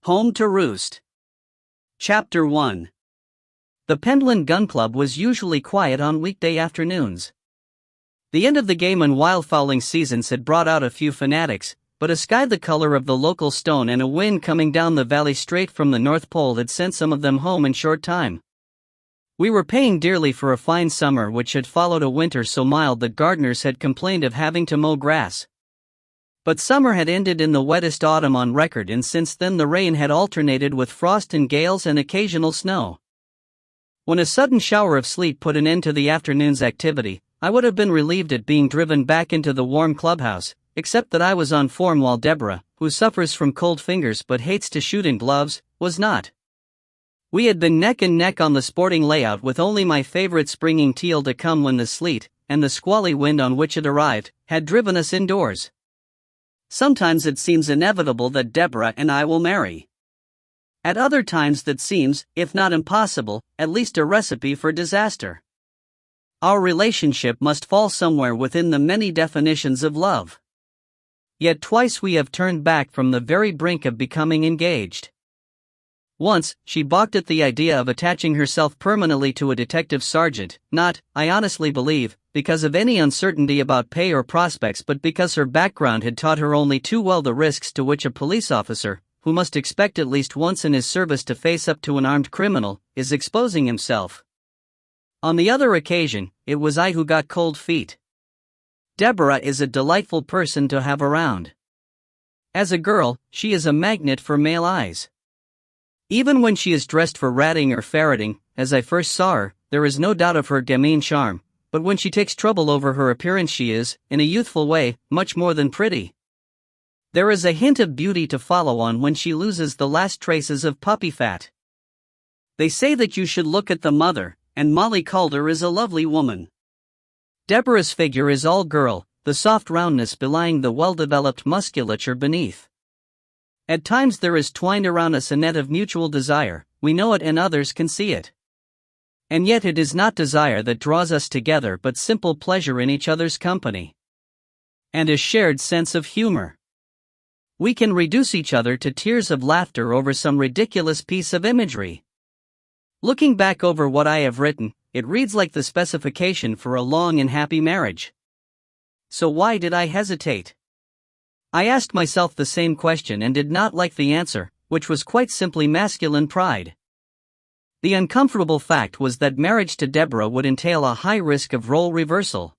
Home to Roost. Chapter 1. The Pendleton Gun Club was usually quiet on weekday afternoons. The end of the game and wildfowling seasons had brought out a few fanatics, but a sky the color of the local stone and a wind coming down the valley straight from the North Pole had sent some of them home in short time. We were paying dearly for a fine summer which had followed a winter so mild that gardeners had complained of having to mow grass. But summer had ended in the wettest autumn on record, and since then the rain had alternated with frost and gales and occasional snow. When a sudden shower of sleet put an end to the afternoon's activity, I would have been relieved at being driven back into the warm clubhouse, except that I was on form while Deborah, who suffers from cold fingers but hates to shoot in gloves, was not. We had been neck and neck on the sporting layout, with only my favorite springing teal to come when the sleet, and the squally wind on which it arrived, had driven us indoors. Sometimes it seems inevitable that Deborah and I will marry. At other times that seems, if not impossible, at least a recipe for disaster. Our relationship must fall somewhere within the many definitions of love. Yet twice we have turned back from the very brink of becoming engaged. Once, she balked at the idea of attaching herself permanently to a detective sergeant, not, I honestly believe, because of any uncertainty about pay or prospects, but because her background had taught her only too well the risks to which a police officer, who must expect at least once in his service to face up to an armed criminal, is exposing himself. On the other occasion, it was I who got cold feet. Deborah is a delightful person to have around. As a girl, she is a magnet for male eyes. Even when she is dressed for ratting or ferreting, as I first saw her, there is no doubt of her gamine charm, but when she takes trouble over her appearance she is, in a youthful way, much more than pretty. There is a hint of beauty to follow on when she loses the last traces of puppy fat. They say that you should look at the mother, and Molly Calder is a lovely woman. Deborah's figure is all girl, the soft roundness belying the well-developed musculature beneath. At times there is twined around us a net of mutual desire, we know it and others can see it. And yet it is not desire that draws us together but simple pleasure in each other's company. And a shared sense of humor. We can reduce each other to tears of laughter over some ridiculous piece of imagery. Looking back over what I have written, it reads like the specification for a long and happy marriage. So why did I hesitate? I asked myself the same question and did not like the answer, which was quite simply masculine pride. The uncomfortable fact was that marriage to Deborah would entail a high risk of role reversal.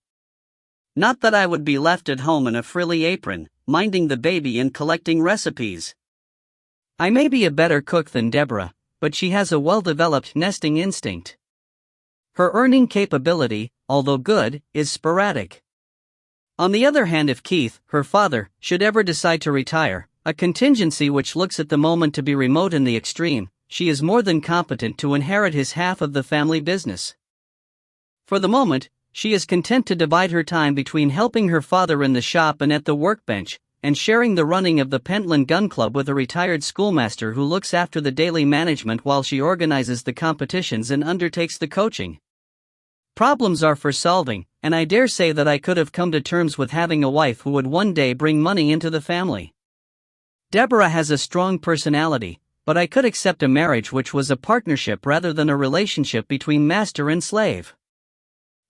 Not that I would be left at home in a frilly apron, minding the baby and collecting recipes. I may be a better cook than Deborah, but she has a well-developed nesting instinct. Her earning capability, although good, is sporadic. On the other hand, if Keith, her father, should ever decide to retire, a contingency which looks at the moment to be remote in the extreme, she is more than competent to inherit his half of the family business. For the moment, she is content to divide her time between helping her father in the shop and at the workbench, and sharing the running of the Pendleton Gun Club with a retired schoolmaster who looks after the daily management while she organizes the competitions and undertakes the coaching. Problems are for solving, and I dare say that I could have come to terms with having a wife who would one day bring money into the family. Deborah has a strong personality, but I could accept a marriage which was a partnership rather than a relationship between master and slave.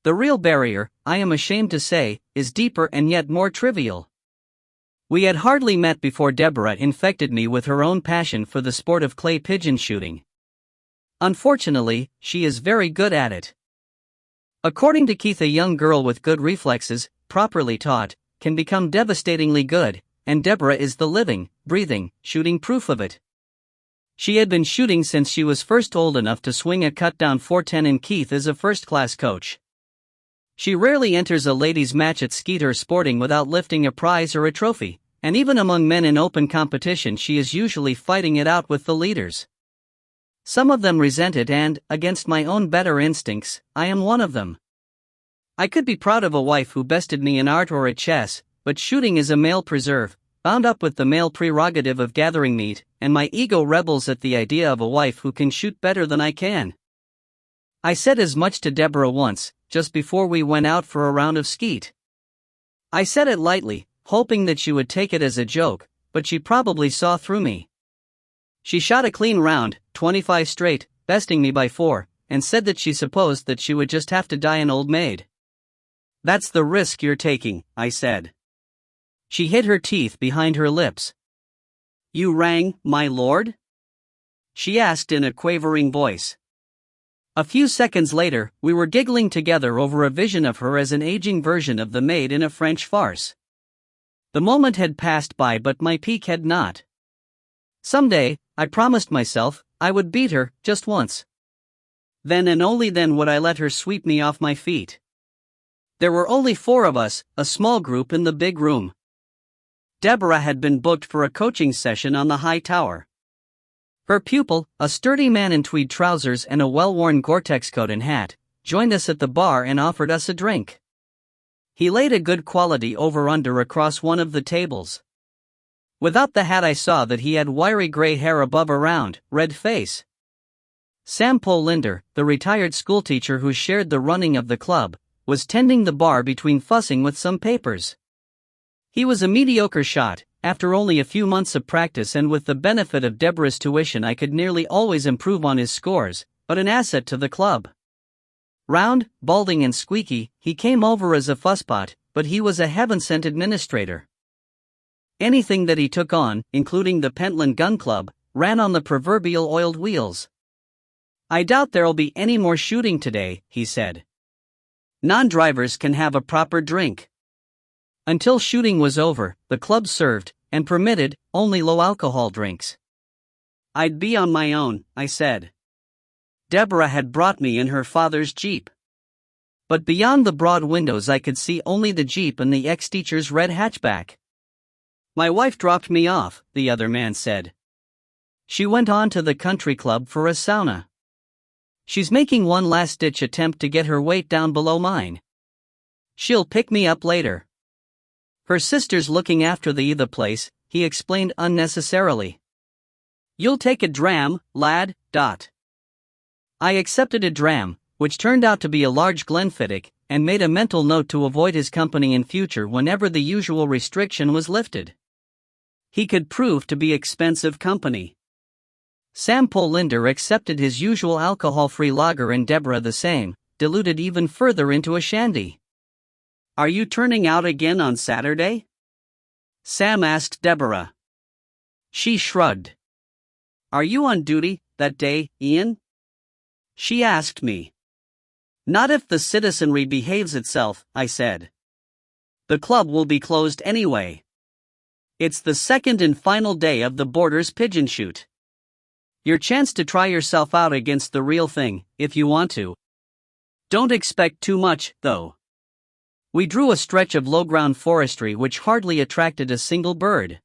The real barrier, I am ashamed to say, is deeper and yet more trivial. We had hardly met before Deborah infected me with her own passion for the sport of clay pigeon shooting. Unfortunately, she is very good at it. According to Keith, a young girl with good reflexes, properly taught, can become devastatingly good, and Deborah is the living, breathing, shooting proof of it. She had been shooting since she was first old enough to swing a cut-down .410, and Keith is a first-class coach. She rarely enters a ladies' match at Skeeter Sporting without lifting a prize or a trophy, and even among men in open competition she is usually fighting it out with the leaders. Some of them resent it and, against my own better instincts, I am one of them. I could be proud of a wife who bested me in art or at chess, but shooting is a male preserve, bound up with the male prerogative of gathering meat, and my ego rebels at the idea of a wife who can shoot better than I can. I said as much to Deborah once, just before we went out for a round of skeet. I said it lightly, hoping that she would take it as a joke, but she probably saw through me. She shot a clean round, 25 straight, besting me by 4, and said that she supposed that she would just have to die an old maid. That's the risk you're taking, I said. She hid her teeth behind her lips. You rang, my lord? She asked in a quavering voice. A few seconds later, we were giggling together over a vision of her as an aging version of the maid in a French farce. The moment had passed by, but my pique had not. Someday, I promised myself, I would beat her, just once. Then and only then would I let her sweep me off my feet. There were only 4 of us, a small group in the big room. Deborah had been booked for a coaching session on the high tower. Her pupil, a sturdy man in tweed trousers and a well-worn Gore-Tex coat and hat, joined us at the bar and offered us a drink. He laid a good quality over-under across one of the tables. Without the hat I saw that he had wiry gray hair above a round, red face. Sam Polinder, the retired schoolteacher who shared the running of the club, was tending the bar between fussing with some papers. He was a mediocre shot. After only a few months of practice and with the benefit of Deborah's tuition, I could nearly always improve on his scores, but an asset to the club. Round, balding and squeaky, he came over as a fusspot, but he was a heaven-sent administrator. Anything that he took on, including the Pentland Gun Club, ran on the proverbial oiled wheels. I doubt there'll be any more shooting today, he said. Non-drivers can have a proper drink. Until shooting was over, the club served, and permitted, only low-alcohol drinks. I'd be on my own, I said. Deborah had brought me in her father's Jeep. But beyond the broad windows I could see only the Jeep and the ex-teacher's red hatchback. My wife dropped me off, the other man said. She went on to the country club for a sauna. She's making one last-ditch attempt to get her weight down below mine. She'll pick me up later. Her sister's looking after the place, he explained unnecessarily. You'll take a dram, lad, . I accepted a dram, which turned out to be a large Glenfiddich, and made a mental note to avoid his company in future whenever the usual restriction was lifted. He could prove to be expensive company. Sam Polinder accepted his usual alcohol-free lager and Deborah the same, diluted even further into a shandy. Are you turning out again on Saturday? Sam asked Deborah. She shrugged. Are you on duty that day, Ian? She asked me. Not if the citizenry behaves itself, I said. The club will be closed anyway. It's the second and final day of the Borders pigeon shoot. Your chance to try yourself out against the real thing, if you want to. Don't expect too much, though. We drew a stretch of low-ground forestry which hardly attracted a single bird.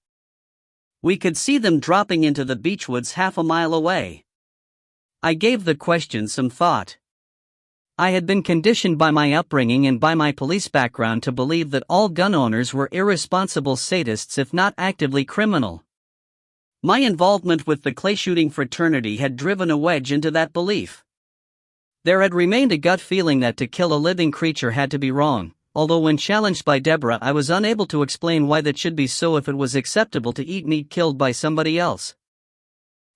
We could see them dropping into the beechwoods half a mile away. I gave the question some thought. I had been conditioned by my upbringing and by my police background to believe that all gun owners were irresponsible sadists if not actively criminal. My involvement with the clay shooting fraternity had driven a wedge into that belief. There had remained a gut feeling that to kill a living creature had to be wrong. Although when challenged by Deborah I was unable to explain why that should be so if it was acceptable to eat meat killed by somebody else.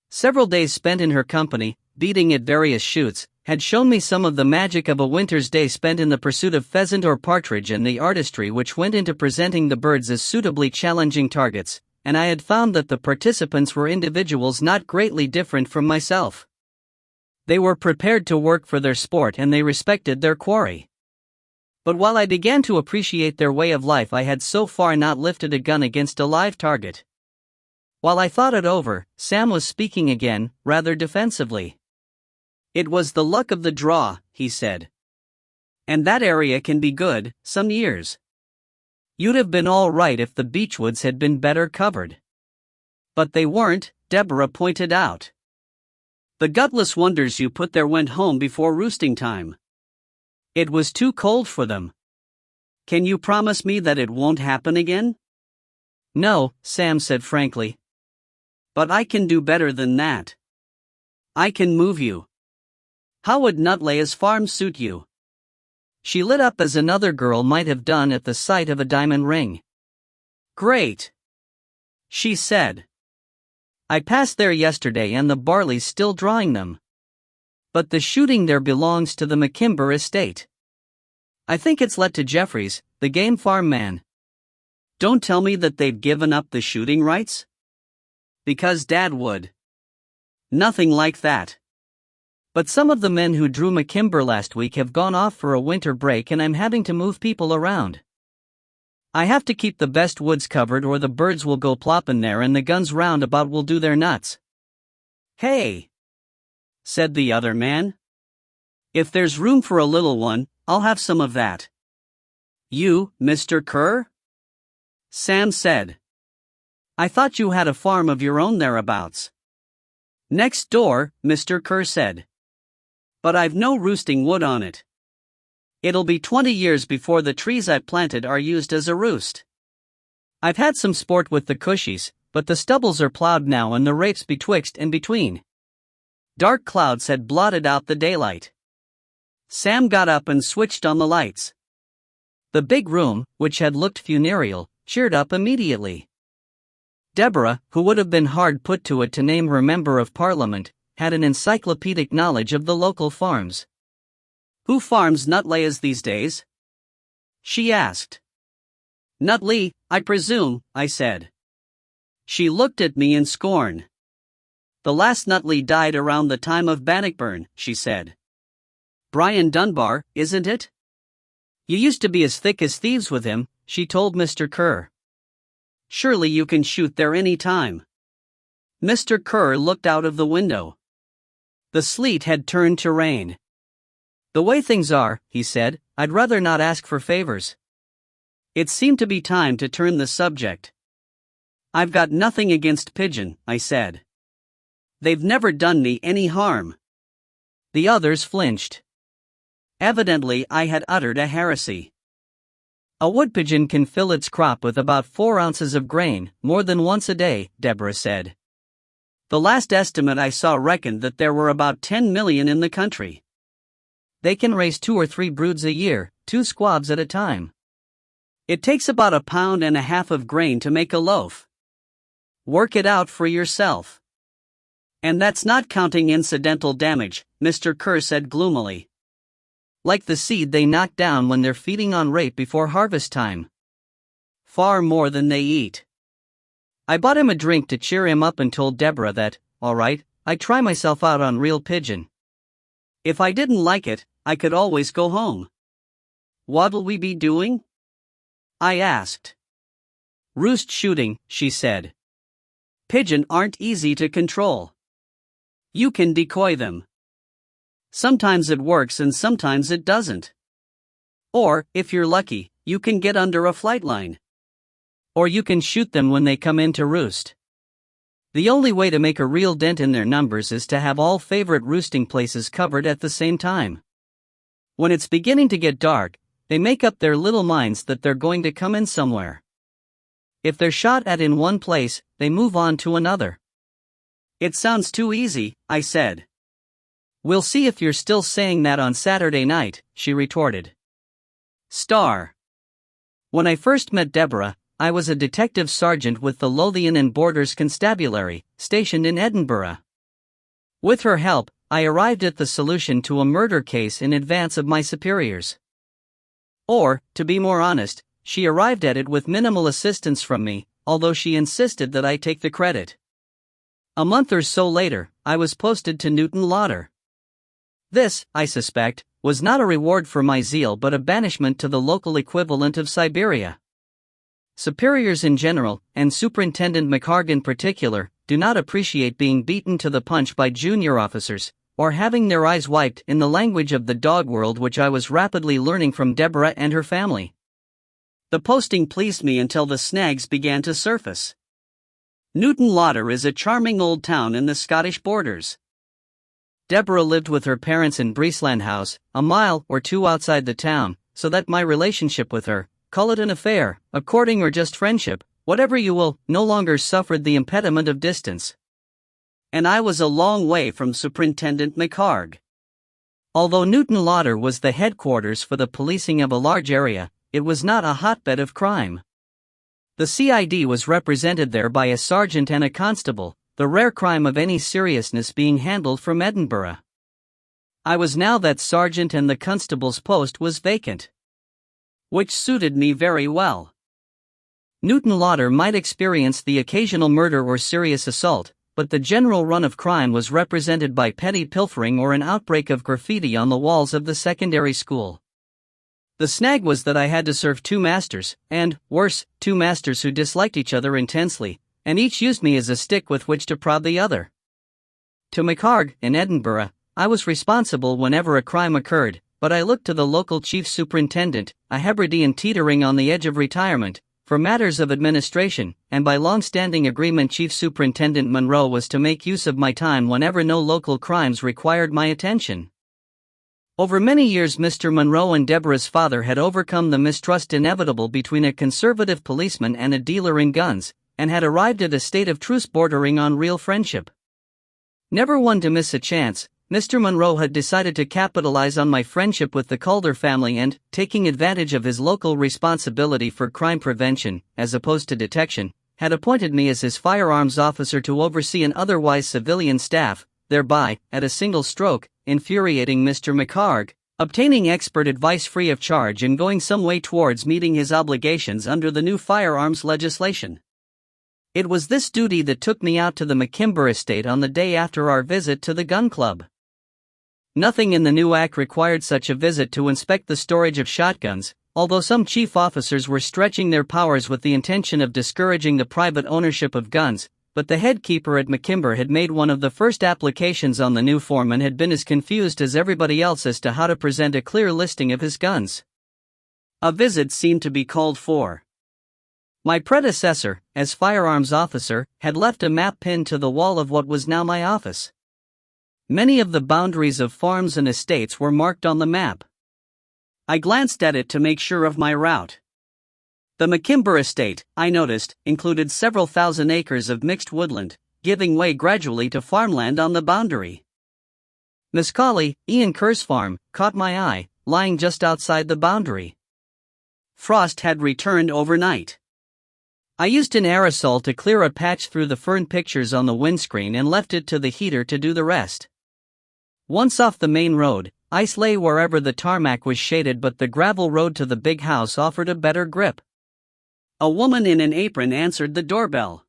Several days spent in her company, beating at various shoots, had shown me some of the magic of a winter's day spent in the pursuit of pheasant or partridge and the artistry which went into presenting the birds as suitably challenging targets, and I had found that the participants were individuals not greatly different from myself. They were prepared to work for their sport and they respected their quarry. But while I began to appreciate their way of life, I had so far not lifted a gun against a live target. While I thought it over, Sam was speaking again, rather defensively. It was the luck of the draw, he said. And that area can be good, some years. You'd have been all right if the beechwoods had been better covered. But they weren't, Deborah pointed out. The gutless wonders you put there went home before roosting time. It was too cold for them. Can you promise me that it won't happen again? No, Sam said frankly. But I can do better than that. I can move you. How would Nutlay's farm suit you? She lit up as another girl might have done at the sight of a diamond ring. Great, she said. I passed there yesterday and the barley's still drawing them. But the shooting there belongs to the McKimber estate. I think it's let to Jeffries, the game farm man. Don't tell me that they've given up the shooting rights? Because Dad would. Nothing like that. But some of the men who drew McKimber last week have gone off for a winter break and I'm having to move people around. I have to keep the best woods covered or the birds will go plopping there and the guns roundabout will do their nuts. Hey! Said the other man. If there's room for a little one, I'll have some of that. You, Mr. Kerr? Sam said. I thought you had a farm of your own thereabouts. Next door, Mr. Kerr said. But I've no roosting wood on it. It'll be 20 years before the trees I planted are used as a roost. I've had some sport with the cushies, but the stubbles are plowed now and the rapes betwixt and between. Dark clouds had blotted out the daylight. Sam got up and switched on the lights. The big room, which had looked funereal, cheered up immediately. Deborah, who would have been hard put to it to name her member of parliament, had an encyclopedic knowledge of the local farms. Who farms nutlayas these days? She asked. Nutley, I presume, I said. She looked at me in scorn. The last Nutley died around the time of Bannockburn, she said. Brian Dunbar, isn't it? You used to be as thick as thieves with him, she told Mr. Kerr. Surely you can shoot there any time. Mr. Kerr looked out of the window. The sleet had turned to rain. The way things are, he said, I'd rather not ask for favors. It seemed to be time to turn the subject. I've got nothing against pigeon, I said. They've never done me any harm. The others flinched. Evidently I had uttered a heresy. A wood pigeon can fill its crop with about 4 ounces of grain, more than once a day, Deborah said. The last estimate I saw reckoned that there were about 10 million in the country. They can raise 2 or 3 broods a year, 2 squabs at a time. It takes about 1.5 pounds of grain to make a loaf. Work it out for yourself. And that's not counting incidental damage, Mr. Kerr said gloomily. Like the seed they knock down when they're feeding on rape before harvest time. Far more than they eat. I bought him a drink to cheer him up and told Deborah that, all right, I'd try myself out on real pigeon. If I didn't like it, I could always go home. What'll we be doing? I asked. Roost shooting, she said. Pigeon aren't easy to control. You can decoy them. Sometimes it works and sometimes it doesn't. Or, if you're lucky, you can get under a flight line. Or you can shoot them when they come in to roost. The only way to make a real dent in their numbers is to have all favorite roosting places covered at the same time. When it's beginning to get dark, they make up their little minds that they're going to come in somewhere. If they're shot at in one place, they move on to another. It sounds too easy, I said. We'll see if you're still saying that on Saturday night, she retorted. When I first met Deborah, I was a detective sergeant with the Lothian and Borders Constabulary, stationed in Edinburgh. With her help, I arrived at the solution to a murder case in advance of my superiors. Or, to be more honest, she arrived at it with minimal assistance from me, although she insisted that I take the credit. A month or so later, I was posted to Newton Lauder. This, I suspect, was not a reward for my zeal but a banishment to the local equivalent of Siberia. Superiors in general, and Superintendent McHarg in particular, do not appreciate being beaten to the punch by junior officers, or having their eyes wiped, in the language of the dog world which I was rapidly learning from Deborah and her family. The posting pleased me until the snags began to surface. Newton Lauder is a charming old town in the Scottish borders. Deborah lived with her parents in Breesland House, a mile or 2 outside the town, so that my relationship with her, call it an affair, a courting or just friendship, whatever you will, no longer suffered the impediment of distance. And I was a long way from Superintendent McHarg. Although Newton Lauder was the headquarters for the policing of a large area, it was not a hotbed of crime. The CID was represented there by a sergeant and a constable, the rare crime of any seriousness being handled from Edinburgh. I was now that sergeant and the constable's post was vacant, which suited me very well. Newton Lauder might experience the occasional murder or serious assault, but the general run of crime was represented by petty pilfering or an outbreak of graffiti on the walls of the secondary school. The snag was that I had to serve two masters, and, worse, two masters who disliked each other intensely, and each used me as a stick with which to prod the other. To McHarg, in Edinburgh, I was responsible whenever a crime occurred, but I looked to the local chief superintendent, a Hebridean teetering on the edge of retirement, for matters of administration, and by long-standing agreement Chief Superintendent Munro was to make use of my time whenever no local crimes required my attention. Over many years Mr. Munro and Deborah's father had overcome the mistrust inevitable between a conservative policeman and a dealer in guns, and had arrived at a state of truce bordering on real friendship. Never one to miss a chance, Mr. Munro had decided to capitalize on my friendship with the Calder family and, taking advantage of his local responsibility for crime prevention, as opposed to detection, had appointed me as his firearms officer to oversee an otherwise civilian staff, thereby, at a single stroke, infuriating Mr. McHarg, obtaining expert advice free of charge and going some way towards meeting his obligations under the new firearms legislation. It was this duty that took me out to the McKimber estate on the day after our visit to the gun club. Nothing in the new act required such a visit to inspect the storage of shotguns, although some chief officers were stretching their powers with the intention of discouraging the private ownership of guns, but the head keeper at McKimber had made one of the first applications on the new form and had been as confused as everybody else as to how to present a clear listing of his guns. A visit seemed to be called for. My predecessor, as firearms officer, had left a map pinned to the wall of what was now my office. Many of the boundaries of farms and estates were marked on the map. I glanced at it to make sure of my route. The McKimber estate, I noticed, included several thousand acres of mixed woodland, giving way gradually to farmland on the boundary. Miscally, Ian Kerr's farm, caught my eye, lying just outside the boundary. Frost had returned overnight. I used an aerosol to clear a patch through the fern pictures on the windscreen and left it to the heater to do the rest. Once off the main road, ice lay wherever the tarmac was shaded, but the gravel road to the big house offered a better grip. A woman in an apron answered the doorbell.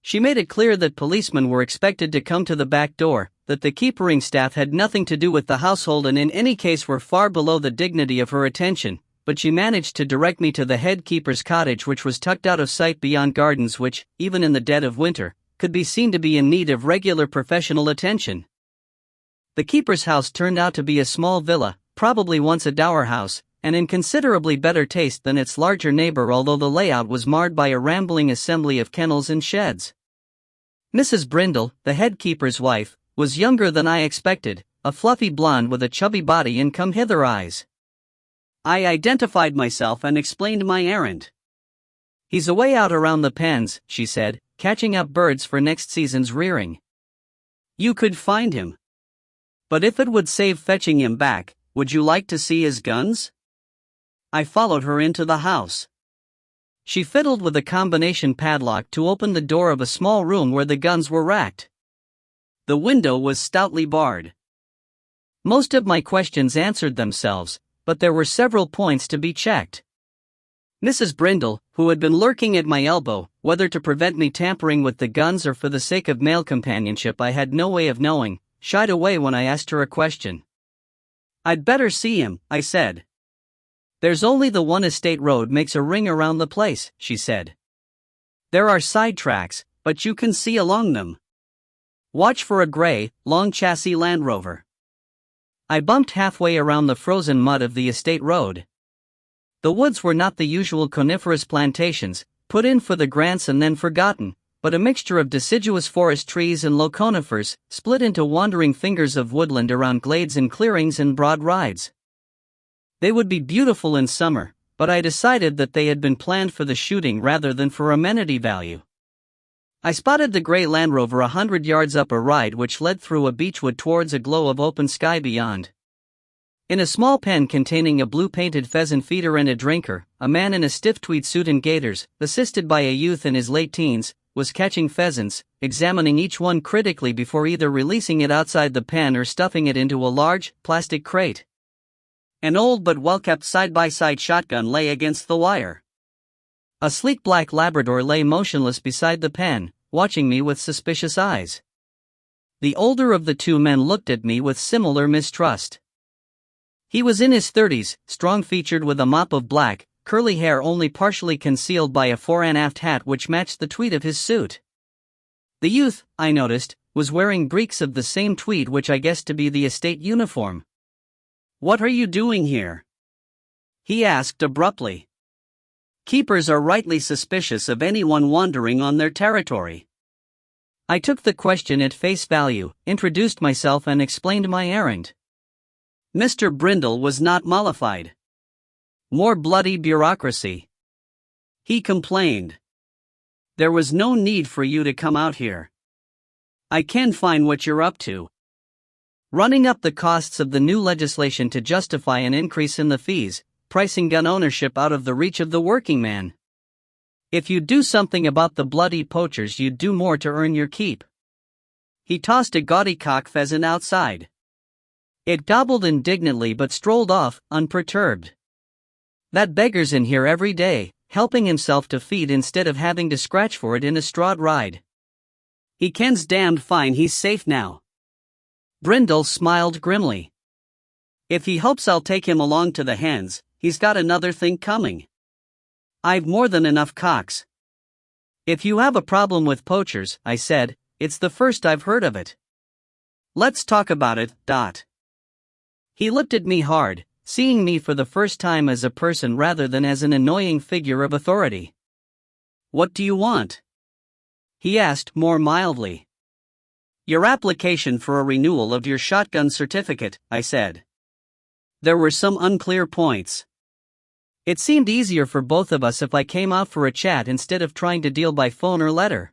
She made it clear that policemen were expected to come to the back door, that the keepering staff had nothing to do with the household and in any case were far below the dignity of her attention, but she managed to direct me to the head keeper's cottage, which was tucked out of sight beyond gardens which, even in the dead of winter, could be seen to be in need of regular professional attention. The keeper's house turned out to be a small villa, probably once a dower house, and in considerably better taste than its larger neighbor, although the layout was marred by a rambling assembly of kennels and sheds. Mrs. Brindle, the head keeper's wife, was younger than I expected, a fluffy blonde with a chubby body and come-hither eyes. I identified myself and explained my errand. "He's away out around the pens," she said, "catching up birds for next season's rearing. You could find him. But if it would save fetching him back, would you like to see his guns?" I followed her into the house. She fiddled with a combination padlock to open the door of a small room where the guns were racked. The window was stoutly barred. Most of my questions answered themselves, but there were several points to be checked. Mrs. Brindle, who had been lurking at my elbow, whether to prevent me tampering with the guns or for the sake of male companionship I had no way of knowing, shied away when I asked her a question. "I'd better see him," I said. "There's only the one estate road makes a ring around the place," she said. "There are side tracks, but you can see along them. Watch for a gray, long chassis Land Rover." I bumped halfway around the frozen mud of the estate road. The woods were not the usual coniferous plantations, put in for the grants and then forgotten, but a mixture of deciduous forest trees and low conifers, split into wandering fingers of woodland around glades and clearings and broad rides. They would be beautiful in summer, but I decided that they had been planned for the shooting rather than for amenity value. I spotted the gray Land Rover 100 yards up a ride which led through a beechwood towards a glow of open sky beyond. In a small pen containing a blue-painted pheasant feeder and a drinker, a man in a stiff tweed suit and gaiters, assisted by a youth in his late teens, was catching pheasants, examining each one critically before either releasing it outside the pen or stuffing it into a large, plastic crate. An old but well-kept side-by-side shotgun lay against the wire. A sleek black Labrador lay motionless beside the pen, watching me with suspicious eyes. The older of the two men looked at me with similar mistrust. He was in his 30s, strong-featured with a mop of black, curly hair only partially concealed by a fore-and-aft hat which matched the tweed of his suit. The youth, I noticed, was wearing breeks of the same tweed which I guessed to be the estate uniform. "What are you doing here?" he asked abruptly. Keepers are rightly suspicious of anyone wandering on their territory. I took the question at face value, introduced myself and explained my errand. Mr. Brindle was not mollified. "More bloody bureaucracy," he complained. "There was no need for you to come out here. I can find what you're up to. Running up the costs of the new legislation to justify an increase in the fees, pricing gun ownership out of the reach of the working man. If you'd do something about the bloody poachers, you'd do more to earn your keep." He tossed a gaudy cock pheasant outside. It gobbled indignantly but strolled off, unperturbed. "That beggar's in here every day, helping himself to feed instead of having to scratch for it in a strawed ride. He kens damned fine he's safe now." Brindle smiled grimly. "If he hopes I'll take him along to the hens, he's got another thing coming. I've more than enough cocks." "If you have a problem with poachers," I said, "it's the first I've heard of it. Let's talk about it." He looked at me hard, seeing me for the first time as a person rather than as an annoying figure of authority. "What do you want?" he asked more mildly. "Your application for a renewal of your shotgun certificate," I said. There were some unclear points. It seemed easier for both of us if I came out for a chat instead of trying to deal by phone or letter.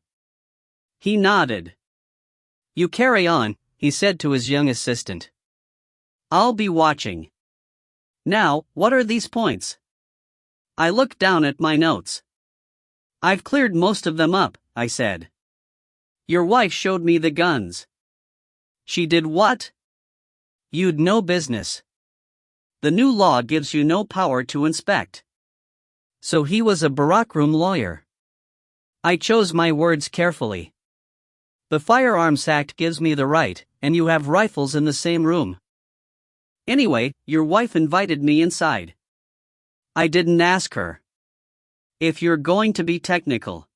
He nodded. "You carry on," he said to his young assistant. "I'll be watching. Now, what are these points?" I looked down at my notes. "I've cleared most of them up," I said. "Your wife showed me the guns." "She did what?" "You'd no business. The new law gives you no power to inspect." So he was a baroque-room lawyer. I chose my words carefully. "The Firearms Act gives me the right, and you have rifles in the same room. Anyway, your wife invited me inside." I didn't ask her. "If you're going to be technical."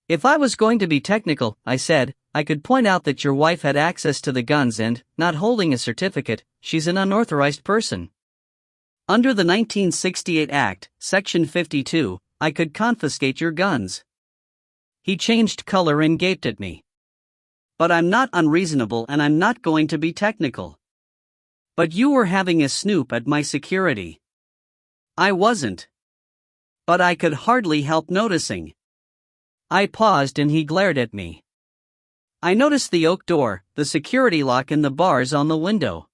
"If I was going to be technical," I said, "I could point out that your wife had access to the guns and, not holding a certificate, she's an unauthorized person. Under the 1968 Act, Section 52, I could confiscate your guns." He changed color and gaped at me. "But I'm not unreasonable and I'm not going to be technical." "But you were having a snoop at my security." "I wasn't. But I could hardly help noticing." I paused and he glared at me. "I noticed the oak door, the security lock and the bars on the window.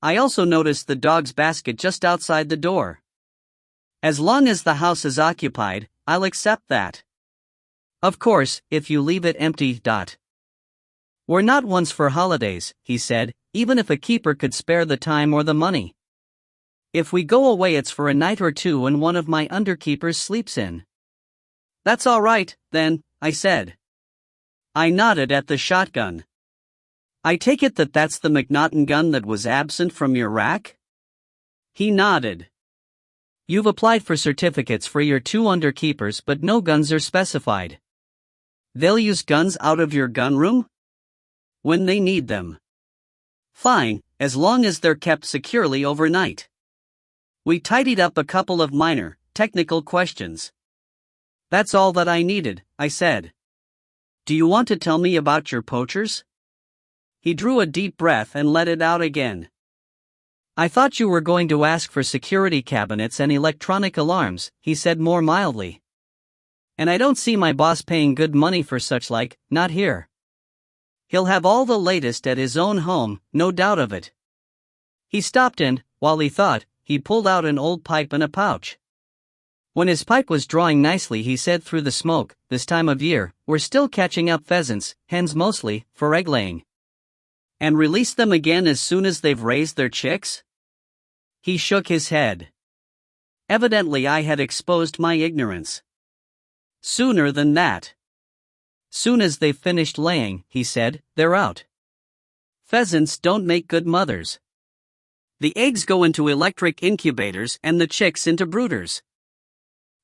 I also noticed the dog's basket just outside the door. As long as the house is occupied, I'll accept that. Of course, if you leave it empty. We're not ones for holidays," he said, "even if a keeper could spare the time or the money. If we go away, it's for a night or two and one of my underkeepers sleeps in." "That's all right, then," I said. I nodded at the shotgun. "I take it that that's the McNaughton gun that was absent from your rack?" He nodded. "You've applied for certificates for your two underkeepers, but no guns are specified. They'll use guns out of your gun room? When they need them. Fine, as long as they're kept securely overnight." We tidied up a couple of minor, technical questions. "That's all that I needed," I said. "Do you want to tell me about your poachers?" He drew a deep breath and let it out again. "I thought you were going to ask for security cabinets and electronic alarms," he said more mildly. "And I don't see my boss paying good money for such like, not here. He'll have all the latest at his own home, no doubt of it." He stopped and, while he thought, he pulled out an old pipe and a pouch. When his pipe was drawing nicely, he said through the smoke, "This time of year, we're still catching up pheasants, hens mostly, for egg laying. And release them again as soon as they've raised their chicks?" He shook his head. Evidently I had exposed my ignorance. "Sooner than that. Soon as they've finished laying," he said, "they're out. Pheasants don't make good mothers. The eggs go into electric incubators and the chicks into brooders.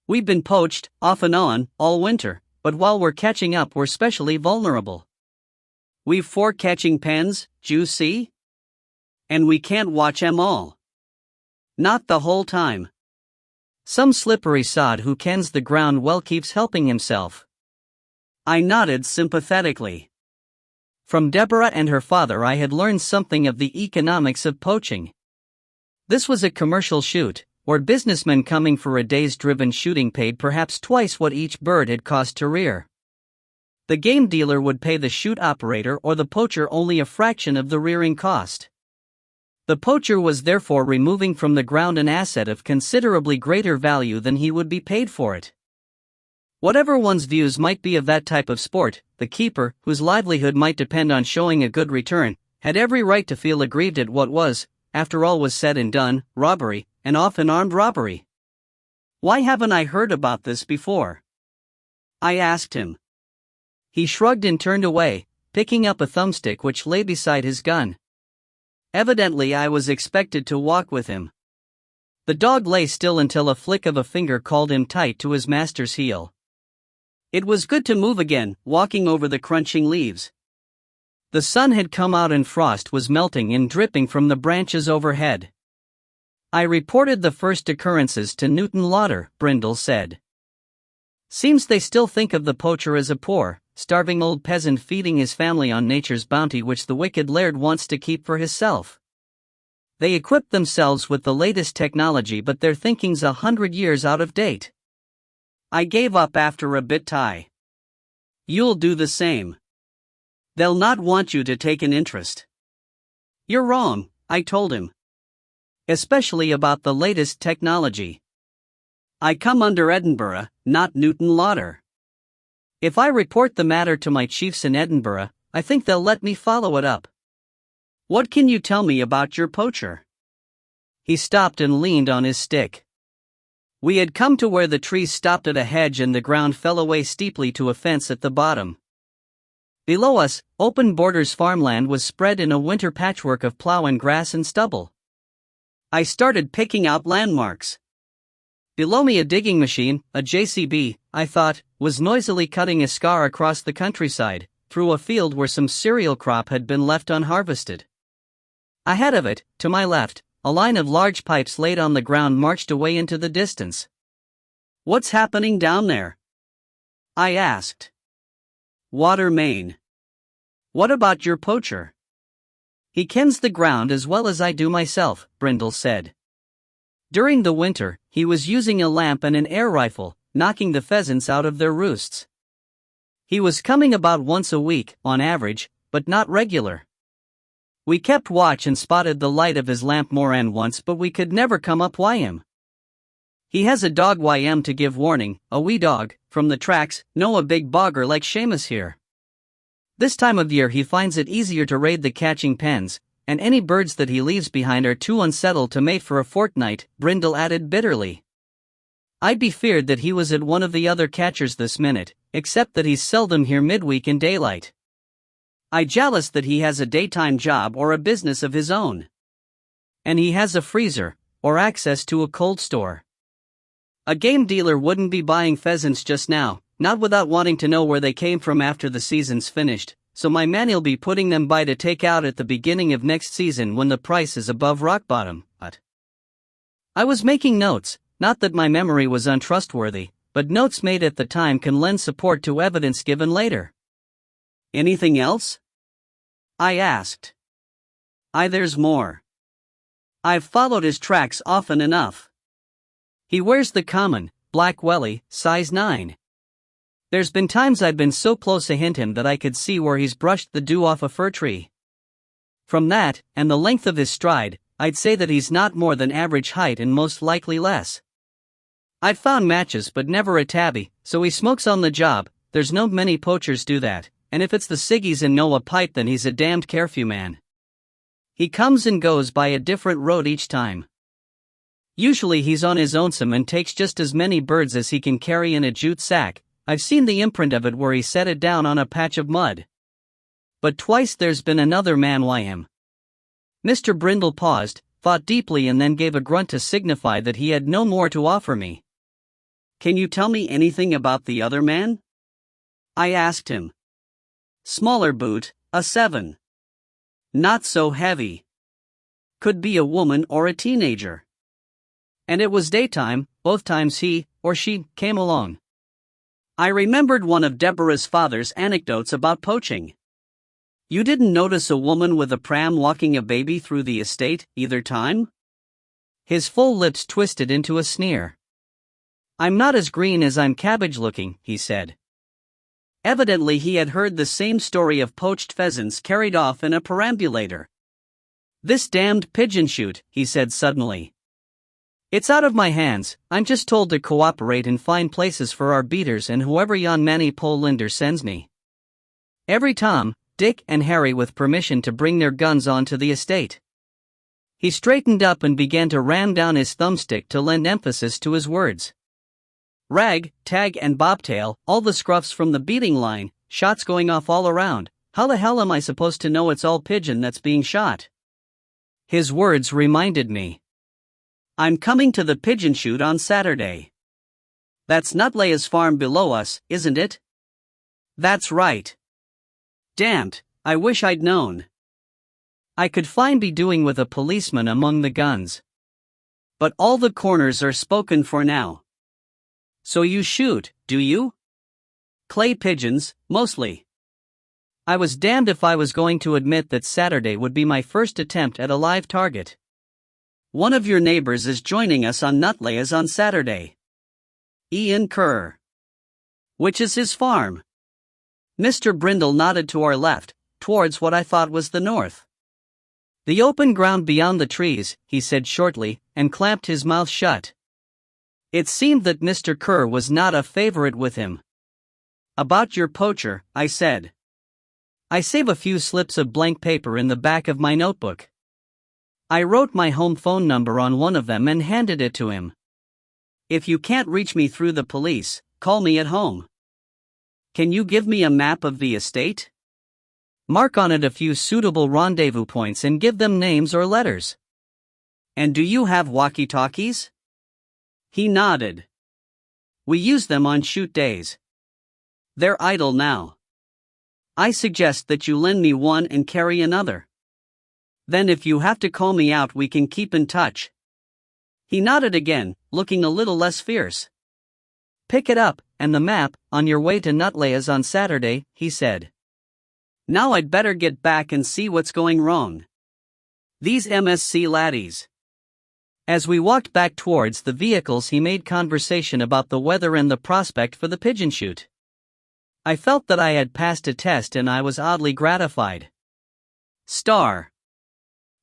We've been poached, off and on, all winter, but while we're catching up we're specially vulnerable. We've 4 catching pens, d'you see? And we can't watch 'em all. Not the whole time. Some slippery sod who kens the ground well keeps helping himself." I nodded sympathetically. From Deborah and her father I had learned something of the economics of poaching. This was a commercial shoot, where businessmen coming for a day's driven shooting paid perhaps twice what each bird had cost to rear. The game dealer would pay the shoot operator or the poacher only a fraction of the rearing cost. The poacher was therefore removing from the ground an asset of considerably greater value than he would be paid for it. Whatever one's views might be of that type of sport, the keeper, whose livelihood might depend on showing a good return, had every right to feel aggrieved at what was, after all was said and done, robbery, and often armed robbery. "Why haven't I heard about this before?" I asked him. He shrugged and turned away, picking up a thumbstick which lay beside his gun. Evidently I was expected to walk with him. The dog lay still until a flick of a finger called him tight to his master's heel. It was good to move again, walking over the crunching leaves. The sun had come out and frost was melting and dripping from the branches overhead. I reported the first occurrences to Newton Lauder, Brindle said. "Seems they still think of the poacher as a poor, starving old peasant feeding his family on nature's bounty which the wicked laird wants to keep for hisself. They equip themselves with the latest technology but their thinking's 100 years out of date." I gave up after a bit. "You'll do the same. They'll not want you to take an interest." "You're wrong," I told him. "Especially about the latest technology. I come under Edinburgh, not Newton Lauder. If I report the matter to my chiefs in Edinburgh, I think they'll let me follow it up. What can you tell me about your poacher?" He stopped and leaned on his stick. We had come to where the trees stopped at a hedge and the ground fell away steeply to a fence at the bottom. Below us, open borders farmland was spread in a winter patchwork of plow and grass and stubble. I started picking out landmarks. Below me a digging machine, a JCB, I thought, was noisily cutting a scar across the countryside, through a field where some cereal crop had been left unharvested. Ahead of it, to my left, a line of large pipes laid on the ground marched away into the distance. "What's happening down there?" I asked. "Water main." "What about your poacher?" "He kens the ground as well as I do myself," Brindle said. "During the winter, he was using a lamp and an air rifle, knocking the pheasants out of their roosts. He was coming about once a week, on average, but not regular. We kept watch and spotted the light of his lamp moran once but we could never come up him. He has a dog ym to give warning, a wee dog, from the tracks, no a big bogger like Seamus here. This time of year he finds it easier to raid the catching pens, and any birds that he leaves behind are too unsettled to mate for a fortnight," Brindle added bitterly. "I'd be feared that he was at one of the other catchers this minute, except that he's seldom here midweek in daylight. I jealous that he has a daytime job or a business of his own. And he has a freezer, or access to a cold store. A game dealer wouldn't be buying pheasants just now, not without wanting to know where they came from after the season's finished, so my man'll be putting them by to take out at the beginning of next season when the price is above rock bottom." I was making notes, not that my memory was untrustworthy, but notes made at the time can lend support to evidence given later. "Anything else?" I asked. "There's more. I've followed his tracks often enough. He wears the common, black welly, size 9. There's been times I've been so close ahint him that I could see where he's brushed the dew off a fir tree. From that, and the length of his stride, I'd say that he's not more than average height and most likely less. I've found matches but never a tabby, so he smokes on the job. There's no many poachers do that, and if it's the ciggies and no a pipe then he's a damned careful man. He comes and goes by a different road each time. Usually he's on his own and takes just as many birds as he can carry in a jute sack. I've seen the imprint of it where he set it down on a patch of mud. But twice there's been another man why him. Mr. Brindle paused, thought deeply and then gave a grunt to signify that he had no more to offer me. Can you tell me anything about the other man? I asked him. Smaller boot, a 7. Not so heavy. Could be a woman or a teenager. And it was daytime, both times he, or she, came along. I remembered one of Deborah's father's anecdotes about poaching. You didn't notice a woman with a pram walking a baby through the estate, either time? His full lips twisted into a sneer. I'm not as green as I'm cabbage looking, he said. Evidently he had heard the same story of poached pheasants carried off in a perambulator. This damned pigeon shoot, he said suddenly. It's out of my hands. I'm just told to cooperate and find places for our beaters and whoever yon Manny Polinder sends me. Every Tom, Dick and Harry with permission to bring their guns onto the estate. He straightened up and began to ram down his thumbstick to lend emphasis to his words. Rag, tag and bobtail, all the scruffs from the beating line, shots going off all around. How the hell am I supposed to know it's all pigeon that's being shot? His words reminded me. I'm coming to the pigeon shoot on Saturday. That's Nutlay's farm below us, isn't it? That's right. Damned, I wish I'd known. I could fine be doing with a policeman among the guns. But all the corners are spoken for now. So you shoot, do you? Clay pigeons, mostly. I was damned if I was going to admit that Saturday would be my first attempt at a live target. One of your neighbors is joining us on Nutlay's on Saturday. Ian Kerr. Which is his farm? Mr. Brindle nodded to our left, towards what I thought was the north. The open ground beyond the trees, he said shortly, and clamped his mouth shut. It seemed that Mr. Kerr was not a favorite with him. About your poacher, I said. I save a few slips of blank paper in the back of my notebook. I wrote my home phone number on one of them and handed it to him. If you can't reach me through the police, call me at home. Can you give me a map of the estate? Mark on it a few suitable rendezvous points and give them names or letters. And do you have walkie-talkies? He nodded. We use them on shoot days. They're idle now. I suggest that you lend me one and carry another. Then if you have to call me out we can keep in touch. He nodded again, looking a little less fierce. Pick it up, and the map, on your way to Nutlay's on Saturday, he said. Now I'd better get back and see what's going wrong. These MSC laddies. As we walked back towards the vehicles he made conversation about the weather and the prospect for the pigeon shoot. I felt that I had passed a test and I was oddly gratified.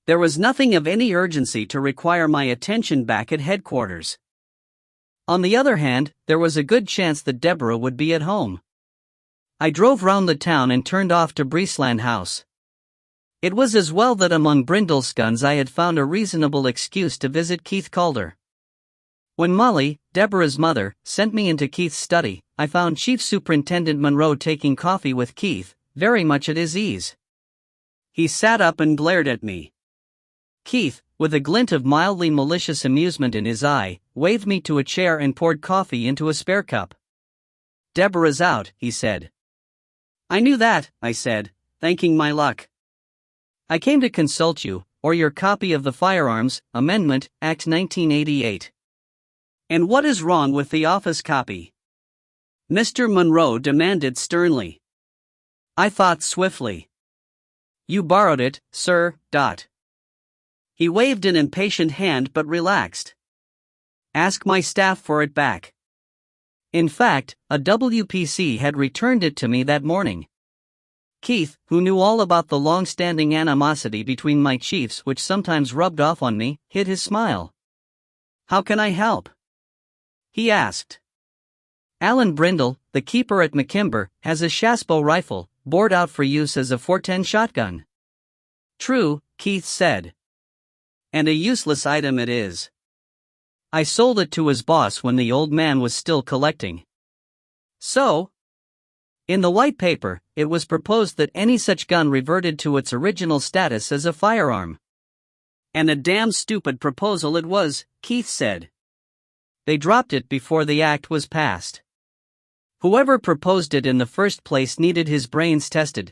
There was nothing of any urgency to require my attention back at headquarters. On the other hand, there was a good chance that Deborah would be at home. I drove round the town and turned off to Breesland House. It was as well that among Brindle's guns I had found a reasonable excuse to visit Keith Calder. When Molly, Deborah's mother, sent me into Keith's study, I found Chief Superintendent Monroe taking coffee with Keith, very much at his ease. He sat up and glared at me. Keith, with a glint of mildly malicious amusement in his eye, waved me to a chair and poured coffee into a spare cup. Deborah's out, he said. I knew that, I said, thanking my luck. I came to consult you, or your copy of the Firearms Amendment, Act 1988. And what is wrong with the office copy? Mr. Monroe demanded sternly. I thought swiftly. You borrowed it, sir. He waved an impatient hand but relaxed. Ask my staff for it back. In fact, a WPC had returned it to me that morning. Keith, who knew all about the long-standing animosity between my chiefs which sometimes rubbed off on me, hid his smile. How can I help? he asked. Alan Brindle, the keeper at McKimber, has a Shasbo rifle, bored out for use as a 410 shotgun. True, Keith said. And a useless item it is. I sold it to his boss when the old man was still collecting. So? In the white paper, it was proposed that any such gun reverted to its original status as a firearm. And a damn stupid proposal it was, Keith said. They dropped it before the act was passed. Whoever proposed it in the first place needed his brains tested.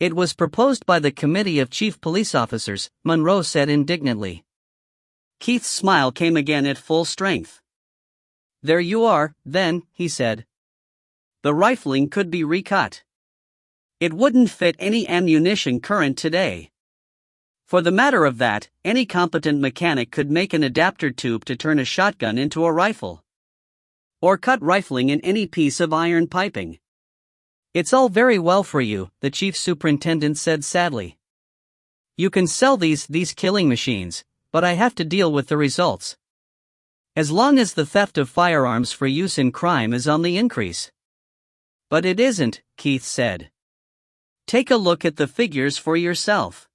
It was proposed by the Committee of Chief Police Officers, Monroe said indignantly. Keith's smile came again at full strength. There you are, then, he said. The rifling could be recut. It wouldn't fit any ammunition current today. For the matter of that, any competent mechanic could make an adapter tube to turn a shotgun into a rifle. Or cut rifling in any piece of iron piping. It's all very well for you, the chief superintendent said sadly. You can sell these killing machines, but I have to deal with the results. As long as the theft of firearms for use in crime is on the increase. But it isn't, Keith said. Take a look at the figures for yourself.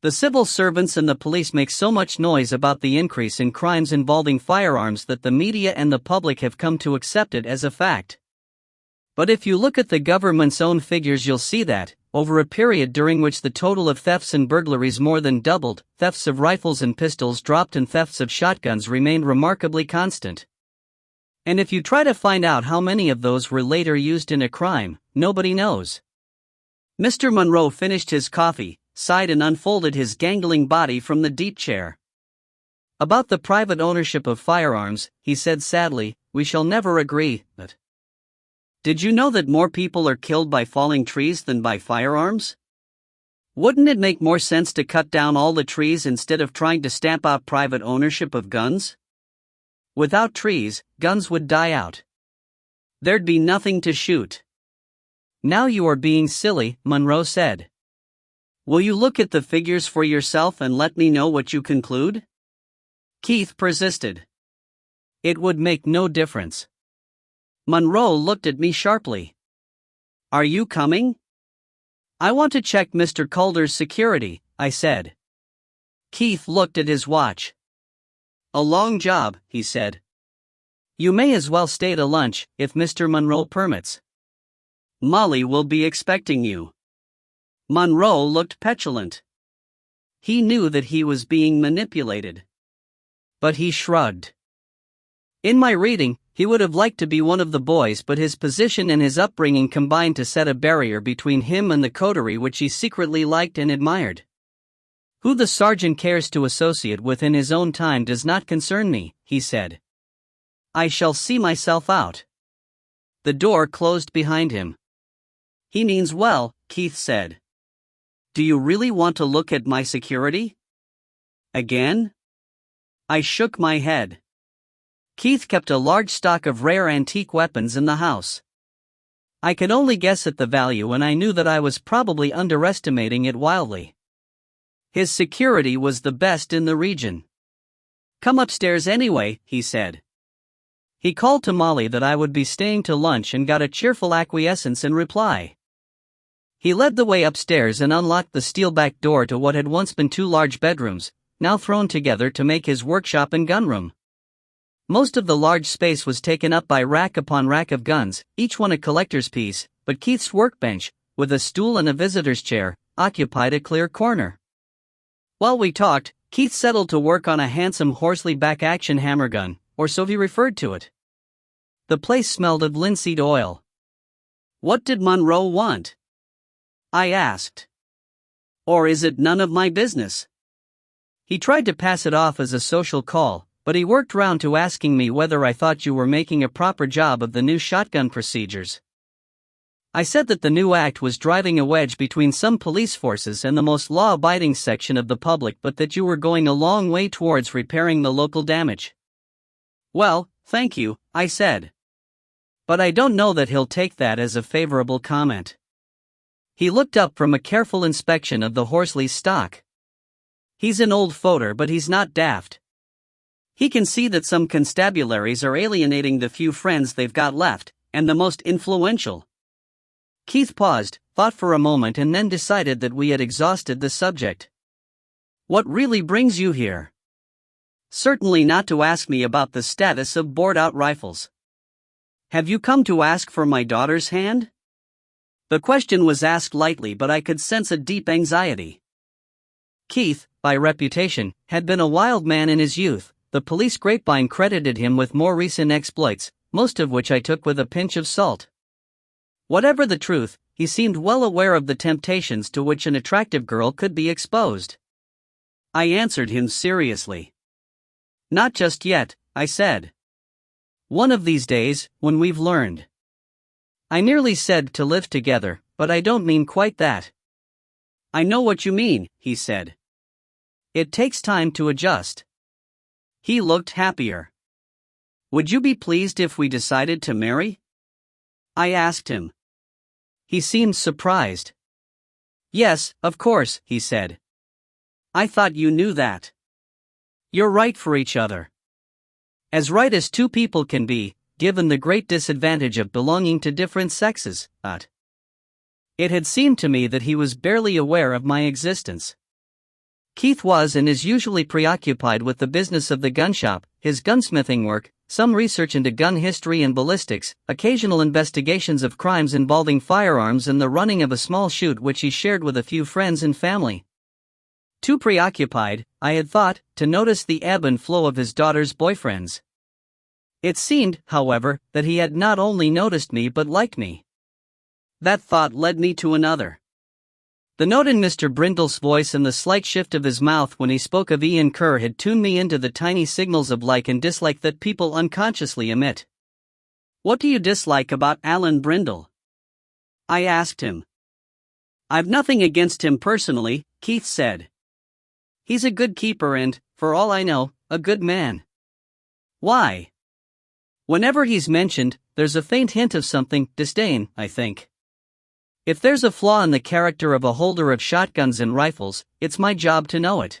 The civil servants and the police make so much noise about the increase in crimes involving firearms that the media and the public have come to accept it as a fact. But if you look at the government's own figures, you'll see that, over a period during which the total of thefts and burglaries more than doubled, thefts of rifles and pistols dropped and thefts of shotguns remained remarkably constant. And if you try to find out how many of those were later used in a crime, nobody knows. Mr. Monroe finished his coffee, sighed and unfolded his gangling body from the deep chair. About the private ownership of firearms, he said sadly, we shall never agree, but... Did you know that more people are killed by falling trees than by firearms? Wouldn't it make more sense to cut down all the trees instead of trying to stamp out private ownership of guns? Without trees, guns would die out. There'd be nothing to shoot. Now you are being silly, Monroe said. Will you look at the figures for yourself and let me know what you conclude? Keith persisted. It would make no difference. Monroe looked at me sharply. Are you coming? I want to check Mr. Calder's security, I said. Keith looked at his watch. A long job, he said. You may as well stay to lunch, if Mr. Monroe permits. Molly will be expecting you. Monroe looked petulant. He knew that he was being manipulated. But he shrugged. In my reading, he would have liked to be one of the boys, but his position and his upbringing combined to set a barrier between him and the coterie which he secretly liked and admired. Who the sergeant cares to associate with in his own time does not concern me, he said. I shall see myself out. The door closed behind him. He means well, Keith said. Do you really want to look at my security? Again? I shook my head. Keith kept a large stock of rare antique weapons in the house. I could only guess at the value, and I knew that I was probably underestimating it wildly. His security was the best in the region. Come upstairs anyway, he said. He called to Molly that I would be staying to lunch and got a cheerful acquiescence in reply. He led the way upstairs and unlocked the steel back door to what had once been two large bedrooms, now thrown together to make his workshop and gunroom. Most of the large space was taken up by rack upon rack of guns, each one a collector's piece, but Keith's workbench, with a stool and a visitor's chair, occupied a clear corner. While we talked, Keith settled to work on a handsome Horsley back-action hammer gun, or so he referred to it. The place smelled of linseed oil. What did Monroe want? I asked. Or is it none of my business? He tried to pass it off as a social call, but he worked round to asking me whether I thought you were making a proper job of the new shotgun procedures. I said that the new act was driving a wedge between some police forces and the most law-abiding section of the public, but that you were going a long way towards repairing the local damage. Well, thank you, I said. But I don't know that he'll take that as a favorable comment. He looked up from a careful inspection of the Horsley's stock. He's an old foter, but he's not daft. He can see that some constabularies are alienating the few friends they've got left, and the most influential. Keith paused, thought for a moment, and then decided that we had exhausted the subject. What really brings you here? Certainly not to ask me about the status of bored-out rifles. Have you come to ask for my daughter's hand? The question was asked lightly, but I could sense a deep anxiety. Keith, by reputation, had been a wild man in his youth. The police grapevine credited him with more recent exploits, most of which I took with a pinch of salt. Whatever the truth, he seemed well aware of the temptations to which an attractive girl could be exposed. I answered him seriously. Not just yet, I said. One of these days, when we've learned. I nearly said to live together, but I don't mean quite that. I know what you mean, he said. It takes time to adjust. He looked happier. Would you be pleased if we decided to marry? I asked him. He seemed surprised. Yes, of course, he said. I thought you knew that. You're right for each other. As right as two people can be, given the great disadvantage of belonging to different sexes, but it had seemed to me that he was barely aware of my existence. Keith was and is usually preoccupied with the business of the gun shop, his gunsmithing work, some research into gun history and ballistics, occasional investigations of crimes involving firearms, and the running of a small shoot which he shared with a few friends and family. Too preoccupied, I had thought, to notice the ebb and flow of his daughter's boyfriends. It seemed, however, that he had not only noticed me but liked me. That thought led me to another. The note in Mr. Brindle's voice and the slight shift of his mouth when he spoke of Ian Kerr had tuned me into the tiny signals of like and dislike that people unconsciously emit. What do you dislike about Alan Brindle? I asked him. I've nothing against him personally, Keith said. He's a good keeper and, for all I know, a good man. Why? Whenever he's mentioned, there's a faint hint of something, disdain, I think. If there's a flaw in the character of a holder of shotguns and rifles, it's my job to know it.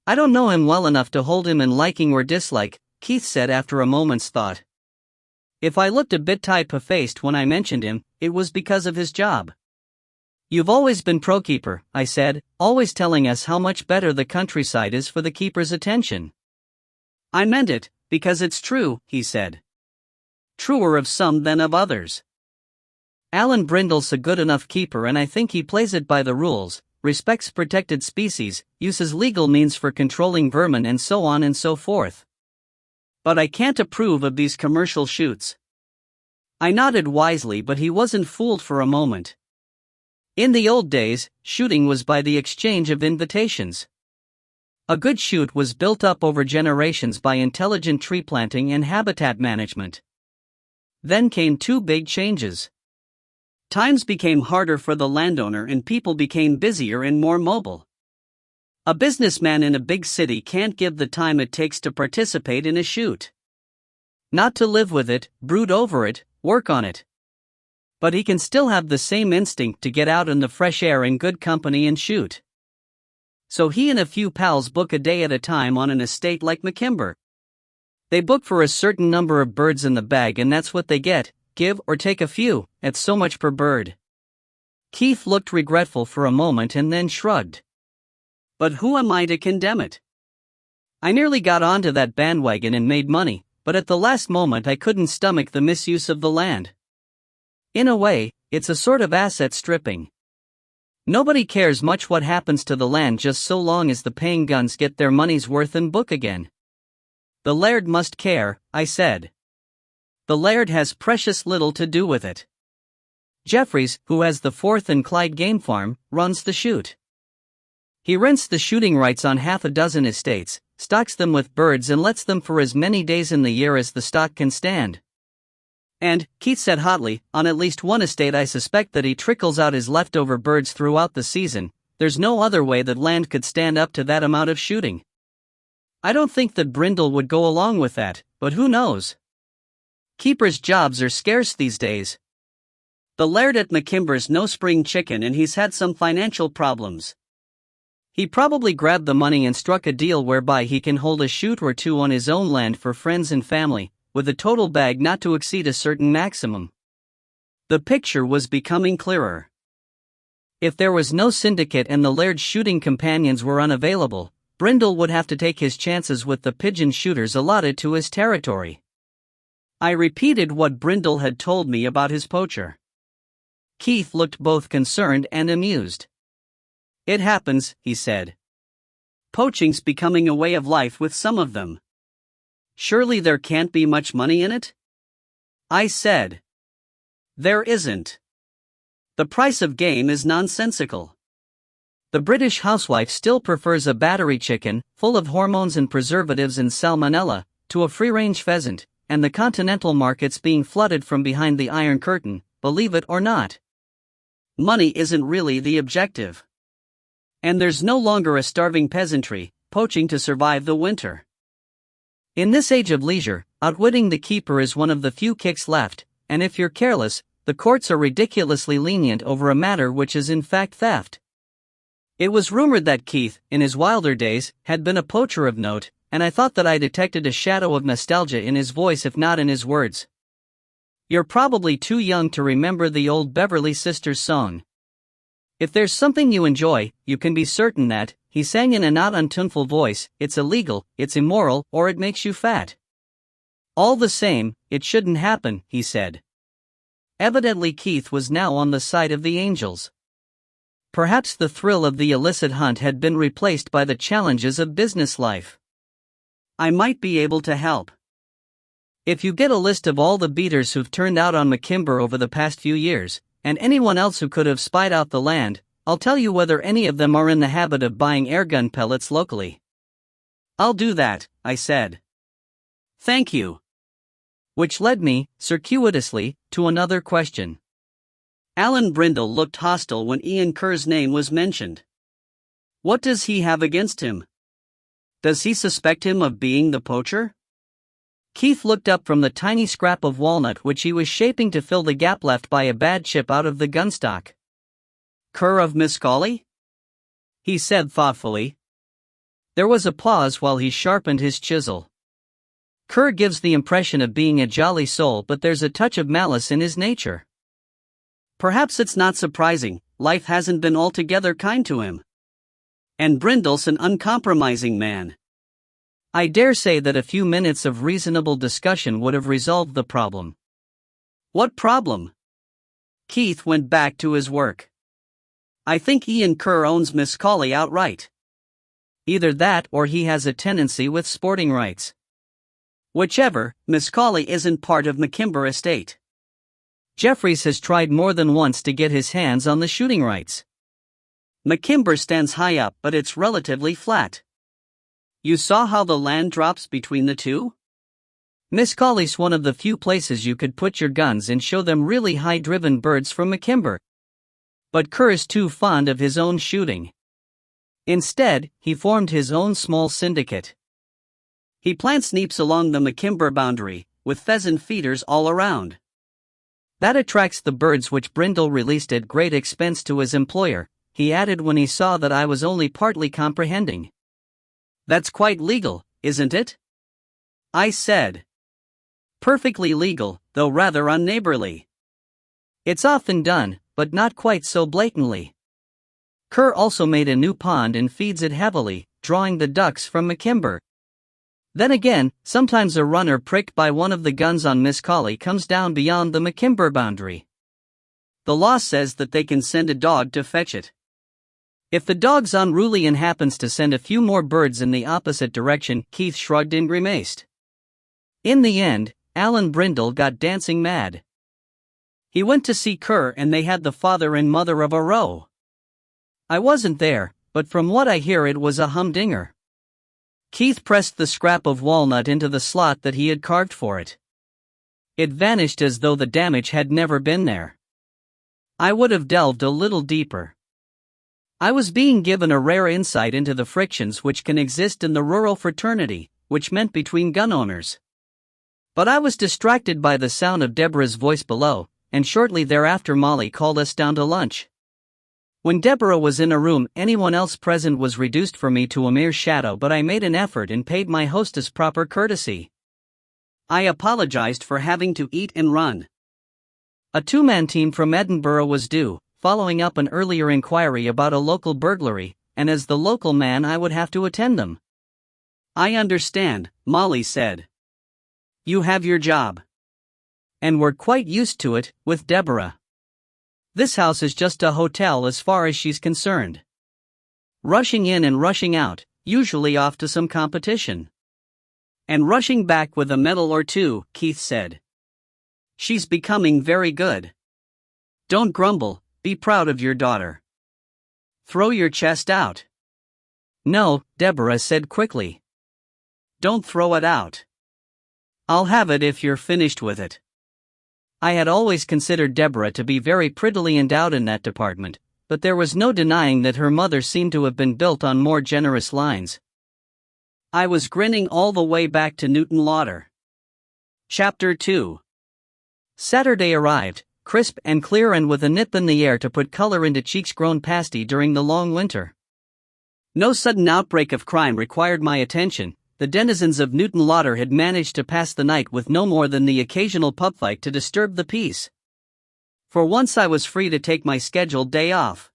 I don't know him well enough to hold him in liking or dislike, Keith said after a moment's thought. If I looked a bit type-faced when I mentioned him, it was because of his job. You've always been pro-keeper, I said, always telling us how much better the countryside is for the keeper's attention. I meant it, because it's true, he said. Truer of some than of others. Alan Brindle's a good enough keeper, and I think he plays it by the rules, respects protected species, uses legal means for controlling vermin, and so on and so forth. But I can't approve of these commercial shoots. I nodded wisely, but he wasn't fooled for a moment. In the old days, shooting was by the exchange of invitations. A good shoot was built up over generations by intelligent tree planting and habitat management. Then came two big changes. Times became harder for the landowner and people became busier and more mobile. A businessman in a big city can't give the time it takes to participate in a shoot. Not to live with it, brood over it, work on it. But he can still have the same instinct to get out in the fresh air in good company and shoot. So he and a few pals book a day at a time on an estate like McKimber. They book for a certain number of birds in the bag, and that's what they get. Give or take a few, at so much per bird. Keith looked regretful for a moment and then shrugged. But who am I to condemn it? I nearly got onto that bandwagon and made money, but at the last moment I couldn't stomach the misuse of the land. In a way, it's a sort of asset stripping. Nobody cares much what happens to the land just so long as the paying guns get their money's worth and book again. The laird must care, I said. The laird has precious little to do with it. Jeffries, who has the Forth and Clyde game farm, runs the shoot. He rents the shooting rights on half a dozen estates, stocks them with birds, and lets them for as many days in the year as the stock can stand. And, Keith said hotly, on at least one estate I suspect that he trickles out his leftover birds throughout the season. There's no other way that land could stand up to that amount of shooting. I don't think that Brindle would go along with that, but who knows? Keepers' jobs are scarce these days. The laird at McKimber's no spring chicken, and he's had some financial problems. He probably grabbed the money and struck a deal whereby he can hold a shoot or two on his own land for friends and family, with a total bag not to exceed a certain maximum. The picture was becoming clearer. If there was no syndicate and the laird's shooting companions were unavailable, Brindle would have to take his chances with the pigeon shooters allotted to his territory. I repeated what Brindle had told me about his poacher. Keith looked both concerned and amused. "It happens," he said. "Poaching's becoming a way of life with some of them. Surely there can't be much money in it?" I said. "There isn't. The price of game is nonsensical. The British housewife still prefers a battery chicken, full of hormones and preservatives and salmonella, to a free-range pheasant, and the continental market's being flooded from behind the Iron Curtain, believe it or not. Money isn't really the objective. And there's no longer a starving peasantry, poaching to survive the winter. In this age of leisure, outwitting the keeper is one of the few kicks left, and if you're careless, the courts are ridiculously lenient over a matter which is in fact theft." It was rumored that Keith, in his wilder days, had been a poacher of note, and I thought that I detected a shadow of nostalgia in his voice if not in his words. "You're probably too young to remember the old Beverly Sisters song. If there's something you enjoy, you can be certain that," he sang in a not untuneful voice, "it's illegal, it's immoral, or it makes you fat. All the same, it shouldn't happen," he said. Evidently Keith was now on the side of the angels. Perhaps the thrill of the illicit hunt had been replaced by the challenges of business life. I might be able to help. If you get a list of all the beaters who've turned out on McKimber over the past few years, and anyone else who could have spied out the land, I'll tell you whether any of them are in the habit of buying airgun pellets locally." "I'll do that," I said. "Thank you." Which led me, circuitously, to another question. Alan Brindle looked hostile when Ian Kerr's name was mentioned. What does he have against him? Does he suspect him of being the poacher? Keith looked up from the tiny scrap of walnut which he was shaping to fill the gap left by a bad chip out of the gunstock. "Kerr of Miscally?" he said thoughtfully. There was a pause while he sharpened his chisel. "Kerr gives the impression of being a jolly soul, but there's a touch of malice in his nature. Perhaps it's not surprising, life hasn't been altogether kind to him. And Brindle's an uncompromising man. I dare say that a few minutes of reasonable discussion would have resolved the problem." "What problem?" Keith went back to his work. "I think Ian Kerr owns Miscally outright. Either that or he has a tenancy with sporting rights. Whichever, Miscally isn't part of McKimber estate. Jeffries has tried more than once to get his hands on the shooting rights. McKimber stands high up, but it's relatively flat. You saw how the land drops between the two? Miscolly's one of the few places you could put your guns and show them really high-driven birds from McKimber. But Kerr is too fond of his own shooting. Instead, he formed his own small syndicate. He plants neeps along the McKimber boundary, with pheasant feeders all around. That attracts the birds which Brindle released at great expense to his employer," he added when he saw that I was only partly comprehending. "That's quite legal, isn't it?" I said. "Perfectly legal, though rather unneighborly. It's often done, but not quite so blatantly. Kerr also made a new pond and feeds it heavily, drawing the ducks from McKimber. Then again, sometimes a runner pricked by one of the guns on Miscally comes down beyond the McKimber boundary. The law says that they can send a dog to fetch it. If the dog's unruly and happens to send a few more birds in the opposite direction," Keith shrugged and grimaced. In the end, Alan Brindle got dancing mad. He went to see Kerr and they had the father and mother of a row. I wasn't there, but from what I hear it was a humdinger. Keith pressed the scrap of walnut into the slot that he had carved for it. It vanished as though the damage had never been there. I would have delved a little deeper. I was being given a rare insight into the frictions which can exist in the rural fraternity, which meant between gun owners. But I was distracted by the sound of Deborah's voice below, and shortly thereafter Molly called us down to lunch. When Deborah was in a room, anyone else present was reduced for me to a mere shadow, but I made an effort and paid my hostess proper courtesy. I apologized for having to eat and run. A two-man team from Edinburgh was due, following up an earlier inquiry about a local burglary, and as the local man I would have to attend them. I understand, Molly said. You have your job. And we're quite used to it, with Deborah. This house is just a hotel as far as she's concerned. Rushing in and rushing out, usually off to some competition. And rushing back with a medal or two, Keith said. She's becoming very good. Don't grumble, be proud of your daughter. Throw your chest out. No, Deborah said quickly. Don't throw it out. I'll have it if you're finished with it. I had always considered Deborah to be very prettily endowed in that department, but there was no denying that her mother seemed to have been built on more generous lines. I was grinning all the way back to Newton Lauder. Chapter 2. Saturday arrived, crisp and clear and with a nip in the air to put color into cheeks grown pasty during the long winter. No sudden outbreak of crime required my attention. The denizens of Newton Lauder had managed to pass the night with no more than the occasional pub fight to disturb the peace. For once I was free to take my scheduled day off.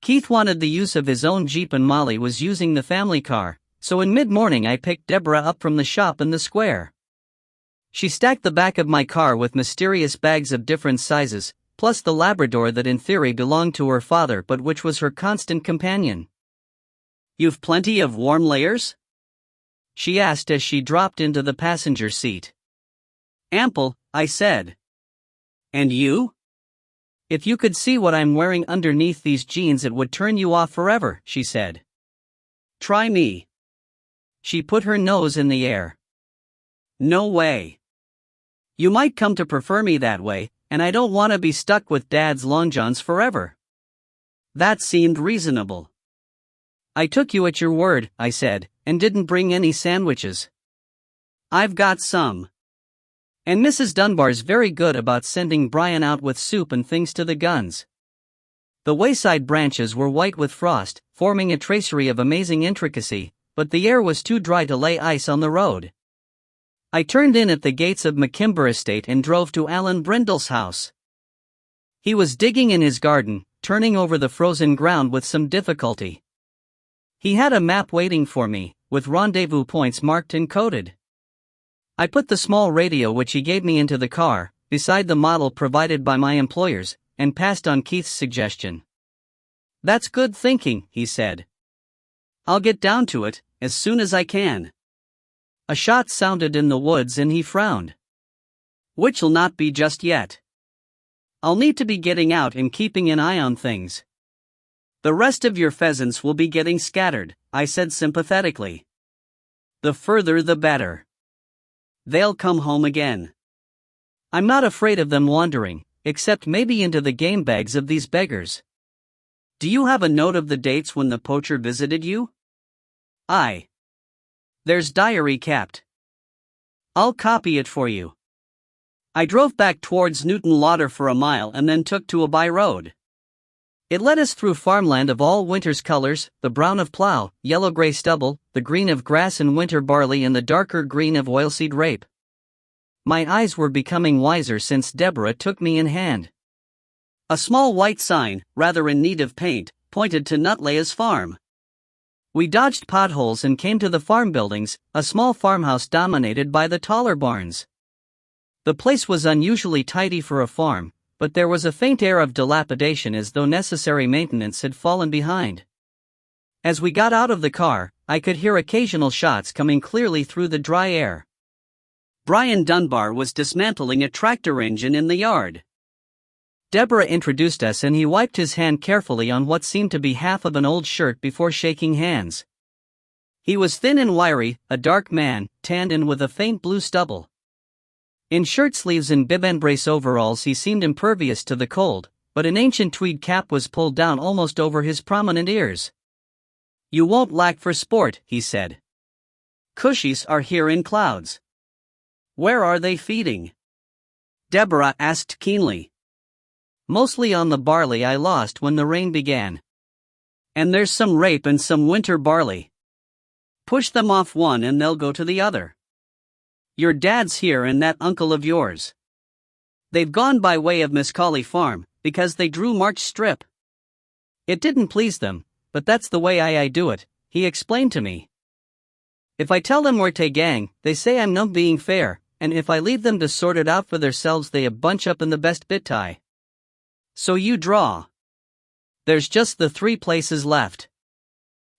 Keith wanted the use of his own Jeep and Molly was using the family car, so in mid-morning I picked Deborah up from the shop in the square. She stacked the back of my car with mysterious bags of different sizes, plus the Labrador that in theory belonged to her father but which was her constant companion. You've plenty of warm layers? She asked as she dropped into the passenger seat. Ample, I said. And you? If you could see what I'm wearing underneath these jeans it would turn you off forever, she said. Try me. She put her nose in the air. No way. You might come to prefer me that way, and I don't want to be stuck with Dad's long johns forever. That seemed reasonable. I took you at your word, I said, and didn't bring any sandwiches. I've got some. And Mrs. Dunbar's very good about sending Brian out with soup and things to the guns. The wayside branches were white with frost, forming a tracery of amazing intricacy, but the air was too dry to lay ice on the road. I turned in at the gates of McKimber Estate and drove to Alan Brindle's house. He was digging in his garden, turning over the frozen ground with some difficulty. He had a map waiting for me, with rendezvous points marked and coded. I put the small radio which he gave me into the car, beside the model provided by my employers, and passed on Keith's suggestion. That's good thinking, he said. I'll get down to it, as soon as I can. A shot sounded in the woods and he frowned. Which'll not be just yet. I'll need to be getting out and keeping an eye on things. The rest of your pheasants will be getting scattered, I said sympathetically. The further the better. They'll come home again. I'm not afraid of them wandering, except maybe into the game bags of these beggars. Do you have a note of the dates when the poacher visited you? Aye. There's diary kept. I'll copy it for you. I drove back towards Newton Lauder for a mile and then took to a by road. It led us through farmland of all winter's colors, the brown of plow, yellow-gray stubble, the green of grass and winter barley and the darker green of oilseed rape. My eyes were becoming wiser since Deborah took me in hand. A small white sign, rather in need of paint, pointed to Nutlay's farm. We dodged potholes and came to the farm buildings, a small farmhouse dominated by the taller barns. The place was unusually tidy for a farm, but there was a faint air of dilapidation as though necessary maintenance had fallen behind. As we got out of the car, I could hear occasional shots coming clearly through the dry air. Brian Dunbar was dismantling a tractor engine in the yard. Deborah introduced us and he wiped his hand carefully on what seemed to be half of an old shirt before shaking hands. He was thin and wiry, a dark man, tanned and with a faint blue stubble. In shirt sleeves and bib and brace overalls he seemed impervious to the cold, but an ancient tweed cap was pulled down almost over his prominent ears. You won't lack for sport, he said. Cushies are here in clouds. Where are they feeding? Deborah asked keenly. Mostly on the barley I lost when the rain began. And there's some rape and some winter barley. Push them off one and they'll go to the other. Your dad's here and that uncle of yours. They've gone by way of Miscalley Farm, because they drew March strip. It didn't please them, but that's the way I do it, he explained to me. If I tell them where te gang, they say I'm not being fair, and if I leave them to sort it out for themselves they a bunch up in the best bit tie. So you draw. There's just the 3 places left.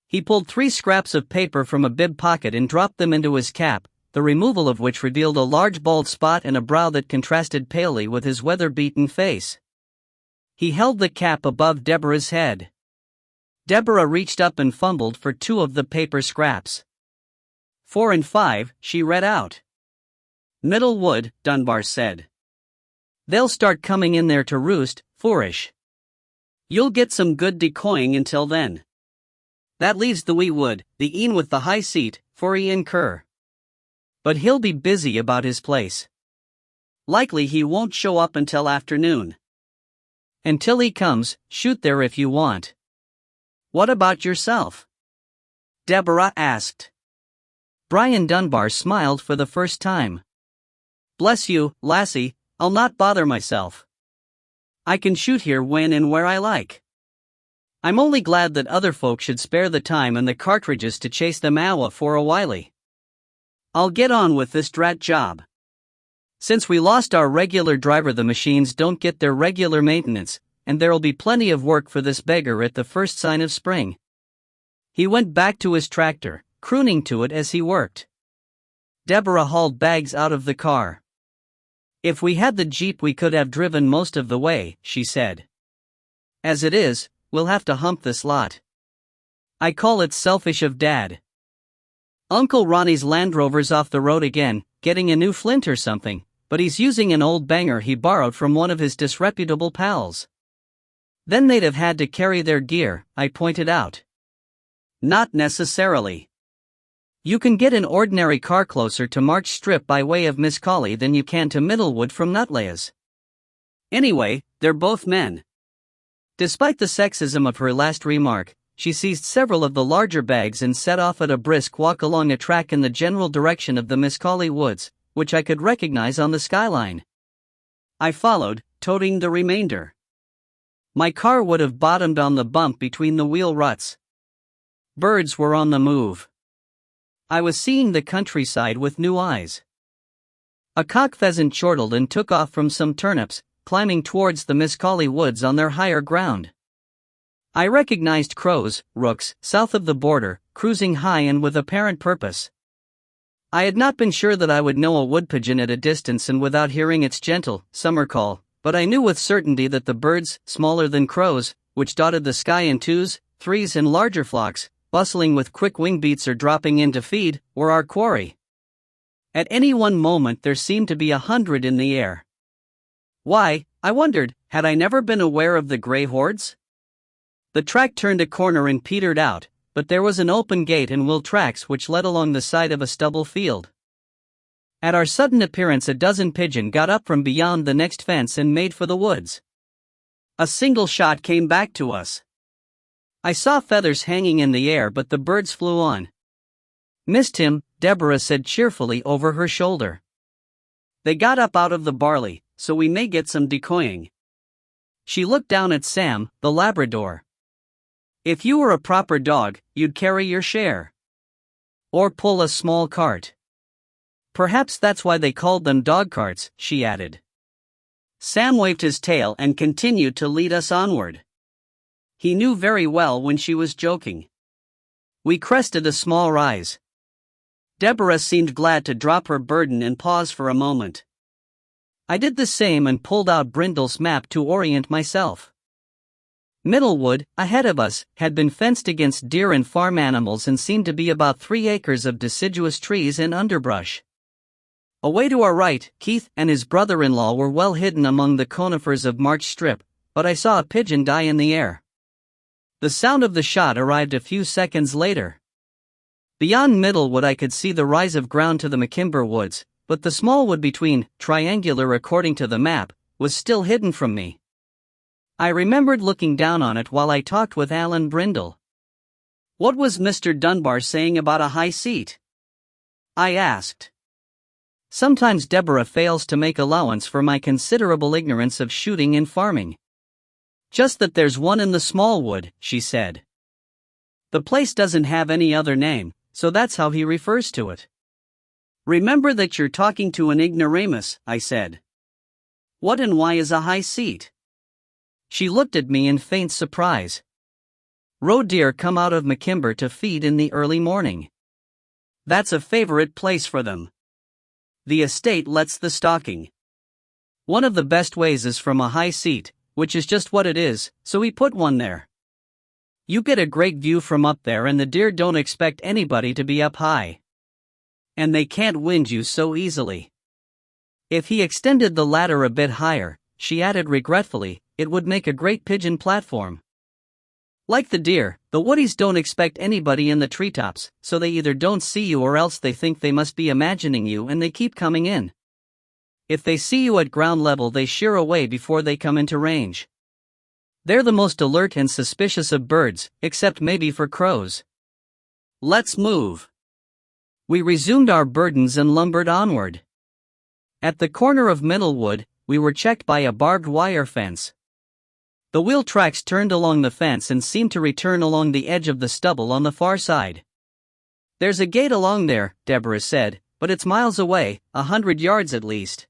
He pulled 3 scraps of paper from a bib pocket and dropped them into his cap, the removal of which revealed a large bald spot and a brow that contrasted palely with his weather-beaten face. He held the cap above Deborah's head. Deborah reached up and fumbled for 2 of the paper scraps. 4 and 5, she read out. Middle wood, Dunbar said. They'll start coming in there to roost, 4ish. You'll get some good decoying until then. That leaves the wee wood, the een with the high seat, for Ian Kerr. But he'll be busy about his place. Likely he won't show up until afternoon. Until he comes, shoot there if you want. What about yourself? Deborah asked. Brian Dunbar smiled for the first time. Bless you, lassie, I'll not bother myself. I can shoot here when and where I like. I'm only glad that other folk should spare the time and the cartridges to chase them awa for a whiley. I'll get on with this drat job. Since we lost our regular driver the machines don't get their regular maintenance, and there'll be plenty of work for this beggar at the first sign of spring. He went back to his tractor, crooning to it as he worked. Deborah hauled bags out of the car. If we had the jeep we could have driven most of the way, she said. As it is, we'll have to hump this lot. I call it selfish of Dad. Uncle Ronnie's Land Rover's off the road again, getting a new flint or something, but he's using an old banger he borrowed from one of his disreputable pals. Then they'd have had to carry their gear, I pointed out. Not necessarily. You can get an ordinary car closer to March Strip by way of Miscalley than you can to Middlewood from Nutlayas. Anyway, they're both men. Despite the sexism of her last remark, she seized several of the larger bags and set off at a brisk walk along a track in the general direction of the Miscalley woods, which I could recognize on the skyline. I followed, toting the remainder. My car would have bottomed on the bump between the wheel ruts. Birds were on the move. I was seeing the countryside with new eyes. A cock pheasant chortled and took off from some turnips, climbing towards the Miscalley woods on their higher ground. I recognized crows, rooks, south of the border, cruising high and with apparent purpose. I had not been sure that I would know a wood pigeon at a distance and without hearing its gentle, summer call, but I knew with certainty that the birds, smaller than crows, which dotted the sky in 2s, 3s and larger flocks, bustling with quick wing beats or dropping in to feed, were our quarry. At any one moment there seemed to be 100 in the air. Why, I wondered, had I never been aware of the grey hordes? The track turned a corner and petered out, but there was an open gate and wool tracks which led along the side of a stubble field. At our sudden appearance a dozen pigeon got up from beyond the next fence and made for the woods. A single shot came back to us. I saw feathers hanging in the air but the birds flew on. Missed him, Deborah said cheerfully over her shoulder. They got up out of the barley, so we may get some decoying. She looked down at Sam, the Labrador. If you were a proper dog, you'd carry your share. Or pull a small cart. Perhaps that's why they called them dog carts, she added. Sam waved his tail and continued to lead us onward. He knew very well when she was joking. We crested a small rise. Deborah seemed glad to drop her burden and pause for a moment. I did the same and pulled out Brindle's map to orient myself. Middlewood, ahead of us, had been fenced against deer and farm animals and seemed to be about 3 acres of deciduous trees and underbrush. Away to our right, Keith and his brother-in-law were well hidden among the conifers of March Strip, but I saw a pigeon die in the air. The sound of the shot arrived a few seconds later. Beyond Middlewood I could see the rise of ground to the McKimber woods, but the small wood between, triangular according to the map, was still hidden from me. I remembered looking down on it while I talked with Alan Brindle. What was Mr. Dunbar saying about a high seat? I asked. Sometimes Deborah fails to make allowance for my considerable ignorance of shooting and farming. Just that there's one in the Smallwood, she said. The place doesn't have any other name, so that's how he refers to it. Remember that you're talking to an ignoramus, I said. What and why is a high seat? She looked at me in faint surprise. Roe deer come out of McKimber to feed in the early morning. That's a favorite place for them. The estate lets the stalking. One of the best ways is from a high seat, which is just what it is, so we put one there. You get a great view from up there and the deer don't expect anybody to be up high. And they can't wind you so easily. If he extended the ladder a bit higher, she added regretfully, it would make a great pigeon platform. Like the deer, the woodies don't expect anybody in the treetops, so they either don't see you or else they think they must be imagining you and they keep coming in. If they see you at ground level they sheer away before they come into range. They're the most alert and suspicious of birds, except maybe for crows. Let's move. We resumed our burdens and lumbered onward. At the corner of Middlewood, we were checked by a barbed wire fence. The wheel tracks turned along the fence and seemed to return along the edge of the stubble on the far side. There's a gate along there, Deborah said, but it's miles away, 100 yards at least.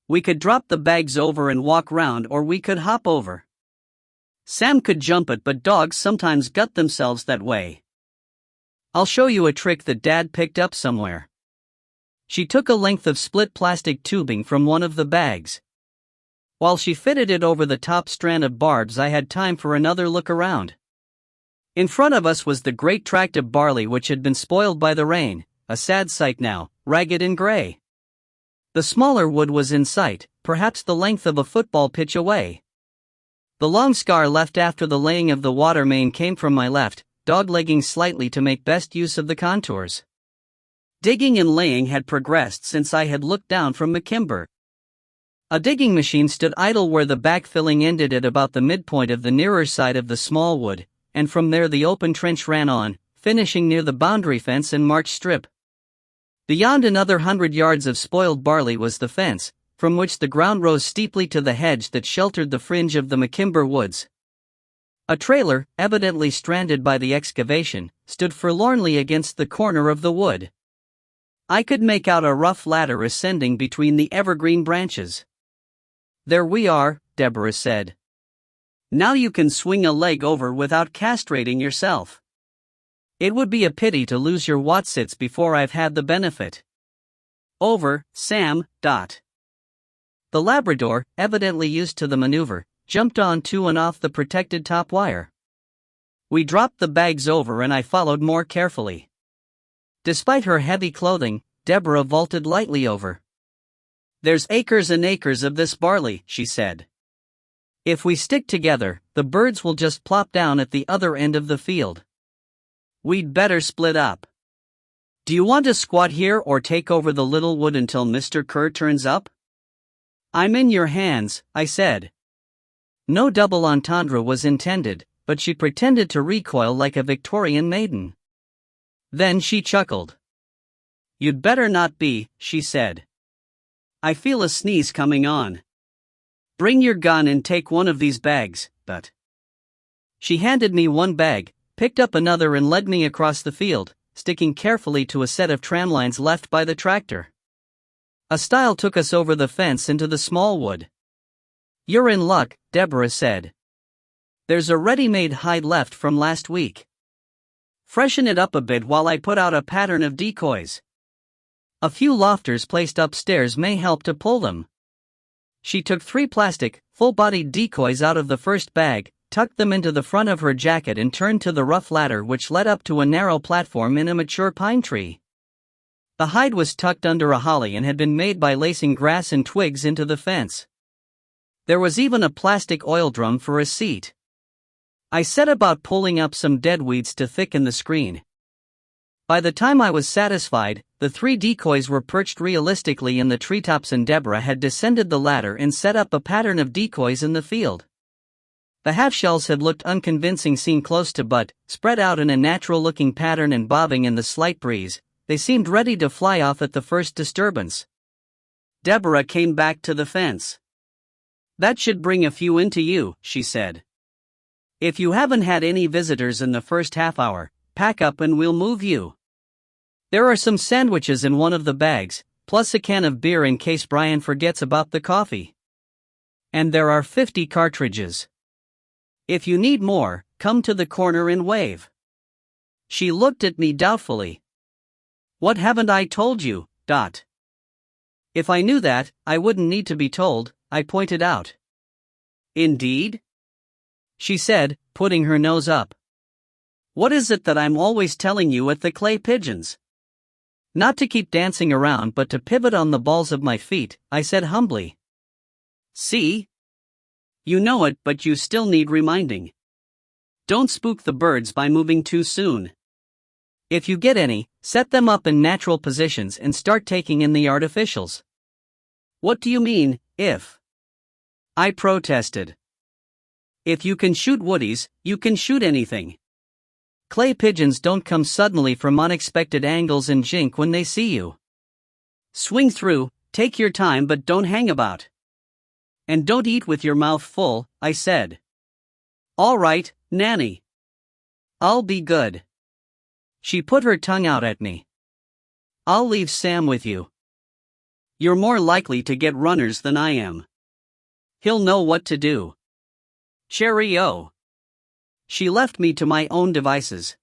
We could drop the bags over and walk round or we could hop over. Sam could jump it but dogs sometimes gut themselves that way. I'll show you a trick that Dad picked up somewhere. She took a length of split plastic tubing from one of the bags. While she fitted it over the top strand of barbs I had time for another look around. In front of us was the great tract of barley which had been spoiled by the rain, a sad sight now, ragged and gray. The smaller wood was in sight, perhaps the length of a football pitch away. The long scar left after the laying of the water main came from my left, doglegging slightly to make best use of the contours. Digging and laying had progressed since I had looked down from McKimber. A digging machine stood idle where the backfilling ended at about the midpoint of the nearer side of the Smallwood, and from there the open trench ran on, finishing near the boundary fence and march strip. Beyond another 100 yards of spoiled barley was the fence, from which the ground rose steeply to the hedge that sheltered the fringe of the McKimber woods. A trailer, evidently stranded by the excavation, stood forlornly against the corner of the wood. I could make out a rough ladder ascending between the evergreen branches. There we are, Deborah said. Now you can swing a leg over without castrating yourself. It would be a pity to lose your Watsits before I've had the benefit. Over, Sam. The Labrador, evidently used to the maneuver, jumped on to and off the protected top wire. We dropped the bags over and I followed more carefully. Despite her heavy clothing, Deborah vaulted lightly over. There's acres and acres of this barley, she said. If we stick together, the birds will just plop down at the other end of the field. We'd better split up. Do you want to squat here or take over the little wood until Mr. Kerr turns up? I'm in your hands, I said. No double entendre was intended, but she pretended to recoil like a Victorian maiden. Then she chuckled. You'd better not be, she said. I feel a sneeze coming on. Bring your gun and take one of these bags, but. She handed me one bag, picked up another and led me across the field, sticking carefully to a set of tramlines left by the tractor. A stile took us over the fence into the Smallwood. You're in luck, Deborah said. There's a ready-made hide left from last week. Freshen it up a bit while I put out a pattern of decoys. A few lofters placed upstairs may help to pull them. She took 3 plastic, full-bodied decoys out of the first bag, tucked them into the front of her jacket and turned to the rough ladder which led up to a narrow platform in a mature pine tree. The hide was tucked under a holly and had been made by lacing grass and twigs into the fence. There was even a plastic oil drum for a seat. I set about pulling up some dead weeds to thicken the screen. By the time I was satisfied, the 3 decoys were perched realistically in the treetops and Deborah had descended the ladder and set up a pattern of decoys in the field. The half-shells had looked unconvincing seen close to, but, spread out in a natural-looking pattern and bobbing in the slight breeze, they seemed ready to fly off at the first disturbance. Deborah came back to the fence. "That should bring a few into you," she said. "If you haven't had any visitors in the first half hour, pack up and we'll move you. There are some sandwiches in one of the bags, plus a can of beer in case Brian forgets about the coffee. And there are 50 cartridges. If you need more, come to the corner and wave." She looked at me doubtfully. "What haven't I told you, Dot?" "If I knew that, I wouldn't need to be told," I pointed out. "Indeed?" she said, putting her nose up. "What is it that I'm always telling you at the clay pigeons?" "Not to keep dancing around but to pivot on the balls of my feet," I said humbly. "See? You know it, but you still need reminding. Don't spook the birds by moving too soon. If you get any, set them up in natural positions and start taking in the artificials." "What do you mean, if?" I protested. "If you can shoot woodies, you can shoot anything. Clay pigeons don't come suddenly from unexpected angles and jink when they see you. Swing through, take your time but don't hang about. And don't eat with your mouth full," I said. "All right, Nanny. I'll be good." She put her tongue out at me. "I'll leave Sam with you. You're more likely to get runners than I am. He'll know what to do. Cheerio." She left me to my own devices.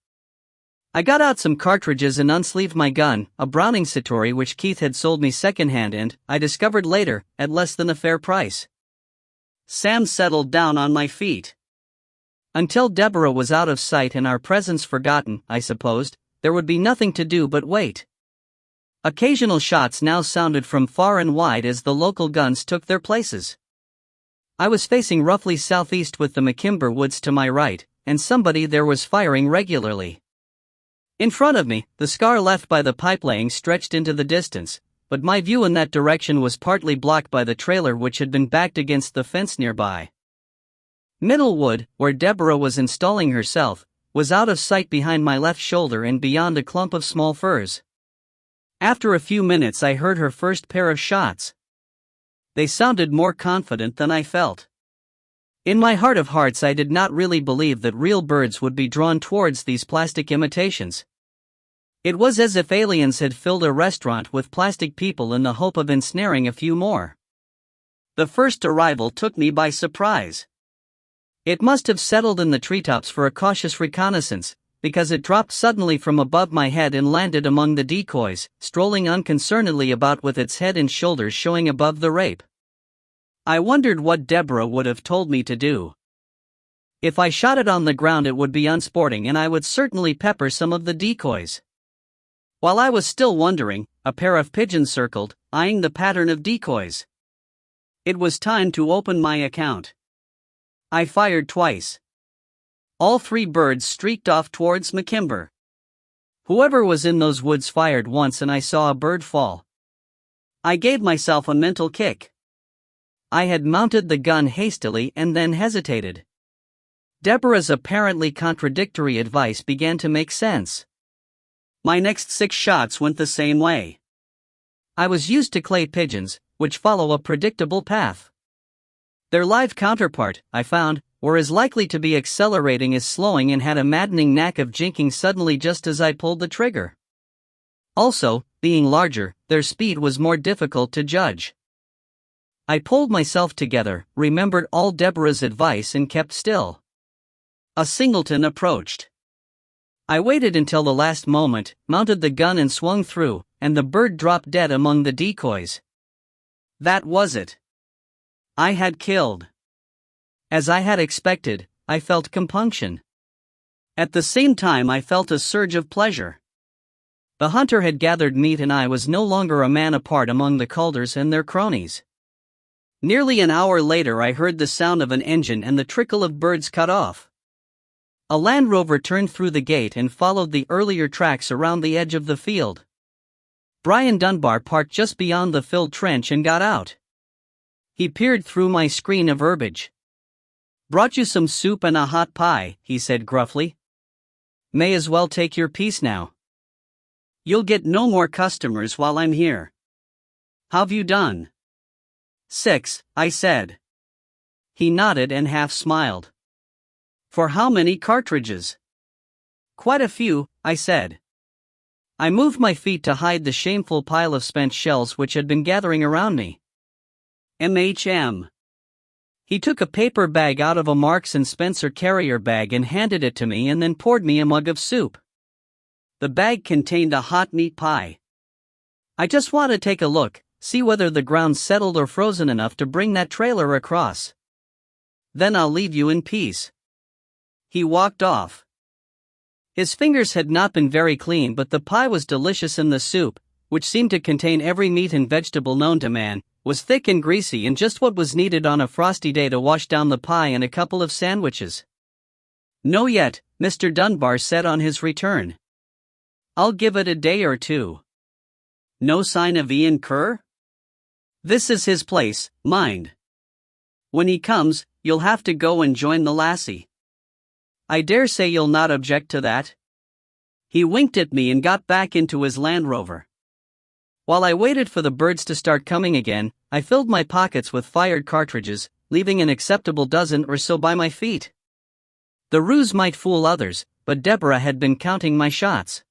I got out some cartridges and unsleeved my gun, a Browning Citori which Keith had sold me secondhand and, I discovered later, at less than a fair price. Sam settled down on my feet. Until Deborah was out of sight and our presence forgotten, I supposed, there would be nothing to do but wait. Occasional shots now sounded from far and wide as the local guns took their places. I was facing roughly southeast with the McKimber Woods to my right, and somebody there was firing regularly. In front of me, the scar left by the pipelaying stretched into the distance, but my view in that direction was partly blocked by the trailer which had been backed against the fence nearby. Middlewood, where Deborah was installing herself, was out of sight behind my left shoulder and beyond a clump of small firs. After a few minutes I heard her first pair of shots. They sounded more confident than I felt. In my heart of hearts I did not really believe that real birds would be drawn towards these plastic imitations. It was as if aliens had filled a restaurant with plastic people in the hope of ensnaring a few more. The first arrival took me by surprise. It must have settled in the treetops for a cautious reconnaissance, because it dropped suddenly from above my head and landed among the decoys, strolling unconcernedly about with its head and shoulders showing above the rape. I wondered what Deborah would have told me to do. If I shot it on the ground it would be unsporting and I would certainly pepper some of the decoys. While I was still wondering, a pair of pigeons circled, eyeing the pattern of decoys. It was time to open my account. I fired twice. All 3 birds streaked off towards McKimber. Whoever was in those woods fired once and I saw a bird fall. I gave myself a mental kick. I had mounted the gun hastily and then hesitated. Deborah's apparently contradictory advice began to make sense. My next 6 shots went the same way. I was used to clay pigeons, which follow a predictable path. Their live counterpart, I found, were as likely to be accelerating as slowing and had a maddening knack of jinking suddenly just as I pulled the trigger. Also, being larger, their speed was more difficult to judge. I pulled myself together, remembered all Deborah's advice and kept still. A singleton approached. I waited until the last moment, mounted the gun and swung through, and the bird dropped dead among the decoys. That was it. I had killed. As I had expected, I felt compunction. At the same time I felt a surge of pleasure. The hunter had gathered meat and I was no longer a man apart among the Calders and their cronies. Nearly an hour later I heard the sound of an engine and the trickle of birds cut off. A Land Rover turned through the gate and followed the earlier tracks around the edge of the field. Brian Dunbar parked just beyond the filled trench and got out. He peered through my screen of herbage. Brought you some soup and a hot pie, he said gruffly. May as well take your piece now. You'll get no more customers while I'm here. How've you done? 6, I said. He nodded and half smiled. For how many cartridges? Quite a few, I said. I moved my feet to hide the shameful pile of spent shells which had been gathering around me. MHM. He took a paper bag out of a Marks & Spencer carrier bag and handed it to me and then poured me a mug of soup. The bag contained a hot meat pie. I just want to take a look, see whether the ground's settled or frozen enough to bring that trailer across. Then I'll leave you in peace. He walked off. His fingers had not been very clean, but the pie was delicious and the soup, which seemed to contain every meat and vegetable known to man, was thick and greasy and just what was needed on a frosty day to wash down the pie and a couple of sandwiches. No yet, Mr. Dunbar said on his return. I'll give it a day or two. No sign of Ian Kerr? This is his place, mind. When he comes, you'll have to go and join the lassie. I dare say you'll not object to that. He winked at me and got back into his Land Rover. While I waited for the birds to start coming again, I filled my pockets with fired cartridges, leaving an acceptable dozen or so by my feet. The ruse might fool others, but Deborah had been counting my shots.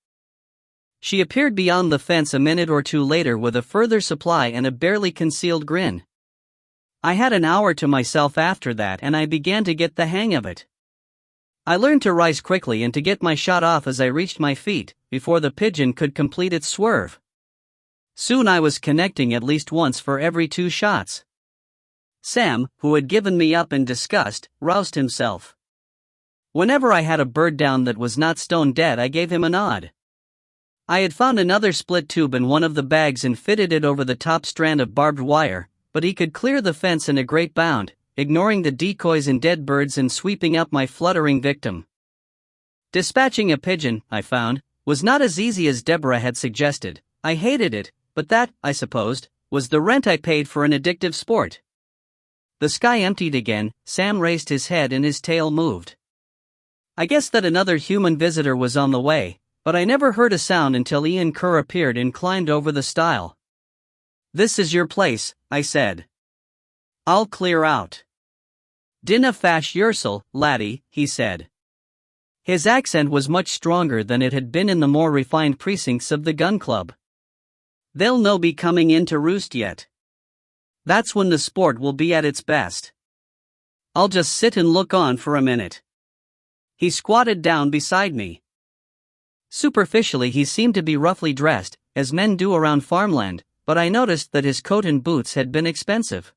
She appeared beyond the fence a minute or two later with a further supply and a barely concealed grin. I had an hour to myself after that and I began to get the hang of it. I learned to rise quickly and to get my shot off as I reached my feet, before the pigeon could complete its swerve. Soon I was connecting at least once for every 2 shots. Sam, who had given me up in disgust, roused himself. Whenever I had a bird down that was not stone dead, I gave him a nod. I had found another split tube in one of the bags and fitted it over the top strand of barbed wire, but he could clear the fence in a great bound, ignoring the decoys and dead birds and sweeping up my fluttering victim. Dispatching a pigeon, I found, was not as easy as Deborah had suggested. I hated it, but that, I supposed, was the rent I paid for an addictive sport. The sky emptied again, Sam raised his head and his tail moved. I guessed that another human visitor was on the way, but I never heard a sound until Ian Kerr appeared and climbed over the stile. This is your place, I said. I'll clear out. Dinna fash yoursel, laddie, he said. His accent was much stronger than it had been in the more refined precincts of the gun club. They'll no be coming in to roost yet. That's when the sport will be at its best. I'll just sit and look on for a minute. He squatted down beside me. Superficially he seemed to be roughly dressed, as men do around farmland, but I noticed that his coat and boots had been expensive.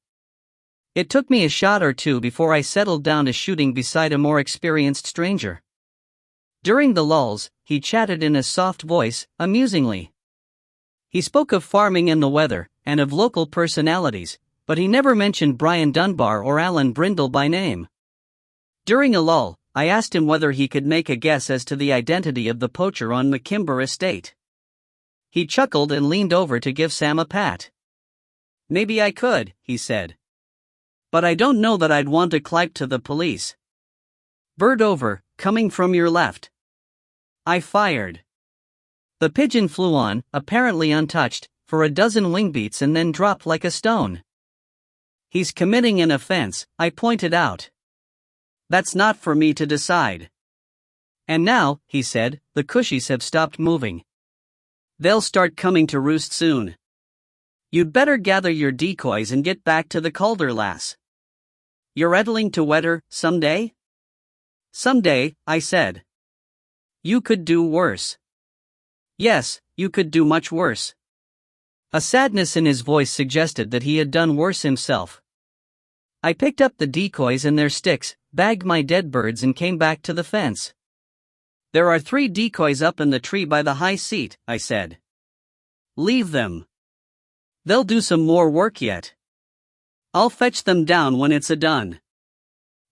It took me a shot or two before I settled down to shooting beside a more experienced stranger. During the lulls, he chatted in a soft voice, amusingly. He spoke of farming and the weather, and of local personalities, but he never mentioned Brian Dunbar or Alan Brindle by name. During a lull, I asked him whether he could make a guess as to the identity of the poacher on McKimber Estate. He chuckled and leaned over to give Sam a pat. Maybe I could, he said. But I don't know that I'd want to clype to the police. Bird over, coming from your left. I fired. The pigeon flew on, apparently untouched, for a dozen wing beats and then dropped like a stone. He's committing an offense, I pointed out. That's not for me to decide. And now, he said, the cushies have stopped moving. They'll start coming to roost soon. You'd better gather your decoys and get back to the Calder lass. You're edling to wed her, someday? Someday, I said. You could do worse. Yes, you could do much worse. A sadness in his voice suggested that he had done worse himself. I picked up the decoys and their sticks, bagged my dead birds and came back to the fence. There are 3 decoys up in the tree by the high seat, I said. Leave them. They'll do some more work yet. I'll fetch them down when it's a-done.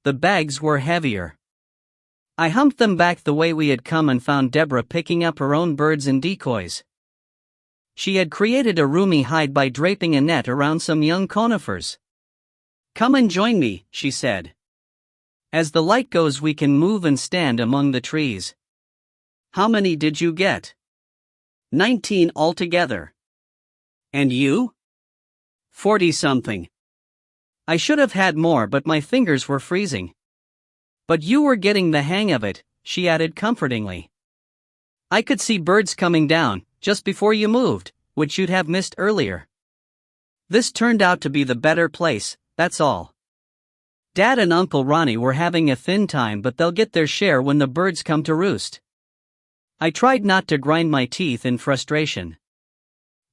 The bags were heavier. I humped them back the way we had come and found Deborah picking up her own birds and decoys. She had created a roomy hide by draping a net around some young conifers. Come and join me, she said. As the light goes, we can move and stand among the trees. How many did you get? 19 altogether. And you? 40-something. I should have had more, but my fingers were freezing. But you were getting the hang of it, she added comfortingly. I could see birds coming down, just before you moved, which you'd have missed earlier. This turned out to be the better place, that's all. Dad and Uncle Ronnie were having a thin time, but they'll get their share when the birds come to roost. I tried not to grind my teeth in frustration.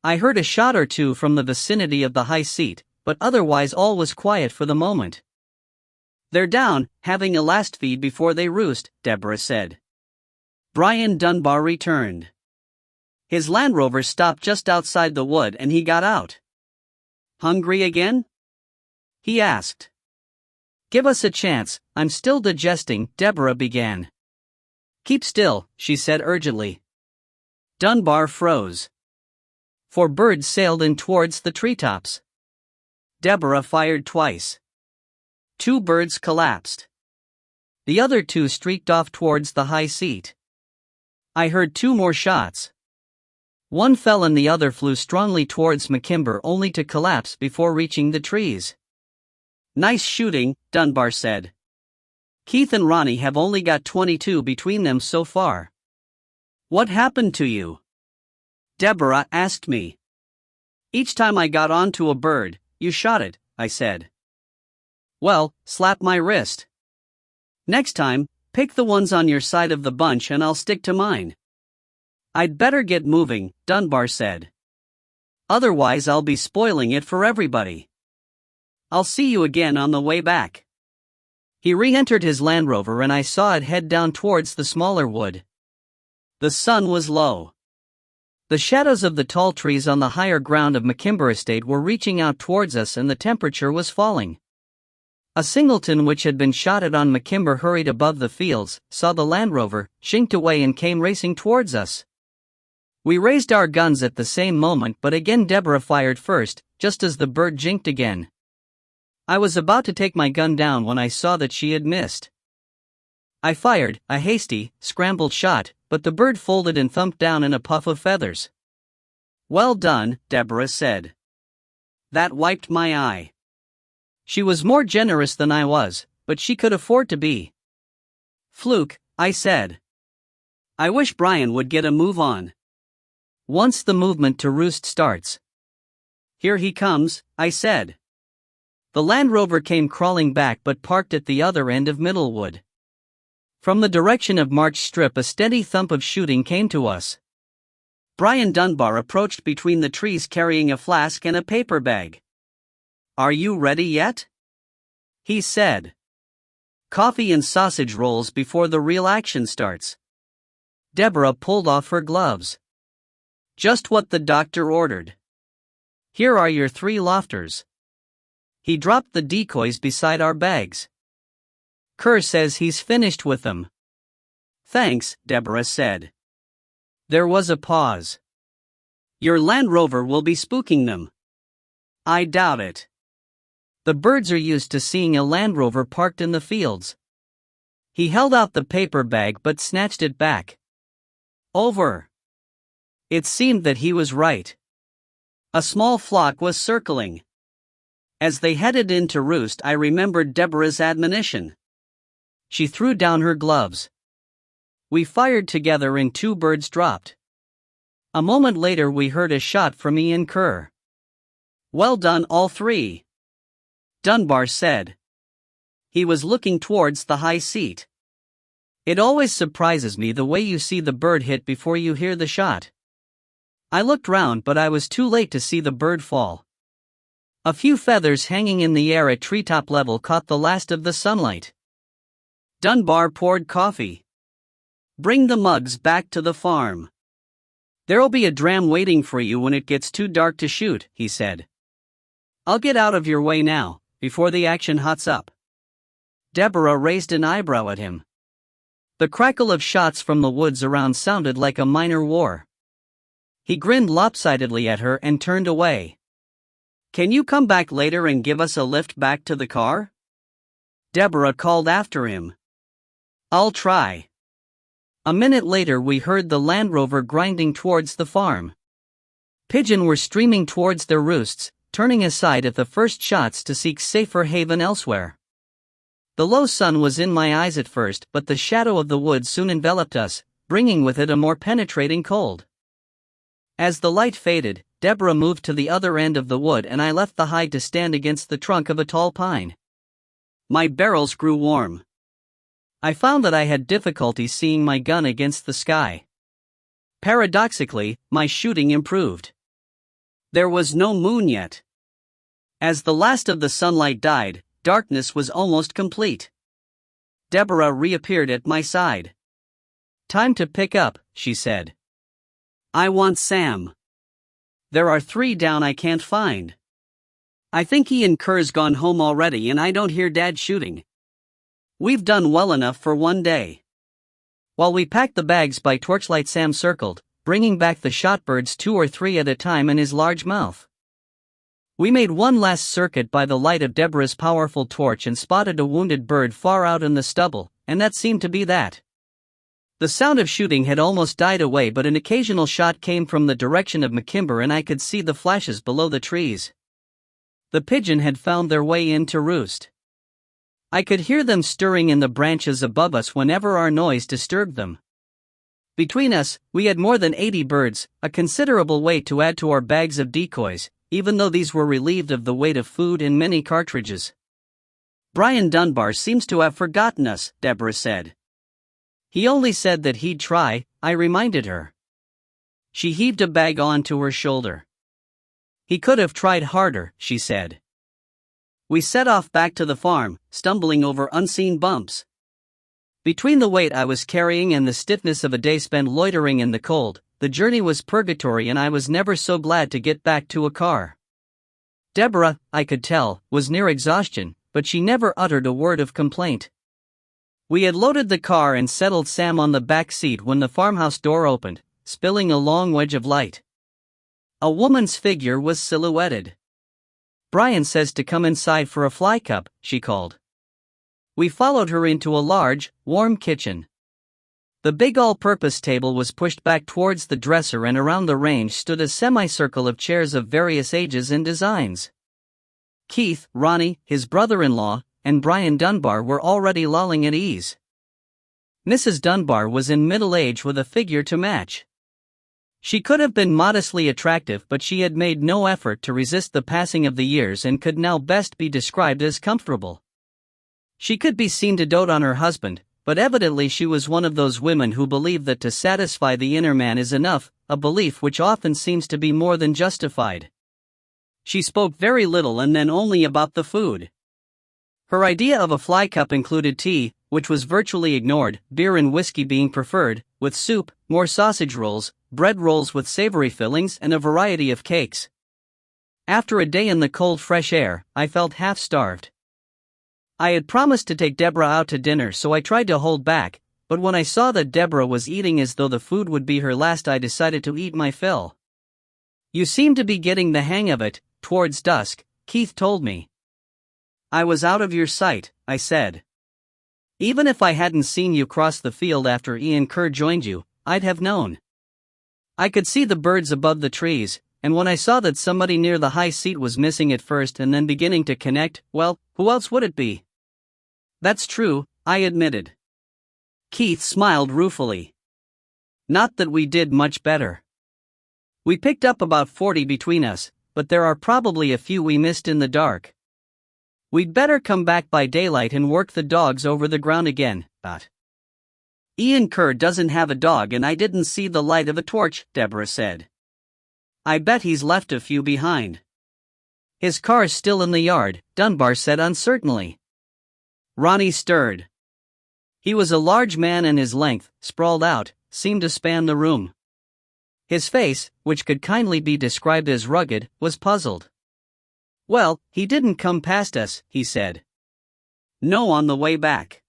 I heard a shot or two from the vicinity of the high seat, but otherwise all was quiet for the moment. They're down, having a last feed before they roost, Deborah said. Brian Dunbar returned. His Land Rover stopped just outside the wood and he got out. Hungry again? He asked. Give us a chance, I'm still digesting, Deborah began. Keep still, she said urgently. Dunbar froze. 4 birds sailed in towards the treetops. Deborah fired twice. 2 birds collapsed. The other 2 streaked off towards the high seat. I heard 2 more shots. One fell and the other flew strongly towards McKimber, only to collapse before reaching the trees. Nice shooting, Dunbar said. Keith and Ronnie have only got 22 between them so far. What happened to you? Deborah asked me. Each time I got onto a bird, you shot it, I said. Well, slap my wrist. Next time, pick the ones on your side of the bunch and I'll stick to mine. I'd better get moving, Dunbar said. Otherwise I'll be spoiling it for everybody. I'll see you again on the way back. He re-entered his Land Rover and I saw it head down towards the smaller wood. The sun was low. The shadows of the tall trees on the higher ground of McKimber Estate were reaching out towards us and the temperature was falling. A singleton which had been shotted on McKimber hurried above the fields, saw the Land Rover, shinked away and came racing towards us. We raised our guns at the same moment, but again Deborah fired first, just as the bird jinked again. I was about to take my gun down when I saw that she had missed. I fired, a hasty, scrambled shot, but the bird folded and thumped down in a puff of feathers. Well done, Deborah said. That wiped my eye. She was more generous than I was, but she could afford to be. Fluke, I said. I wish Brian would get a move on. Once the movement to roost starts. Here he comes, I said. The Land Rover came crawling back but parked at the other end of Middlewood. From the direction of March Strip a steady thump of shooting came to us. Brian Dunbar approached between the trees carrying a flask and a paper bag. Are you ready yet? He said. Coffee and sausage rolls before the real action starts. Deborah pulled off her gloves. Just what the doctor ordered. Here are your 3 lofters. He dropped the decoys beside our bags. Kerr says he's finished with them. Thanks, Deborah said. There was a pause. Your Land Rover will be spooking them. I doubt it. The birds are used to seeing a Land Rover parked in the fields. He held out the paper bag but snatched it back. Over. It seemed that he was right. A small flock was circling. As they headed in to roost, I remembered Deborah's admonition. She threw down her gloves. We fired together and 2 birds dropped. A moment later we heard a shot from Ian Kerr. Well done all 3. Dunbar said. He was looking towards the high seat. It always surprises me the way you see the bird hit before you hear the shot. I looked round but I was too late to see the bird fall. A few feathers hanging in the air at treetop level caught the last of the sunlight. Dunbar poured coffee. Bring the mugs back to the farm. There'll be a dram waiting for you when it gets too dark to shoot, he said. I'll get out of your way now, before the action hots up. Deborah raised an eyebrow at him. The crackle of shots from the woods around sounded like a minor war. He grinned lopsidedly at her and turned away. Can you come back later and give us a lift back to the car? Deborah called after him. "I'll try." A minute later we heard the Land Rover grinding towards the farm. Pigeons were streaming towards their roosts, turning aside at the first shots to seek safer haven elsewhere. The low sun was in my eyes at first, but the shadow of the woods soon enveloped us, bringing with it a more penetrating cold. As the light faded, Deborah moved to the other end of the wood and I left the hide to stand against the trunk of a tall pine. My barrels grew warm. I found that I had difficulty seeing my gun against the sky. Paradoxically, my shooting improved. There was no moon yet. As the last of the sunlight died, darkness was almost complete. Deborah reappeared at my side. "Time to pick up," she said. "I want Sam. There are 3 down I can't find. I think he and Kerr's gone home already and I don't hear Dad shooting. We've done well enough for one day." While we packed the bags by torchlight, Sam circled, bringing back the shot birds 2 or 3 at a time in his large mouth. We made one last circuit by the light of Deborah's powerful torch and spotted a wounded bird far out in the stubble, and that seemed to be that. The sound of shooting had almost died away, but an occasional shot came from the direction of McKimber and I could see the flashes below the trees. The pigeon had found their way in to roost. I could hear them stirring in the branches above us whenever our noise disturbed them. Between us, we had more than 80 birds, a considerable weight to add to our bags of decoys, even though these were relieved of the weight of food and many cartridges. "Brian Dunbar seems to have forgotten us," Deborah said. "He only said that he'd try," I reminded her. She heaved a bag onto her shoulder. "He could have tried harder," she said. We set off back to the farm, stumbling over unseen bumps. Between the weight I was carrying and the stiffness of a day spent loitering in the cold, the journey was purgatory and I was never so glad to get back to a car. Deborah, I could tell, was near exhaustion, but she never uttered a word of complaint. We had loaded the car and settled Sam on the back seat when the farmhouse door opened, spilling a long wedge of light. A woman's figure was silhouetted. "Brian says to come inside for a fly cup," she called. We followed her into a large, warm kitchen. The big all-purpose table was pushed back towards the dresser and around the range stood a semicircle of chairs of various ages and designs. Keith, Ronnie, his brother-in-law, and Brian Dunbar were already lolling at ease. Mrs. Dunbar was in middle age with a figure to match. She could have been modestly attractive, but she had made no effort to resist the passing of the years and could now best be described as comfortable. She could be seen to dote on her husband, but evidently she was one of those women who believe that to satisfy the inner man is enough, a belief which often seems to be more than justified. She spoke very little and then only about the food. Her idea of a fly cup included tea, which was virtually ignored, beer and whiskey being preferred, with soup, more sausage rolls, bread rolls with savory fillings and a variety of cakes. After a day in the cold fresh air, I felt half-starved. I had promised to take Deborah out to dinner, so I tried to hold back, but when I saw that Deborah was eating as though the food would be her last, I decided to eat my fill. "You seem to be getting the hang of it," towards dusk, Keith told me. "I was out of your sight," I said. "Even if I hadn't seen you cross the field after Ian Kerr joined you, I'd have known." I could see the birds above the trees, and when I saw that somebody near the high seat was missing at first and then beginning to connect, well, who else would it be? "That's true," I admitted. Keith smiled ruefully. "Not that we did much better. We picked up about 40 between us, but there are probably a few we missed in the dark. We'd better come back by daylight and work the dogs over the ground again, but Ian Kerr doesn't have a dog and I didn't see the light of a torch," Deborah said. "I bet he's left a few behind." "His car's still in the yard," Dunbar said uncertainly. Ronnie stirred. He was a large man and his length, sprawled out, seemed to span the room. His face, which could kindly be described as rugged, was puzzled. "Well, he didn't come past us," he said. "No, on the way back.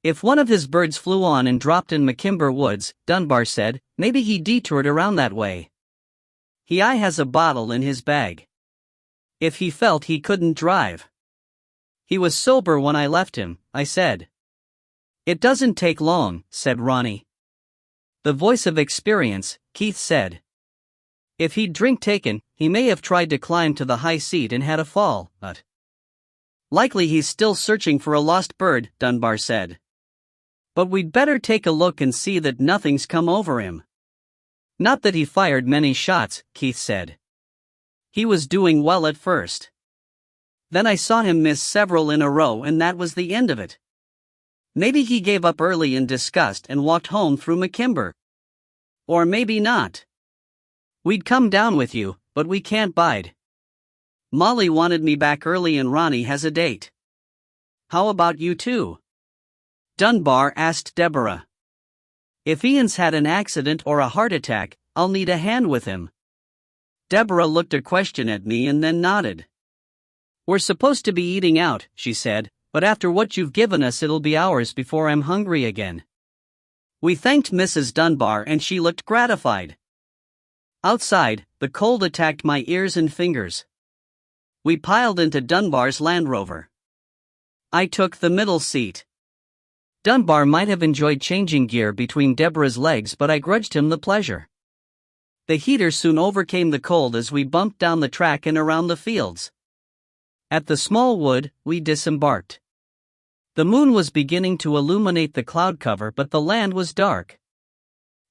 If one of his birds flew on and dropped in McKimber Woods," Dunbar said, "maybe he detoured around that way. He has a bottle in his bag. If he felt he couldn't drive, He was sober when I left him, I said. It doesn't take long, said Ronnie. The voice of experience, Keith said. If he'd drink taken, he may have tried to climb to the high seat and had a fall, but likely he's still searching for a lost bird, Dunbar said. But we'd better take a look and see that nothing's come over him. Not that he fired many shots, Keith said. He was doing well at first. Then I saw him miss several in a row and that was the end of it. Maybe he gave up early in disgust and walked home through McKimber. Or maybe not. We'd come down with you, but we can't bide. Molly wanted me back early and Ronnie has a date. How about you two? Dunbar asked Deborah. If Ian's had an accident or a heart attack, I'll need a hand with him. Deborah looked a question at me and then nodded. We're supposed to be eating out, she said, but after what you've given us it'll be hours before I'm hungry again. We thanked Mrs. Dunbar and she looked gratified. Outside, the cold attacked my ears and fingers. We piled into Dunbar's Land Rover. I took the middle seat. Dunbar might have enjoyed changing gear between Deborah's legs, but I grudged him the pleasure. The heater soon overcame the cold as we bumped down the track and around the fields. At the small wood, we disembarked. The moon was beginning to illuminate the cloud cover, but the land was dark.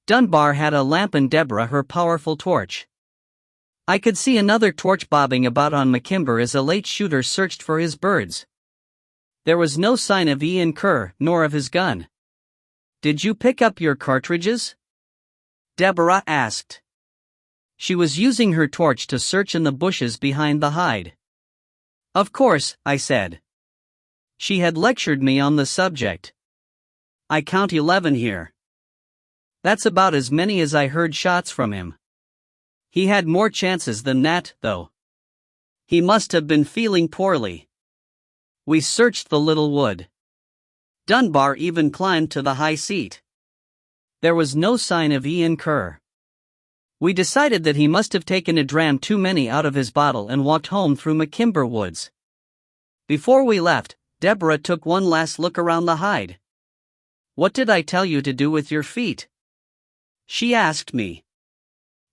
Dunbar had a lamp and Deborah her powerful torch. I could see another torch bobbing about on McKimber as a late shooter searched for his birds. There was no sign of Ian Kerr, nor of his gun. Did you pick up your cartridges? Deborah asked. She was using her torch to search in the bushes behind the hide. Of course, I said. She had lectured me on the subject. I count 11 here. That's about as many as I heard shots from him. He had more chances than that, though. He must have been feeling poorly. We searched the little wood. Dunbar even climbed to the high seat. There was no sign of Ian Kerr. We decided that he must have taken a dram too many out of his bottle and walked home through McKimber Woods. Before we left, Deborah took one last look around the hide. What did I tell you to do with your feet? She asked me.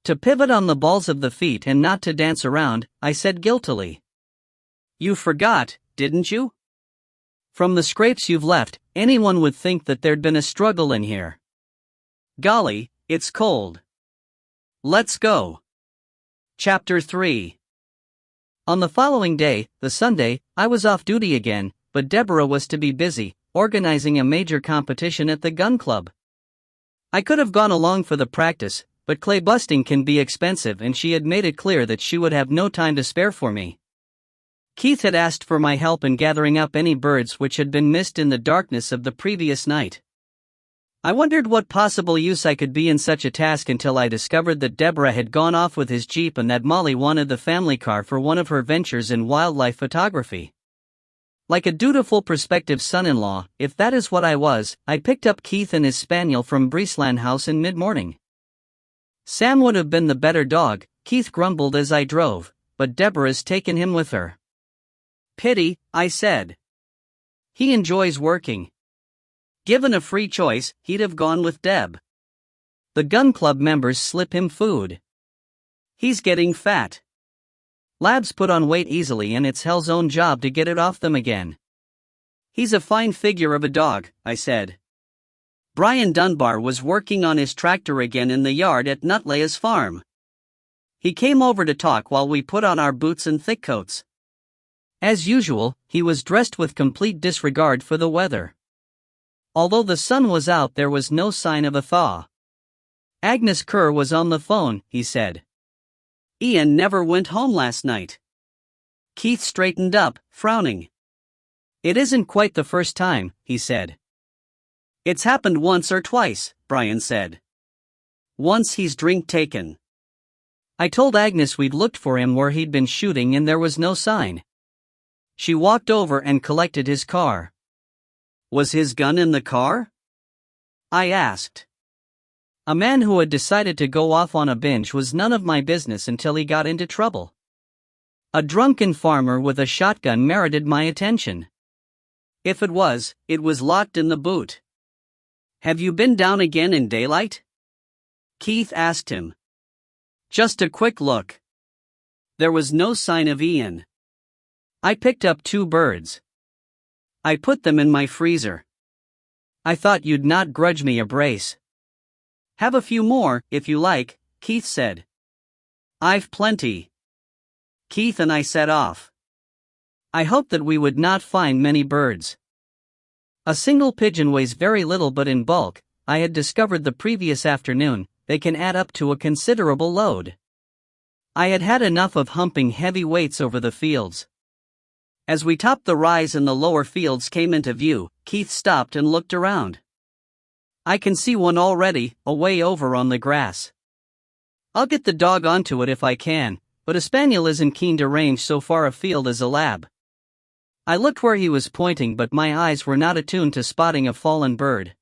To pivot on the balls of the feet and not to dance around, I said guiltily. You forgot, didn't you? From the scrapes you've left, anyone would think that there'd been a struggle in here. Golly, it's cold. Let's go. Chapter 3. On the following day, the Sunday, I was off duty again, but Deborah was to be busy, organizing a major competition at the gun club. I could have gone along for the practice, but clay busting can be expensive and she had made it clear that she would have no time to spare for me. Keith had asked for my help in gathering up any birds which had been missed in the darkness of the previous night. I wondered what possible use I could be in such a task until I discovered that Deborah had gone off with his Jeep and that Molly wanted the family car for one of her ventures in wildlife photography. Like a dutiful prospective son-in-law, if that is what I was, I picked up Keith and his spaniel from Breesland House in mid-morning. Sam would have been the better dog, Keith grumbled as I drove, but Deborah's taken him with her. Pity, I said. He enjoys working. Given a free choice, he'd have gone with Deb. The gun club members slip him food. He's getting fat. Labs put on weight easily and it's hell's own job to get it off them again. He's a fine figure of a dog, I said. Brian Dunbar was working on his tractor again in the yard at Nutlay's farm. He came over to talk while we put on our boots and thick coats. As usual, he was dressed with complete disregard for the weather. Although the sun was out, there was no sign of a thaw. Agnes Kerr was on the phone, he said. Ian never went home last night. Keith straightened up, frowning. It isn't quite the first time, he said. It's happened once or twice, Brian said. Once he's drink taken. I told Agnes we'd looked for him where he'd been shooting and there was no sign. She walked over and collected his car. Was his gun in the car? I asked. A man who had decided to go off on a binge was none of my business until he got into trouble. A drunken farmer with a shotgun merited my attention. If it was locked in the boot. Have you been down again in daylight? Keith asked him. Just a quick look. There was no sign of Ian. I picked up 2 birds. I put them in my freezer. I thought you'd not grudge me a brace. Have a few more, if you like, Keith said. I've plenty. Keith and I set off. I hoped that we would not find many birds. A single pigeon weighs very little, but in bulk, I had discovered the previous afternoon, they can add up to a considerable load. I had had enough of humping heavy weights over the fields. As we topped the rise and the lower fields came into view, Keith stopped and looked around. I can see one already, away over on the grass. I'll get the dog onto it if I can, but a spaniel isn't keen to range so far afield as a lab. I looked where he was pointing, but my eyes were not attuned to spotting a fallen bird.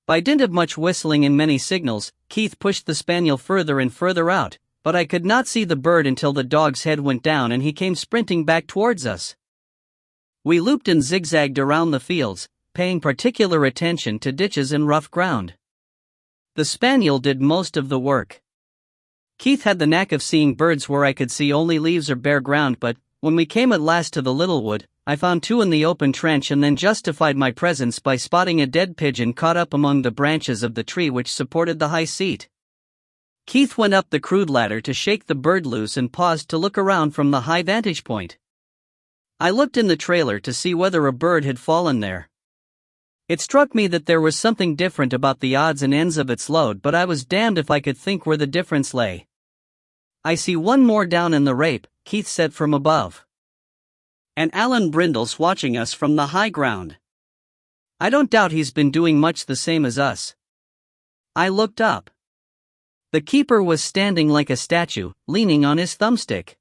By dint of much whistling and many signals, Keith pushed the spaniel further and further out, but I could not see the bird until the dog's head went down and he came sprinting back towards us. We looped and zigzagged around the fields, paying particular attention to ditches and rough ground. The spaniel did most of the work. Keith had the knack of seeing birds where I could see only leaves or bare ground, but when we came at last to the little wood, I found 2 in the open trench and then justified my presence by spotting a dead pigeon caught up among the branches of the tree which supported the high seat. Keith went up the crude ladder to shake the bird loose and paused to look around from the high vantage point. I looked in the trailer to see whether a bird had fallen there. It struck me that there was something different about the odds and ends of its load, but I was damned if I could think where the difference lay. I see one more down in the rape, Keith said from above. And Alan Brindle's watching us from the high ground. I don't doubt he's been doing much the same as us. I looked up. The keeper was standing like a statue, leaning on his thumbstick.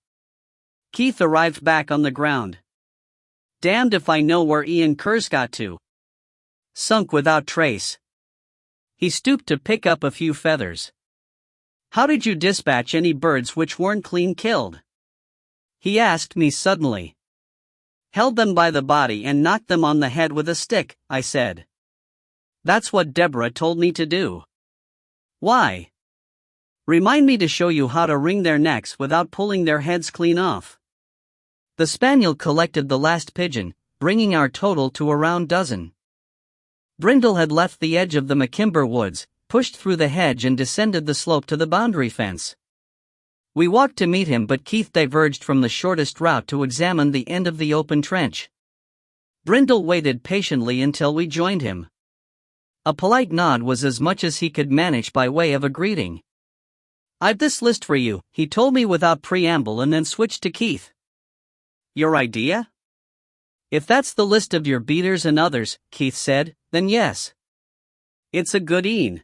Keith arrived back on the ground. Damned if I know where Ian Kerr's got to. Sunk without trace. He stooped to pick up a few feathers. How did you dispatch any birds which weren't clean killed? He asked me suddenly. Held them by the body and knocked them on the head with a stick, I said. That's what Deborah told me to do. Why? Remind me to show you how to wring their necks without pulling their heads clean off. The spaniel collected the last pigeon, bringing our total to around dozen. Brindle had left the edge of the McKimber woods, pushed through the hedge and descended the slope to the boundary fence. We walked to meet him, but Keith diverged from the shortest route to examine the end of the open trench. Brindle waited patiently until we joined him. A polite nod was as much as he could manage by way of a greeting. I've this list for you, he told me without preamble and then switched to Keith. Your idea? If that's the list of your beaters and others, Keith said, then yes. It's a good een.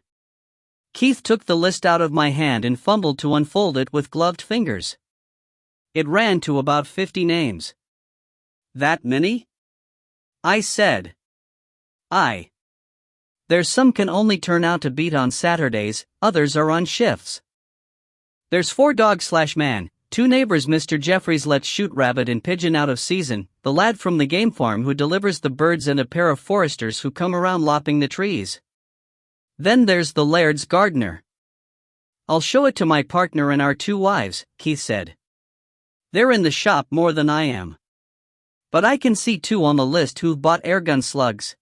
Keith took the list out of my hand and fumbled to unfold it with gloved fingers. It ran to about 50 names. That many? I said. Aye. There's some can only turn out to beat on Saturdays, others are on shifts. There's 4 dog/man, 2 neighbors Mr. Jeffries lets shoot rabbit and pigeon out of season, the lad from the game farm who delivers the birds, and a pair of foresters who come around lopping the trees. Then there's the laird's gardener. I'll show it to my partner and our 2 wives, Keith said. They're in the shop more than I am. But I can see 2 on the list who've bought airgun slugs.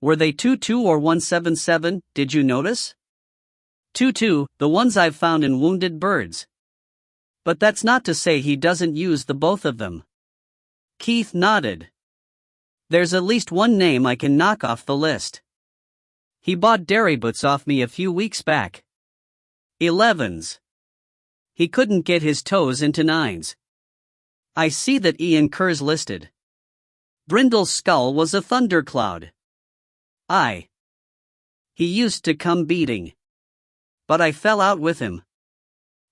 Were they 22 or 177, did you notice? 22, the ones I've found in wounded birds. But that's not to say he doesn't use the both of them. Keith nodded. There's at least one name I can knock off the list. He bought dairy boots off me a few weeks back. 11s. He couldn't get his toes into 9s. I see that Ian Kerr's listed. Brindle's skull was a thundercloud. Aye. He used to come beating. But I fell out with him.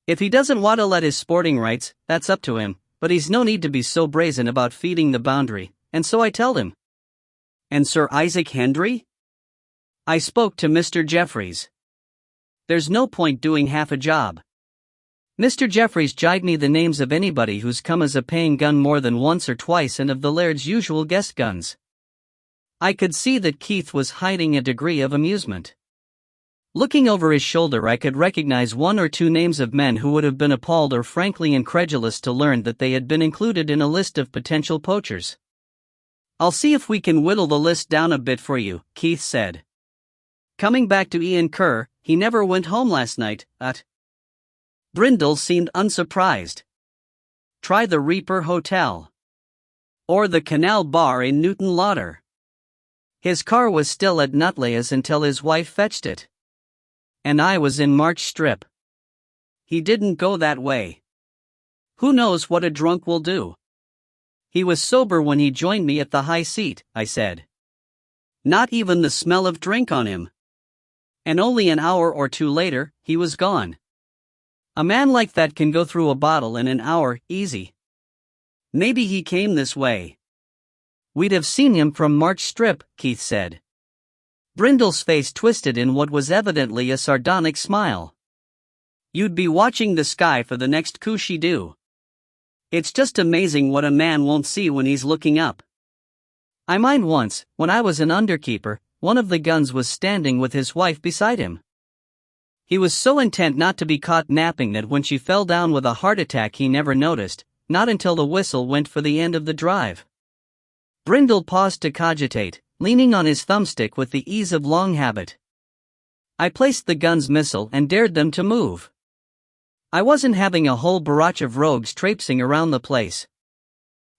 If he doesn't want to let his sporting rights, that's up to him, but he's no need to be so brazen about feeding the boundary, and so I tell him. And Sir Isaac Hendry? I spoke to Mr. Jeffries. There's no point doing half a job. Mr. Jeffries jibed me the names of anybody who's come as a paying gun more than once or twice and of the laird's usual guest guns. I could see that Keith was hiding a degree of amusement. Looking over his shoulder, I could recognize one or two names of men who would have been appalled or frankly incredulous to learn that they had been included in a list of potential poachers. "I'll see if we can whittle the list down a bit for you," Keith said. "Coming back to Ian Kerr, he never went home last night, Brindle seemed unsurprised. "Try the Reaper Hotel. Or the Canal Bar in Newton Lauder. His car was still at Nutlay's until his wife fetched it. And I was in March Strip. He didn't go that way. Who knows what a drunk will do? He was sober when he joined me at the high seat," I said. "Not even the smell of drink on him. And only an hour or two later, he was gone. A man like that can go through a bottle in an hour, easy. Maybe he came this way." "We'd have seen him from March Strip," Keith said. Brindle's face twisted in what was evidently a sardonic smile. "You'd be watching the sky for the next coup she do. It's just amazing what a man won't see when he's looking up. I mind once, when I was an underkeeper, one of the guns was standing with his wife beside him. He was so intent not to be caught napping that when she fell down with a heart attack he never noticed, not until the whistle went for the end of the drive." Brindle paused to cogitate, leaning on his thumbstick with the ease of long habit. I placed the gun's missile and dared them to move. I wasn't having a whole barrage of rogues traipsing around the place.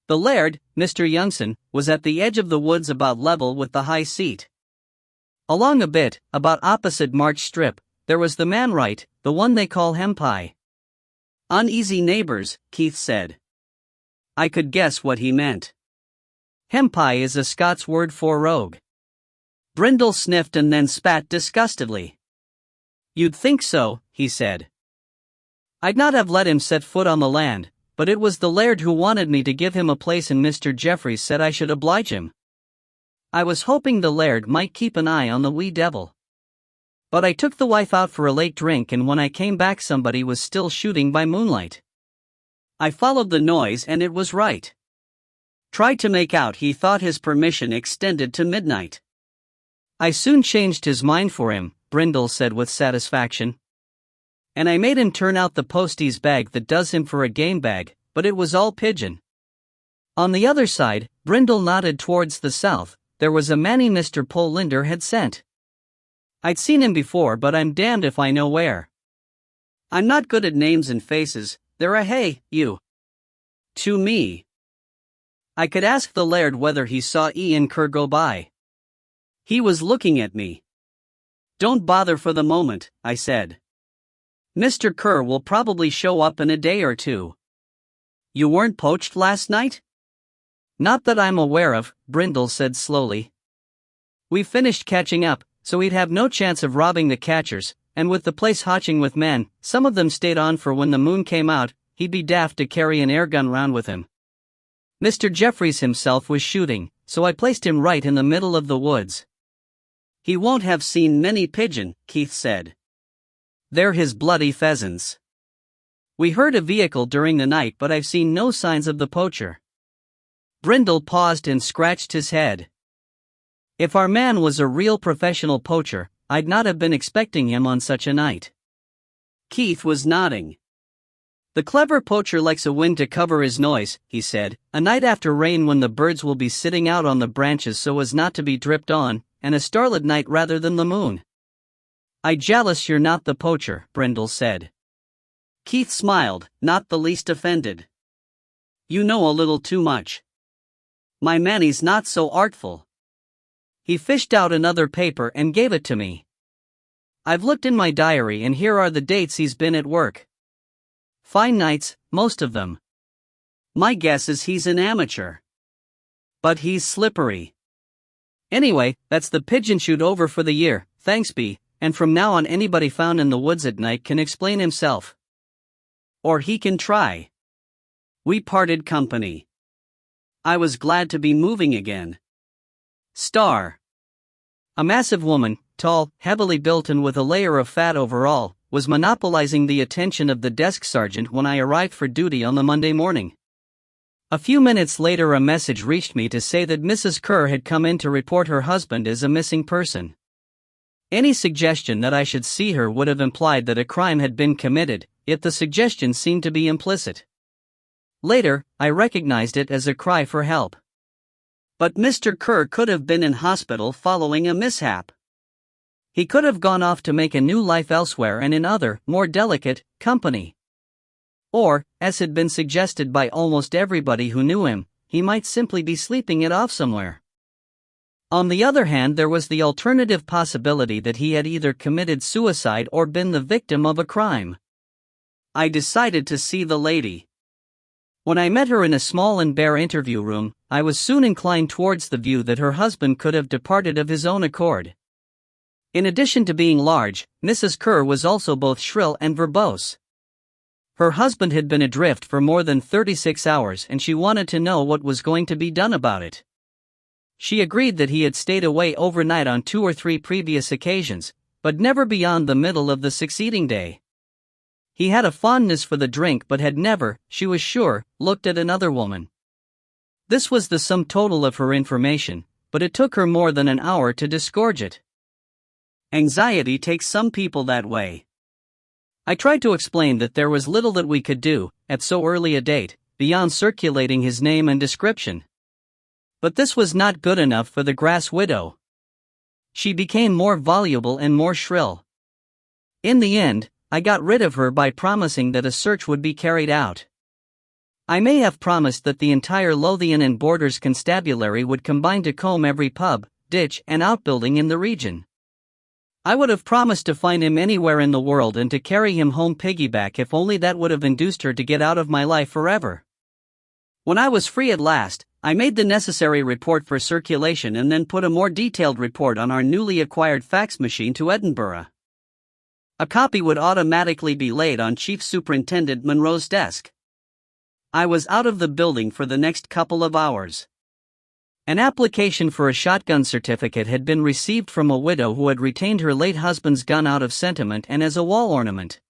The laird, Mr. Youngson, was at the edge of the woods about level with the high seat. Along a bit, about opposite March Strip, there was the man right, the one they call Hempai. "Uneasy neighbors," Keith said. I could guess what he meant. Hempai is a Scots word for rogue. Brindle sniffed and then spat disgustedly. "You'd think so," he said. I'd not have let him set foot on the land, but it was the laird who wanted me to give him a place and Mr. Jeffries said I should oblige him. I was hoping the laird might keep an eye on the wee devil. But I took the wife out for a late drink and when I came back somebody was still shooting by moonlight. I followed the noise and it was right. Tried to make out he thought his permission extended to midnight. I soon changed his mind for him," Brindle said with satisfaction. "And I made him turn out the postie's bag that does him for a game bag, but it was all pigeon." On the other side, Brindle nodded towards the south, there was a manny Mr. Linder had sent. "I'd seen him before but I'm damned if I know where. I'm not good at names and faces, they're a hey, you. To me. I could ask the laird whether he saw Ian Kerr go by. He was looking at me. Don't bother for the moment," I said. "Mr. Kerr will probably show up in a day or two." "You weren't poached last night?" "Not that I'm aware of," Brindle said slowly. "We finished catching up, so he'd have no chance of robbing the catchers, and with the place hotching with men, some of them stayed on for when the moon came out, he'd be daft to carry an airgun round with him. Mr. Jeffries himself was shooting, so I placed him right in the middle of the woods." "He won't have seen many pigeon," Keith said. "They're his bloody pheasants. We heard a vehicle during the night but I've seen no signs of the poacher." Brindle paused and scratched his head. If our man was a real professional poacher, I'd not have been expecting him on such a night. Keith was nodding. "The clever poacher likes a wind to cover his noise," he said, "a night after rain when the birds will be sitting out on the branches so as not to be dripped on, and a starlit night rather than the moon." "I jealous you're not the poacher," Brindle said. Keith smiled, not the least offended. "You know a little too much. My manny's not so artful." He fished out another paper and gave it to me. "I've looked in my diary and here are the dates he's been at work. Fine nights, most of them. My guess is he's an amateur. But he's slippery. Anyway, that's the pigeon shoot over for the year, thanks be, and from now on anybody found in the woods at night can explain himself. Or he can try." We parted company. I was glad to be moving again. Star. A massive woman, tall, heavily built and with a layer of fat over all, was monopolizing the attention of the desk sergeant when I arrived for duty on the Monday morning. A few minutes later a message reached me to say that Mrs. Kerr had come in to report her husband as a missing person. Any suggestion that I should see her would have implied that a crime had been committed, yet the suggestion seemed to be implicit. Later, I recognized it as a cry for help. But Mr. Kerr could have been in hospital following a mishap. He could have gone off to make a new life elsewhere and in other, more delicate, company. Or, as had been suggested by almost everybody who knew him, he might simply be sleeping it off somewhere. On the other hand, there was the alternative possibility that he had either committed suicide or been the victim of a crime. I decided to see the lady. When I met her in a small and bare interview room, I was soon inclined towards the view that her husband could have departed of his own accord. In addition to being large, Mrs. Kerr was also both shrill and verbose. Her husband had been adrift for more than 36 hours and she wanted to know what was going to be done about it. She agreed that he had stayed away overnight on 2 or 3 previous occasions, but never beyond the middle of the succeeding day. He had a fondness for the drink but had never, she was sure, looked at another woman. This was the sum total of her information, but it took her more than an hour to disgorge it. Anxiety takes some people that way. I tried to explain that there was little that we could do, at so early a date, beyond circulating his name and description. But this was not good enough for the grass widow. She became more voluble and more shrill. In the end, I got rid of her by promising that a search would be carried out. I may have promised that the entire Lothian and Borders constabulary would combine to comb every pub, ditch and outbuilding in the region. I would have promised to find him anywhere in the world and to carry him home piggyback if only that would have induced her to get out of my life forever. When I was free at last, I made the necessary report for circulation and then put a more detailed report on our newly acquired fax machine to Edinburgh. A copy would automatically be laid on Chief Superintendent Munro's desk. I was out of the building for the next couple of hours. An application for a shotgun certificate had been received from a widow who had retained her late husband's gun out of sentiment and as a wall ornament.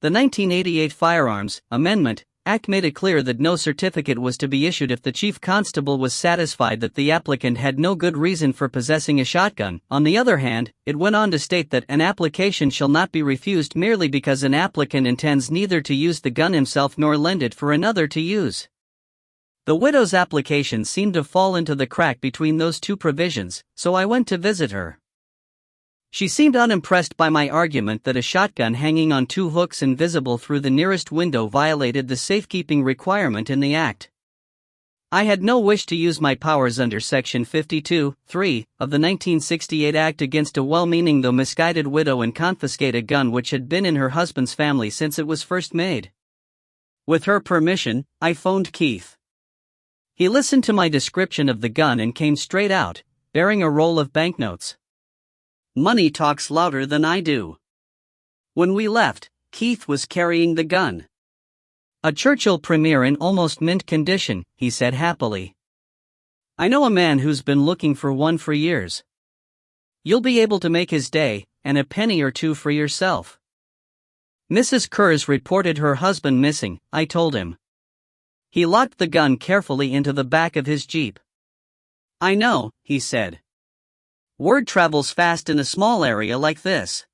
The 1988 Firearms Amendment Act made it clear that no certificate was to be issued if the chief constable was satisfied that the applicant had no good reason for possessing a shotgun. On the other hand, it went on to state that an application shall not be refused merely because an applicant intends neither to use the gun himself nor lend it for another to use. The widow's application seemed to fall into the crack between those two provisions, so I went to visit her. She seemed unimpressed by my argument that a shotgun hanging on 2 hooks and visible through the nearest window violated the safekeeping requirement in the Act. I had no wish to use my powers under Section 52(3) of the 1968 Act against a well-meaning though misguided widow and confiscate a gun which had been in her husband's family since it was first made. With her permission, I phoned Keith. He listened to my description of the gun and came straight out, bearing a roll of banknotes. Money talks louder than I do. When we left, Keith was carrying the gun. A Churchill Premier in almost mint condition, he said happily. I know a man who's been looking for one for years. You'll be able to make his day, and a penny or two for yourself. Mrs. Kerr's reported her husband missing, I told him. He locked the gun carefully into the back of his Jeep. I know, he said. Word travels fast in a small area like this.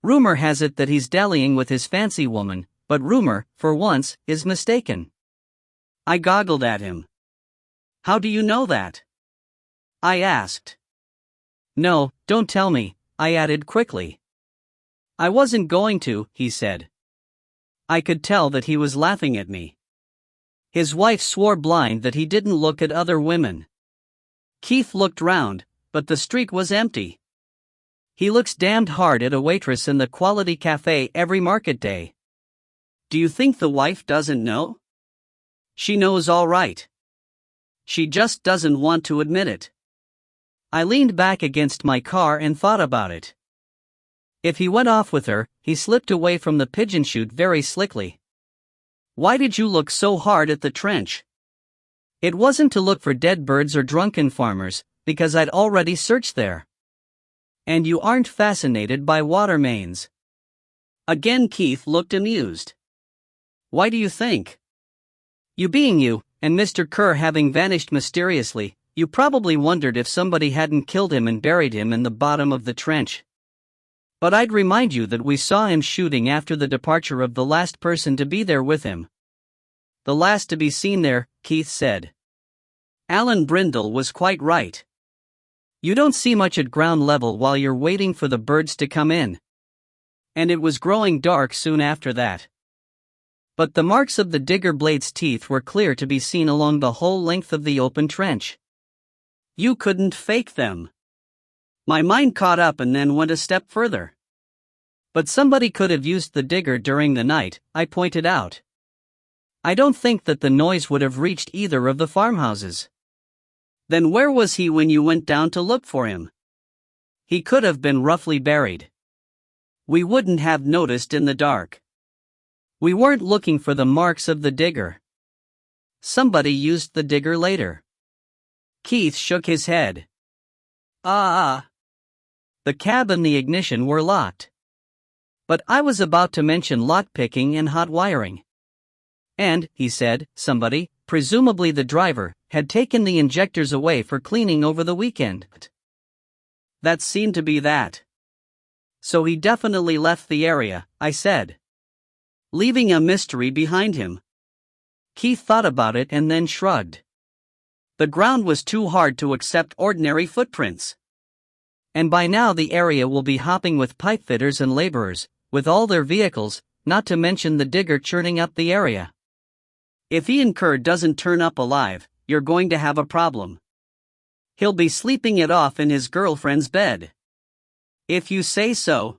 Rumor has it that he's dallying with his fancy woman, but rumor, for once, is mistaken. I goggled at him. How do you know that? I asked. No, don't tell me, I added quickly. I wasn't going to, he said. I could tell that he was laughing at me. His wife swore blind that he didn't look at other women. Keith looked round, but the street was empty. He looks damned hard at a waitress in the Quality Cafe every market day. Do you think the wife doesn't know? She knows all right. She just doesn't want to admit it. I leaned back against my car and thought about it. If he went off with her, he slipped away from the pigeon chute very slickly. Why did you look so hard at the trench? It wasn't to look for dead birds or drunken farmers, because I'd already searched there. And you aren't fascinated by water mains. Again Keith looked amused. Why do you think? You being you, and Mr. Kerr having vanished mysteriously, you probably wondered if somebody hadn't killed him and buried him in the bottom of the trench. But I'd remind you that we saw him shooting after the departure of the last person to be there with him. The last to be seen there, Keith said. Alan Brindle was quite right. You don't see much at ground level while you're waiting for the birds to come in. And it was growing dark soon after that. But the marks of the digger blade's teeth were clear to be seen along the whole length of the open trench. You couldn't fake them. My mind caught up and then went a step further. But somebody could have used the digger during the night, I pointed out. I don't think that the noise would have reached either of the farmhouses. Then where was he when you went down to look for him? He could have been roughly buried. We wouldn't have noticed in the dark. We weren't looking for the marks of the digger. Somebody used the digger later. Keith shook his head. The cab and the ignition were locked. But I was about to mention lockpicking and hot wiring. And, he said, somebody, presumably the driver, had taken the injectors away for cleaning over the weekend. That seemed to be that. So he definitely left the area, I said. Leaving a mystery behind him. Keith thought about it and then shrugged. The ground was too hard to accept ordinary footprints. And by now the area will be hopping with pipefitters and laborers, with all their vehicles, not to mention the digger churning up the area. If Ian Kerr doesn't turn up alive, you're going to have a problem. He'll be sleeping it off in his girlfriend's bed. If you say so.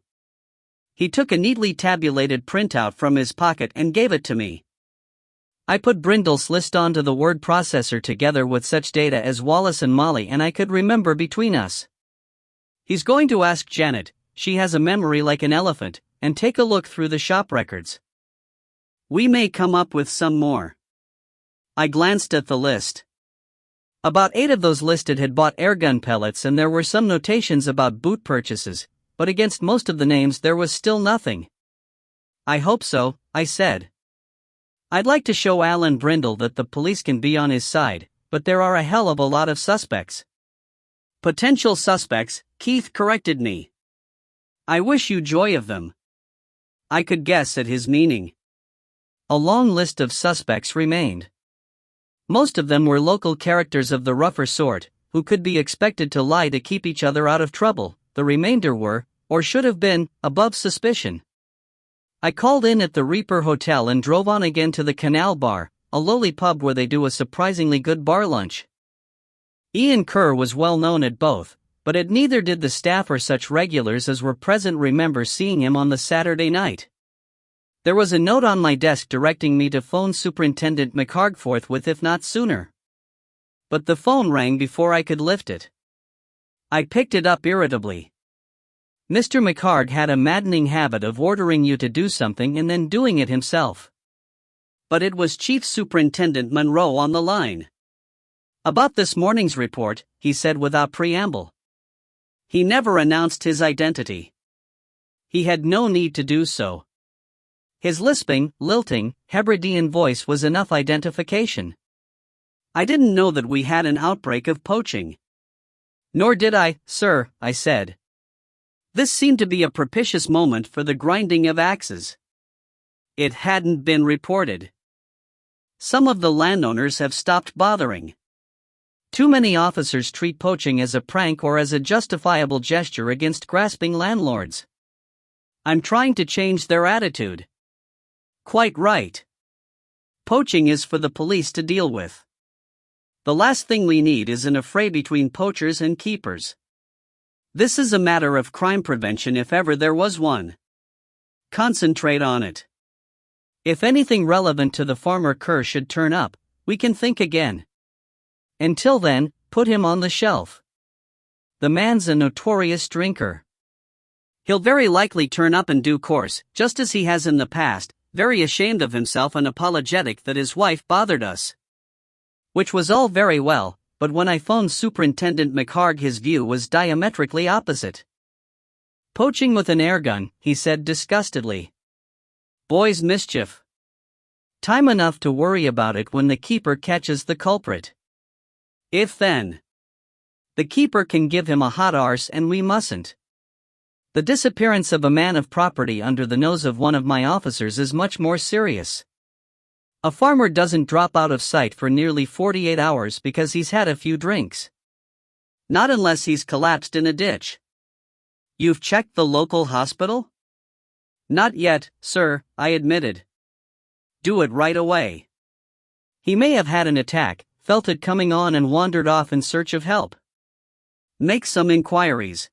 He took a neatly tabulated printout from his pocket and gave it to me. I put Brindle's list onto the word processor together with such data as Wallace and Molly and I could remember between us. He's going to ask Janet, she has a memory like an elephant, and take a look through the shop records. We may come up with some more. I glanced at the list. About 8 of those listed had bought airgun pellets and there were some notations about boot purchases, but against most of the names there was still nothing. I hope so, I said. I'd like to show Alan Brindle that the police can be on his side, but there are a hell of a lot of suspects. Potential suspects, Keith corrected me. I wish you joy of them. I could guess at his meaning. A long list of suspects remained. Most of them were local characters of the rougher sort, who could be expected to lie to keep each other out of trouble. The remainder were, or should have been, above suspicion. I called in at the Reaper Hotel and drove on again to the Canal Bar, a lowly pub where they do a surprisingly good bar lunch. Ian Kerr was well known at both, but at neither did the staff or such regulars as were present remember seeing him on the Saturday night. There was a note on my desk directing me to phone Superintendent McHarg forthwith if not sooner. But the phone rang before I could lift it. I picked it up irritably. Mr. McHarg had a maddening habit of ordering you to do something and then doing it himself. But it was Chief Superintendent Monroe on the line. About this morning's report, he said without preamble. He never announced his identity. He had no need to do so. His lisping, lilting, Hebridean voice was enough identification. I didn't know that we had an outbreak of poaching. Nor did I, sir, I said. This seemed to be a propitious moment for the grinding of axes. It hadn't been reported. Some of the landowners have stopped bothering. Too many officers treat poaching as a prank or as a justifiable gesture against grasping landlords. I'm trying to change their attitude. Quite right. Poaching is for the police to deal with. The last thing we need is an affray between poachers and keepers. This is a matter of crime prevention if ever there was one. Concentrate on it. If anything relevant to the farmer Kerr should turn up, we can think again. Until then, put him on the shelf. The man's a notorious drinker. He'll very likely turn up in due course, just as he has in the past, very ashamed of himself and apologetic that his wife bothered us. Which was all very well, but when I phoned Superintendent McHarg his view was diametrically opposite. Poaching with an airgun, he said disgustedly. Boy's mischief. Time enough to worry about it when the keeper catches the culprit. If then. The keeper can give him a hot arse and we mustn't. The disappearance of a man of property under the nose of one of my officers is much more serious. A farmer doesn't drop out of sight for nearly 48 hours because he's had a few drinks. Not unless he's collapsed in a ditch. You've checked the local hospital? Not yet, sir, I admitted. Do it right away. He may have had an attack, felt it coming on and wandered off in search of help. Make some inquiries.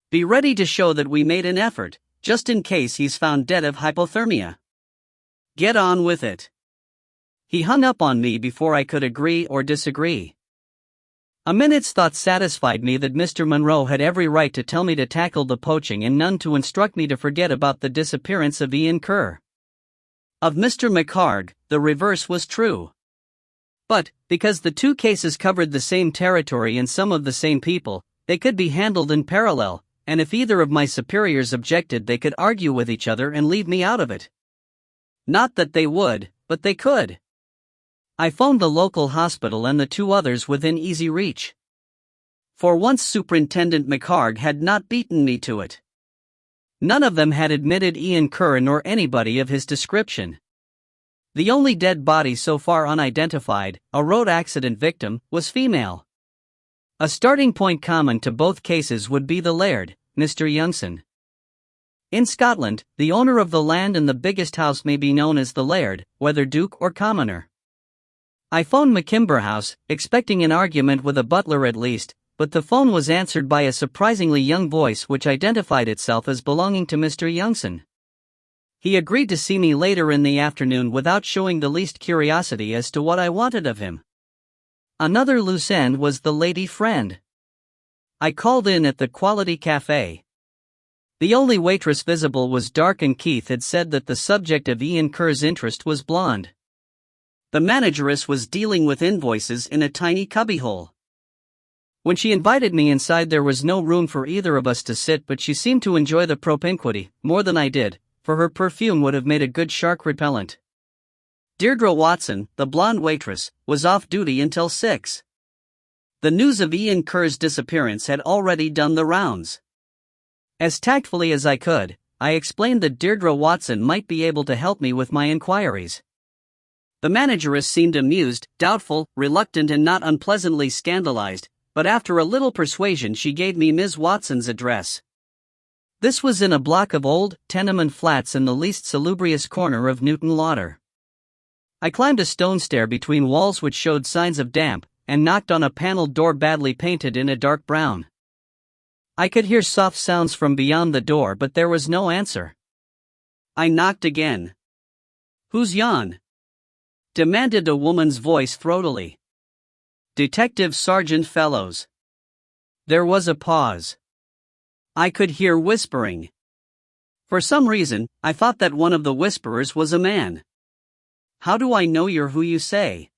Be ready to show that we made an effort, just in case he's found dead of hypothermia. Get on with it. He hung up on me before I could agree or disagree. A minute's thought satisfied me that Mr. Monroe had every right to tell me to tackle the poaching and none to instruct me to forget about the disappearance of Ian Kerr. Of Mr. McHarg, the reverse was true. But, because the two cases covered the same territory and some of the same people, they could be handled in parallel, and if either of my superiors objected they could argue with each other and leave me out of it. Not that they would, but they could. I phoned the local hospital and the two others within easy reach. For once Superintendent McHarg had not beaten me to it. None of them had admitted Ian Kerr nor anybody of his description. The only dead body so far unidentified, a road accident victim, was female. A starting point common to both cases would be the laird, Mr. Youngson. In Scotland, the owner of the land and the biggest house may be known as the laird, whether duke or commoner. I phoned McKimber House, expecting an argument with a butler at least, but the phone was answered by a surprisingly young voice which identified itself as belonging to Mr. Youngson. He agreed to see me later in the afternoon without showing the least curiosity as to what I wanted of him. Another loose end was the lady friend. I called in at the Quality Cafe. The only waitress visible was dark and Keith had said that the subject of Ian Kerr's interest was blonde. The manageress was dealing with invoices in a tiny cubbyhole. When she invited me inside there was no room for either of us to sit, but she seemed to enjoy the propinquity more than I did, for her perfume would have made a good shark repellent. Deirdre Watson, the blonde waitress, was off duty until 6. The news of Ian Kerr's disappearance had already done the rounds. As tactfully as I could, I explained that Deirdre Watson might be able to help me with my inquiries. The manageress seemed amused, doubtful, reluctant and not unpleasantly scandalized, but after a little persuasion she gave me Ms. Watson's address. This was in a block of old, tenement flats in the least salubrious corner of Newton Lauder. I climbed a stone stair between walls which showed signs of damp, and knocked on a paneled door badly painted in a dark brown. I could hear soft sounds from beyond the door but there was no answer. I knocked again. "Who's yon?" demanded a woman's voice throatily. "Detective Sergeant Fellows." There was a pause. I could hear whispering. For some reason, I thought that one of the whisperers was a man. "How do I know you're who you say?"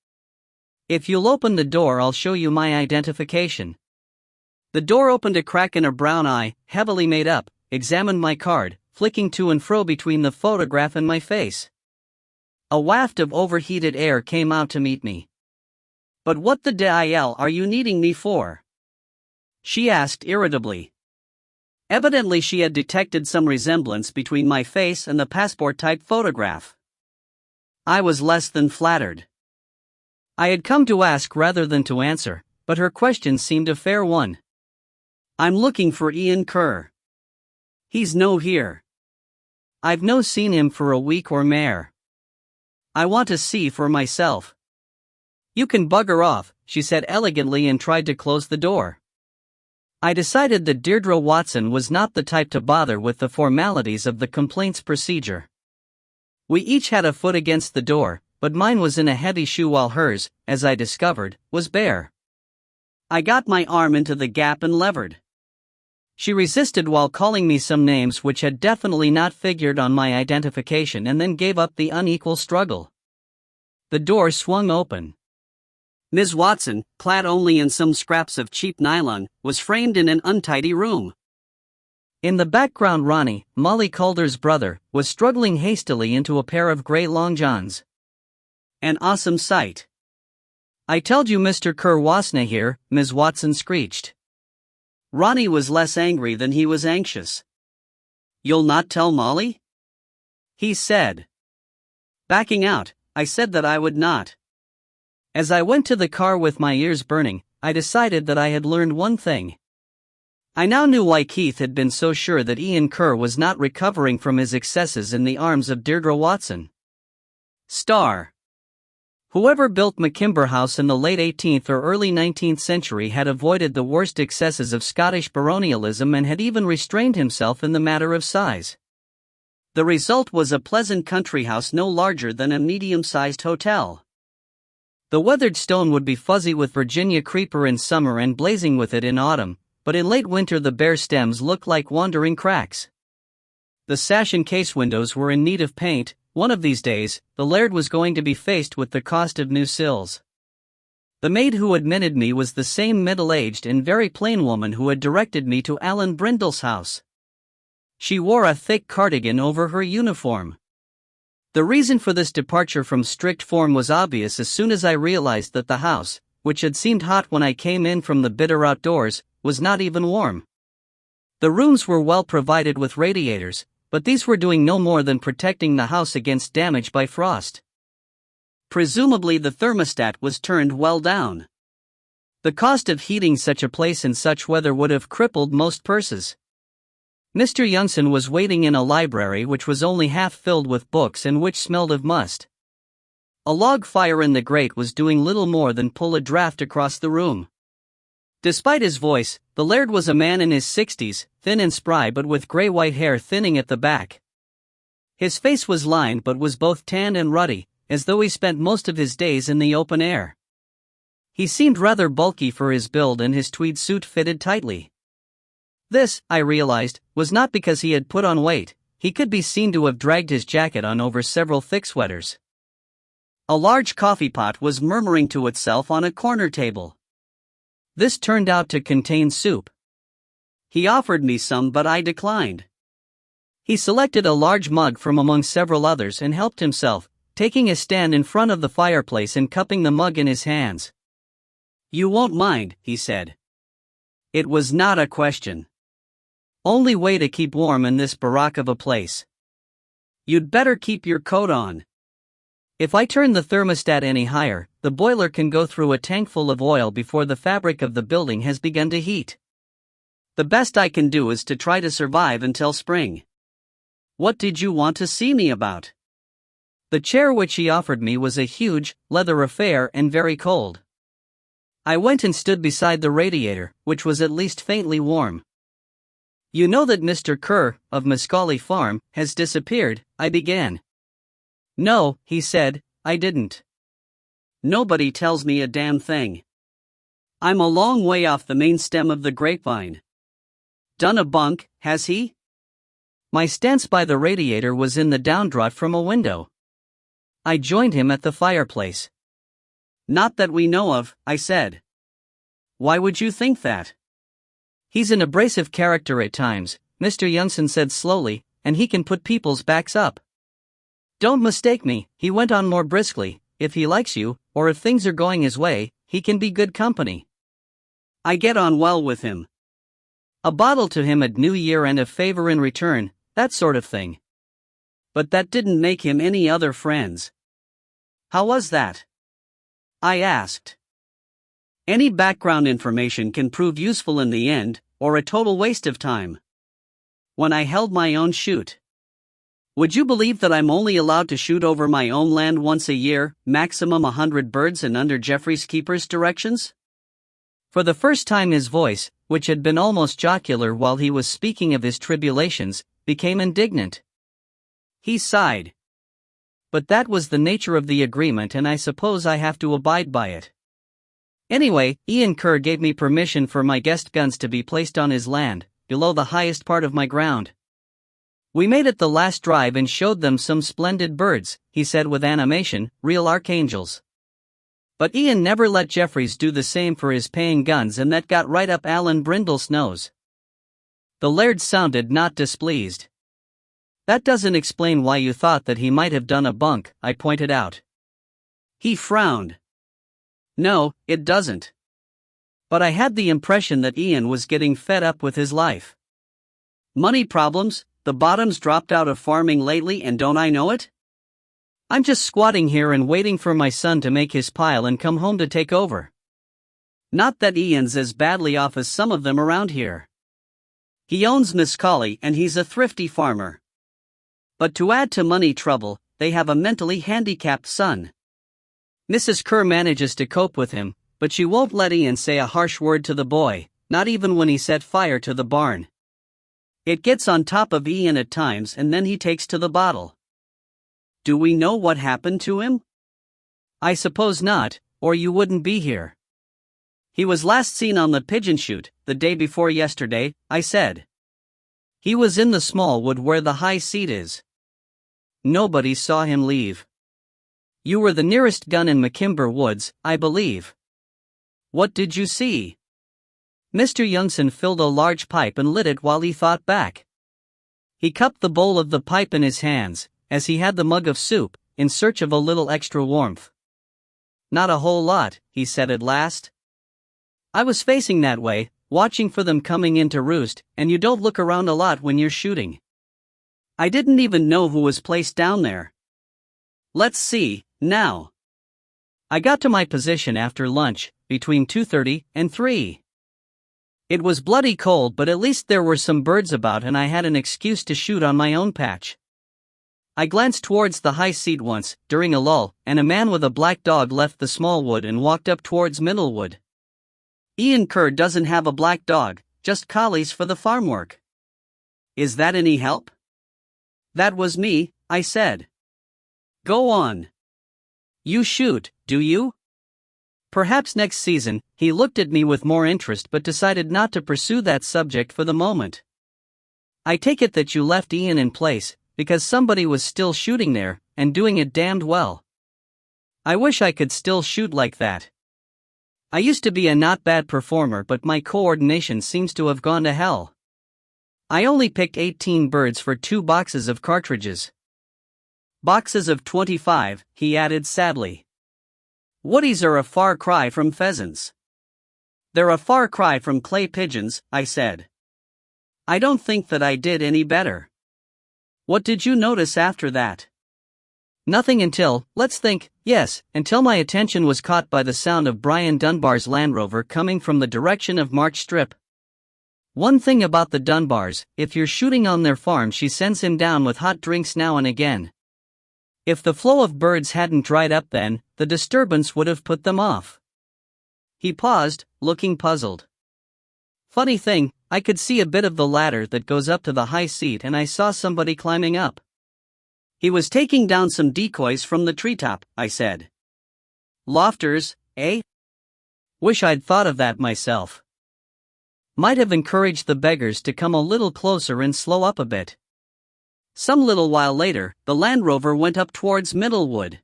"If you'll open the door I'll show you my identification." The door opened a crack and a brown eye, heavily made up, examined my card, flicking to and fro between the photograph and my face. A waft of overheated air came out to meet me. "But what the dil are you needing me for?" she asked irritably. Evidently she had detected some resemblance between my face and the passport-type photograph. I was less than flattered. I had come to ask rather than to answer, but her question seemed a fair one. "I'm looking for Ian Kerr. He's no here. I've no seen him for a week or mair. I want to see for myself." "You can bugger off," she said elegantly and tried to close the door. I decided that Deirdre Watson was not the type to bother with the formalities of the complaints procedure. We each had a foot against the door, but mine was in a heavy shoe while hers, as I discovered, was bare. I got my arm into the gap and levered. She resisted while calling me some names which had definitely not figured on my identification and then gave up the unequal struggle. The door swung open. Ms. Watson, clad only in some scraps of cheap nylon, was framed in an untidy room. In the background Ronnie, Molly Calder's brother, was struggling hastily into a pair of grey long johns. An awesome sight. I telled you Mr. Kerr wasna here, Ms. Watson screeched. Ronnie was less angry than he was anxious. You'll not tell Molly? He said. Backing out, I said that I would not. As I went to the car with my ears burning, I decided that I had learned one thing. I now knew why Keith had been so sure that Ian Kerr was not recovering from his excesses in the arms of Deirdre Watson. Star. Whoever built McKimber House in the late 18th or early 19th century had avoided the worst excesses of Scottish baronialism and had even restrained himself in the matter of size. The result was a pleasant country house no larger than a medium-sized hotel. The weathered stone would be fuzzy with Virginia creeper in summer and blazing with it in autumn, but in late winter the bare stems looked like wandering cracks. The sash and case windows were in need of paint. One of these days, the laird was going to be faced with the cost of new sills. The maid who admitted me was the same middle-aged and very plain woman who had directed me to Alan Brindle's house. She wore a thick cardigan over her uniform. The reason for this departure from strict form was obvious as soon as I realized that the house, which had seemed hot when I came in from the bitter outdoors, was not even warm. The rooms were well provided with radiators, but these were doing no more than protecting the house against damage by frost. Presumably the thermostat was turned well down. The cost of heating such a place in such weather would have crippled most purses. Mr. Youngson was waiting in a library which was only half filled with books and which smelled of must. A log fire in the grate was doing little more than pull a draft across the room. Despite his voice, the laird was a man in his 60s, thin and spry but with grey-white hair thinning at the back. His face was lined but was both tanned and ruddy, as though he spent most of his days in the open air. He seemed rather bulky for his build and his tweed suit fitted tightly. This, I realized, was not because he had put on weight. He could be seen to have dragged his jacket on over several thick sweaters. A large coffee pot was murmuring to itself on a corner table. This turned out to contain soup. He offered me some but I declined. He selected a large mug from among several others and helped himself, taking a stand in front of the fireplace and cupping the mug in his hands. You won't mind, he said. It was not a question. Only way to keep warm in this barack of a place. You'd better keep your coat on. If I turn the thermostat any higher, the boiler can go through a tank full of oil before the fabric of the building has begun to heat. The best I can do is to try to survive until spring. What did you want to see me about? The chair which he offered me was a huge, leather affair and very cold. I went and stood beside the radiator, which was at least faintly warm. You know that Mr. Kerr, of Muscally Farm, has disappeared, I began. No, he said, I didn't. Nobody tells me a damn thing. I'm a long way off the main stem of the grapevine. Done a bunk, has he? My stance by the radiator was in the downdraught from a window. I joined him at the fireplace. Not that we know of, I said. Why would you think that? He's an abrasive character at times, Mr. Youngson said slowly, and he can put people's backs up. Don't mistake me, he went on more briskly, if he likes you, or if things are going his way, he can be good company. I get on well with him. A bottle to him at New Year and a favor in return, that sort of thing. But that didn't make him any other friends. How was that? I asked. Any background information can prove useful in the end, or a total waste of time. When I held my own shoot. Would you believe that I'm only allowed to shoot over my own land once a year, maximum 100 birds and under Jeffrey's keeper's directions? For the first time his voice, which had been almost jocular while he was speaking of his tribulations, became indignant. He sighed. But that was the nature of the agreement and I suppose I have to abide by it. Anyway, Ian Kerr gave me permission for my guest guns to be placed on his land, below the highest part of my ground. We made it the last drive and showed them some splendid birds, he said with animation, real archangels. But Ian never let Jeffries do the same for his paying guns and that got right up Alan Brindle's nose. The laird sounded not displeased. That doesn't explain why you thought that he might have done a bunk, I pointed out. He frowned. No, it doesn't. But I had the impression that Ian was getting fed up with his life. Money problems, the bottom's dropped out of farming lately and don't I know it? I'm just squatting here and waiting for my son to make his pile and come home to take over. Not that Ian's as badly off as some of them around here. He owns Miss Collie and he's a thrifty farmer. But to add to money trouble, they have a mentally handicapped son. Mrs. Kerr manages to cope with him, but she won't let Ian say a harsh word to the boy, not even when he set fire to the barn. It gets on top of Ian at times and then he takes to the bottle. Do we know what happened to him? I suppose not, or you wouldn't be here. He was last seen on the pigeon chute, the day before yesterday, I said. He was in the small wood where the high seat is. Nobody saw him leave. You were the nearest gun in McKimber Woods, I believe. What did you see? Mr. Youngson filled a large pipe and lit it while he thought back. He cupped the bowl of the pipe in his hands, as he had the mug of soup, in search of a little extra warmth. Not a whole lot, he said at last. I was facing that way, watching for them coming in to roost, and you don't look around a lot when you're shooting. I didn't even know who was placed down there. Let's see, now. I got to my position after lunch, between 2:30 and 3. It was bloody cold, but at least there were some birds about and I had an excuse to shoot on my own patch. I glanced towards the high seat once, during a lull, and a man with a black dog left the small wood and walked up towards Middlewood. Ian Kerr doesn't have a black dog, just collies for the farm work. Is that any help? That was me, I said. Go on. You shoot, do you? Perhaps next season. He looked at me with more interest but decided not to pursue that subject for the moment. I take it that you left Ian in place, because somebody was still shooting there, and doing it damned well. I wish I could still shoot like that. I used to be a not bad performer, but my coordination seems to have gone to hell. I only picked 18 birds for 2 boxes of cartridges. Boxes of 25, he added sadly. Woodies are a far cry from pheasants. They're a far cry from clay pigeons, I said. I don't think that I did any better. What did you notice after that? Nothing until, let's think, yes, until my attention was caught by the sound of Brian Dunbar's Land Rover coming from the direction of March Strip. One thing about the Dunbars, if you're shooting on their farm, she sends him down with hot drinks now and again. If the flow of birds hadn't dried up then, the disturbance would have put them off. He paused, looking puzzled. Funny thing, I could see a bit of the ladder that goes up to the high seat and I saw somebody climbing up. He was taking down some decoys from the treetop, I said. Lofters, eh? Wish I'd thought of that myself. Might have encouraged the beggars to come a little closer and slow up a bit. Some little while later, the Land Rover went up towards Middlewood.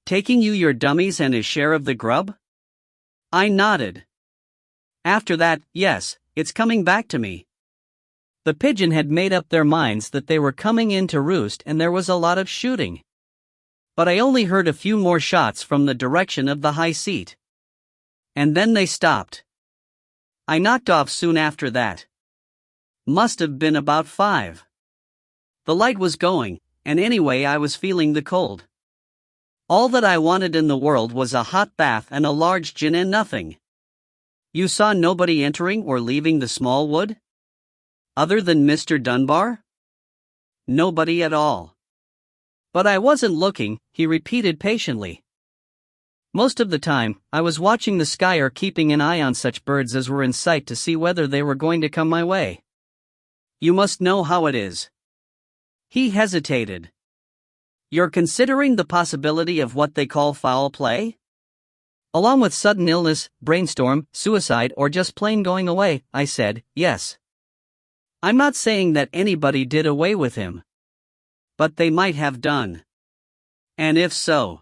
Taking you your dummies and his share of the grub? I nodded. After that, yes, it's coming back to me. The pigeon had made up their minds that they were coming in to roost and there was a lot of shooting. But I only heard a few more shots from the direction of the high seat. And then they stopped. I knocked off soon after that. Must have been about 5. The light was going, and anyway I was feeling the cold. All that I wanted in the world was a hot bath and a large gin and nothing. You saw nobody entering or leaving the small wood? Other than Mr. Dunbar? Nobody at all. But I wasn't looking, he repeated patiently. Most of the time, I was watching the sky or keeping an eye on such birds as were in sight to see whether they were going to come my way. You must know how it is. He hesitated. You're considering the possibility of what they call foul play? Along with sudden illness, brainstorm, suicide, or just plain going away, I said, yes. I'm not saying that anybody did away with him. But they might have done. And if so,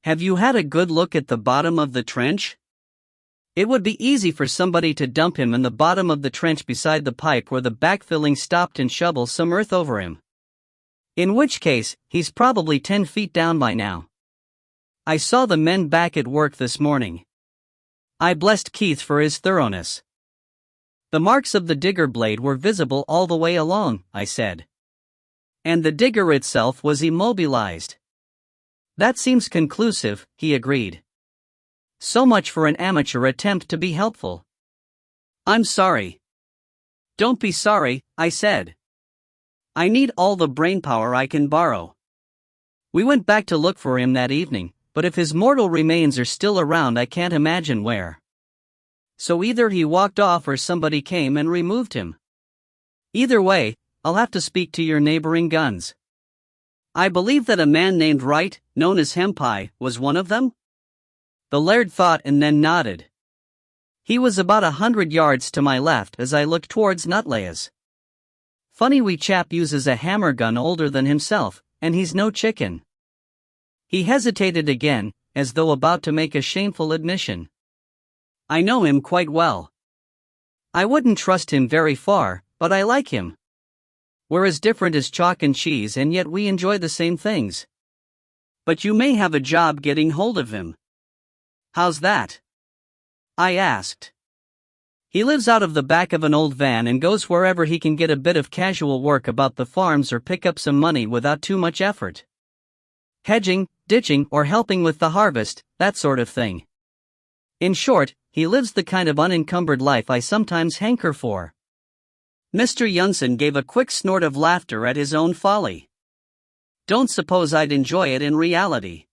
have you had a good look at the bottom of the trench? It would be easy for somebody to dump him in the bottom of the trench beside the pipe where the backfilling stopped and shovel some earth over him. In which case, he's probably 10 feet down by now. I saw the men back at work this morning. I blessed Keith for his thoroughness. The marks of the digger blade were visible all the way along, I said. And the digger itself was immobilized. That seems conclusive, he agreed. So much for an amateur attempt to be helpful. I'm sorry. Don't be sorry, I said. I need all the brainpower I can borrow. We went back to look for him that evening, but if his mortal remains are still around, I can't imagine where. So either he walked off or somebody came and removed him. Either way, I'll have to speak to your neighboring guns. I believe that a man named Wright, known as Hempai, was one of them? The laird thought and then nodded. He was about 100 yards to my left as I looked towards Nutlayas. Funny wee chap uses a hammer gun older than himself, and he's no chicken. He hesitated again, as though about to make a shameful admission. I know him quite well. I wouldn't trust him very far, but I like him. We're as different as chalk and cheese, and yet we enjoy the same things. But you may have a job getting hold of him. How's that? I asked. He lives out of the back of an old van and goes wherever he can get a bit of casual work about the farms or pick up some money without too much effort. Hedging, ditching, or helping with the harvest, that sort of thing. In short, he lives the kind of unencumbered life I sometimes hanker for. Mr. Youngson gave a quick snort of laughter at his own folly. Don't suppose I'd enjoy it in reality.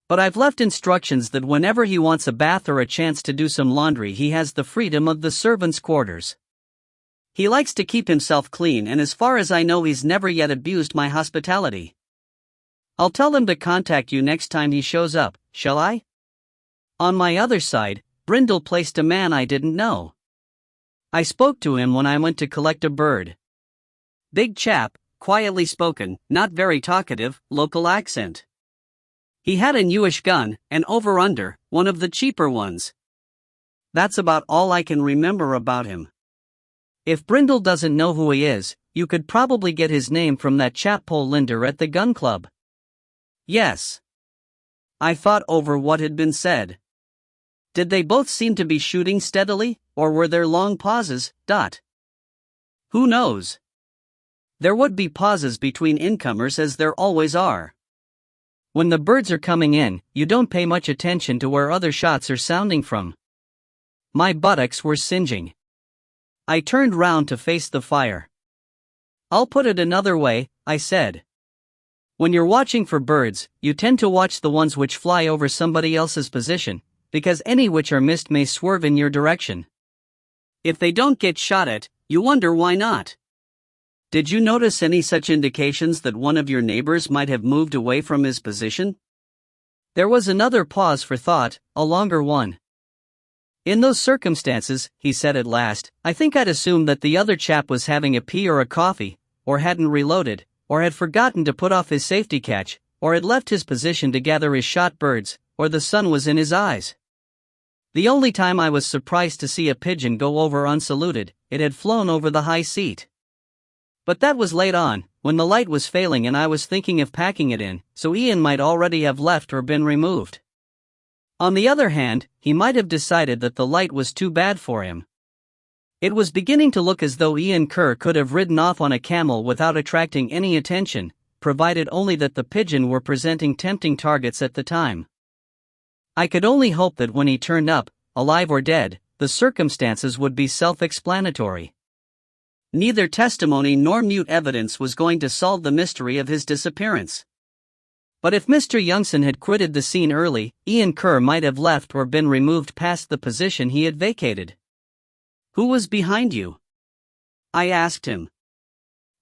But I've left instructions that whenever he wants a bath or a chance to do some laundry, he has the freedom of the servants' quarters. He likes to keep himself clean, and as far as I know, he's never yet abused my hospitality. I'll tell him to contact you next time he shows up, shall I? On my other side, Brindle placed a man I didn't know. I spoke to him when I went to collect a bird. Big chap, quietly spoken, not very talkative, local accent. He had a newish gun, an over-under, one of the cheaper ones. That's about all I can remember about him. If Brindle doesn't know who he is, you could probably get his name from that chap Paul Linder at the gun club. Yes. I thought over what had been said. Did they both seem to be shooting steadily, or were there long pauses? Who knows? There would be pauses between incomers, as there always are. When the birds are coming in, you don't pay much attention to where other shots are sounding from. My buttocks were singeing. I turned round to face the fire. I'll put it another way, I said. When you're watching for birds, you tend to watch the ones which fly over somebody else's position, because any which are missed may swerve in your direction. If they don't get shot at, you wonder why not. Did you notice any such indications that one of your neighbors might have moved away from his position? There was another pause for thought, a longer one. In those circumstances, he said at last, I think I'd assume that the other chap was having a pee or a coffee, or hadn't reloaded, or had forgotten to put off his safety catch, or had left his position to gather his shot birds, or the sun was in his eyes. The only time I was surprised to see a pigeon go over unsaluted, it had flown over the high seat. But that was late on, when the light was failing and I was thinking of packing it in, so Ian might already have left or been removed. On the other hand, he might have decided that the light was too bad for him. It was beginning to look as though Ian Kerr could have ridden off on a camel without attracting any attention, provided only that the pigeon were presenting tempting targets at the time. I could only hope that when he turned up, alive or dead, the circumstances would be self-explanatory. Neither testimony nor mute evidence was going to solve the mystery of his disappearance. But if Mr. Youngson had quitted the scene early, Ian Kerr might have left or been removed past the position he had vacated. Who was behind you? I asked him.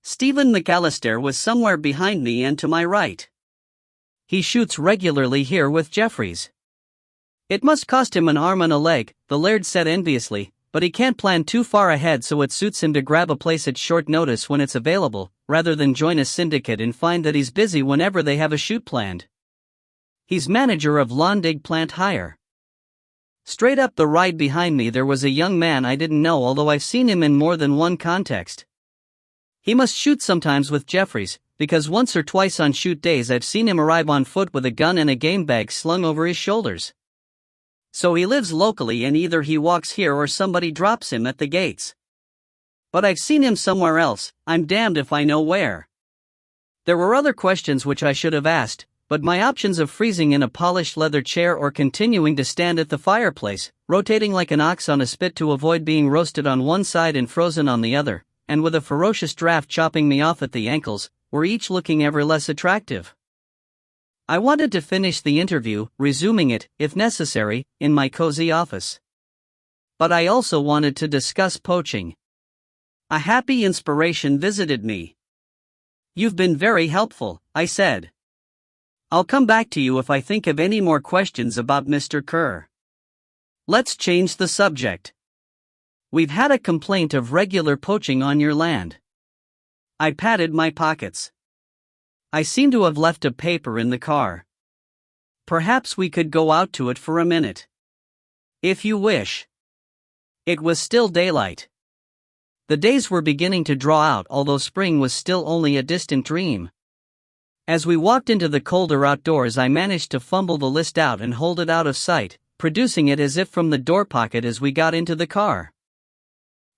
Stephen McAllister was somewhere behind me and to my right. He shoots regularly here with Jeffries. It must cost him an arm and a leg, the laird said enviously, but he can't plan too far ahead, so it suits him to grab a place at short notice when it's available, rather than join a syndicate and find that he's busy whenever they have a shoot planned. He's manager of Londig Plant Hire. Straight up the ride behind me there was a young man I didn't know, although I've seen him in more than one context. He must shoot sometimes with Jeffries, because once or twice on shoot days I've seen him arrive on foot with a gun and a game bag slung over his shoulders. So he lives locally and either he walks here or somebody drops him at the gates. But I've seen him somewhere else, I'm damned if I know where. There were other questions which I should have asked, but my options of freezing in a polished leather chair or continuing to stand at the fireplace, rotating like an ox on a spit to avoid being roasted on one side and frozen on the other, and with a ferocious draft chopping me off at the ankles, were each looking ever less attractive. I wanted to finish the interview, resuming it, if necessary, in my cozy office. But I also wanted to discuss poaching. A happy inspiration visited me. "You've been very helpful," I said. "I'll come back to you if I think of any more questions about Mr. Kerr. Let's change the subject. We've had a complaint of regular poaching on your land." I patted my pockets. "I seem to have left a paper in the car. Perhaps we could go out to it for a minute. If you wish." It was still daylight. The days were beginning to draw out, although spring was still only a distant dream. As we walked into the colder outdoors, I managed to fumble the list out and hold it out of sight, producing it as if from the door pocket as we got into the car.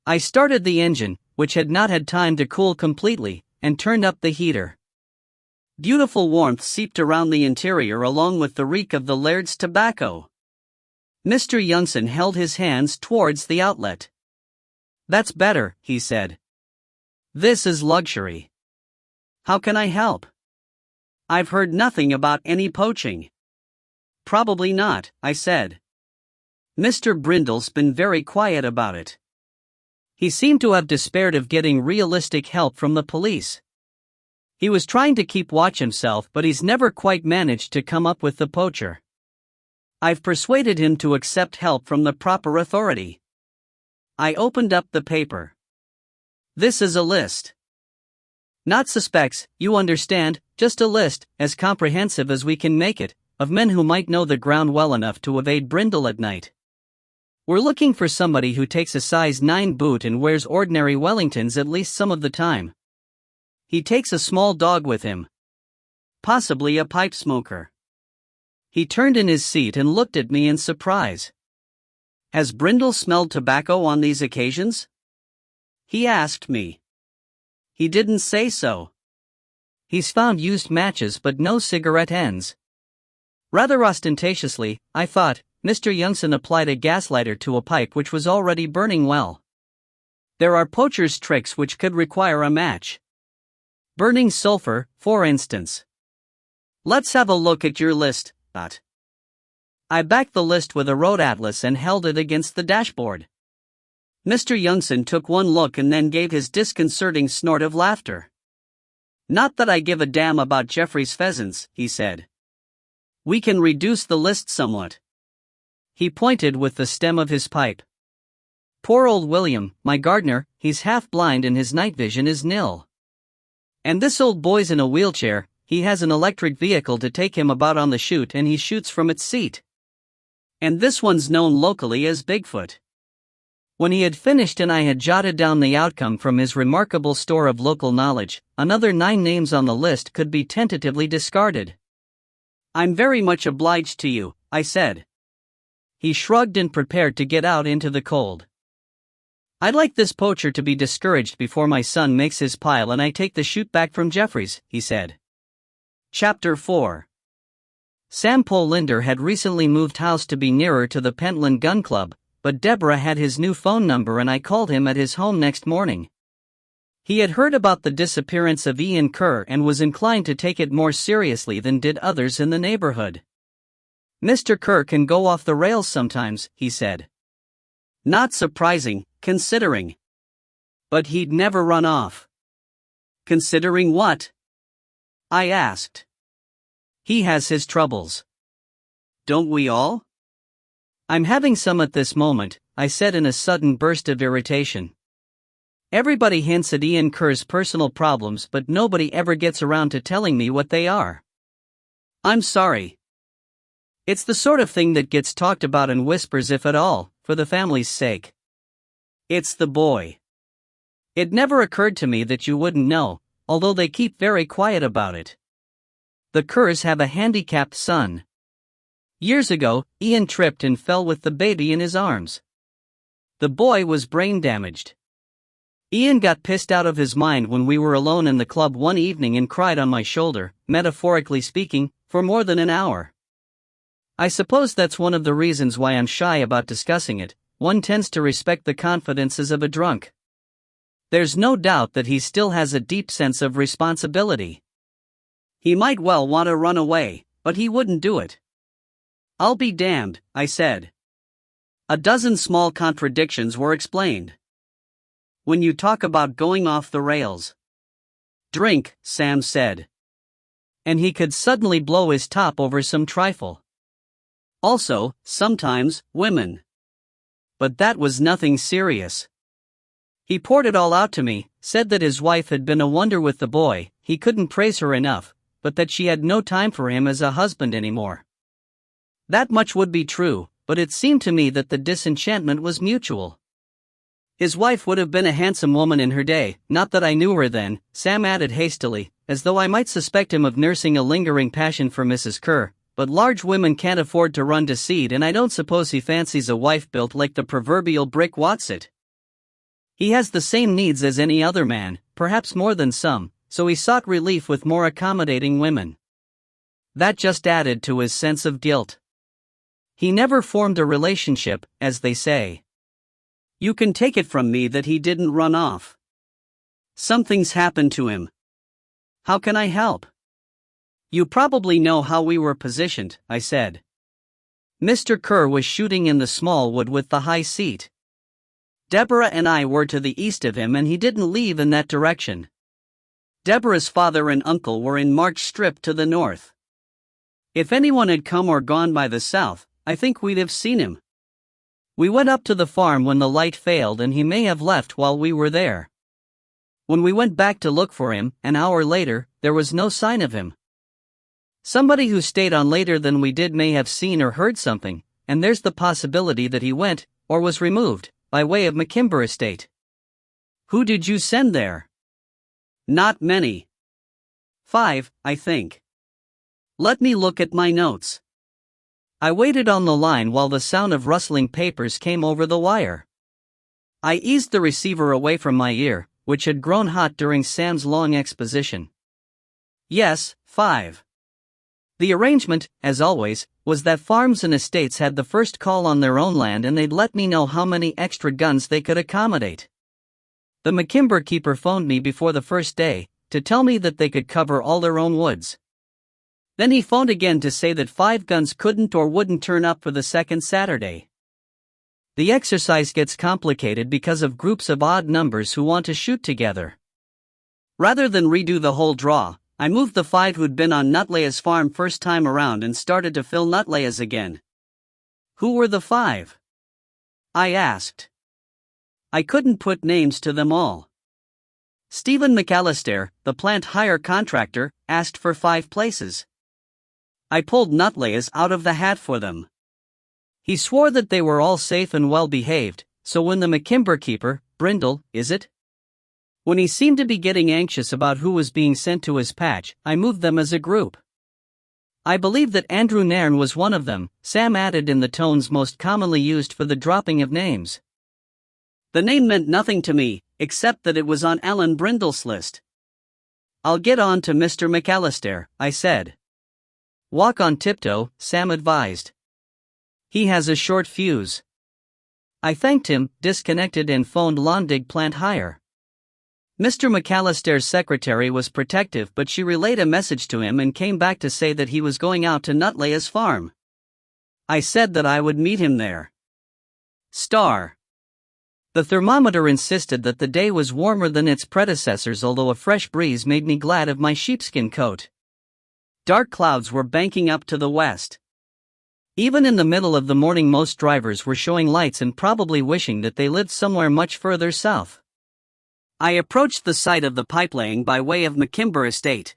I started the engine, which had not had time to cool completely, and turned up the heater. Beautiful warmth seeped around the interior along with the reek of the laird's tobacco. Mr. Youngson held his hands towards the outlet. "That's better," he said. "This is luxury. How can I help?" "I've heard nothing about any poaching." "Probably not," I said. "Mr. Brindle's been very quiet about it. He seemed to have despaired of getting realistic help from the police. He was trying to keep watch himself, but he's never quite managed to come up with the poacher. I've persuaded him to accept help from the proper authority." I opened up the paper. "This is a list. Not suspects, you understand, just a list, as comprehensive as we can make it, of men who might know the ground well enough to evade Brindle at night. We're looking for somebody who takes a size 9 boot and wears ordinary Wellingtons at least some of the time. He takes a small dog with him. Possibly a pipe smoker." He turned in his seat and looked at me in surprise. "Has Brindle smelled tobacco on these occasions?" he asked me. "He didn't say so." "He's found used matches but no cigarette ends." Rather ostentatiously, I thought, Mr. Youngson applied a gas lighter to a pipe which was already burning well. There are poachers' tricks which could require a match. Burning sulfur, for instance. "Let's have a look at your list, Dot." I backed the list with a road atlas and held it against the dashboard. Mr. Youngson took one look and then gave his disconcerting snort of laughter. "Not that I give a damn about Jeffrey's pheasants," he said. "We can reduce the list somewhat." He pointed with the stem of his pipe. "Poor old William, my gardener, he's half blind and his night vision is nil. And this old boy's in a wheelchair, he has an electric vehicle to take him about on the shoot and he shoots from its seat. And this one's known locally as Bigfoot." When he had finished and I had jotted down the outcome from his remarkable store of local knowledge, another 9 names on the list could be tentatively discarded. "I'm very much obliged to you," I said. He shrugged and prepared to get out into the cold. "I'd like this poacher to be discouraged before my son makes his pile and I take the shoot back from Jeffries," he said. Chapter 4. Sam Linder had recently moved house to be nearer to the Pentland Gun Club, but Deborah had his new phone number and I called him at his home next morning. He had heard about the disappearance of Ian Kerr and was inclined to take it more seriously than did others in the neighborhood. "Mr. Kerr can go off the rails sometimes," he said. Not surprising, considering. But he'd never run off. "Considering what?" I asked. "He has his troubles." "Don't we all?" "I'm having some at this moment," I said in a sudden burst of irritation. "Everybody hints at Ian Kerr's personal problems but nobody ever gets around to telling me what they are." "I'm sorry. It's the sort of thing that gets talked about in whispers if at all, for the family's sake. It's the boy. It never occurred to me that you wouldn't know, although they keep very quiet about it. The Kerrs have a handicapped son. Years ago, Ian tripped and fell with the baby in his arms. The boy was brain damaged. Ian got pissed out of his mind when we were alone in the club one evening and cried on my shoulder, metaphorically speaking, for more than an hour. I suppose that's one of the reasons why I'm shy about discussing it. One tends to respect the confidences of a drunk. There's no doubt that he still has a deep sense of responsibility. He might well want to run away, but he wouldn't do it. I'll be damned, I said. A dozen small contradictions were explained. When you talk about going off the rails. Drink, Sam said. And he could suddenly blow his top over some trifle. Also, sometimes, women. But that was nothing serious. He poured it all out to me, said that his wife had been a wonder with the boy, he couldn't praise her enough, but that she had no time for him as a husband anymore. That much would be true, but it seemed to me that the disenchantment was mutual. His wife would have been a handsome woman in her day, not that I knew her then, Sam added hastily, as though I might suspect him of nursing a lingering passion for Mrs. Kerr, but large women can't afford to run to seed, and I don't suppose he fancies a wife built like the proverbial brick Watsit. He has the same needs as any other man, perhaps more than some, so he sought relief with more accommodating women. That just added to his sense of guilt. He never formed a relationship, as they say. You can take it from me that he didn't run off. Something's happened to him. How can I help? You probably know how we were positioned, I said. Mr. Kerr was shooting in the small wood with the high seat. Deborah and I were to the east of him and he didn't leave in that direction. Deborah's father and uncle were in March Strip to the north. If anyone had come or gone by the south, I think we'd have seen him. We went up to the farm when the light failed and he may have left while we were there. When we went back to look for him, an hour later, there was no sign of him. Somebody who stayed on later than we did may have seen or heard something, and there's the possibility that he went, or was removed, by way of McKimber Estate. Who did you send there? Not many. 5, I think. Let me look at my notes. I waited on the line while the sound of rustling papers came over the wire. I eased the receiver away from my ear, which had grown hot during Sam's long exposition. Yes, 5. The arrangement, as always, was that farms and estates had the first call on their own land and they'd let me know how many extra guns they could accommodate. The McKimber keeper phoned me before the first day, to tell me that they could cover all their own woods. Then he phoned again to say that 5 guns couldn't or wouldn't turn up for the second Saturday. The exercise gets complicated because of groups of odd numbers who want to shoot together. Rather than redo the whole draw, I moved the 5 who'd been on Nutlea's farm first time around and started to fill Nutlea's again. Who were the 5? I asked. I couldn't put names to them all. Stephen McAllister, the plant hire contractor, asked for 5 places. I pulled Nutlea's out of the hat for them. He swore that they were all safe and well behaved, so when the McKimber keeper, Brindle, is it? When he seemed to be getting anxious about who was being sent to his patch, I moved them as a group. I believe that Andrew Nairn was one of them, Sam added in the tones most commonly used for the dropping of names. The name meant nothing to me, except that it was on Alan Brindle's list. I'll get on to Mr. McAllister, I said. Walk on tiptoe, Sam advised. He has a short fuse. I thanked him, disconnected and phoned Londig Plant Hire. Mr. McAllister's secretary was protective but she relayed a message to him and came back to say that he was going out to Nutlea's farm. I said that I would meet him there. Star. The thermometer insisted that the day was warmer than its predecessors, although a fresh breeze made me glad of my sheepskin coat. Dark clouds were banking up to the west. Even in the middle of the morning most drivers were showing lights and probably wishing that they lived somewhere much further south. I approached the site of the pipelaying by way of McKimber Estate.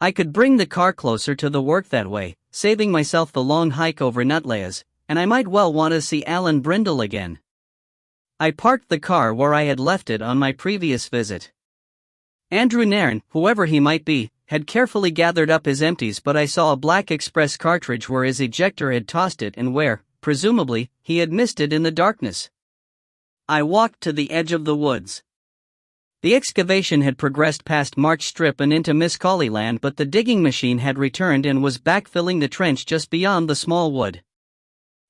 I could bring the car closer to the work that way, saving myself the long hike over Nutlea's, and I might well want to see Alan Brindle again. I parked the car where I had left it on my previous visit. Andrew Nairn, whoever he might be, had carefully gathered up his empties, but I saw a black express cartridge where his ejector had tossed it and where, presumably, he had missed it in the darkness. I walked to the edge of the woods. The excavation had progressed past March Strip and into Miscally land, but the digging machine had returned and was backfilling the trench just beyond the small wood.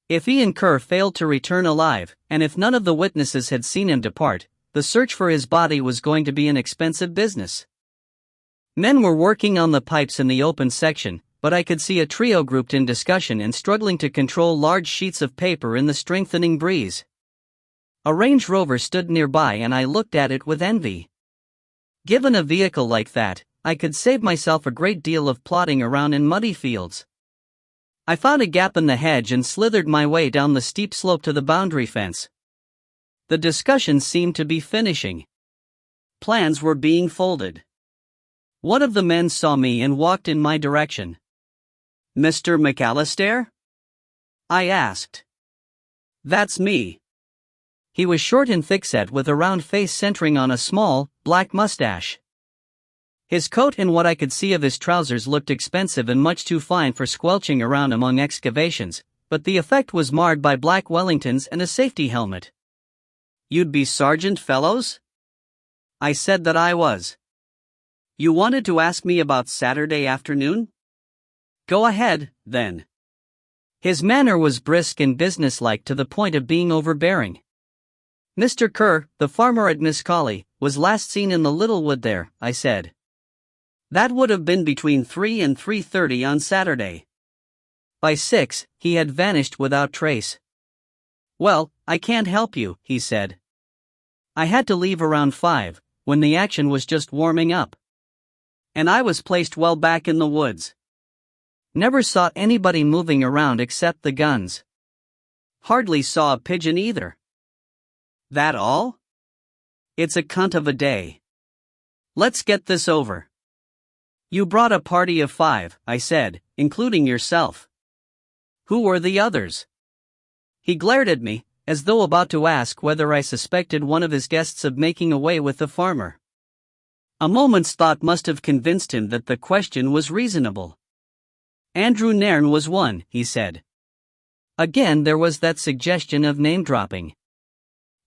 If Ian Kerr failed to return alive, and if none of the witnesses had seen him depart, the search for his body was going to be an expensive business. Men were working on the pipes in the open section, but I could see a trio grouped in discussion and struggling to control large sheets of paper in the strengthening breeze. A Range Rover stood nearby and I looked at it with envy. Given a vehicle like that, I could save myself a great deal of plodding around in muddy fields. I found a gap in the hedge and slithered my way down the steep slope to the boundary fence. The discussion seemed to be finishing. Plans were being folded. One of the men saw me and walked in my direction. "Mr. McAllister?" I asked. "That's me." He was short and thickset with a round face centering on a small, black mustache. His coat and what I could see of his trousers looked expensive and much too fine for squelching around among excavations, but the effect was marred by black Wellingtons and a safety helmet. "You'd be Sergeant Fellows?" I said that I was. "You wanted to ask me about Saturday afternoon? Go ahead, then." His manner was brisk and businesslike to the point of being overbearing. "Mr. Kerr, the farmer at Miscally, was last seen in the little wood there," I said. "That would have been between 3 and 3:30 on Saturday. By 6, he had vanished without trace." "Well, I can't help you," he said. "I had to leave around 5, when the action was just warming up. And I was placed well back in the woods. Never saw anybody moving around except the guns. Hardly saw a pigeon either." "That all? It's a cunt of a day. Let's get this over." "You brought a party of 5, I said, including yourself. Who were the others?" He glared at me, as though about to ask whether I suspected one of his guests of making away with the farmer. A moment's thought must have convinced him that the question was reasonable. "Andrew Nairn was one," he said. Again there was that suggestion of name-dropping.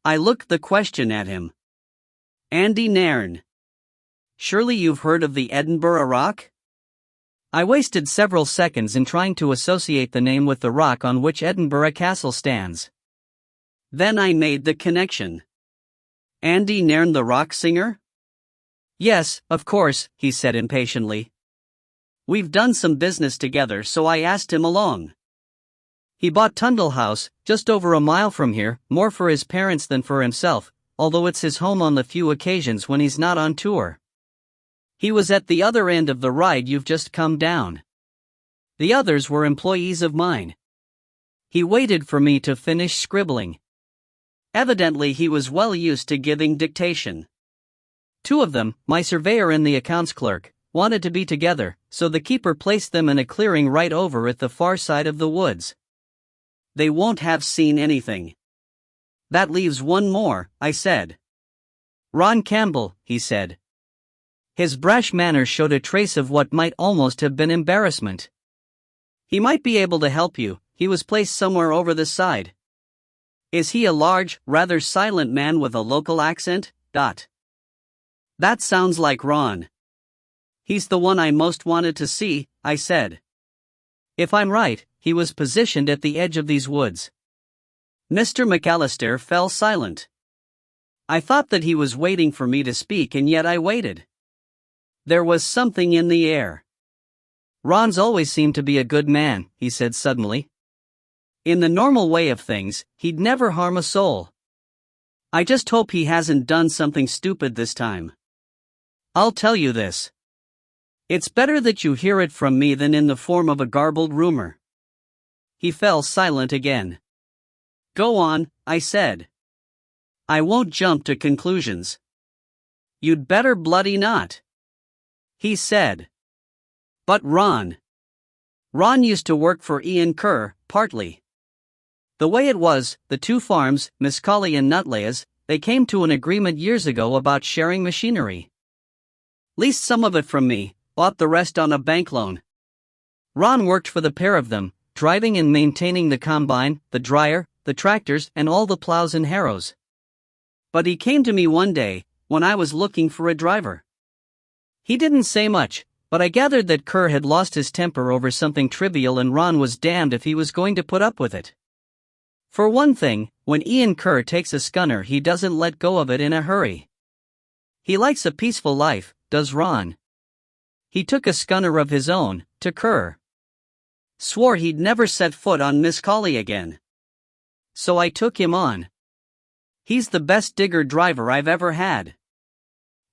I looked the question at him. "Andy Nairn. Surely you've heard of the Edinburgh Rock?" I wasted several seconds in trying to associate the name with the rock on which Edinburgh Castle stands. Then I made the connection. "Andy Nairn the rock singer?" "Yes, of course," he said impatiently. "We've done some business together, so I asked him along. He bought Tundle House, just over a mile from here, more for his parents than for himself, although it's his home on the few occasions when he's not on tour. He was at the other end of the ride you've just come down. The others were employees of mine." He waited for me to finish scribbling. Evidently he was well used to giving dictation. Two of them, my surveyor and the accounts clerk, wanted to be together, so the keeper placed them in a clearing right over at the far side of the woods. "They won't have seen anything." "That leaves one more," I said. "Ron Campbell," he said. His brash manner showed a trace of what might almost have been embarrassment. "He might be able to help you, he was placed somewhere over the side." "Is he a large, rather silent man with a local accent?" "That sounds like Ron." "He's the one I most wanted to see," I said. "If I'm right, he was positioned at the edge of these woods." Mr. McAllister fell silent. I thought that he was waiting for me to speak, and yet I waited. There was something in the air. "Ron's always seemed to be a good man," he said suddenly. "In the normal way of things, he'd never harm a soul. I just hope he hasn't done something stupid this time. I'll tell you this. It's better that you hear it from me than in the form of a garbled rumor." He fell silent again. "Go on," I said. "I won't jump to conclusions." "You'd better bloody not," he said. "But Ron used to work for Ian Kerr, partly. The way it was, the two farms, Miscally and Nutlayas, they came to an agreement years ago about sharing machinery. leased some of it from me, bought the rest on a bank loan. Ron worked for the pair of them, driving and maintaining the combine, the dryer, the tractors, and all the plows and harrows. But he came to me one day, when I was looking for a driver. He didn't say much, but I gathered that Kerr had lost his temper over something trivial and Ron was damned if he was going to put up with it. For one thing, when Ian Kerr takes a schooner he doesn't let go of it in a hurry. He likes a peaceful life, does Ron. He took a schooner of his own, to Kerr. Swore he'd never set foot on Miss Colley again. So I took him on. He's the best digger driver I've ever had.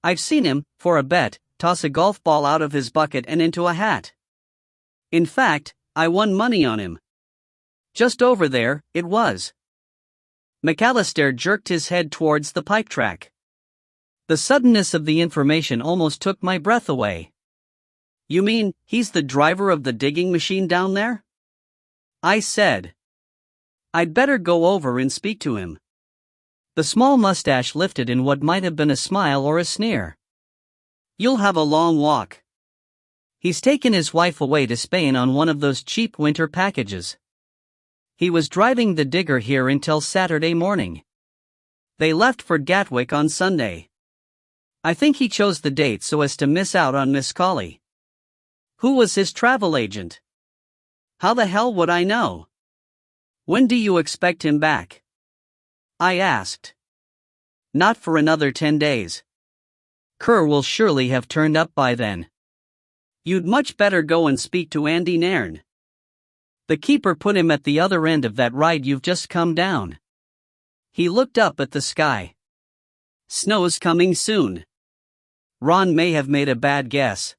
I've seen him, for a bet, toss a golf ball out of his bucket and into a hat. In fact, I won money on him. Just over there, it was. McAllister jerked his head towards the pipe track. The suddenness of the information almost took my breath away. You mean, he's the driver of the digging machine down there? I said. I'd better go over and speak to him. The small mustache lifted in what might have been a smile or a sneer. You'll have a long walk. He's taken his wife away to Spain on one of those cheap winter packages. He was driving the digger here until Saturday morning. They left for Gatwick on Sunday. I think he chose the date so as to miss out on Miss Colley. Who was his travel agent? How the hell would I know? When do you expect him back? I asked. Not for another 10 days. Kerr will surely have turned up by then. You'd much better go and speak to Andy Nairn. The keeper put him at the other end of that ride you've just come down. He looked up at the sky. Snow's coming soon. Ron may have made a bad guess.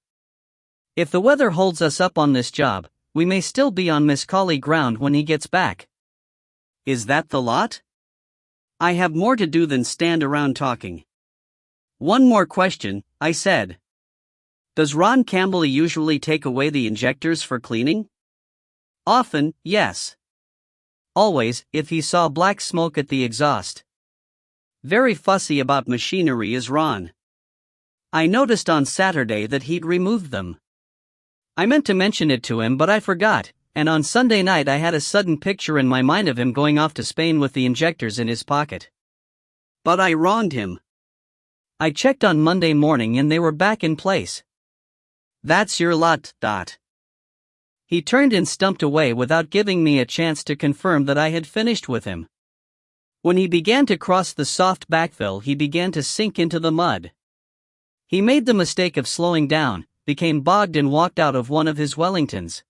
If the weather holds us up on this job, we may still be on Miss Colley ground when he gets back. Is that the lot? I have more to do than stand around talking. One more question, I said. Does Ron Campbell usually take away the injectors for cleaning? Often, yes. Always, if he saw black smoke at the exhaust. Very fussy about machinery is Ron. I noticed on Saturday that he'd removed them. I meant to mention it to him but I forgot, and on Sunday night I had a sudden picture in my mind of him going off to Spain with the injectors in his pocket. But I wronged him. I checked on Monday morning and they were back in place. That's your lot, Dot. He turned and stumped away without giving me a chance to confirm that I had finished with him. When he began to cross the soft backfill he began to sink into the mud. He made the mistake of slowing down, became bogged and walked out of one of his Wellingtons.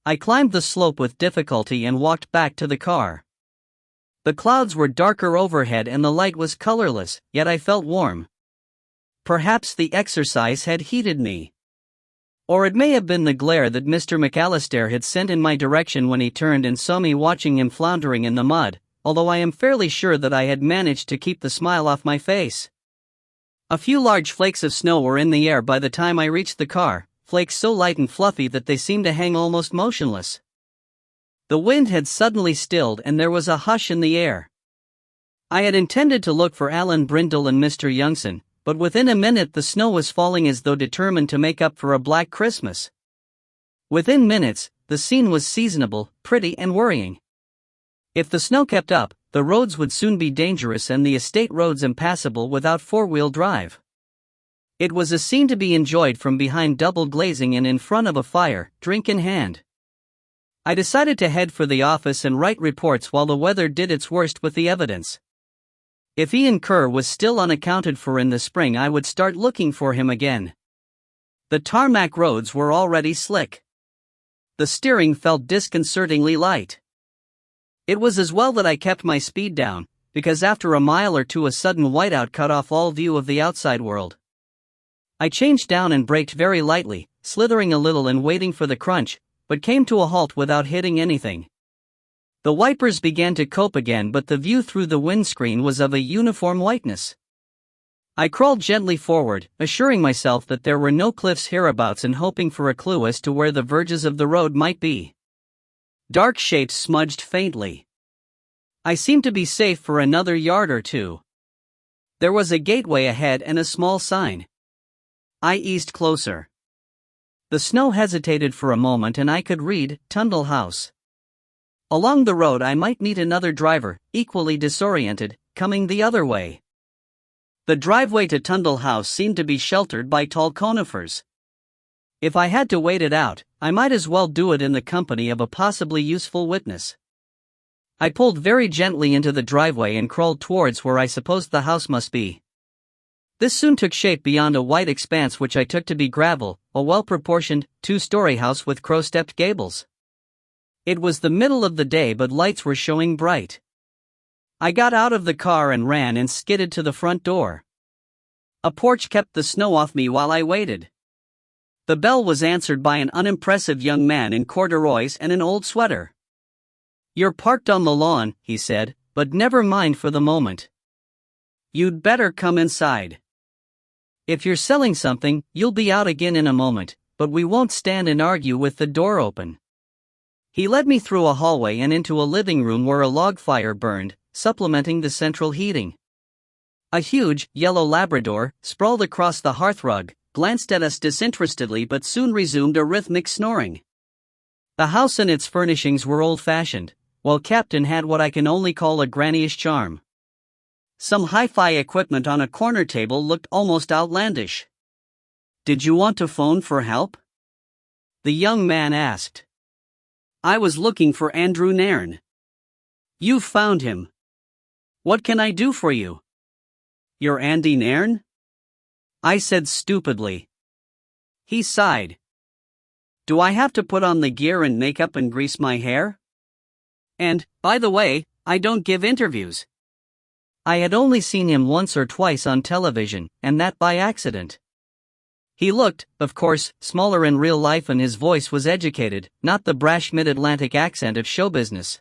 I climbed the slope with difficulty and walked back to the car. The clouds were darker overhead and the light was colorless, yet I felt warm. Perhaps the exercise had heated me. Or it may have been the glare that Mr. McAllister had sent in my direction when he turned and saw me watching him floundering in the mud, although I am fairly sure that I had managed to keep the smile off my face. A few large flakes of snow were in the air by the time I reached the car, flakes so light and fluffy that they seemed to hang almost motionless. The wind had suddenly stilled and there was a hush in the air. I had intended to look for Alan Brindle and Mr. Youngson, but within a minute the snow was falling as though determined to make up for a black Christmas. Within minutes, the scene was seasonable, pretty and worrying. If the snow kept up, the roads would soon be dangerous and the estate roads impassable without four-wheel drive. It was a scene to be enjoyed from behind double glazing and in front of a fire, drink in hand. I decided to head for the office and write reports while the weather did its worst with the evidence. If Ian Kerr was still unaccounted for in the spring I would start looking for him again. The tarmac roads were already slick. The steering felt disconcertingly light. It was as well that I kept my speed down, because after a mile or two a sudden whiteout cut off all view of the outside world. I changed down and braked very lightly, slithering a little and waiting for the crunch, but came to a halt without hitting anything. The wipers began to cope again but the view through the windscreen was of a uniform whiteness. I crawled gently forward, assuring myself that there were no cliffs hereabouts and hoping for a clue as to where the verges of the road might be. Dark shapes smudged faintly. I seemed to be safe for another yard or two. There was a gateway ahead and a small sign. I eased closer. The snow hesitated for a moment and I could read, Tundle House. Along the road I might meet another driver, equally disoriented, coming the other way. The driveway to Tundle House seemed to be sheltered by tall conifers. If I had to wait it out, I might as well do it in the company of a possibly useful witness. I pulled very gently into the driveway and crawled towards where I supposed the house must be. This soon took shape beyond a white expanse which I took to be gravel, a well-proportioned, two-story house with crow-stepped gables. It was the middle of the day but lights were showing bright. I got out of the car and ran and skidded to the front door. A porch kept the snow off me while I waited. The bell was answered by an unimpressive young man in corduroys and an old sweater. "You're parked on the lawn," he said, "but never mind for the moment. You'd better come inside. If you're selling something, you'll be out again in a moment, but we won't stand and argue with the door open." He led me through a hallway and into a living room where a log fire burned, supplementing the central heating. A huge, yellow Labrador, sprawled across the hearthrug, glanced at us disinterestedly but soon resumed a rhythmic snoring. The house and its furnishings were old-fashioned, while Captain had what I can only call a granny-ish charm. Some hi-fi equipment on a corner table looked almost outlandish. "Did you want to phone for help?" the young man asked. "I was looking for Andrew Nairn." "You've found him. What can I do for you?" "You're Andy Nairn?" I said stupidly. He sighed. "Do I have to put on the gear and makeup and grease my hair? And, by the way, I don't give interviews." I had only seen him once or twice on television, and that by accident. He looked, of course, smaller in real life and his voice was educated, not the brash mid-Atlantic accent of show business.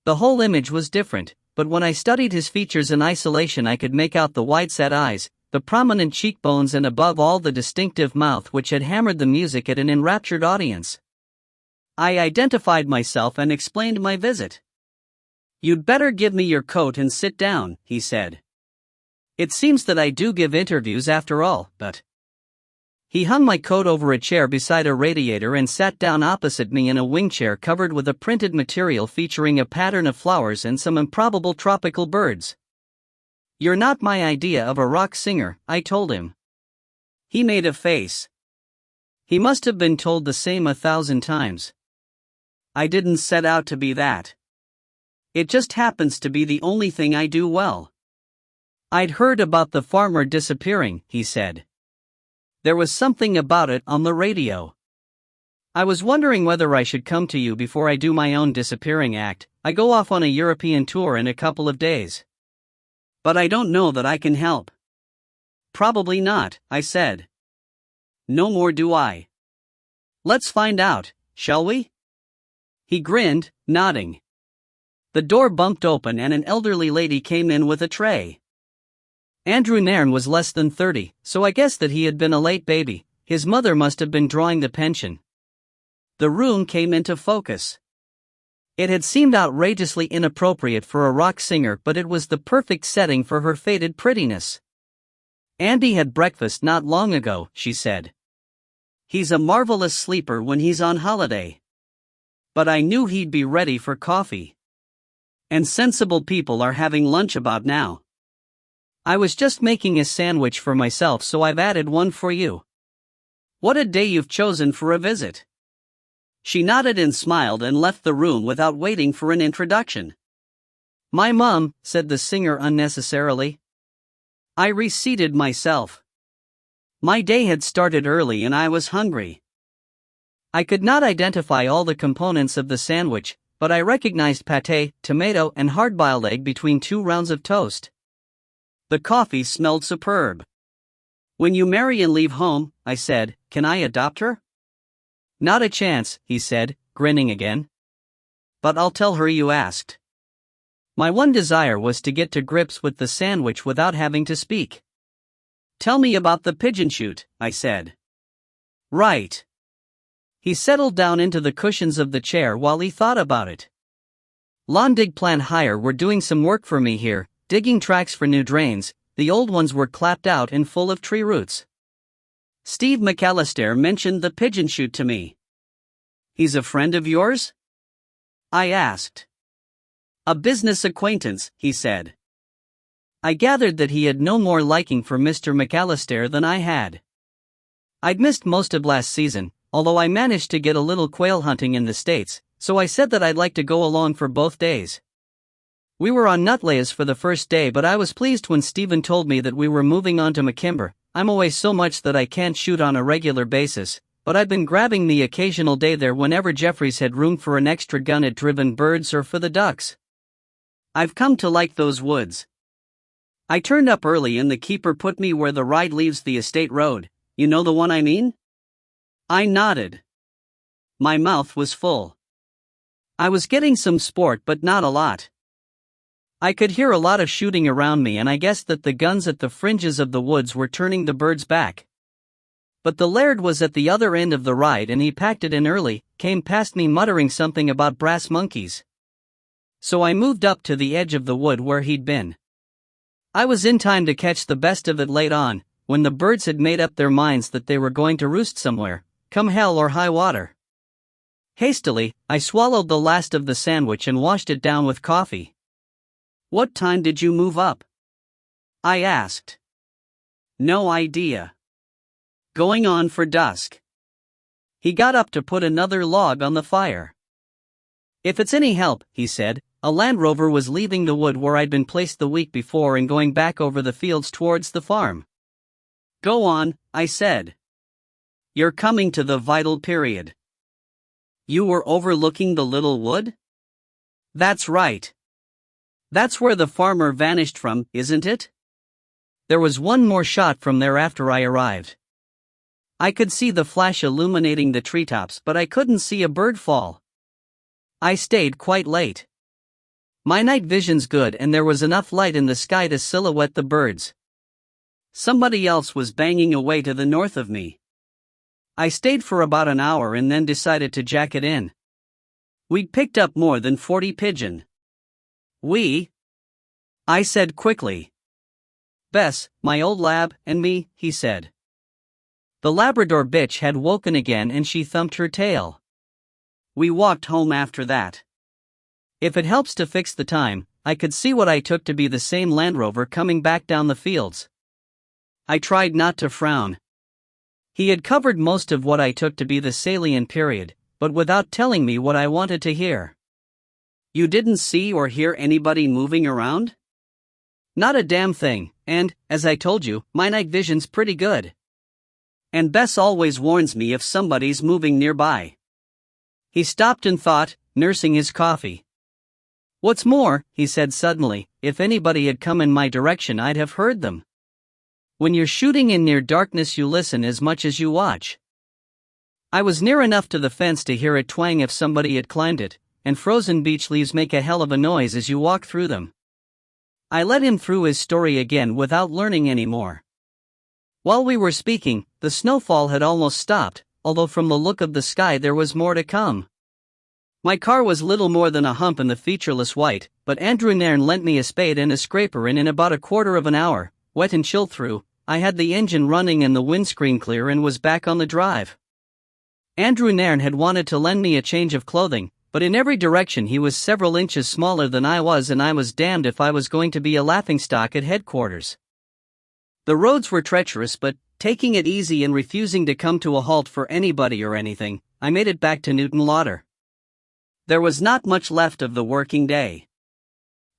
The whole image was different, but when I studied his features in isolation I could make out the wide-set eyes, the prominent cheekbones and above all the distinctive mouth which had hammered the music at an enraptured audience. I identified myself and explained my visit. "You'd better give me your coat and sit down," he said. "It seems that I do give interviews after all, but..." He hung my coat over a chair beside a radiator and sat down opposite me in a wing chair covered with a printed material featuring a pattern of flowers and some improbable tropical birds. "You're not my idea of a rock singer," I told him. He made a face. He must have been told the same 1,000 times. I didn't set out to be that. It just happens to be the only thing I do well. "I'd heard about the farmer disappearing," he said. "There was something about it on the radio. I was wondering whether I should come to you before I do my own disappearing act. I go off on a European tour in a couple of days. But I don't know that I can help." "Probably not," I said. "No more do I. Let's find out, shall we?" He grinned, nodding. The door bumped open and an elderly lady came in with a tray. Andrew Nairn was less than 30, so I guessed that he had been a late baby. His mother must have been drawing the pension. The room came into focus. It had seemed outrageously inappropriate for a rock singer, but it was the perfect setting for her faded prettiness. "Andy had breakfast not long ago," she said. "He's a marvelous sleeper when he's on holiday. But I knew he'd be ready for coffee. And sensible people are having lunch about now. I was just making a sandwich for myself, so I've added one for you. What a day you've chosen for a visit." She nodded and smiled and left the room without waiting for an introduction. "My mum," said the singer unnecessarily. I reseated myself. My day had started early and I was hungry. I could not identify all the components of the sandwich, but I recognized pâté, tomato and hard-boiled egg between 2 rounds of toast. The coffee smelled superb. "When you marry and leave home," I said, "can I adopt her?" "Not a chance," he said, grinning again. "But I'll tell her you asked." My one desire was to get to grips with the sandwich without having to speak. "Tell me about the pigeon shoot," I said. "Right." He settled down into the cushions of the chair while he thought about it. Lawn-dig plant hire were doing some work for me here, digging tracks for new drains. The old ones were clapped out and full of tree roots. Steve McAllister mentioned the pigeon shoot to me. He's a friend of yours? I asked. A business acquaintance, he said. I gathered that he had no more liking for Mr. McAllister than I had. I'd missed most of last season, although I managed to get a little quail hunting in the States, so I said that I'd like to go along for both days. We were on Nutlayas for the first day, but I was pleased when Stephen told me that we were moving on to McKimber. I'm away so much that I can't shoot on a regular basis, but I'd been grabbing the occasional day there whenever Jeffries had room for an extra gun at driven birds or for the ducks. I've come to like those woods. I turned up early and the keeper put me where the ride leaves the estate road. You know the one I mean? I nodded. My mouth was full. I was getting some sport, but not a lot. I could hear a lot of shooting around me, and I guessed that the guns at the fringes of the woods were turning the birds back. But the laird was at the other end of the ride and he packed it in early, came past me muttering something about brass monkeys. So I moved up to the edge of the wood where he'd been. I was in time to catch the best of it late on, when the birds had made up their minds that they were going to roost somewhere, come hell or high water. Hastily, I swallowed the last of the sandwich and washed it down with coffee. What time did you move up? I asked. No idea. Going on for dusk. He got up to put another log on the fire. If it's any help, he said, a Land Rover was leaving the wood where I'd been placed the week before and going back over the fields towards the farm. Go on, I said. You're coming to the vital period. You were overlooking the little wood? That's right. That's where the farmer vanished from, isn't it? There was one more shot from there after I arrived. I could see the flash illuminating the treetops, but I couldn't see a bird fall. I stayed quite late. My night vision's good and there was enough light in the sky to silhouette the birds. Somebody else was banging away to the north of me. I stayed for about an hour and then decided to jack it in. We'd picked up more than 40 pigeon. I said quickly. Bess, my old lab, and me, he said. The Labrador bitch had woken again and she thumped her tail. We walked home after that. If it helps to fix the time, I could see what I took to be the same Land Rover coming back down the fields. I tried not to frown. He had covered most of what I took to be the salient period, but without telling me what I wanted to hear. You didn't see or hear anybody moving around? Not a damn thing, and, as I told you, my night vision's pretty good. And Bess always warns me if somebody's moving nearby. He stopped and thought, nursing his coffee. What's more, he said suddenly, if anybody had come in my direction I'd have heard them. When you're shooting in near darkness you listen as much as you watch. I was near enough to the fence to hear it twang if somebody had climbed it, and frozen beech leaves make a hell of a noise as you walk through them. I let him through his story again without learning any more. While we were speaking, the snowfall had almost stopped, although from the look of the sky there was more to come. My car was little more than a hump in the featureless white, but Andrew Nairn lent me a spade and a scraper and in about a quarter of an hour, wet and chill through, I had the engine running and the windscreen clear and was back on the drive. Andrew Nairn had wanted to lend me a change of clothing, but in every direction he was several inches smaller than I was and I was damned if I was going to be a laughingstock at headquarters. The roads were treacherous but, taking it easy and refusing to come to a halt for anybody or anything, I made it back to Newton Lauder. There was not much left of the working day.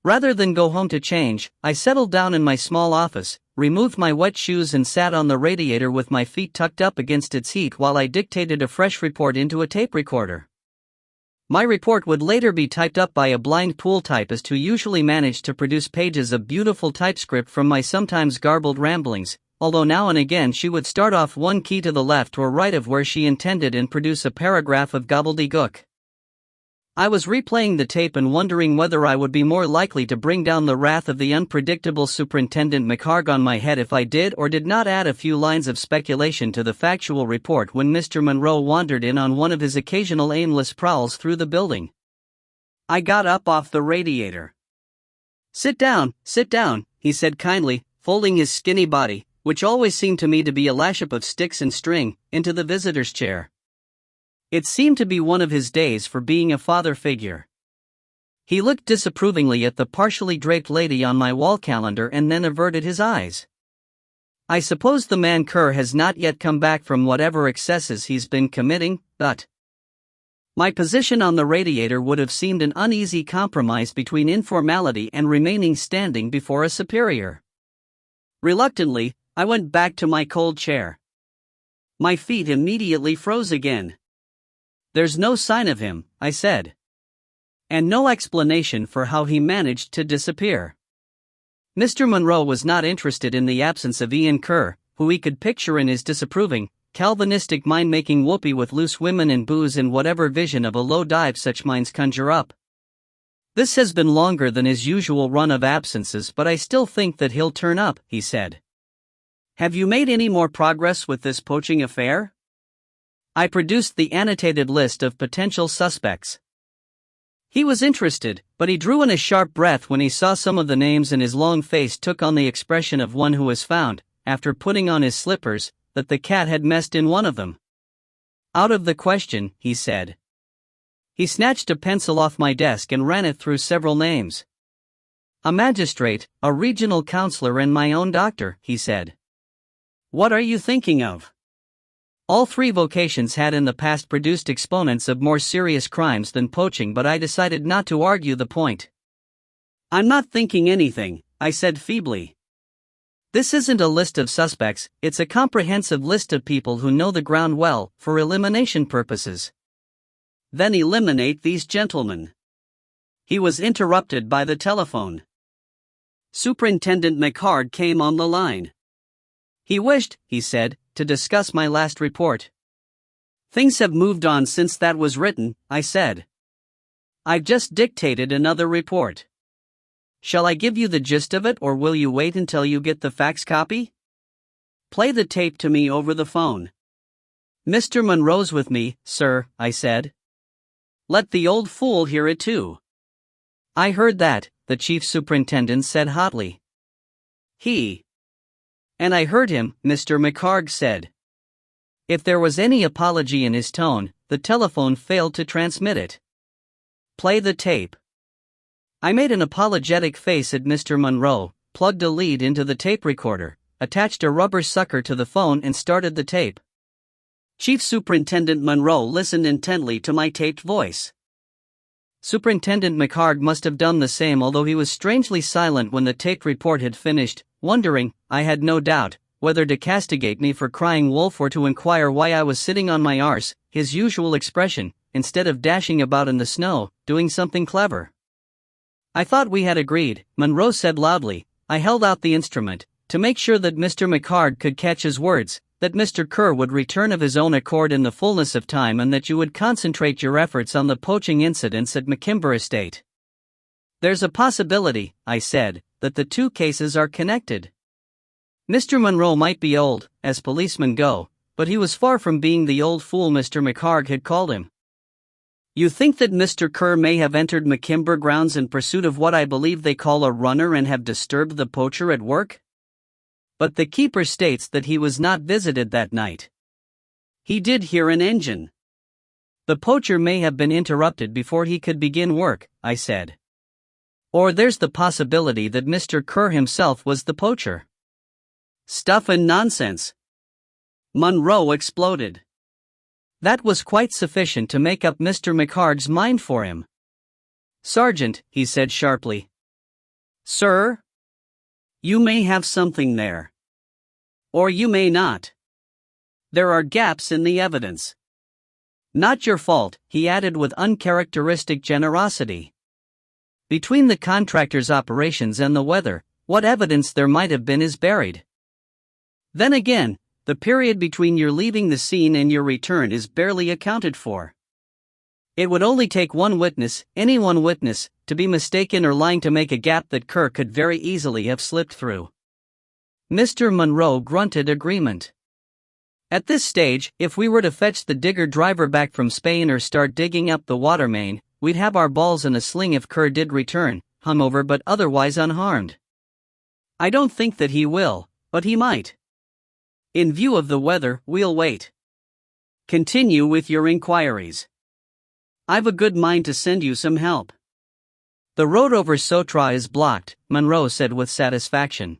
Rather than go home to change, I settled down in my small office, removed my wet shoes and sat on the radiator with my feet tucked up against its heat while I dictated a fresh report into a tape recorder. My report would later be typed up by a blind pool typist who usually managed to produce pages of beautiful typescript from my sometimes garbled ramblings, although now and again she would start off one key to the left or right of where she intended and produce a paragraph of gobbledygook. I was replaying the tape and wondering whether I would be more likely to bring down the wrath of the unpredictable Superintendent McHarg on my head if I did or did not add a few lines of speculation to the factual report when Mr. Monroe wandered in on one of his occasional aimless prowls through the building. I got up off the radiator. Sit down, he said kindly, folding his skinny body, which always seemed to me to be a lash-up of sticks and string, into the visitor's chair. It seemed to be one of his days for being a father figure. He looked disapprovingly at the partially draped lady on my wall calendar and then averted his eyes. I suppose the man Kerr has not yet come back from whatever excesses he's been committing, but my position on the radiator would have seemed an uneasy compromise between informality and remaining standing before a superior. Reluctantly, I went back to my cold chair. My feet immediately froze again. "There's no sign of him," I said. And no explanation for how he managed to disappear. Mr. Monroe was not interested in the absence of Ian Kerr, who he could picture in his disapproving, Calvinistic mind-making whoopee with loose women and booze and whatever vision of a low dive such minds conjure up. "This has been longer than his usual run of absences, but I still think that he'll turn up," he said. "Have you made any more progress with this poaching affair?" I produced the annotated list of potential suspects. He was interested, but he drew in a sharp breath when he saw some of the names, and his long face took on the expression of one who has found, after putting on his slippers, that the cat had messed in one of them. "Out of the question," he said. He snatched a pencil off my desk and ran it through several names. "A magistrate, a regional counselor, and my own doctor," he said. "What are you thinking of?" All three vocations had in the past produced exponents of more serious crimes than poaching, but I decided not to argue the point. "I'm not thinking anything," I said feebly. "This isn't a list of suspects, it's a comprehensive list of people who know the ground well, for elimination purposes." "Then eliminate these gentlemen." He was interrupted by the telephone. Superintendent McHarg came on the line. "He wished," he said, "to discuss my last report." "Things have moved on since that was written," I said. "I've just dictated another report. Shall I give you the gist of it, or will you wait until you get the fax copy?" "Play the tape to me over the phone." "Mr. Monroe's with me, sir," I said. "Let the old fool hear it too." "I heard that," the chief superintendent said hotly. "And I heard him," Mr. McHarg said. If there was any apology in his tone, the telephone failed to transmit it. "Play the tape." I made an apologetic face at Mr. Monroe, plugged a lead into the tape recorder, attached a rubber sucker to the phone, and started the tape. Chief Superintendent Monroe listened intently to my taped voice. Superintendent McHarg must have done the same, although he was strangely silent when the taped report had finished, wondering, I had no doubt, whether to castigate me for crying wolf or to inquire why I was sitting on my arse, his usual expression, instead of dashing about in the snow, doing something clever. "I thought we had agreed," Monroe said loudly. I held out the instrument, to make sure that Mr. McHarg could catch his words, that Mr. Kerr would return of his own accord in the fullness of time, and that you would concentrate your efforts on the poaching incidents at McKimber Estate. "There's a possibility," I said, "that the two cases are connected." Mr. Monroe might be old, as policemen go, but he was far from being the old fool Mr. McHarg had called him. "You think that Mr. Kerr may have entered McKimber grounds in pursuit of what I believe they call a runner and have disturbed the poacher at work? But the keeper states that he was not visited that night. He did hear an engine. The poacher may have been interrupted before he could begin work," I said. "Or there's the possibility that Mr. Kerr himself was the poacher." "Stuff and nonsense!" Monroe exploded. That was quite sufficient to make up Mr. McHarg's mind for him. "Sergeant," he said sharply. "Sir? You may have something there. Or you may not. There are gaps in the evidence. Not your fault," he added with uncharacteristic generosity. "Between the contractor's operations and the weather, what evidence there might have been is buried. Then again, the period between your leaving the scene and your return is barely accounted for. It would only take one witness, any one witness, to be mistaken or lying to make a gap that Kerr could very easily have slipped through." Mr. Monroe grunted agreement. "At this stage, if we were to fetch the digger driver back from Spain or start digging up the water main, we'd have our balls in a sling if Kerr did return, hungover but otherwise unharmed. I don't think that he will, but he might. In view of the weather, we'll wait. Continue with your inquiries. I've a good mind to send you some help. The road over Sotra is blocked, Monroe said with satisfaction.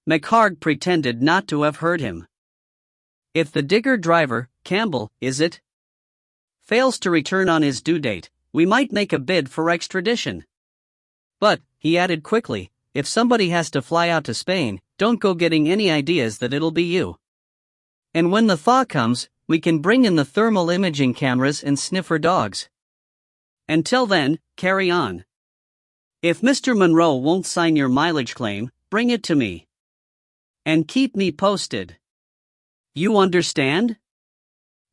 McHarg pretended not to have heard him. If the digger driver, Campbell, is it? Fails to return on his due date, we might make a bid for extradition. But, he added quickly, if somebody has to fly out to Spain, don't go getting any ideas that it'll be you. And when the thaw comes, we can bring in the thermal imaging cameras and sniffer dogs. Until then, carry on. If Mr. Monroe won't sign your mileage claim, bring it to me. And keep me posted. You understand?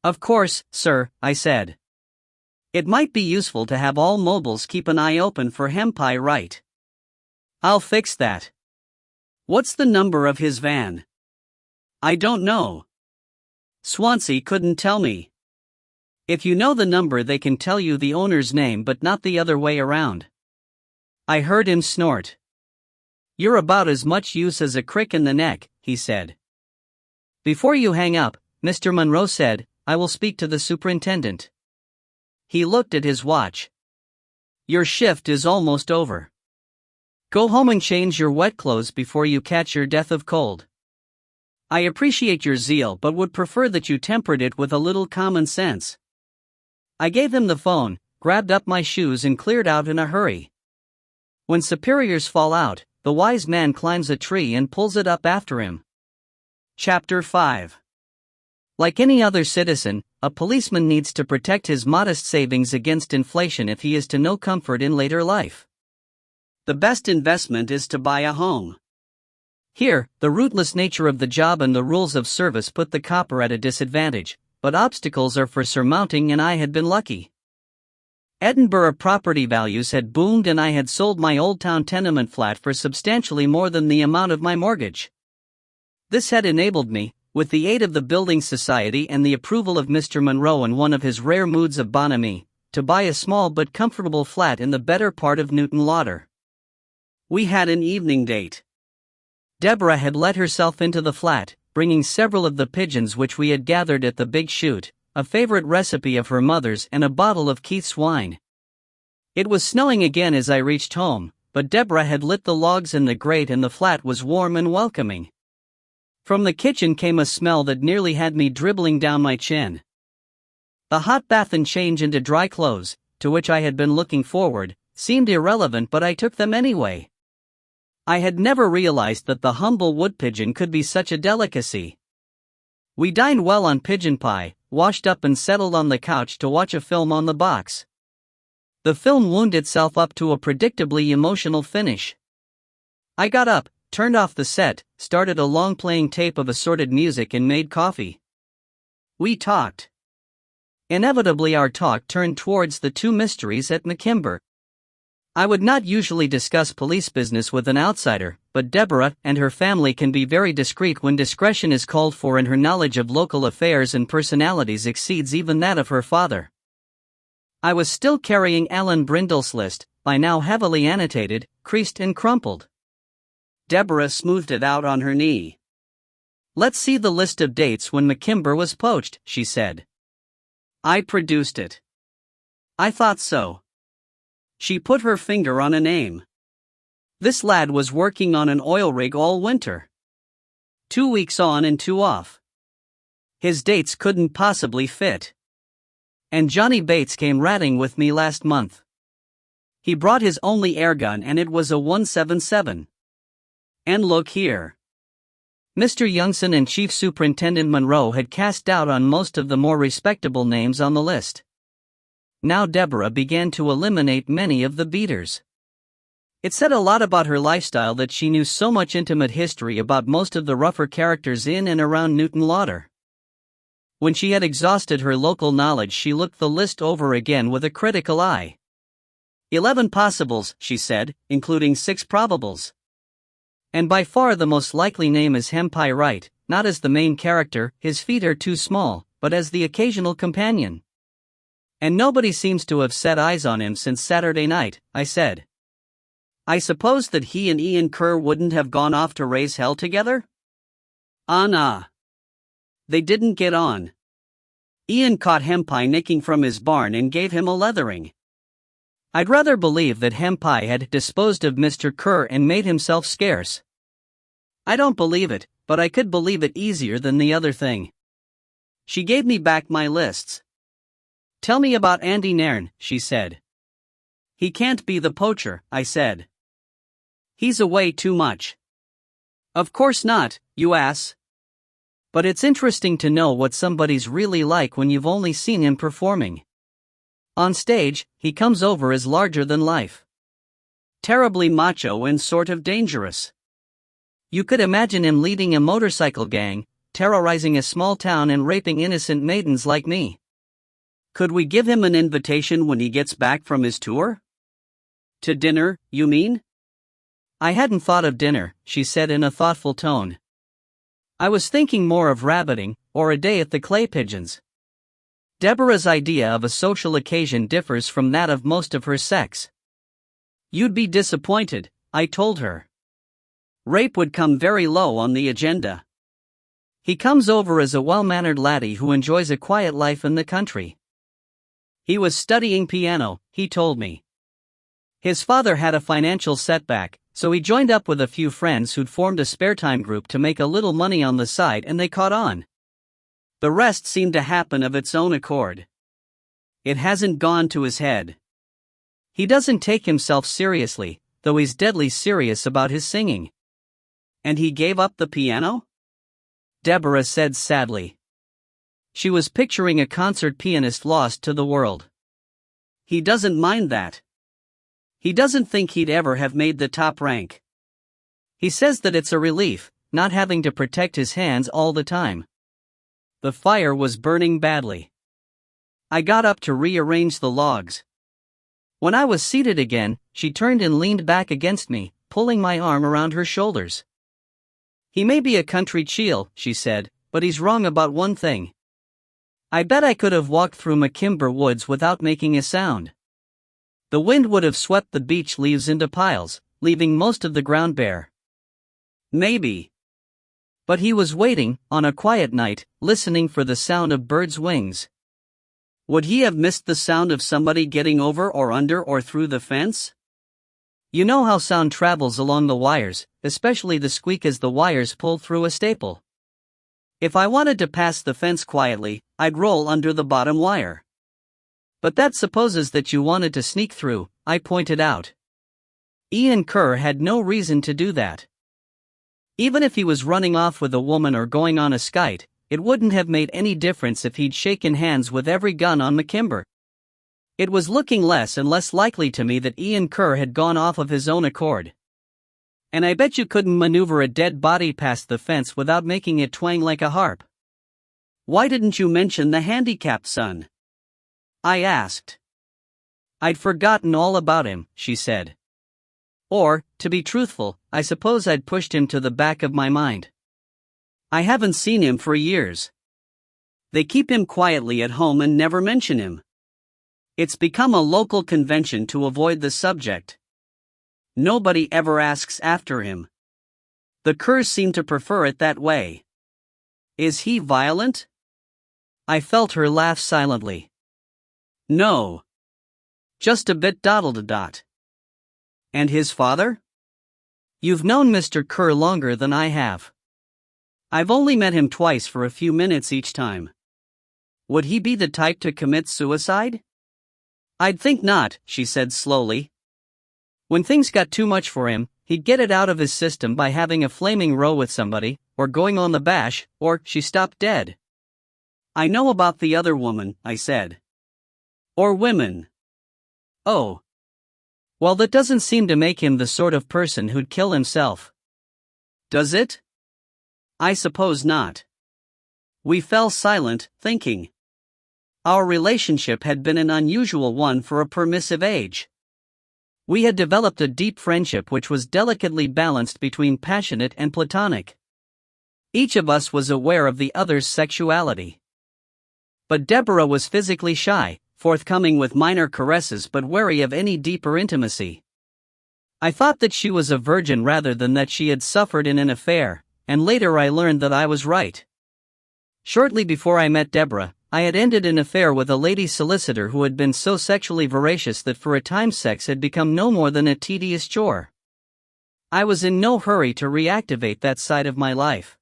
Of course, sir, I said. It might be useful to have all mobiles keep an eye open for Hempai Wright. I'll fix that. What's the number of his van? I don't know. Swansea couldn't tell me. If you know the number, they can tell you the owner's name, but not the other way around. I heard him snort. You're about as much use as a crick in the neck, he said. Before you hang up, Mr. Monroe said, I will speak to the superintendent. He looked at his watch. Your shift is almost over. Go home and change your wet clothes before you catch your death of cold. I appreciate your zeal but would prefer that you tempered it with a little common sense. I gave him the phone, grabbed up my shoes and cleared out in a hurry. When superiors fall out, the wise man climbs a tree and pulls it up after him. Chapter 5. Like any other citizen, a policeman needs to protect his modest savings against inflation if he is to know comfort in later life. The best investment is to buy a home. Here, the rootless nature of the job and the rules of service put the copper at a disadvantage, but obstacles are for surmounting, and I had been lucky. Edinburgh property values had boomed and I had sold my old town tenement flat for substantially more than the amount of my mortgage. This had enabled me, with the aid of the Building Society and the approval of Mr. Monroe in one of his rare moods of bonhomie, to buy a small but comfortable flat in the better part of Newton Lauder. We had an evening date. Deborah had let herself into the flat, bringing several of the pigeons which we had gathered at the Big Shoot, a favorite recipe of her mother's, and a bottle of Keith's wine. It was snowing again as I reached home, but Deborah had lit the logs in the grate and the flat was warm and welcoming. From the kitchen came a smell that nearly had me dribbling down my chin. The hot bath and change into dry clothes, to which I had been looking forward, seemed irrelevant, but I took them anyway. I had never realized that the humble wood pigeon could be such a delicacy. We dined well on pigeon pie, washed up and settled on the couch to watch a film on the box. The film wound itself up to a predictably emotional finish. I got up, turned off the set, started a long playing tape of assorted music and made coffee. We talked. Inevitably our talk turned towards the two mysteries at McKimber. I would not usually discuss police business with an outsider, but Deborah and her family can be very discreet when discretion is called for, and her knowledge of local affairs and personalities exceeds even that of her father. I was still carrying Alan Brindle's list, by now heavily annotated, creased and crumpled. Deborah smoothed it out on her knee. Let's see the list of dates when McKimber was poached, she said. I produced it. I thought so. She put her finger on a name. This lad was working on an oil rig all winter. 2 weeks on and 2 off. His dates couldn't possibly fit. And Johnny Bates came ratting with me last month. He brought his only airgun and it was a 177. And look here. Mr. Youngson and Chief Superintendent Monroe had cast doubt on most of the more respectable names on the list. Now Deborah began to eliminate many of the beaters. It said a lot about her lifestyle that she knew so much intimate history about most of the rougher characters in and around Newton Lauder. When she had exhausted her local knowledge, she looked the list over again with a critical eye. 11 possibles, she said, including 6 probables. And by far the most likely name is Hempai Wright, not as the main character, his feet are too small, but as the occasional companion. And nobody seems to have set eyes on him since Saturday night, I said. I suppose that he and Ian Kerr wouldn't have gone off to raise hell together? Ah, nah. They didn't get on. Ian caught Hempai nicking from his barn and gave him a leathering. I'd rather believe that Hempai had disposed of Mr. Kerr and made himself scarce. I don't believe it, but I could believe it easier than the other thing. She gave me back my lists. Tell me about Andy Nairn, she said. He can't be the poacher, I said. He's away too much. Of course not, you ass. But it's interesting to know what somebody's really like when you've only seen him performing. On stage, he comes over as larger than life. Terribly macho and sort of dangerous. You could imagine him leading a motorcycle gang, terrorizing a small town and raping innocent maidens like me. Could we give him an invitation when he gets back from his tour? To dinner, you mean? I hadn't thought of dinner, she said in a thoughtful tone. I was thinking more of rabbiting, or a day at the clay pigeons. Deborah's idea of a social occasion differs from that of most of her sex. You'd be disappointed, I told her. Rape would come very low on the agenda. He comes over as a well-mannered laddie who enjoys a quiet life in the country. He was studying piano, he told me. His father had a financial setback, so he joined up with a few friends who'd formed a spare-time group to make a little money on the side, and they caught on. The rest seemed to happen of its own accord. It hasn't gone to his head. He doesn't take himself seriously, though he's deadly serious about his singing. And he gave up the piano? Deborah said sadly. She was picturing a concert pianist lost to the world. He doesn't mind that. He doesn't think he'd ever have made the top rank. He says that it's a relief, not having to protect his hands all the time. The fire was burning badly. I got up to rearrange the logs. When I was seated again, she turned and leaned back against me, pulling my arm around her shoulders. He may be a country cheel, she said, but he's wrong about one thing. I bet I could have walked through McKimber Woods without making a sound. The wind would have swept the beech leaves into piles, leaving most of the ground bare. Maybe. But he was waiting, on a quiet night, listening for the sound of birds' wings. Would he have missed the sound of somebody getting over or under or through the fence? You know how sound travels along the wires, especially the squeak as the wires pull through a staple. If I wanted to pass the fence quietly, I'd roll under the bottom wire. But that supposes that you wanted to sneak through, I pointed out. Ian Kerr had no reason to do that. Even if he was running off with a woman or going on a skite, it wouldn't have made any difference if he'd shaken hands with every gun on McKimber. It was looking less and less likely to me that Ian Kerr had gone off of his own accord. And I bet you couldn't maneuver a dead body past the fence without making it twang like a harp. Why didn't you mention the handicapped son? I asked. I'd forgotten all about him, she said. Or, to be truthful, I suppose I'd pushed him to the back of my mind. I haven't seen him for years. They keep him quietly at home and never mention him. It's become a local convention to avoid the subject. Nobody ever asks after him. The Kerrs seem to prefer it that way. Is he violent? I felt her laugh silently. No. Just a bit doddle-da-dot. And his father? You've known Mr. Kerr longer than I have. I've only met him twice for a few minutes each time. Would he be the type to commit suicide? I'd think not, she said slowly. When things got too much for him, he'd get it out of his system by having a flaming row with somebody, or going on the bash, or she stopped dead. I know about the other woman, I said. Or women. Oh. Well, that doesn't seem to make him the sort of person who'd kill himself. Does it? I suppose not. We fell silent, thinking. Our relationship had been an unusual one for a permissive age. We had developed a deep friendship which was delicately balanced between passionate and platonic. Each of us was aware of the other's sexuality. But Deborah was physically shy, forthcoming with minor caresses but wary of any deeper intimacy. I thought that she was a virgin rather than that she had suffered in an affair, and later I learned that I was right. Shortly before I met Deborah, I had ended an affair with a lady solicitor who had been so sexually voracious that for a time sex had become no more than a tedious chore. I was in no hurry to reactivate that side of my life.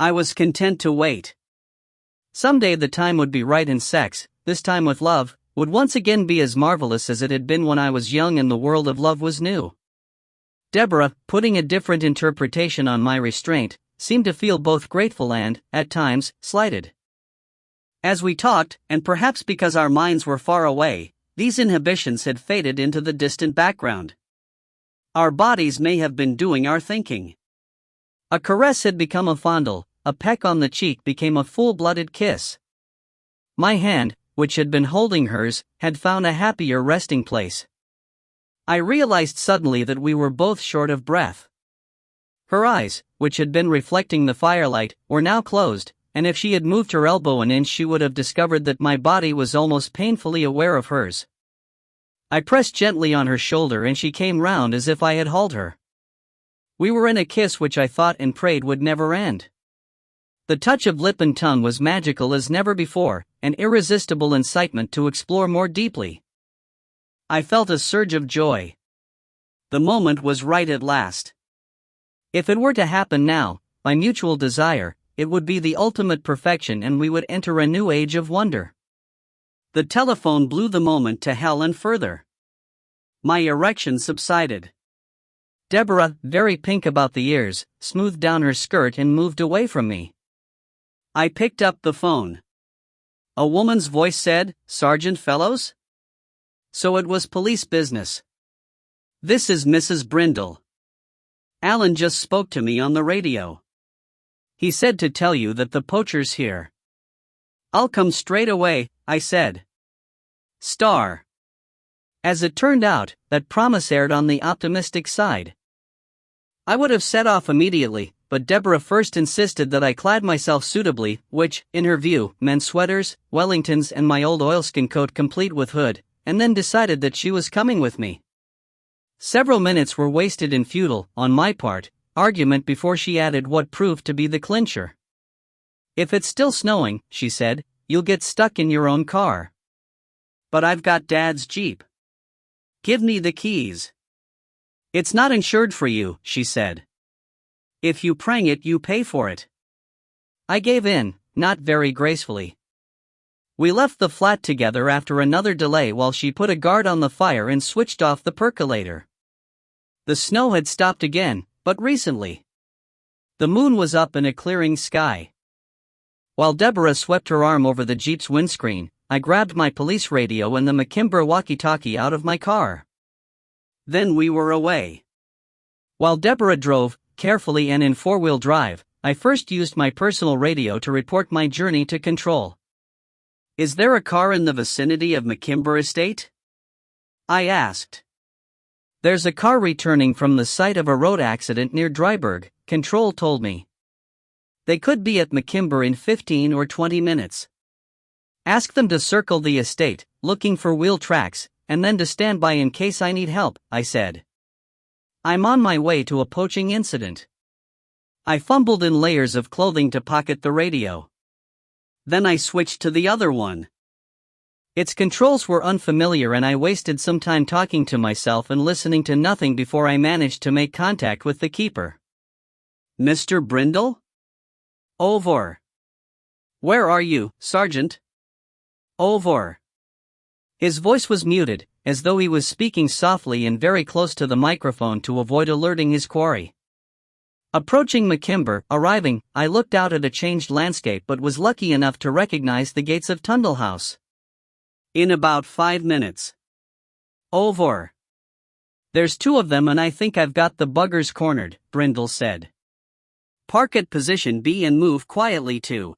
I was content to wait. Someday the time would be right and sex, this time with love, would once again be as marvelous as it had been when I was young and the world of love was new. Deborah, putting a different interpretation on my restraint, seemed to feel both grateful and, at times, slighted. As we talked, and perhaps because our minds were far away, these inhibitions had faded into the distant background. Our bodies may have been doing our thinking. A caress had become a fondle, a peck on the cheek became a full-blooded kiss. My hand, which had been holding hers, had found a happier resting place. I realized suddenly that we were both short of breath. Her eyes, which had been reflecting the firelight, were now closed, and if she had moved her elbow an inch she would have discovered that my body was almost painfully aware of hers. I pressed gently on her shoulder and she came round as if I had hauled her. We were in a kiss which I thought and prayed would never end. The touch of lip and tongue was magical as never before, an irresistible incitement to explore more deeply. I felt a surge of joy. The moment was right at last. If it were to happen now, by mutual desire, it would be the ultimate perfection and we would enter a new age of wonder. The telephone blew the moment to hell and further. My erection subsided. Deborah, very pink about the ears, smoothed down her skirt and moved away from me. I picked up the phone. A woman's voice said, "Sergeant Fellows?" So it was police business. "This is Mrs. Brindle. Alan just spoke to me on the radio. He said to tell you that the poacher's here." "I'll come straight away," I said. Star. As it turned out, that promise erred on the optimistic side. I would have set off immediately, but Deborah first insisted that I clad myself suitably, which, in her view, meant sweaters, Wellingtons and my old oilskin coat complete with hood, and then decided that she was coming with me. Several minutes were wasted in futile, on my part, argument before she added what proved to be the clincher. "If it's still snowing," she said, "you'll get stuck in your own car." "But I've got Dad's Jeep. Give me the keys." "It's not insured for you," she said. "If you prang it, you pay for it." I gave in, not very gracefully. We left the flat together after another delay while she put a guard on the fire and switched off the percolator. The snow had stopped again, but recently. The moon was up in a clearing sky. While Deborah swept her arm over the Jeep's windscreen, I grabbed my police radio and the McKimber walkie-talkie out of my car. Then we were away. While Deborah drove, carefully and in four-wheel drive, I first used my personal radio to report my journey to control. "Is there a car in the vicinity of McKimber Estate?" I asked. "There's a car returning from the site of a road accident near Dryburgh," Control told me. "They could be at McKimber in 15 or 20 minutes. Ask them to circle the estate, looking for wheel tracks, and then to stand by in case I need help," I said. "I'm on my way to a poaching incident." I fumbled in layers of clothing to pocket the radio. Then I switched to the other one. Its controls were unfamiliar and I wasted some time talking to myself and listening to nothing before I managed to make contact with the keeper. "Mr. Brindle?" "Over." "Where are you, Sergeant?" "Over." His voice was muted, as though he was speaking softly and very close to the microphone to avoid alerting his quarry. Approaching McKimber, arriving, I looked out at a changed landscape but was lucky enough to recognize the gates of Tundle House. "In about 5 minutes." "Over." "There's 2 of them and I think I've got the buggers cornered," Brindle said. "Park at position B and move quietly to."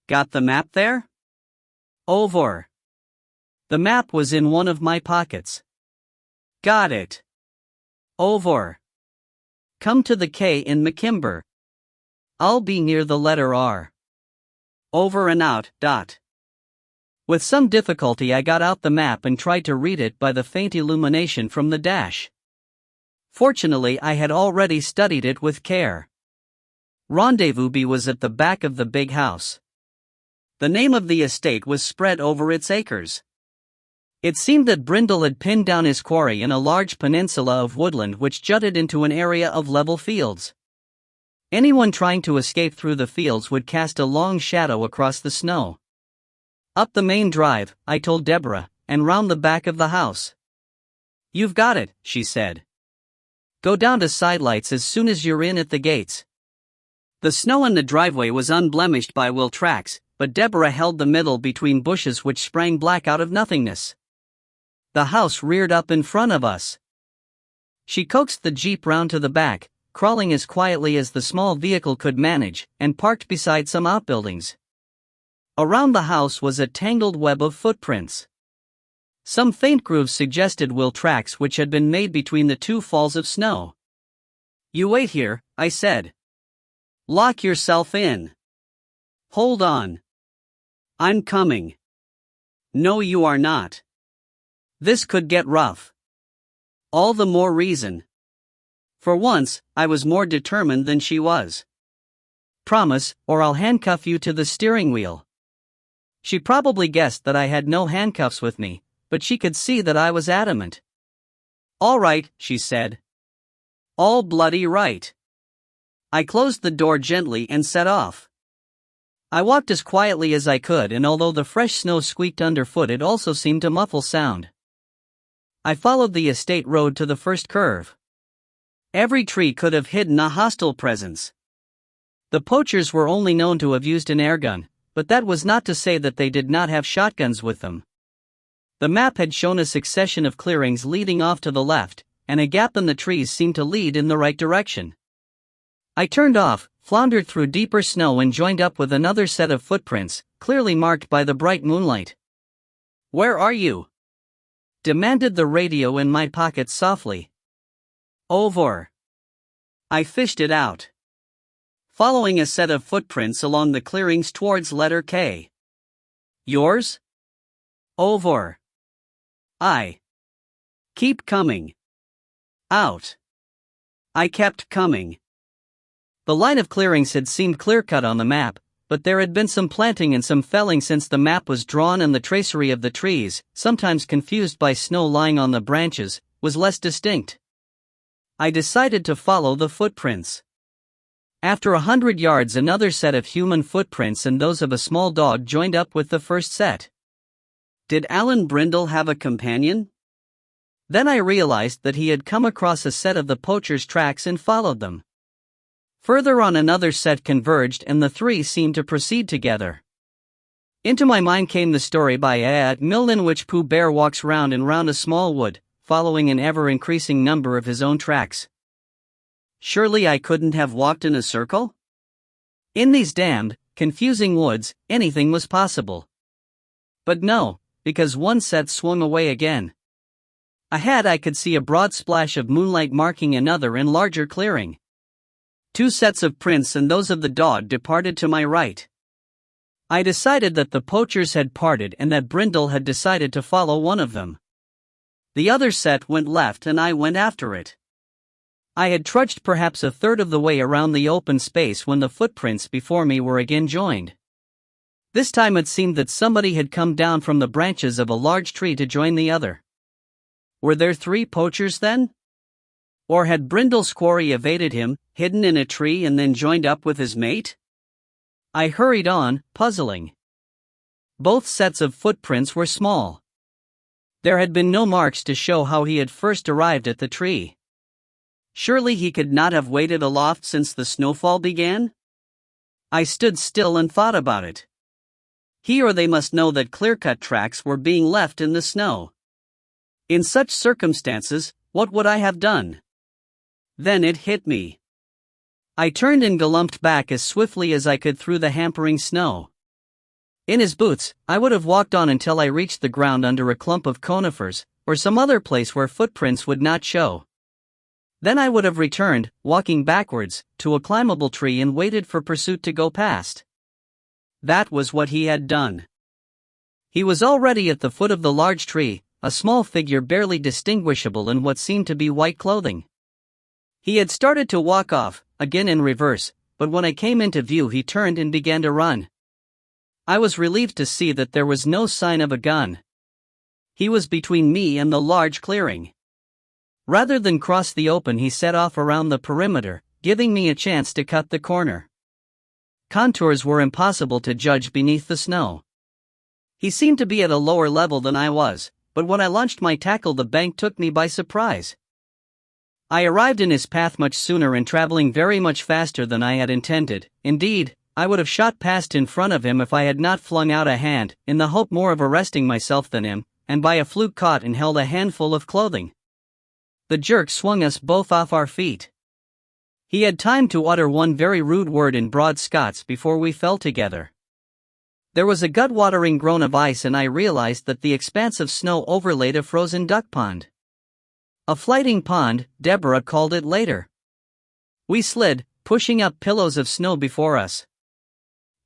"Got the map there?" "Over." The map was in one of my pockets. "Got it." "Over." "Come to the K in McKimber. I'll be near the letter R." "Over and out, dot." With some difficulty I got out the map and tried to read it by the faint illumination from the dash. Fortunately I had already studied it with care. Rendezvous B was at the back of the big house. The name of the estate was spread over its acres. It seemed that Brindle had pinned down his quarry in a large peninsula of woodland which jutted into an area of level fields. Anyone trying to escape through the fields would cast a long shadow across the snow. Up the main drive, I told Deborah, and round the back of the house. You've got it, she said. Go down to sidelights as soon as you're in at the gates. The snow in the driveway was unblemished by wheel tracks, but Deborah held the middle between bushes which sprang black out of nothingness. The house reared up in front of us. She coaxed the Jeep round to the back, crawling as quietly as the small vehicle could manage, and parked beside some outbuildings. Around the house was a tangled web of footprints. Some faint grooves suggested wheel tracks which had been made between the two falls of snow. You wait here, I said. Lock yourself in. Hold on. I'm coming. No, you are not. This could get rough. All the more reason. For once, I was more determined than she was. Promise, or I'll handcuff you to the steering wheel. She probably guessed that I had no handcuffs with me, but she could see that I was adamant. All right, she said. All bloody right. I closed the door gently and set off. I walked as quietly as I could, and although the fresh snow squeaked underfoot, it also seemed to muffle sound. I followed the estate road to the first curve. Every tree could have hidden a hostile presence. The poachers were only known to have used an airgun, but that was not to say that they did not have shotguns with them. The map had shown a succession of clearings leading off to the left, and a gap in the trees seemed to lead in the right direction. I turned off, floundered through deeper snow, and joined up with another set of footprints, clearly marked by the bright moonlight. Where are you? Demanded the radio in my pocket softly. Over. I fished it out. Following a set of footprints along the clearings towards letter K. Yours? Over. I. Keep coming. Out. I kept coming. The line of clearings had seemed clear-cut on the map, but there had been some planting and some felling since the map was drawn, and the tracery of the trees, sometimes confused by snow lying on the branches, was less distinct. I decided to follow the footprints. After 100 yards, another set of human footprints and those of a small dog joined up with the first set. Did Alan Brindle have a companion? Then I realized that he had come across a set of the poacher's tracks and followed them. Further on, another set converged, and the three seemed to proceed together. Into my mind came the story by A. Milne in which Pooh Bear walks round and round a small wood, following an ever-increasing number of his own tracks. Surely I couldn't have walked in a circle? In these damned, confusing woods, anything was possible. But no, because one set swung away again. Ahead I could see a broad splash of moonlight marking another and larger clearing. Two sets of prints and those of the dog departed to my right. I decided that the poachers had parted and that Brindle had decided to follow one of them. The other set went left and I went after it. I had trudged perhaps a third of the way around the open space when the footprints before me were again joined. This time it seemed that somebody had come down from the branches of a large tree to join the other. Were there three poachers then? Or had Brindle's quarry evaded him, hidden in a tree, and then joined up with his mate? I hurried on, puzzling. Both sets of footprints were small. There had been no marks to show how he had first arrived at the tree. Surely he could not have waited aloft since the snowfall began? I stood still and thought about it. He or they must know that clear-cut tracks were being left in the snow. In such circumstances, what would I have done? Then it hit me. I turned and galumphed back as swiftly as I could through the hampering snow. In his boots, I would have walked on until I reached the ground under a clump of conifers, or some other place where footprints would not show. Then I would have returned, walking backwards, to a climbable tree and waited for pursuit to go past. That was what he had done. He was already at the foot of the large tree, a small figure barely distinguishable in what seemed to be white clothing. He had started to walk off, again in reverse, but when I came into view he turned and began to run. I was relieved to see that there was no sign of a gun. He was between me and the large clearing. Rather than cross the open, he set off around the perimeter, giving me a chance to cut the corner. Contours were impossible to judge beneath the snow. He seemed to be at a lower level than I was, but when I launched my tackle the bank took me by surprise. I arrived in his path much sooner and traveling very much faster than I had intended. Indeed, I would have shot past in front of him if I had not flung out a hand, in the hope more of arresting myself than him, and by a fluke caught and held a handful of clothing. The jerk swung us both off our feet. He had time to utter one very rude word in broad Scots before we fell together. There was a gut-watering groan of ice and I realized that the expanse of snow overlaid a frozen duck pond. A flighting pond, Deborah called it later. We slid, pushing up pillows of snow before us.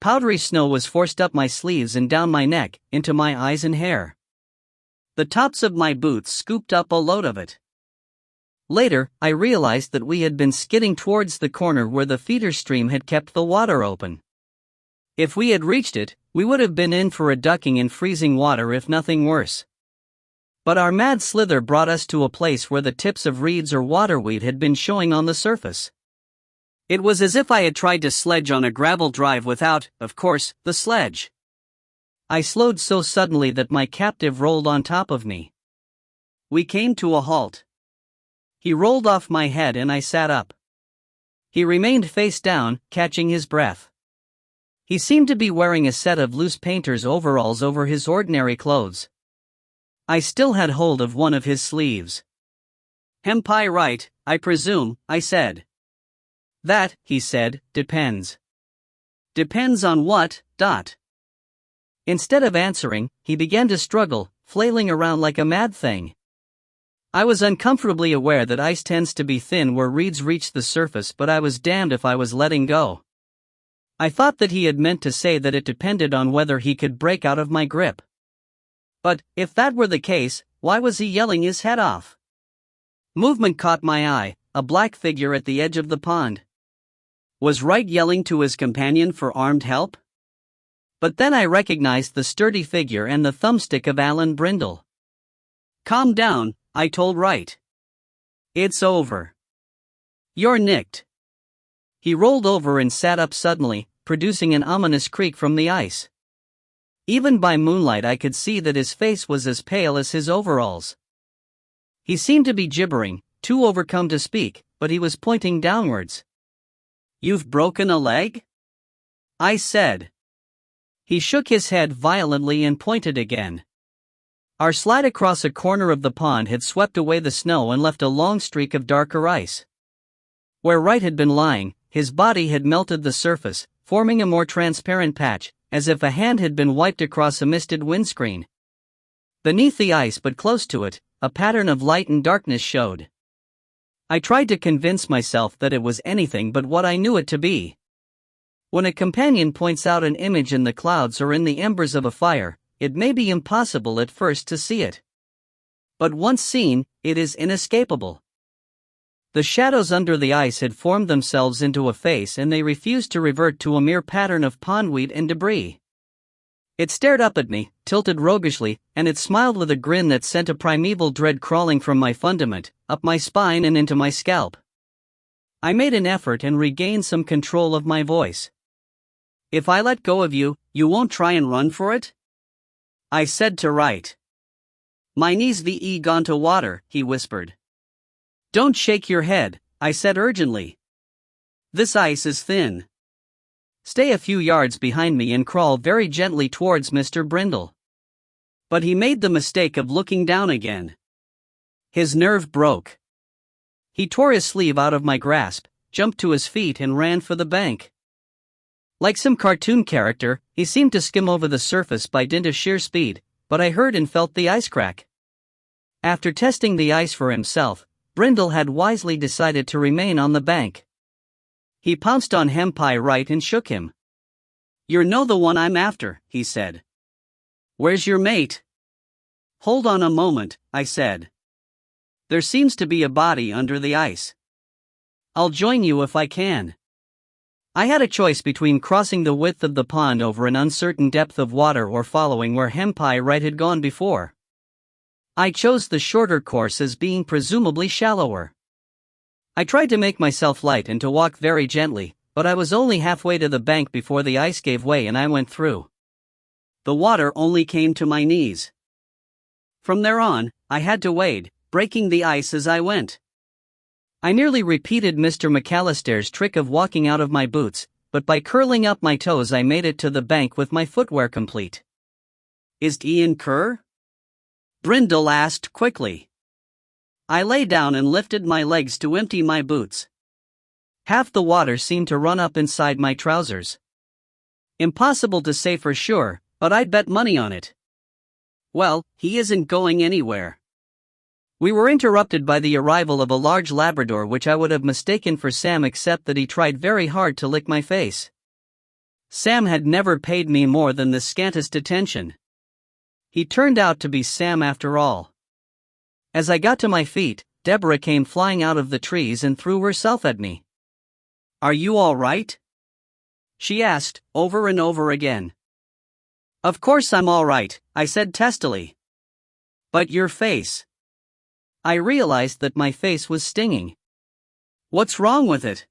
Powdery snow was forced up my sleeves and down my neck, into my eyes and hair. The tops of my boots scooped up a load of it. Later, I realized that we had been skidding towards the corner where the feeder stream had kept the water open. If we had reached it, we would have been in for a ducking in freezing water if nothing worse. But our mad slither brought us to a place where the tips of reeds or waterweed had been showing on the surface. It was as if I had tried to sledge on a gravel drive without, of course, the sledge. I slowed so suddenly that my captive rolled on top of me. We came to a halt. He rolled off my head and I sat up. He remained face down, catching his breath. He seemed to be wearing a set of loose painter's overalls over his ordinary clothes. I still had hold of one of his sleeves. "Hempai right, I presume," I said. "That," he said, "depends." "Depends on what, Dot?" Instead of answering, he began to struggle, flailing around like a mad thing. I was uncomfortably aware that ice tends to be thin where reeds reach the surface, but I was damned if I was letting go. I thought that he had meant to say that it depended on whether he could break out of my grip. But, if that were the case, why was he yelling his head off? Movement caught my eye, a black figure at the edge of the pond. Was Wright yelling to his companion for armed help? But then I recognized the sturdy figure and the thumbstick of Alan Brindle. "Calm down," I told Wright. "It's over. You're nicked." He rolled over and sat up suddenly, producing an ominous creak from the ice. Even by moonlight I could see that his face was as pale as his overalls. He seemed to be gibbering, too overcome to speak, but he was pointing downwards. "You've broken a leg?" I said. He shook his head violently and pointed again. Our slide across a corner of the pond had swept away the snow and left a long streak of darker ice. Where Wright had been lying, his body had melted the surface, forming a more transparent patch, as if a hand had been wiped across a misted windscreen. Beneath the ice but close to it, a pattern of light and darkness showed. I tried to convince myself that it was anything but what I knew it to be. When a companion points out an image in the clouds or in the embers of a fire, it may be impossible at first to see it. But once seen, it is inescapable. The shadows under the ice had formed themselves into a face and they refused to revert to a mere pattern of pondweed and debris. It stared up at me, tilted roguishly, and it smiled with a grin that sent a primeval dread crawling from my fundament, up my spine and into my scalp. I made an effort and regained some control of my voice. "If I let go of you, you won't try and run for it?" I said to Wright. "My knees ve gone to water," he whispered. "Don't shake your head," I said urgently. "This ice is thin. Stay a few yards behind me and crawl very gently towards Mr. Brindle." But he made the mistake of looking down again. His nerve broke. He tore his sleeve out of my grasp, jumped to his feet and ran for the bank. Like some cartoon character, he seemed to skim over the surface by dint of sheer speed, but I heard and felt the ice crack. After testing the ice for himself, Brindle had wisely decided to remain on the bank. He pounced on Hempai Wright and shook him. "You're no the one I'm after," he said. "Where's your mate?" "Hold on a moment," I said. "There seems to be a body under the ice. I'll join you if I can." I had a choice between crossing the width of the pond over an uncertain depth of water or following where Hempai Right had gone before. I chose the shorter course as being presumably shallower. I tried to make myself light and to walk very gently, but I was only halfway to the bank before the ice gave way and I went through. The water only came to my knees. From there on, I had to wade, breaking the ice as I went. I nearly repeated Mr. McAllister's trick of walking out of my boots, but by curling up my toes I made it to the bank with my footwear complete. "Is Ian Kerr?" Brindle asked quickly. I lay down and lifted my legs to empty my boots. Half the water seemed to run up inside my trousers. Impossible to say for sure, but I'd bet money on it. "Well, he isn't going anywhere." We were interrupted by the arrival of a large Labrador which I would have mistaken for Sam except that he tried very hard to lick my face. Sam had never paid me more than the scantest attention. He turned out to be Sam after all. As I got to my feet, Deborah came flying out of the trees and threw herself at me. "Are you all right?" she asked, over and over again. "Of course I'm all right," I said testily. "But your face." I realized that my face was stinging. "What's wrong with it?"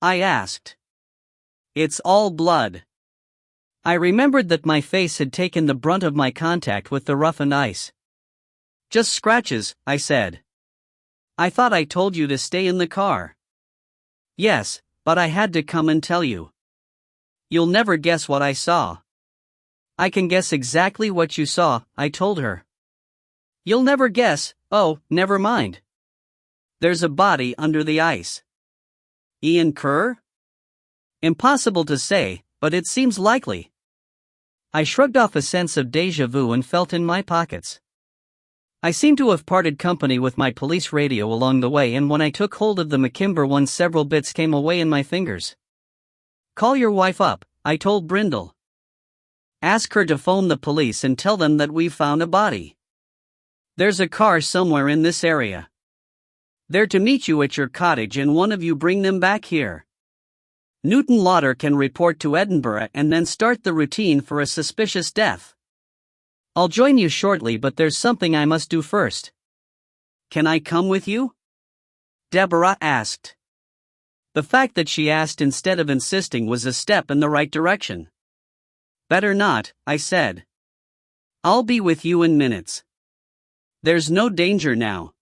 I asked. "It's all blood." I remembered that my face had taken the brunt of my contact with the roughened ice. "Just scratches," I said. "I thought I told you to stay in the car." "Yes, but I had to come and tell you." "You'll never guess what I saw." "I can guess exactly what you saw," I told her. "You'll never guess. Oh, never mind. There's a body under the ice." "Ian Kerr?" "Impossible to say, but it seems likely." I shrugged off a sense of déjà vu and felt in my pockets. I seemed to have parted company with my police radio along the way, and when I took hold of the McKimber one several bits came away in my fingers. "Call your wife up," I told Brindle. "Ask her to phone the police and tell them that we've found a body. There's a car somewhere in this area. They're to meet you at your cottage and one of you bring them back here. Newton Lauder can report to Edinburgh and then start the routine for a suspicious death. I'll join you shortly, but there's something I must do first." "Can I come with you?" Deborah asked. The fact that she asked instead of insisting was a step in the right direction. "Better not," I said. "I'll be with you in minutes. There's no danger now."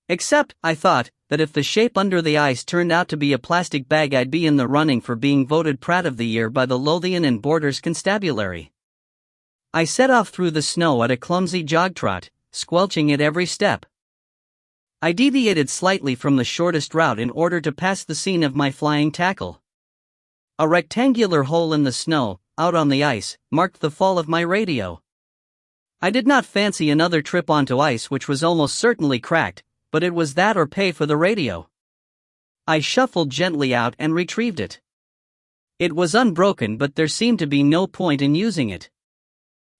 Except, I thought, that if the shape under the ice turned out to be a plastic bag I'd be in the running for being voted Prat of the Year by the Lothian and Borders Constabulary. I set off through the snow at a clumsy jog trot, squelching at every step. I deviated slightly from the shortest route in order to pass the scene of my flying tackle. A rectangular hole in the snow, out on the ice, marked the fall of my radio. I did not fancy another trip onto ice, which was almost certainly cracked, but it was that or pay for the radio. I shuffled gently out and retrieved it. It was unbroken, but there seemed to be no point in using it.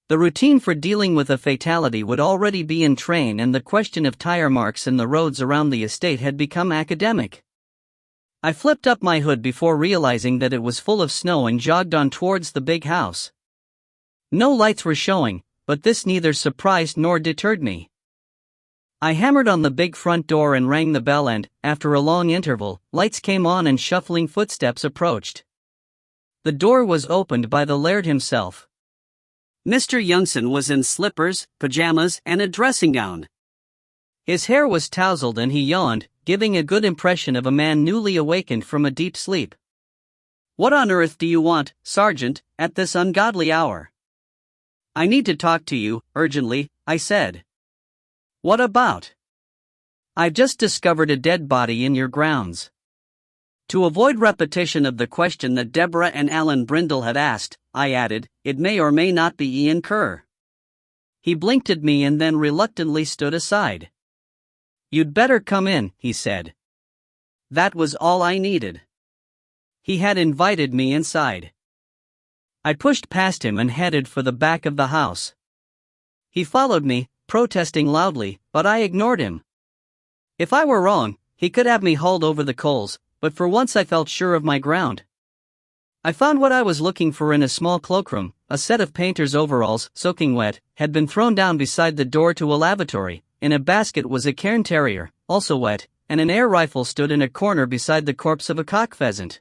The routine for dealing with a fatality would already be in train, and the question of tire marks in the roads around the estate had become academic. I flipped up my hood before realizing that it was full of snow and jogged on towards the big house. No lights were showing, but this neither surprised nor deterred me. I hammered on the big front door and rang the bell, and, after a long interval, lights came on and shuffling footsteps approached. The door was opened by the laird himself. Mr. Youngson was in slippers, pajamas, and a dressing gown. His hair was tousled and he yawned, giving a good impression of a man newly awakened from a deep sleep. "What on earth do you want, Sergeant, at this ungodly hour?" "I need to talk to you, urgently," I said. "What about?" "I've just discovered a dead body in your grounds." To avoid repetition of the question that Deborah and Alan Brindle had asked, I added, "It may or may not be Ian Kerr." He blinked at me and then reluctantly stood aside. "You'd better come in," he said. That was all I needed. He had invited me inside. I pushed past him and headed for the back of the house. He followed me, protesting loudly, but I ignored him. If I were wrong, he could have me hauled over the coals, but for once I felt sure of my ground. I found what I was looking for in a small cloakroom. A set of painter's overalls, soaking wet, had been thrown down beside the door to a lavatory. In a basket was a cairn terrier, also wet, and an air rifle stood in a corner beside the corpse of a cock pheasant.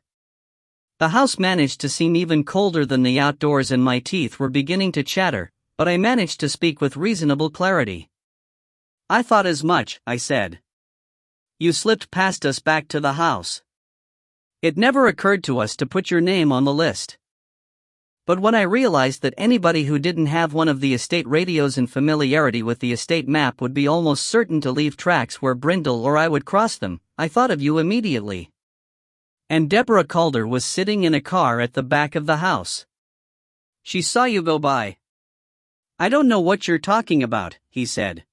The house managed to seem even colder than the outdoors, and my teeth were beginning to chatter, but I managed to speak with reasonable clarity. "I thought as much," I said. "You slipped past us back to the house. It never occurred to us to put your name on the list. But when I realized that anybody who didn't have one of the estate radios and familiarity with the estate map would be almost certain to leave tracks where Brindle or I would cross them, I thought of you immediately." And Deborah Calder was sitting in a car at the back of the house. "She saw you go by." "I don't know what you're talking about," he said.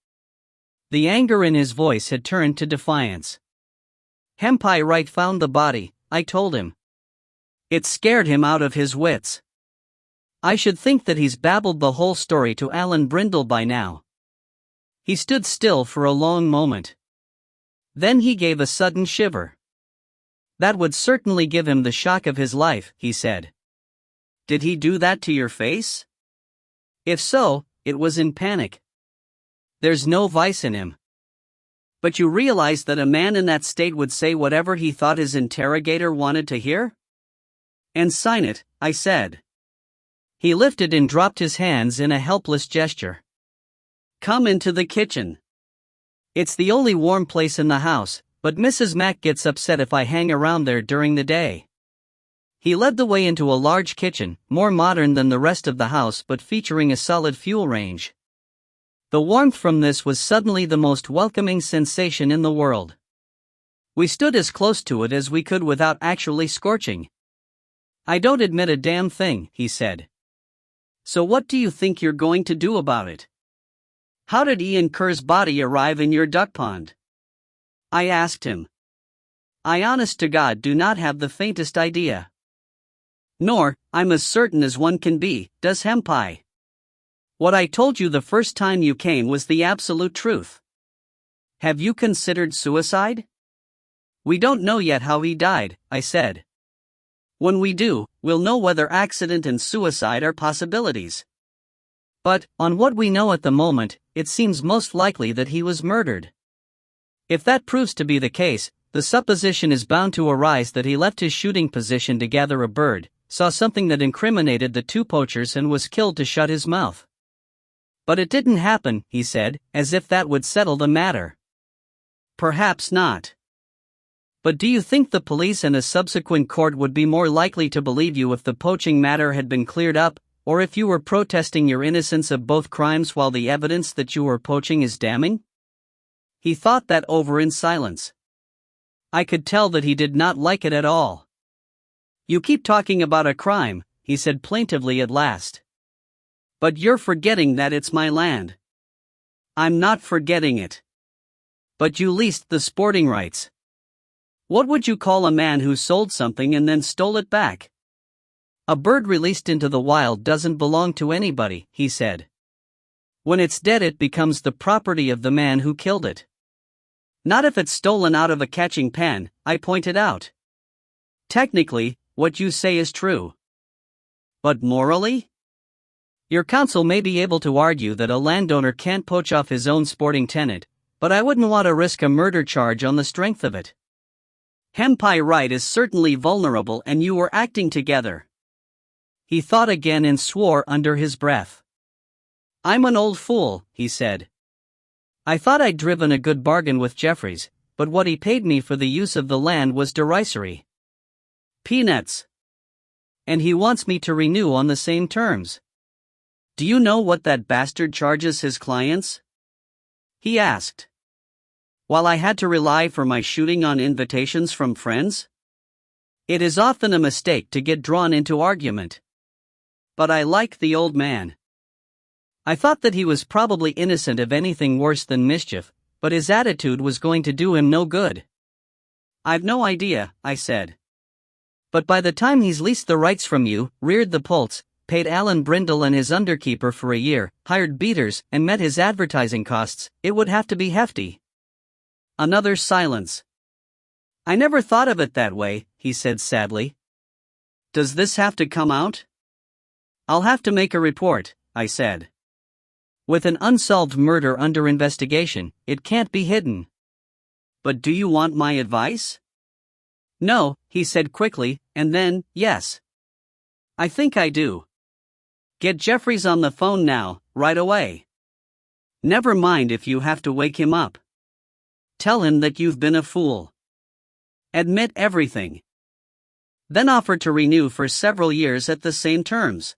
The anger in his voice had turned to defiance. "Hempai Wright found the body," I told him. It scared him out of his wits. I should think that he's babbled the whole story to Alan Brindle by now. He stood still for a long moment. Then he gave a sudden shiver. "That would certainly give him the shock of his life," he said. "Did he do that to your face?" "If so, it was in panic. There's no vice in him." "But you realize that a man in that state would say whatever he thought his interrogator wanted to hear?" "And sign it," I said. He lifted and dropped his hands in a helpless gesture. "Come into the kitchen. It's the only warm place in the house, but Mrs. Mack gets upset if I hang around there during the day." He led the way into a large kitchen, more modern than the rest of the house but featuring a solid fuel range. The warmth from this was suddenly the most welcoming sensation in the world. We stood as close to it as we could without actually scorching. "I don't admit a damn thing," he said. "So what do you think you're going to do about it? How did Ian Kerr's body arrive in your duck pond?" I asked him. "I honest to God do not have the faintest idea. Nor, I'm as certain as one can be, does Hempai. What I told you the first time you came was the absolute truth. Have you considered suicide?" "We don't know yet how he died," I said. "When we do, we'll know whether accident and suicide are possibilities. But, on what we know at the moment, it seems most likely that he was murdered. If that proves to be the case, the supposition is bound to arise that he left his shooting position to gather a bird, saw something that incriminated the two poachers and was killed to shut his mouth. But it didn't happen," he said, as if that would settle the matter. "Perhaps not. But do you think the police and a subsequent court would be more likely to believe you if the poaching matter had been cleared up, or if you were protesting your innocence of both crimes while the evidence that you were poaching is damning?" He thought that over in silence. I could tell that he did not like it at all. "You keep talking about a crime," he said plaintively at last. "But you're forgetting that it's my land." "I'm not forgetting it. But you leased the sporting rights. What would you call a man who sold something and then stole it back?" "A bird released into the wild doesn't belong to anybody," he said. "When it's dead it becomes the property of the man who killed it." "Not if it's stolen out of a catching pen," I pointed out. "Technically, what you say is true. But morally? Your counsel may be able to argue that a landowner can't poach off his own sporting tenant, but I wouldn't want to risk a murder charge on the strength of it. Hempai Wright is certainly vulnerable and you were acting together." He thought again and swore under his breath. "I'm an old fool," he said. "I thought I'd driven a good bargain with Jeffries, but what he paid me for the use of the land was derisory. Peanuts. And he wants me to renew on the same terms. Do you know what that bastard charges his clients?" he asked. "While I had to rely for my shooting on invitations from friends? It is often a mistake to get drawn into argument. But I like the old man. I thought that he was probably innocent of anything worse than mischief, but his attitude was going to do him no good." "I've no idea," I said. "But by the time he's leased the rights from you, reared the poults, paid Alan Brindle and his underkeeper for a year, hired beaters, and met his advertising costs, it would have to be hefty." Another silence. I never thought of it that way, he said sadly. Does this have to come out? I'll have to make a report, I said. With an unsolved murder under investigation, it can't be hidden. But do you want my advice? No, he said quickly, and then, yes. I think I do. Get Jeffries on the phone now, right away. Never mind if you have to wake him up. Tell him that you've been a fool. Admit everything. Then offer to renew for several years at the same terms.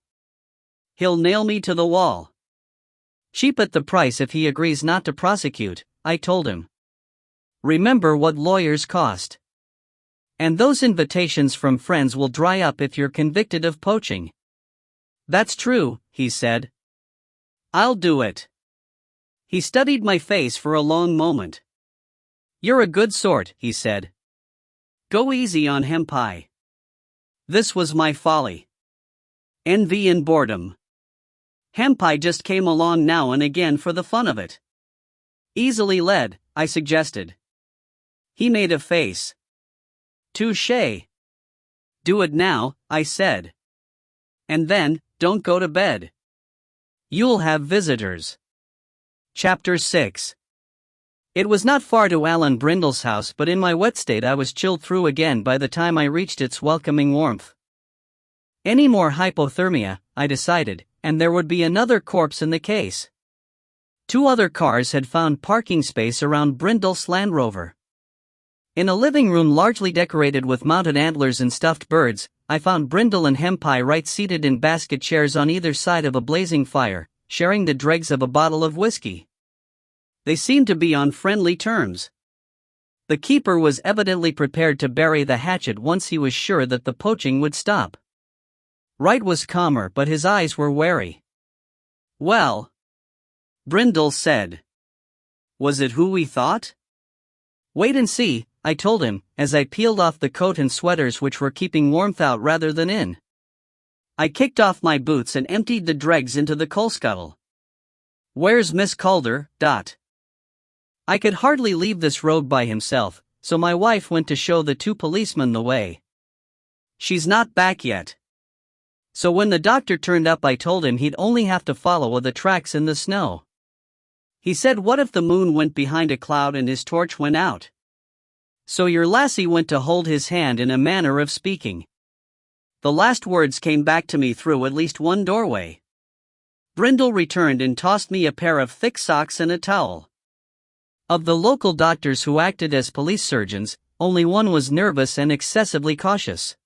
He'll nail me to the wall. Cheap at the price if he agrees not to prosecute, I told him. Remember what lawyers cost. And those invitations from friends will dry up if you're convicted of poaching. That's true, he said. I'll do it. He studied my face for a long moment. You're a good sort, he said. Go easy on Hempai. This was my folly. Envy and boredom. Hempai just came along now and again for the fun of it. Easily led, I suggested. He made a face. Touché. Do it now, I said. And then, don't go to bed. You'll have visitors. Chapter 6. It was not far to Alan Brindle's house, but in my wet state I was chilled through again by the time I reached its welcoming warmth. Any more hypothermia, I decided, and there would be another corpse in the case. 2 other cars had found parking space around Brindle's Land Rover. In a living room largely decorated with mounted antlers and stuffed birds, I found Brindle and Hempai right seated in basket chairs on either side of a blazing fire, sharing the dregs of a bottle of whiskey. They seemed to be on friendly terms. The keeper was evidently prepared to bury the hatchet once he was sure that the poaching would stop. Wright was calmer, but his eyes were wary. Well, Brindle said. Was it who we thought? Wait and see, I told him, as I peeled off the coat and sweaters which were keeping warmth out rather than in. I kicked off my boots and emptied the dregs into the coal scuttle. Where's Miss Calder? I could hardly leave this rogue by himself, so my wife went to show the 2 policemen the way. She's not back yet. So when the doctor turned up I told him he'd only have to follow the tracks in the snow. He said, what if the moon went behind a cloud and his torch went out? So your lassie went to hold his hand in a manner of speaking. The last words came back to me through at least one doorway. Brindle returned and tossed me a pair of thick socks and a towel. Of the local doctors who acted as police surgeons, only one was nervous and excessively cautious.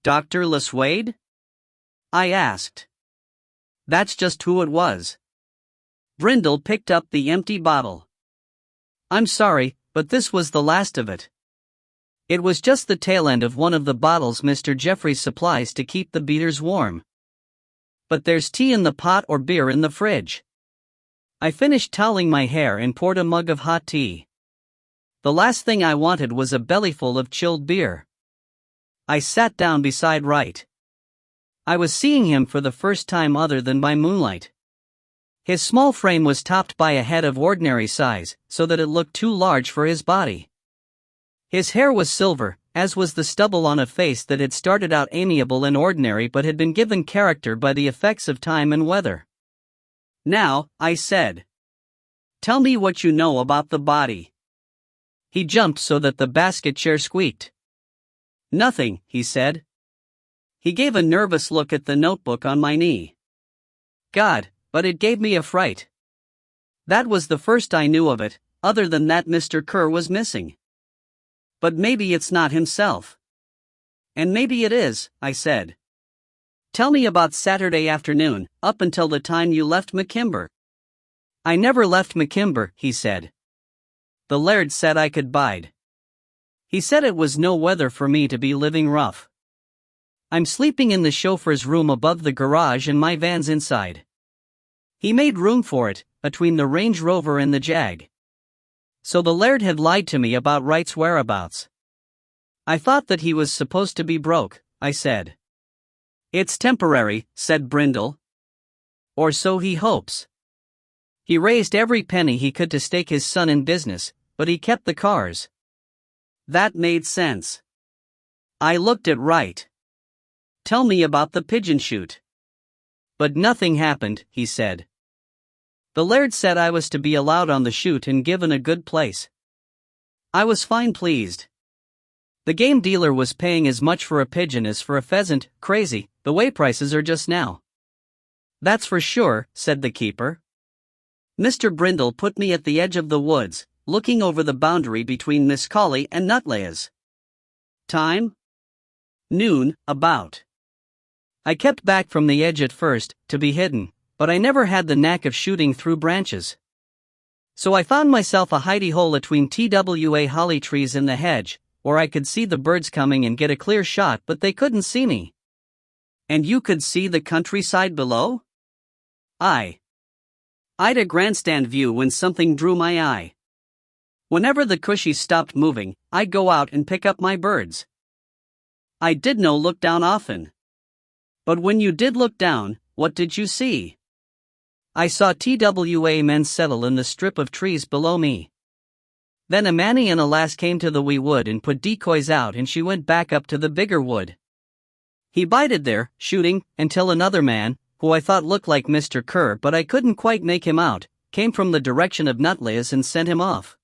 Dr. Leswade? I asked. That's just who it was. Brindle picked up the empty bottle. I'm sorry, but this was the last of it. It was just the tail end of one of the bottles Mr. Jeffries supplies to keep the beaters warm. But there's tea in the pot or beer in the fridge. I finished toweling my hair and poured a mug of hot tea. The last thing I wanted was a bellyful of chilled beer. I sat down beside Wright. I was seeing him for the first time other than by moonlight. His small frame was topped by a head of ordinary size, so that it looked too large for his body. His hair was silver, as was the stubble on a face that had started out amiable and ordinary but had been given character by the effects of time and weather. Now, I said. Tell me what you know about the body. He jumped so that the basket chair squeaked. Nothing, he said. He gave a nervous look at the notebook on my knee. God, but it gave me a fright. That was the first I knew of it, other than that Mr. Kerr was missing. But maybe it's not himself. And maybe it is, I said. Tell me about Saturday afternoon, up until the time you left McKimber. I never left McKimber, he said. The laird said I could bide. He said it was no weather for me to be living rough. I'm sleeping in the chauffeur's room above the garage and my van's inside. He made room for it, between the Range Rover and the Jag. So the laird had lied to me about Wright's whereabouts. I thought that he was supposed to be broke, I said. It's temporary, said Brindle. Or so he hopes. He raised every penny he could to stake his son in business, but he kept the cars. That made sense. I looked at Wright. Tell me about the pigeon shoot. But nothing happened, he said. The laird said I was to be allowed on the shoot and given a good place. I was fine pleased. The game dealer was paying as much for a pigeon as for a pheasant. Crazy, the way prices are just now. That's for sure, said the keeper. Mr. Brindle put me at the edge of the woods, looking over the boundary between Miss Colley and Nutley's. Time? Noon, about. I kept back from the edge at first, to be hidden, but I never had the knack of shooting through branches. So I found myself a hidey hole between TWA holly trees in the hedge, where I could see the birds coming and get a clear shot, but they couldn't see me. And you could see the countryside below? I'd a grandstand view when something drew my eye. Whenever the cushies stopped moving, I'd go out and pick up my birds. I did no look down often. But when you did look down, what did you see? I saw TWA men settle in the strip of trees below me. Then a manny and a lass came to the wee wood and put decoys out, and she went back up to the bigger wood. He bided there, shooting, until another man, who I thought looked like Mr. Kerr but I couldn't quite make him out, came from the direction of Nutley's and sent him off.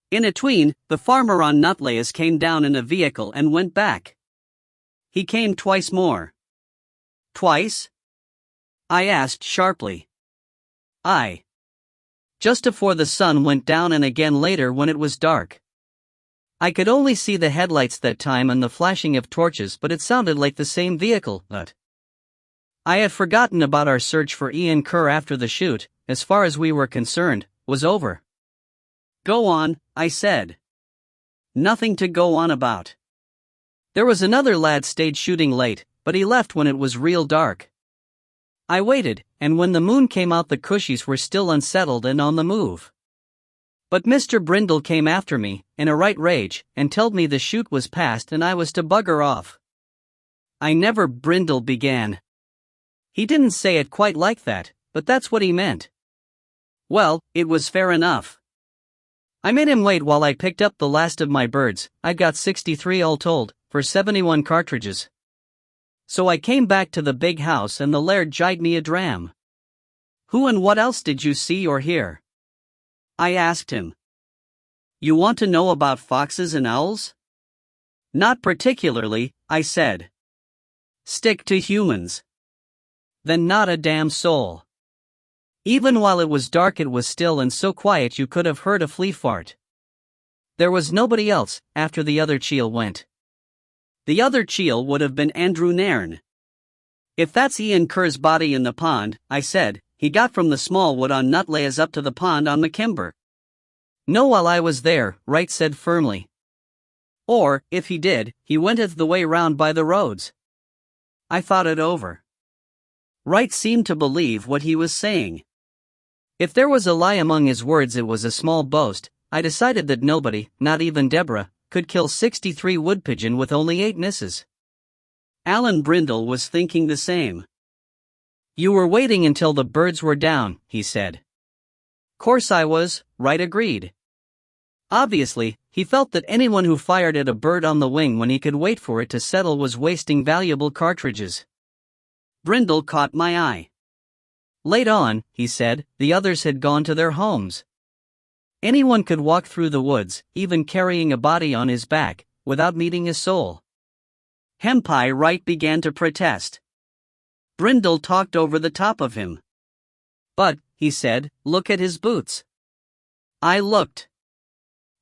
In atween, the farmer on Nutley's came down in a vehicle and went back. He came twice more. Twice? I asked sharply. Aye. Just afore the sun went down and again later when it was dark. I could only see the headlights that time and the flashing of torches, but it sounded like the same vehicle. But I had forgotten about our search for Ian Kerr after the shoot, as far as we were concerned, was over. Go on, I said. Nothing to go on about. There was another lad stayed shooting late, but he left when it was real dark. I waited, and when the moon came out the cushies were still unsettled and on the move. But Mr. Brindle came after me, in a right rage, and told me the shoot was past and I was to bugger off. I never Brindle began. He didn't say it quite like that, but that's what he meant. Well, it was fair enough. I made him wait while I picked up the last of my birds. I got 63 all told, for 71 cartridges. So I came back to the big house and the laird jied me a dram. Who and what else did you see or hear? I asked him. You want to know about foxes and owls? Not particularly, I said. Stick to humans. Then not a damn soul. Even while it was dark it was still and so quiet you could have heard a flea fart. There was nobody else, after the other cheel went. The other cheel would have been Andrew Nairn. If that's Ian Kerr's body in the pond, I said, he got from the small wood on Nutley's up to the pond on McKimber. No, while I was there, Wright said firmly. Or, if he did, he wenteth the way round by the roads. I thought it over. Wright seemed to believe what he was saying. If there was a lie among his words it was a small boast. I decided that nobody, not even Deborah, could kill 63 woodpigeon with only 8 misses. Alan Brindle was thinking the same. You were waiting until the birds were down, he said. Course I was, Wright agreed. Obviously, he felt that anyone who fired at a bird on the wing when he could wait for it to settle was wasting valuable cartridges. Brindle caught my eye. Late on, he said, the others had gone to their homes. Anyone could walk through the woods, even carrying a body on his back, without meeting a soul. Hempai Wright began to protest. Brindle talked over the top of him. But, he said, look at his boots. I looked.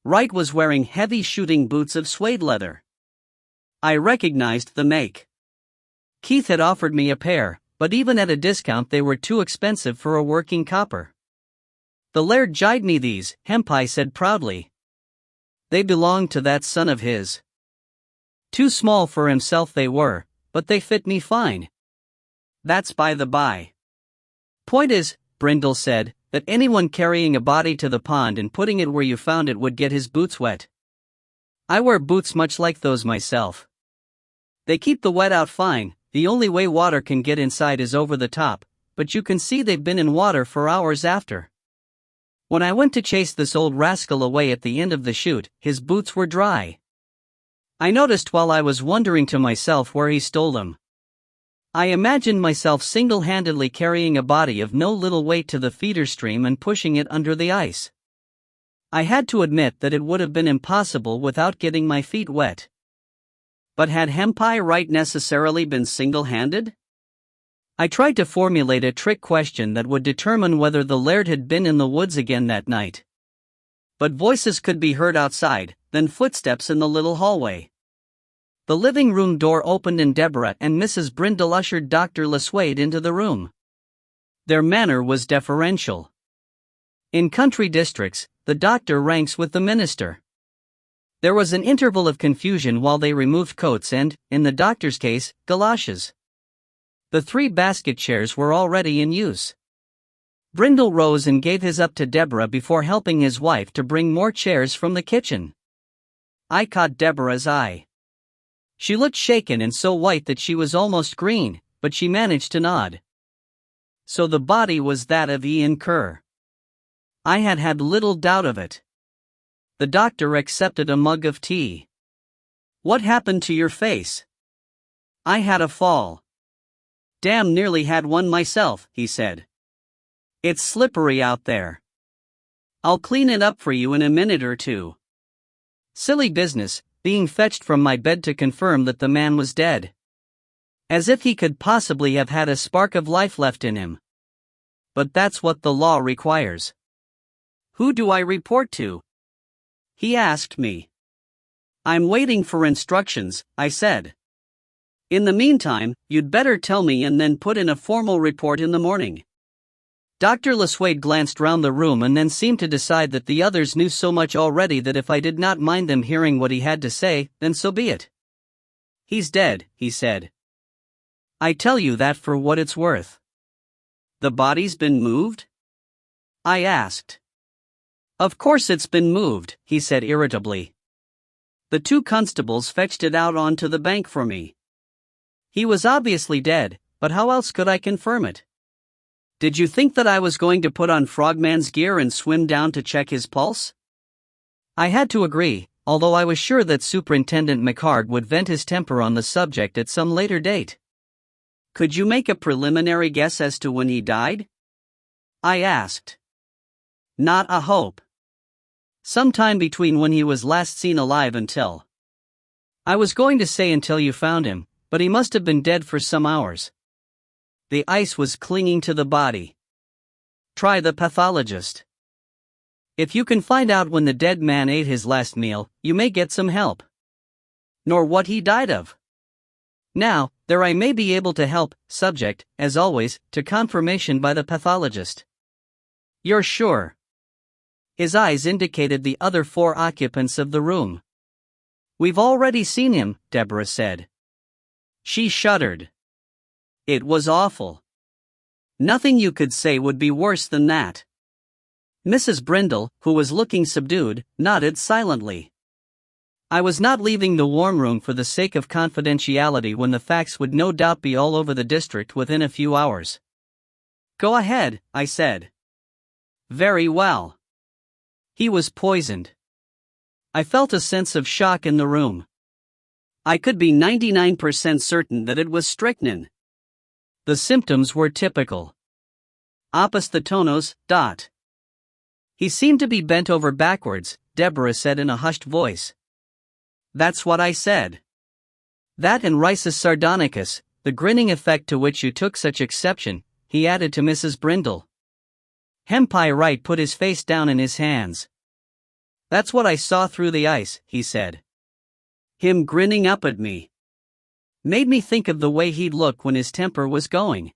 Wright was wearing heavy shooting boots of suede leather. I recognized the make. Keith had offered me a pair, but even at a discount they were too expensive for a working copper. The laird jied me these, Hempai said proudly. They belonged to that son of his. Too small for himself they were, but they fit me fine. That's by the by. Point is, Brindle said, that anyone carrying a body to the pond and putting it where you found it would get his boots wet. I wear boots much like those myself. They keep the wet out fine. The only way water can get inside is over the top, but you can see they've been in water for hours after. When I went to chase this old rascal away at the end of the chute, his boots were dry. I noticed while I was wondering to myself where he stole them. I imagined myself single-handedly carrying a body of no little weight to the feeder stream and pushing it under the ice. I had to admit that it would have been impossible without getting my feet wet. But had Hempai Wright necessarily been single-handed? I tried to formulate a trick question that would determine whether the laird had been in the woods again that night. But voices could be heard outside, then footsteps in the little hallway. The living room door opened and Deborah and Mrs. Brindle ushered Dr. Leswade into the room. Their manner was deferential. In country districts, the doctor ranks with the minister. There was an interval of confusion while they removed coats and, in the doctor's case, galoshes. The 3 basket chairs were already in use. Brindle rose and gave his up to Deborah before helping his wife to bring more chairs from the kitchen. I caught Deborah's eye. She looked shaken and so white that she was almost green, but she managed to nod. So the body was that of Ian Kerr. I had had little doubt of it. The doctor accepted a mug of tea. "What happened to your face?" "I had a fall. Damn nearly had one myself," he said. "It's slippery out there. I'll clean it up for you in a minute or two." Silly business, being fetched from my bed to confirm that the man was dead. As if he could possibly have had a spark of life left in him. But that's what the law requires. "Who do I report to?" he asked me. "I'm waiting for instructions," I said. "In the meantime, you'd better tell me and then put in a formal report in the morning." Dr. Leswade glanced round the room and then seemed to decide that the others knew so much already that if I did not mind them hearing what he had to say, then so be it. "He's dead," he said. "I tell you that for what it's worth." "The body's been moved?" I asked. "Of course it's been moved," he said irritably. "The 2 constables fetched it out onto the bank for me. He was obviously dead, but how else could I confirm it? Did you think that I was going to put on frogman's gear and swim down to check his pulse?" I had to agree, although I was sure that Superintendent McHarg would vent his temper on the subject at some later date. "Could you make a preliminary guess as to when he died?" I asked. "Not a hope. Sometime between when he was last seen alive until—" I was going to say until you found him, but he must have been dead for some hours. The ice was clinging to the body. Try the pathologist. If you can find out when the dead man ate his last meal, you may get some help. Nor what he died of. Now, there I may be able to help, subject, as always, to confirmation by the pathologist. You're sure? His eyes indicated the other 4 occupants of the room. "We've already seen him," Deborah said. She shuddered. "It was awful. Nothing you could say would be worse than that." Mrs. Brindle, who was looking subdued, nodded silently. I was not leaving the warm room for the sake of confidentiality when the facts would no doubt be all over the district within a few hours. "Go ahead," I said. "Very well. He was poisoned." I felt a sense of shock in the room. I could be 99% certain that it was strychnine. The symptoms were typical. Opisthotonos. He seemed to be bent over backwards, Deborah said in a hushed voice. That's what I said. That and rhesus sardonicus, the grinning effect to which you took such exception, he added to Mrs. Brindle. Hempai Wright put his face down in his hands. That's what I saw through the ice, he said. Him grinning up at me. Made me think of the way he'd look when his temper was going.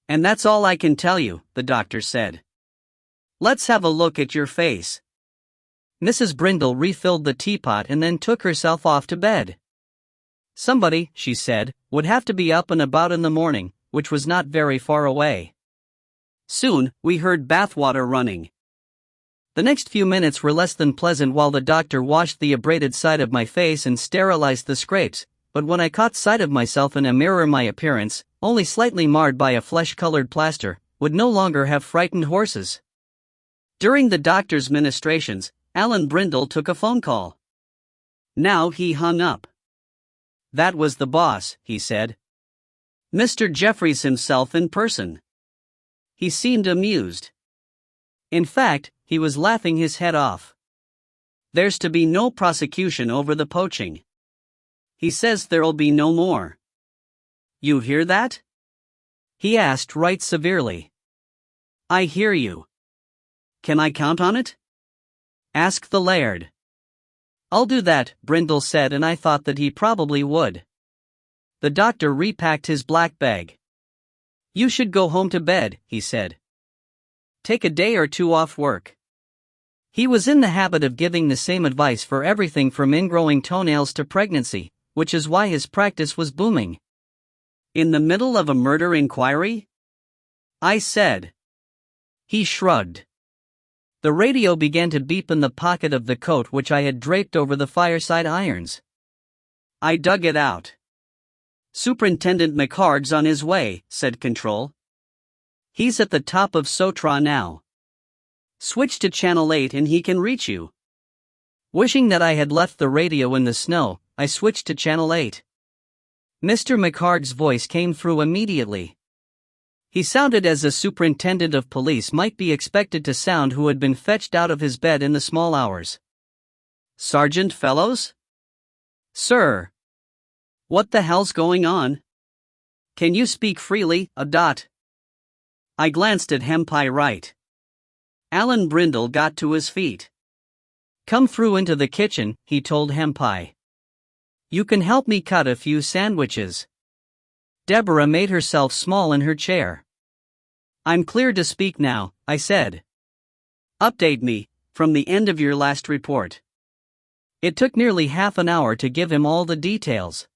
And that's all I can tell you, the doctor said. Let's have a look at your face. Mrs. Brindle refilled the teapot and then took herself off to bed. Somebody, she said, would have to be up and about in the morning, which was not very far away. Soon, we heard bathwater running. The next few minutes were less than pleasant while the doctor washed the abraded side of my face and sterilized the scrapes, but when I caught sight of myself in a mirror, my appearance, only slightly marred by a flesh-colored plaster, would no longer have frightened horses. During the doctor's ministrations, Alan Brindle took a phone call. Now he hung up. That was the boss, he said. Mr. Jeffries himself in person. He seemed amused. In fact, he was laughing his head off. There's to be no prosecution over the poaching. He says there'll be no more. You hear that? He asked right severely. I hear you. Can I count on it? Asked the laird. I'll do that, Brindle said, and I thought that he probably would. The doctor repacked his black bag. You should go home to bed, he said. Take a day or two off work. He was in the habit of giving the same advice for everything from ingrowing toenails to pregnancy, which is why his practice was booming. In the middle of a murder inquiry? I said. He shrugged. The radio began to beep in the pocket of the coat which I had draped over the fireside irons. I dug it out. Superintendent McHarg's on his way, said Control. He's at the top of Sotra now. Switch to Channel 8 and he can reach you. Wishing that I had left the radio in the snow, I switched to Channel 8. Mr. McHarg's voice came through immediately. He sounded as a superintendent of police might be expected to sound who had been fetched out of his bed in the small hours. Sergeant Fellows? Sir. What the hell's going on? Can you speak freely, a dot? I glanced at Hempai Wright. Alan Brindle got to his feet. Come through into the kitchen, he told Hempai. You can help me cut a few sandwiches. Deborah made herself small in her chair. I'm clear to speak now, I said. Update me, from the end of your last report. It took nearly half an hour to give him all the details.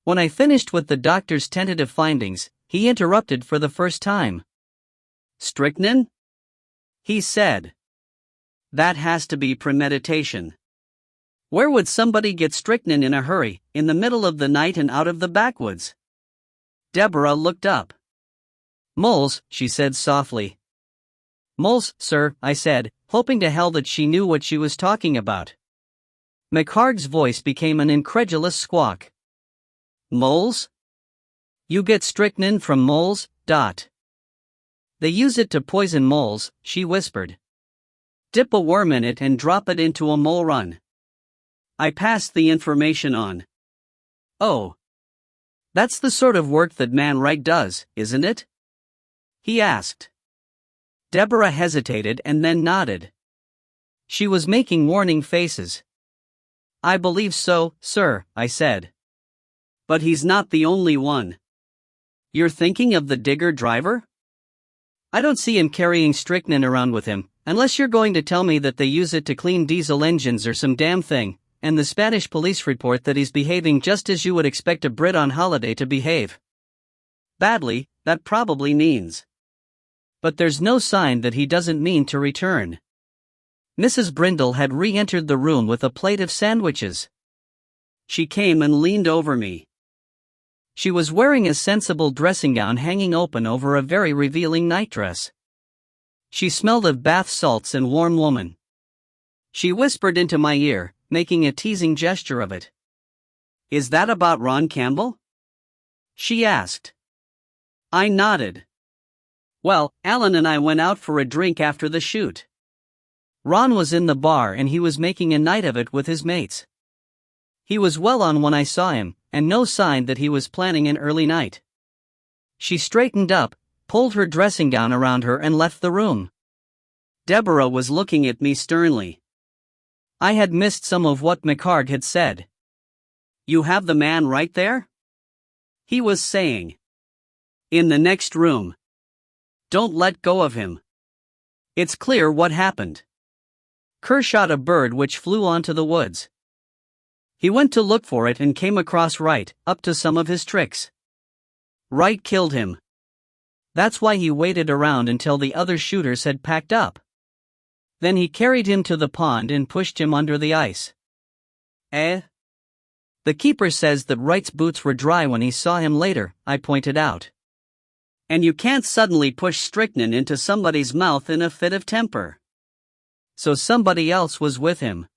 When I finished with the doctor's tentative findings, he interrupted for the first time. Strychnine? He said. That has to be premeditation. Where would somebody get strychnine in a hurry, in the middle of the night and out of the backwoods? Deborah looked up. Moles, she said softly. Moles, sir, I said, hoping to hell that she knew what she was talking about. McHarg's voice became an incredulous squawk. Moles? You get strychnine from moles, dot. They use it to poison moles, she whispered. Dip a worm in it and drop it into a mole run. I passed the information on. Oh. That's the sort of work that Man Wright does, isn't it? He asked. Deborah hesitated and then nodded. She was making warning faces. I believe so, sir, I said. But he's not the only one. You're thinking of the digger driver? I don't see him carrying strychnine around with him, unless you're going to tell me that they use it to clean diesel engines or some damn thing, and the Spanish police report that he's behaving just as you would expect a Brit on holiday to behave. Badly, that probably means. But there's no sign that he doesn't mean to return. Mrs. Brindle had re-entered the room with a plate of sandwiches. She came and leaned over me. She was wearing a sensible dressing gown hanging open over a very revealing nightdress. She smelled of bath salts and warm woman. She whispered into my ear, making a teasing gesture of it. Is that about Ron Campbell? She asked. I nodded. Well, Alan and I went out for a drink after the shoot. Ron was in the bar and he was making a night of it with his mates. He was well on when I saw him, and no sign that he was planning an early night. She straightened up, pulled her dressing gown around her and left the room. Deborah was looking at me sternly. I had missed some of what McHarg had said. You have the man right there? He was saying. In the next room. Don't let go of him. It's clear what happened. Kerr shot a bird which flew onto the woods. He went to look for it and came across Wright, up to some of his tricks. Wright killed him. That's why he waited around until the other shooters had packed up. Then he carried him to the pond and pushed him under the ice. Eh? The keeper says that Wright's boots were dry when he saw him later, I pointed out. And you can't suddenly push strychnine into somebody's mouth in a fit of temper. So somebody else was with him.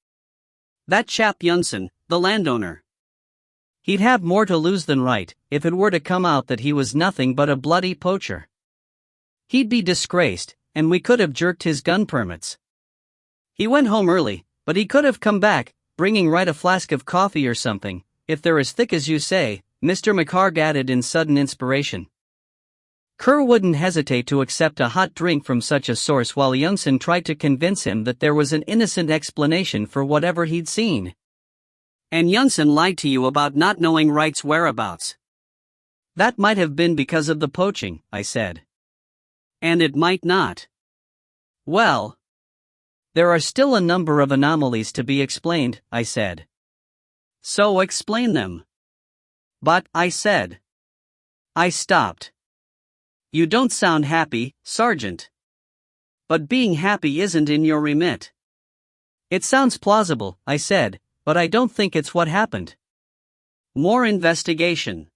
That chap Junsen, the landowner. He'd have more to lose than right, if it were to come out that he was nothing but a bloody poacher. He'd be disgraced, and we could have jerked his gun permits. He went home early, but he could have come back, bringing right a flask of coffee or something, if they're as thick as you say, Mr. McHarg added in sudden inspiration. Kerr wouldn't hesitate to accept a hot drink from such a source while Junsen tried to convince him that there was an innocent explanation for whatever he'd seen. And Junsen lied to you about not knowing Wright's whereabouts. That might have been because of the poaching, I said. And it might not. Well, there are still a number of anomalies to be explained, I said. So explain them. But, I said. I stopped. You don't sound happy, Sergeant. But being happy isn't in your remit. It sounds plausible, I said, but I don't think it's what happened. More investigation.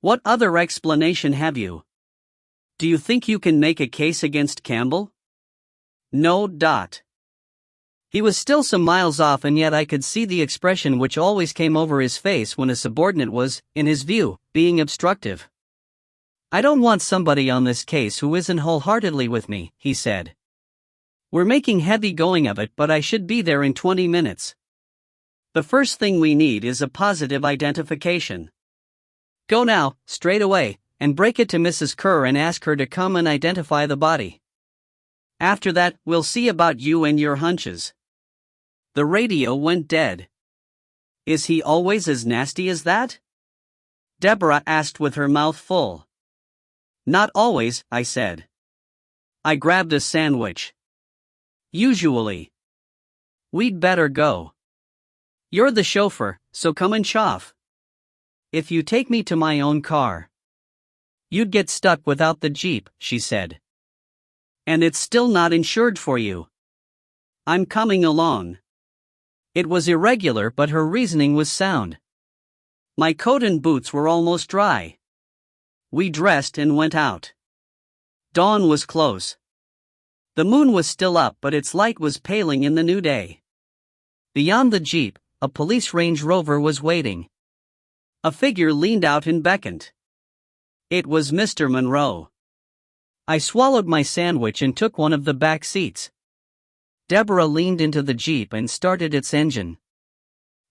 What other explanation have you? Do you think you can make a case against Campbell? No. He was still some miles off, and yet I could see the expression which always came over his face when a subordinate was, in his view, being obstructive. I don't want somebody on this case who isn't wholeheartedly with me, he said. We're making heavy going of it, but I should be there in 20 minutes. The first thing we need is a positive identification. Go now, straight away, and break it to Mrs. Kerr and ask her to come and identify the body. After that, we'll see about you and your hunches. The radio went dead. Is he always as nasty as that? Deborah asked with her mouth full. Not always, I said. I grabbed a sandwich. Usually. We'd better go. You're the chauffeur, so come and chaff. If you take me to my own car. You'd get stuck without the Jeep, she said. And it's still not insured for you. I'm coming along. It was irregular, but her reasoning was sound. My coat and boots were almost dry. We dressed and went out. Dawn was close. The moon was still up, but its light was paling in the new day. Beyond the Jeep, a police Range Rover was waiting. A figure leaned out and beckoned. It was Mr. Monroe. I swallowed my sandwich and took one of the back seats. Deborah leaned into the Jeep and started its engine.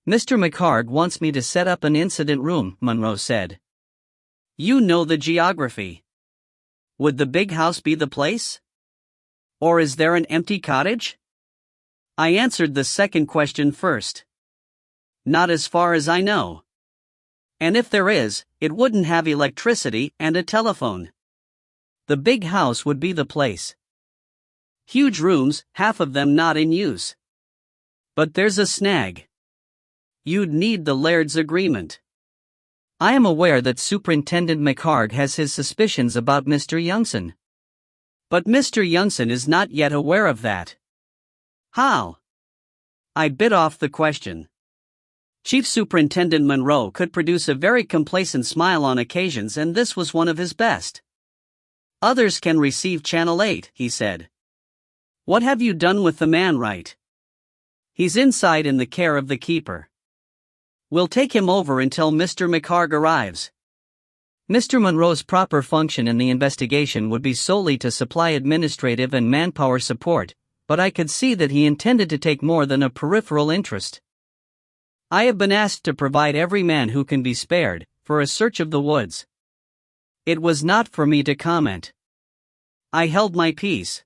Mr. McHarg wants me to set up an incident room, Monroe said. You know the geography. Would the big house be the place? Or is there an empty cottage? I answered the second question first. Not as far as I know. And if there is, it wouldn't have electricity and a telephone. The big house would be the place. Huge rooms, half of them not in use. But there's a snag. You'd need the laird's agreement. I am aware that Superintendent McHarg has his suspicions about Mr. Junsen. But Mr. Junsen is not yet aware of that. How? I bit off the question. Chief Superintendent Monroe could produce a very complacent smile on occasions, and this was one of his best. Others can receive Channel 8, he said. What have you done with the man, Wright? He's inside in the care of the keeper. We'll take him over until Mr. McHarg arrives. Mr. Monroe's proper function in the investigation would be solely to supply administrative and manpower support, but I could see that he intended to take more than a peripheral interest. I have been asked to provide every man who can be spared for a search of the woods. It was not for me to comment. I held my peace.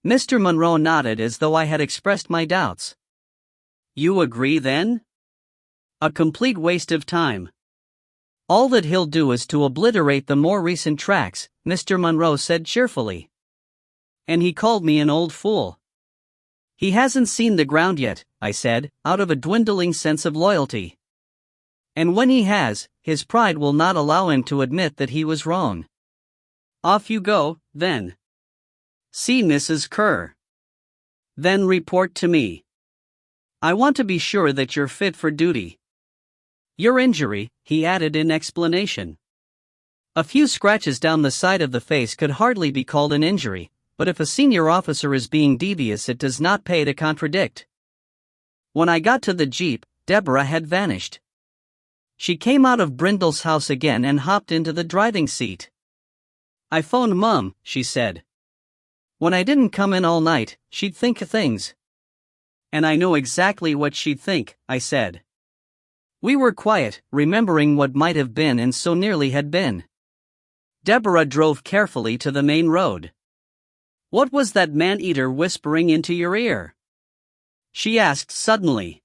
Mr. Monroe nodded as though I had expressed my doubts. You agree then? A complete waste of time. All that he'll do is to obliterate the more recent tracks, Mr. Monroe said cheerfully. And he called me an old fool. He hasn't seen the ground yet, I said, out of a dwindling sense of loyalty. And when he has, his pride will not allow him to admit that he was wrong. Off you go, then. See Mrs. Kerr. Then report to me. I want to be sure that you're fit for duty. Your injury, he added in explanation. A few scratches down the side of the face could hardly be called an injury, but if a senior officer is being devious, it does not pay to contradict. When I got to the Jeep, Deborah had vanished. She came out of Brindle's house again and hopped into the driving seat. "I phoned Mum," she said. "When I didn't come in all night, she'd think of things." "And I know exactly what she'd think," I said. We were quiet, remembering what might have been and so nearly had been. Deborah drove carefully to the main road. "What was that man-eater whispering into your ear?" she asked suddenly.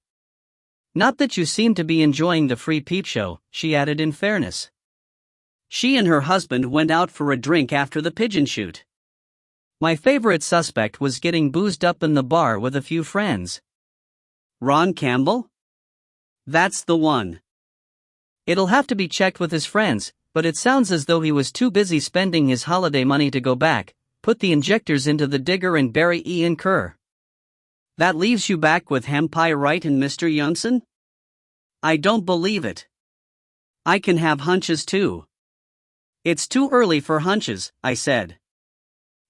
"Not that you seem to be enjoying the free peep show," she added in fairness. She and her husband went out for a drink after the pigeon shoot. My favorite suspect was getting boozed up in the bar with a few friends. "Ron Campbell?" "That's the one." "It'll have to be checked with his friends, but it sounds as though he was too busy spending his holiday money to go back, put the injectors into the digger and bury Ian Kerr." "That leaves you back with Hampi Wright and Mr. Johnson?" "I don't believe it. I can have hunches too." "It's too early for hunches," I said.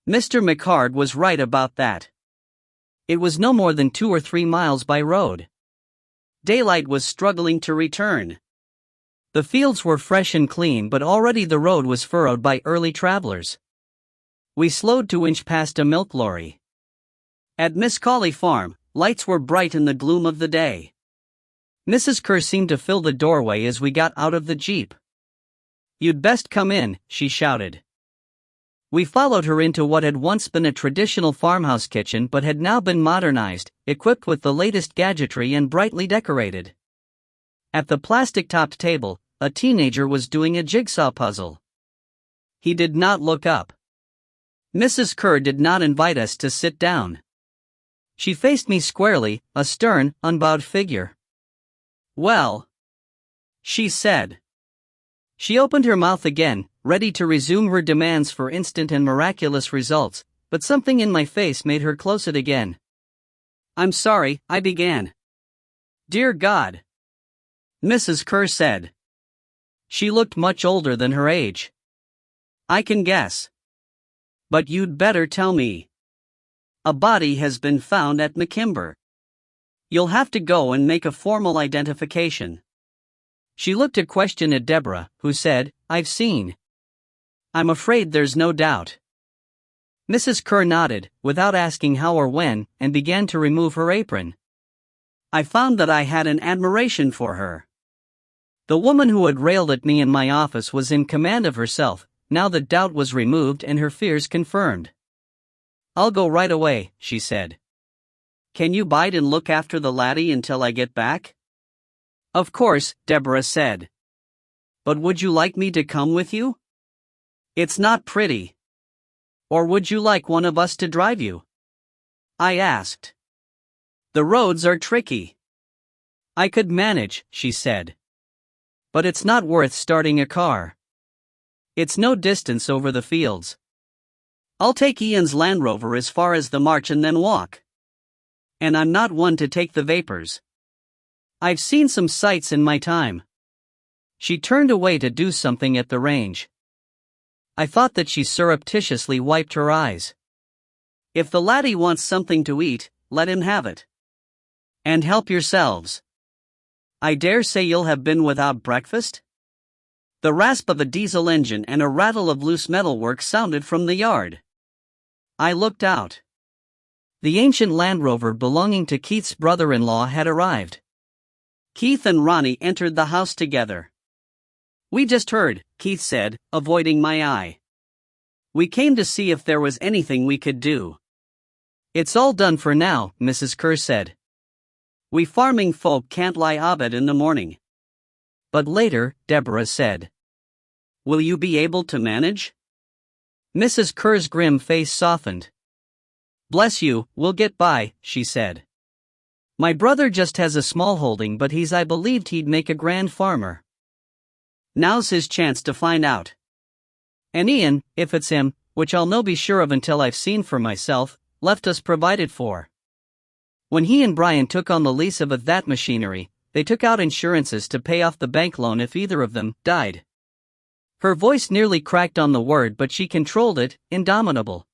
Mr. McCard was right about that. It was no more than 2 or 3 miles by road. Daylight was struggling to return. The fields were fresh and clean, but already the road was furrowed by early travelers. We slowed to inch past a milk lorry. At Miss Colley Farm, lights were bright in the gloom of the day. Mrs. Kerr seemed to fill the doorway as we got out of the Jeep. "You'd best come in," she shouted. We followed her into what had once been a traditional farmhouse kitchen but had now been modernized, equipped with the latest gadgetry and brightly decorated. At the plastic-topped table, a teenager was doing a jigsaw puzzle. He did not look up. Mrs. Kerr did not invite us to sit down. She faced me squarely, a stern, unbowed figure. "Well," she said. She opened her mouth again, ready to resume her demands for instant and miraculous results, but something in my face made her close it again. "I'm sorry," I began. "Dear God," Mrs. Kerr said. She looked much older than her age. "I can guess. But you'd better tell me. A body has been found at McKimber. You'll have to go and make a formal identification." She looked a question at Deborah, who said, "I've seen." "I'm afraid there's no doubt." Mrs. Kerr nodded, without asking how or when, and began to remove her apron. I found that I had an admiration for her. The woman who had railed at me in my office was in command of herself, now that doubt was removed and her fears confirmed. "I'll go right away," she said. "Can you bide and look after the laddie until I get back?" "Of course," Deborah said. "But would you like me to come with you? It's not pretty. Or would you like one of us to drive you?" I asked. "The roads are tricky." "I could manage," she said. "But it's not worth starting a car. It's no distance over the fields. I'll take Ian's Land Rover as far as the march and then walk. And I'm not one to take the vapors. I've seen some sights in my time." She turned away to do something at the range. I thought that she surreptitiously wiped her eyes. "If the laddie wants something to eat, let him have it. And help yourselves. I dare say you'll have been without breakfast?" The rasp of a diesel engine and a rattle of loose metalwork sounded from the yard. I looked out. The ancient Land Rover belonging to Keith's brother-in-law had arrived. Keith and Ronnie entered the house together. "We just heard," Keith said, avoiding my eye. "We came to see if there was anything we could do." "It's all done for now," Mrs. Kerr said. "We farming folk can't lie abed in the morning." "But later," Deborah said. "Will you be able to manage?" Mrs. Kerr's grim face softened. "Bless you, we'll get by," she said. "My brother just has a small holding, but I believed he'd make a grand farmer. Now's his chance to find out. And Ian, if it's him, which I'll no be sure of until I've seen for myself, left us provided for. When he and Brian took on the lease of that machinery, they took out insurances to pay off the bank loan if either of them died." Her voice nearly cracked on the word, but she controlled it, indomitable.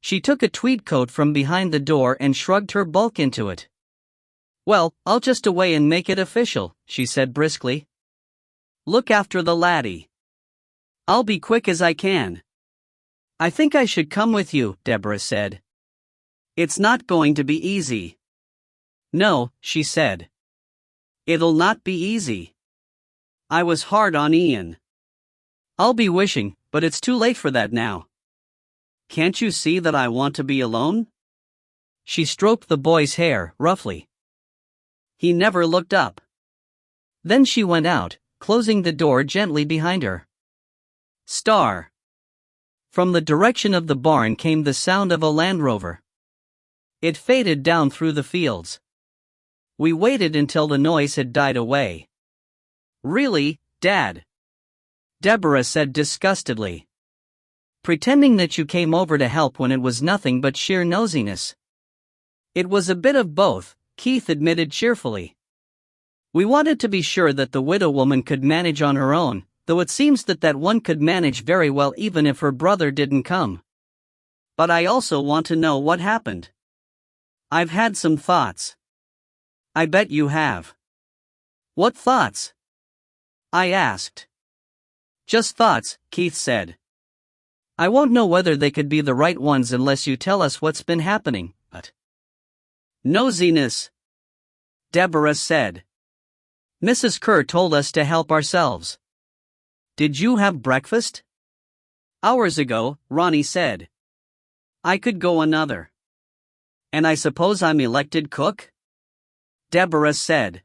She took a tweed coat from behind the door and shrugged her bulk into it. "Well, I'll just away and make it official," she said briskly. "Look after the laddie. I'll be quick as I can." "I think I should come with you," Deborah said. "It's not going to be easy." "No," she said. "It'll not be easy." I was hard on Ian. "I'll be wishing, but it's too late for that now. Can't you see that I want to be alone?" She stroked the boy's hair, roughly. He never looked up. Then she went out, closing the door gently behind her. Star. From the direction of the barn came the sound of a Land Rover. It faded down through the fields. We waited until the noise had died away. "Really, Dad?" Deborah said disgustedly. "Pretending that you came over to help when it was nothing but sheer nosiness." "It was a bit of both," Keith admitted cheerfully. "We wanted to be sure that the widow woman could manage on her own, though it seems that one could manage very well even if her brother didn't come. But I also want to know what happened. I've had some thoughts." "I bet you have." "What thoughts?" I asked. "Just thoughts," Keith said. "I won't know whether they could be the right ones unless you tell us what's been happening, but—" "Nosiness," Deborah said. "Mrs. Kerr told us to help ourselves." "Did you have breakfast?" "Hours ago," Ronnie said. "I could go another." "And I suppose I'm elected cook?" Deborah said.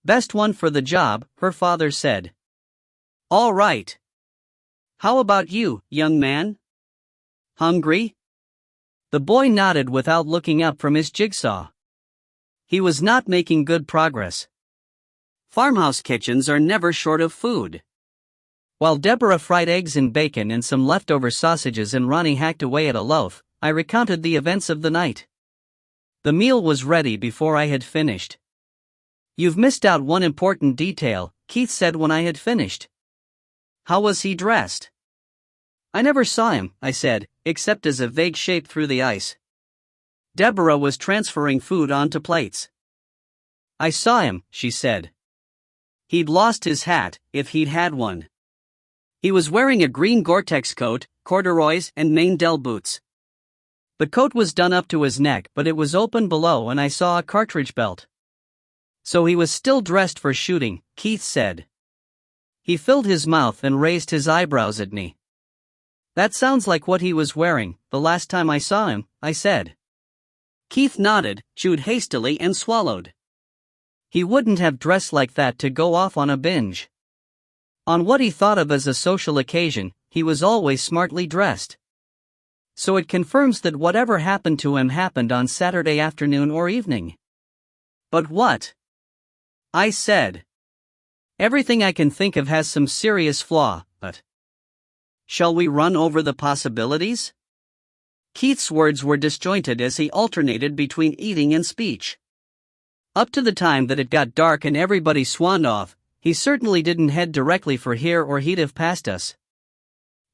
"Best one for the job," her father said. "All right. How about you, young man? Hungry?" The boy nodded without looking up from his jigsaw. He was not making good progress. Farmhouse kitchens are never short of food. While Deborah fried eggs and bacon and some leftover sausages and Ronnie hacked away at a loaf, I recounted the events of the night. The meal was ready before I had finished. "You've missed out one important detail," Keith said when I had finished. "How was he dressed?" "I never saw him," I said, "except as a vague shape through the ice." Deborah was transferring food onto plates. "I saw him," she said. "He'd lost his hat, if he'd had one. He was wearing a green Gore-Tex coat, corduroys, and Maine-Dell boots. The coat was done up to his neck, but it was open below and I saw a cartridge belt. So he was still dressed for shooting," Keith said. He filled his mouth and raised his eyebrows at me. "That sounds like what he was wearing the last time I saw him," I said. Keith nodded, chewed hastily and swallowed. He wouldn't have dressed like that to go off on a binge. On what he thought of as a social occasion, he was always smartly dressed. So it confirms that whatever happened to him happened on Saturday afternoon or evening. "But what?" I said. "Everything I can think of has some serious flaw, but—" "Shall we run over the possibilities?" Keith's words were disjointed as he alternated between eating and speech. Up to the time that it got dark and everybody swanned off, he certainly didn't head directly for here or he'd have passed us.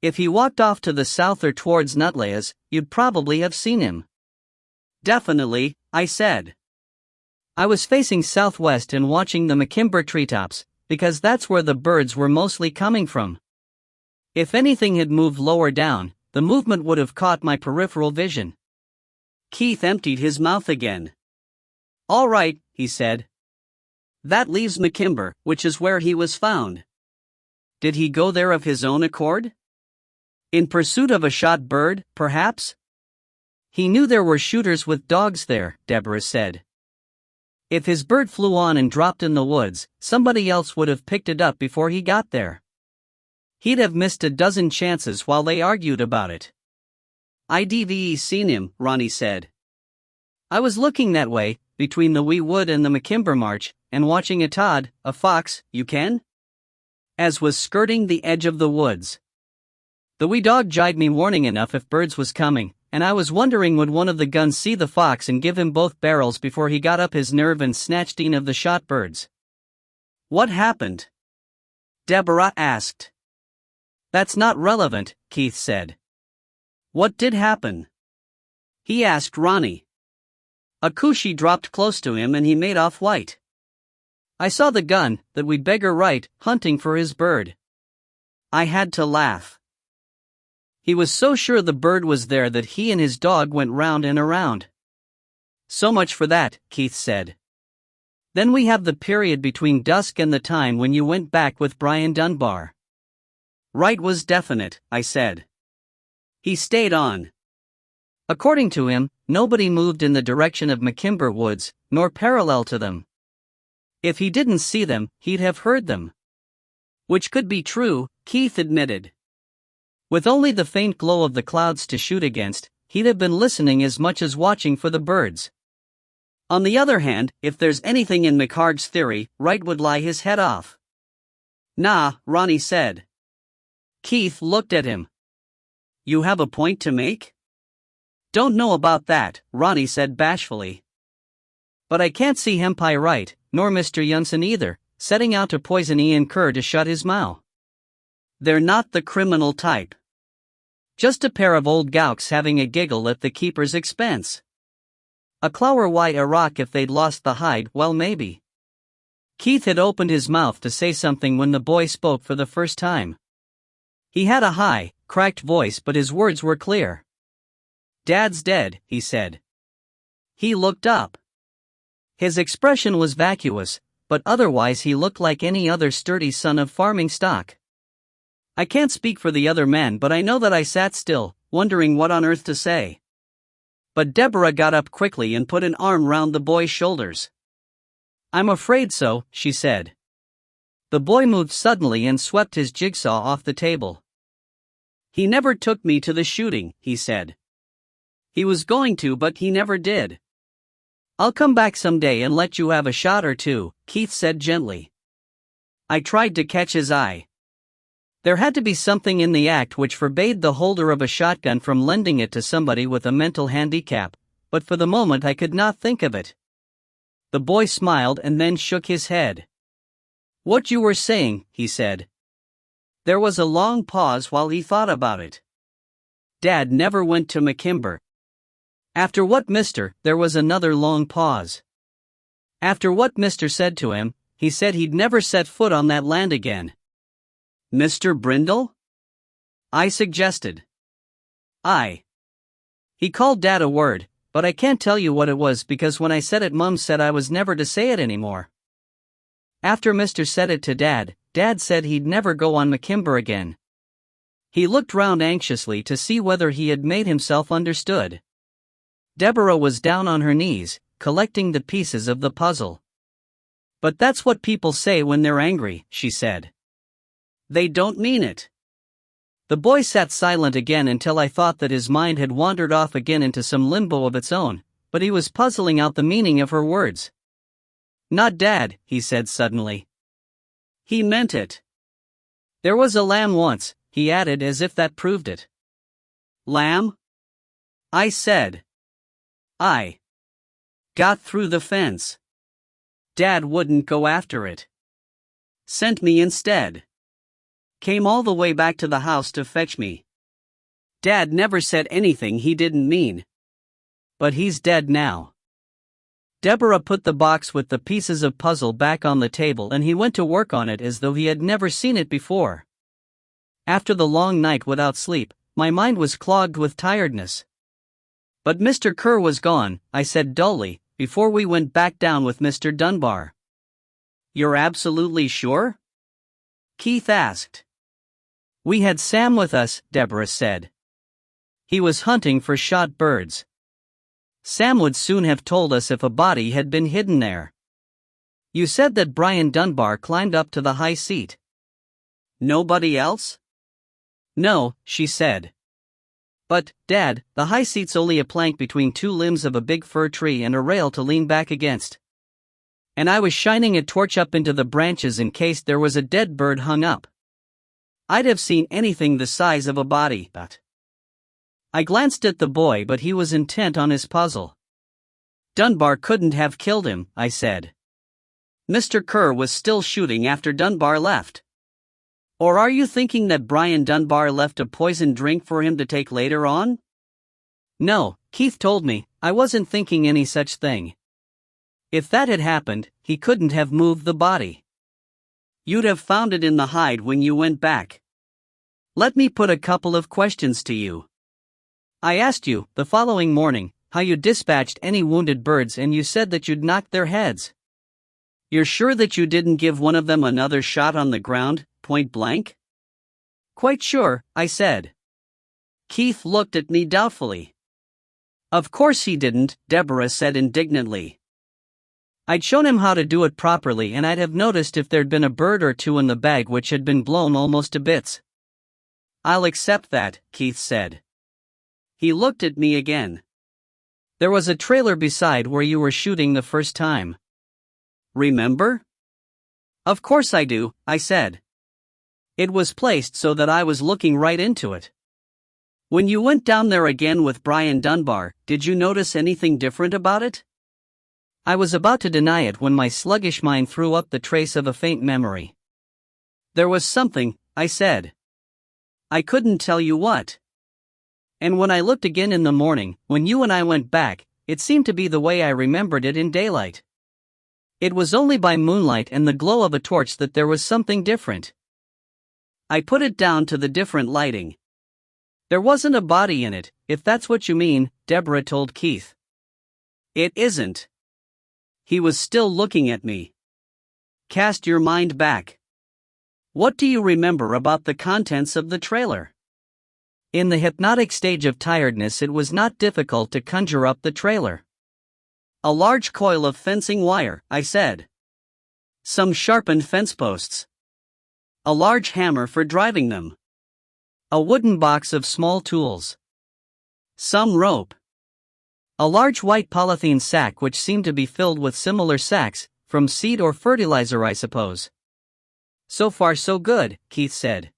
If he walked off to the south or towards Nutlayas, you'd probably have seen him. "Definitely," I said. I was facing southwest and watching the McKimber treetops, because that's where the birds were mostly coming from. If anything had moved lower down, the movement would have caught my peripheral vision. Keith emptied his mouth again. "All right," he said. "That leaves McKimber, which is where he was found. Did he go there of his own accord? In pursuit of a shot bird, perhaps?" "He knew there were shooters with dogs there," Deborah said. "If his bird flew on and dropped in the woods, somebody else would have picked it up before he got there. He'd have missed a dozen chances while they argued about it." "I've seen him," Ronnie said. "I was looking that way, between the wee wood and the McKimber march, and watching a tod, a fox, you ken? As was skirting the edge of the woods. The wee dog jibed me warning enough if birds was coming, and I was wondering would one of the guns see the fox and give him both barrels before he got up his nerve and snatched een of the shot birds." "What happened?" Deborah asked. "That's not relevant," Keith said. "What did happen?" he asked Ronnie. A coochie dropped close to him and he made off white. I saw the gun, that we beggar right, hunting for his bird. I had to laugh. He was so sure the bird was there that he and his dog went round and around. So much for that, Keith said. Then we have the period between dusk and the time when you went back with Brian Dunbar. Wright was definite, I said. He stayed on. According to him, nobody moved in the direction of McKimber Woods, nor parallel to them. If he didn't see them, he'd have heard them. Which could be true, Keith admitted. With only the faint glow of the clouds to shoot against, he'd have been listening as much as watching for the birds. On the other hand, if there's anything in McHarg's theory, Wright would lie his head off. Nah, Ronnie said. Keith looked at him. You have a point to make? Don't know about that, Ronnie said bashfully. But I can't see Hempai Wright, nor Mr. Yunsen either, setting out to poison Ian Kerr to shut his mouth. They're not the criminal type. Just a pair of old gowks having a giggle at the keeper's expense. A clower white a rock if they'd lost the hide, well maybe. Keith had opened his mouth to say something when the boy spoke for the first time. He had a high, cracked voice but his words were clear. Dad's dead, he said. He looked up. His expression was vacuous, but otherwise he looked like any other sturdy son of farming stock. I can't speak for the other men, but I know that I sat still, wondering what on earth to say. But Deborah got up quickly and put an arm round the boy's shoulders. I'm afraid so, she said. The boy moved suddenly and swept his jigsaw off the table. He never took me to the shooting, he said. He was going to, but he never did. I'll come back someday and let you have a shot or two, Keith said gently. I tried to catch his eye. There had to be something in the act which forbade the holder of a shotgun from lending it to somebody with a mental handicap, but for the moment I could not think of it. The boy smiled and then shook his head. What you were saying, he said. There was a long pause while he thought about it. Dad never went to McKimber. After what Mr. There was another long pause. After what Mr. said to him, he said he'd never set foot on that land again. Mr. Brindle? I suggested. He called Dad a word, but I can't tell you what it was because when I said it Mum said I was never to say it anymore. After Mr. said it to Dad, Dad said he'd never go on McKimber again. He looked round anxiously to see whether he had made himself understood. Deborah was down on her knees, collecting the pieces of the puzzle. But that's what people say when they're angry, she said. They don't mean it. The boy sat silent again until I thought that his mind had wandered off again into some limbo of its own, but he was puzzling out the meaning of her words. Not Dad, he said suddenly. He meant it. There was a lamb once, he added as if that proved it. Lamb? I said. I got through the fence. Dad wouldn't go after it. Sent me instead. Came all the way back to the house to fetch me. Dad never said anything he didn't mean. But he's dead now. Deborah put the box with the pieces of puzzle back on the table and he went to work on it as though he had never seen it before. After the long night without sleep, my mind was clogged with tiredness. But Mr. Kerr was gone, I said dully, before we went back down with Mr. Dunbar. You're absolutely sure? Keith asked. We had Sam with us, Deborah said. He was hunting for shot birds. Sam would soon have told us if a body had been hidden there. You said that Brian Dunbar climbed up to the high seat. Nobody else? No, she said. But, Dad, the high seat's only a plank between two limbs of a big fir tree and a rail to lean back against. And I was shining a torch up into the branches in case there was a dead bird hung up. I'd have seen anything the size of a body, but... I glanced at the boy, but he was intent on his puzzle. Dunbar couldn't have killed him, I said. Mr. Kerr was still shooting after Dunbar left. Or are you thinking that Brian Dunbar left a poisoned drink for him to take later on? No, Keith told me. I wasn't thinking any such thing. If that had happened, he couldn't have moved the body. You'd have found it in the hide when you went back. Let me put a couple of questions to you. I asked you, the following morning, how you dispatched any wounded birds, and you said that you'd knocked their heads. You're sure that you didn't give one of them another shot on the ground, point blank? Quite sure, I said. Keith looked at me doubtfully. Of course he didn't, Deborah said indignantly. I'd shown him how to do it properly, and I'd have noticed if there'd been a bird or two in the bag which had been blown almost to bits. I'll accept that, Keith said. He looked at me again. There was a trailer beside where you were shooting the first time. Remember? Of course I do, I said. It was placed so that I was looking right into it. When you went down there again with Brian Dunbar, did you notice anything different about it? I was about to deny it when my sluggish mind threw up the trace of a faint memory. There was something, I said. I couldn't tell you what. And when I looked again in the morning, when you and I went back, it seemed to be the way I remembered it in daylight. It was only by moonlight and the glow of a torch that there was something different. I put it down to the different lighting. There wasn't a body in it, if that's what you mean, Deborah told Keith. It isn't. He was still looking at me. Cast your mind back. What do you remember about the contents of the trailer? In the hypnotic stage of tiredness, it was not difficult to conjure up the trailer. A large coil of fencing wire, I said. Some sharpened fence posts. A large hammer for driving them. A wooden box of small tools. Some rope. A large white polythene sack which seemed to be filled with similar sacks, from seed or fertilizer I suppose. So far so good, Keith said.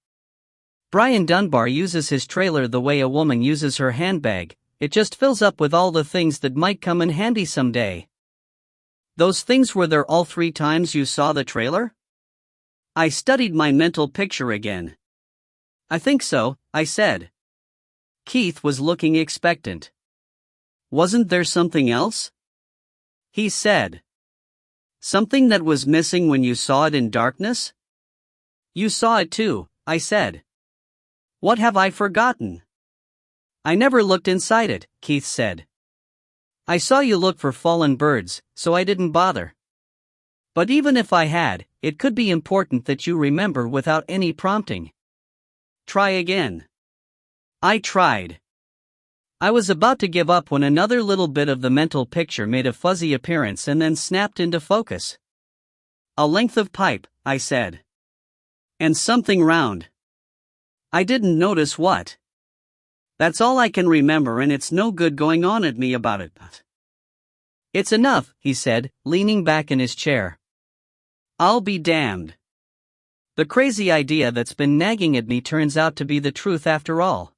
Brian Dunbar uses his trailer the way a woman uses her handbag, it just fills up with all the things that might come in handy someday. Those things were there all 3 times you saw the trailer? I studied my mental picture again. I think so, I said. Keith was looking expectant. Wasn't there something else? He said. Something that was missing when you saw it in darkness? You saw it too, I said. What have I forgotten? I never looked inside it, Keith said. I saw you look for fallen birds, so I didn't bother. But even if I had, it could be important that you remember without any prompting. Try again. I tried. I was about to give up when another little bit of the mental picture made a fuzzy appearance and then snapped into focus. A length of pipe, I said. And something round. I didn't notice what. That's all I can remember, and it's no good going on at me about it. It's enough, he said, leaning back in his chair. I'll be damned. The crazy idea that's been nagging at me turns out to be the truth after all.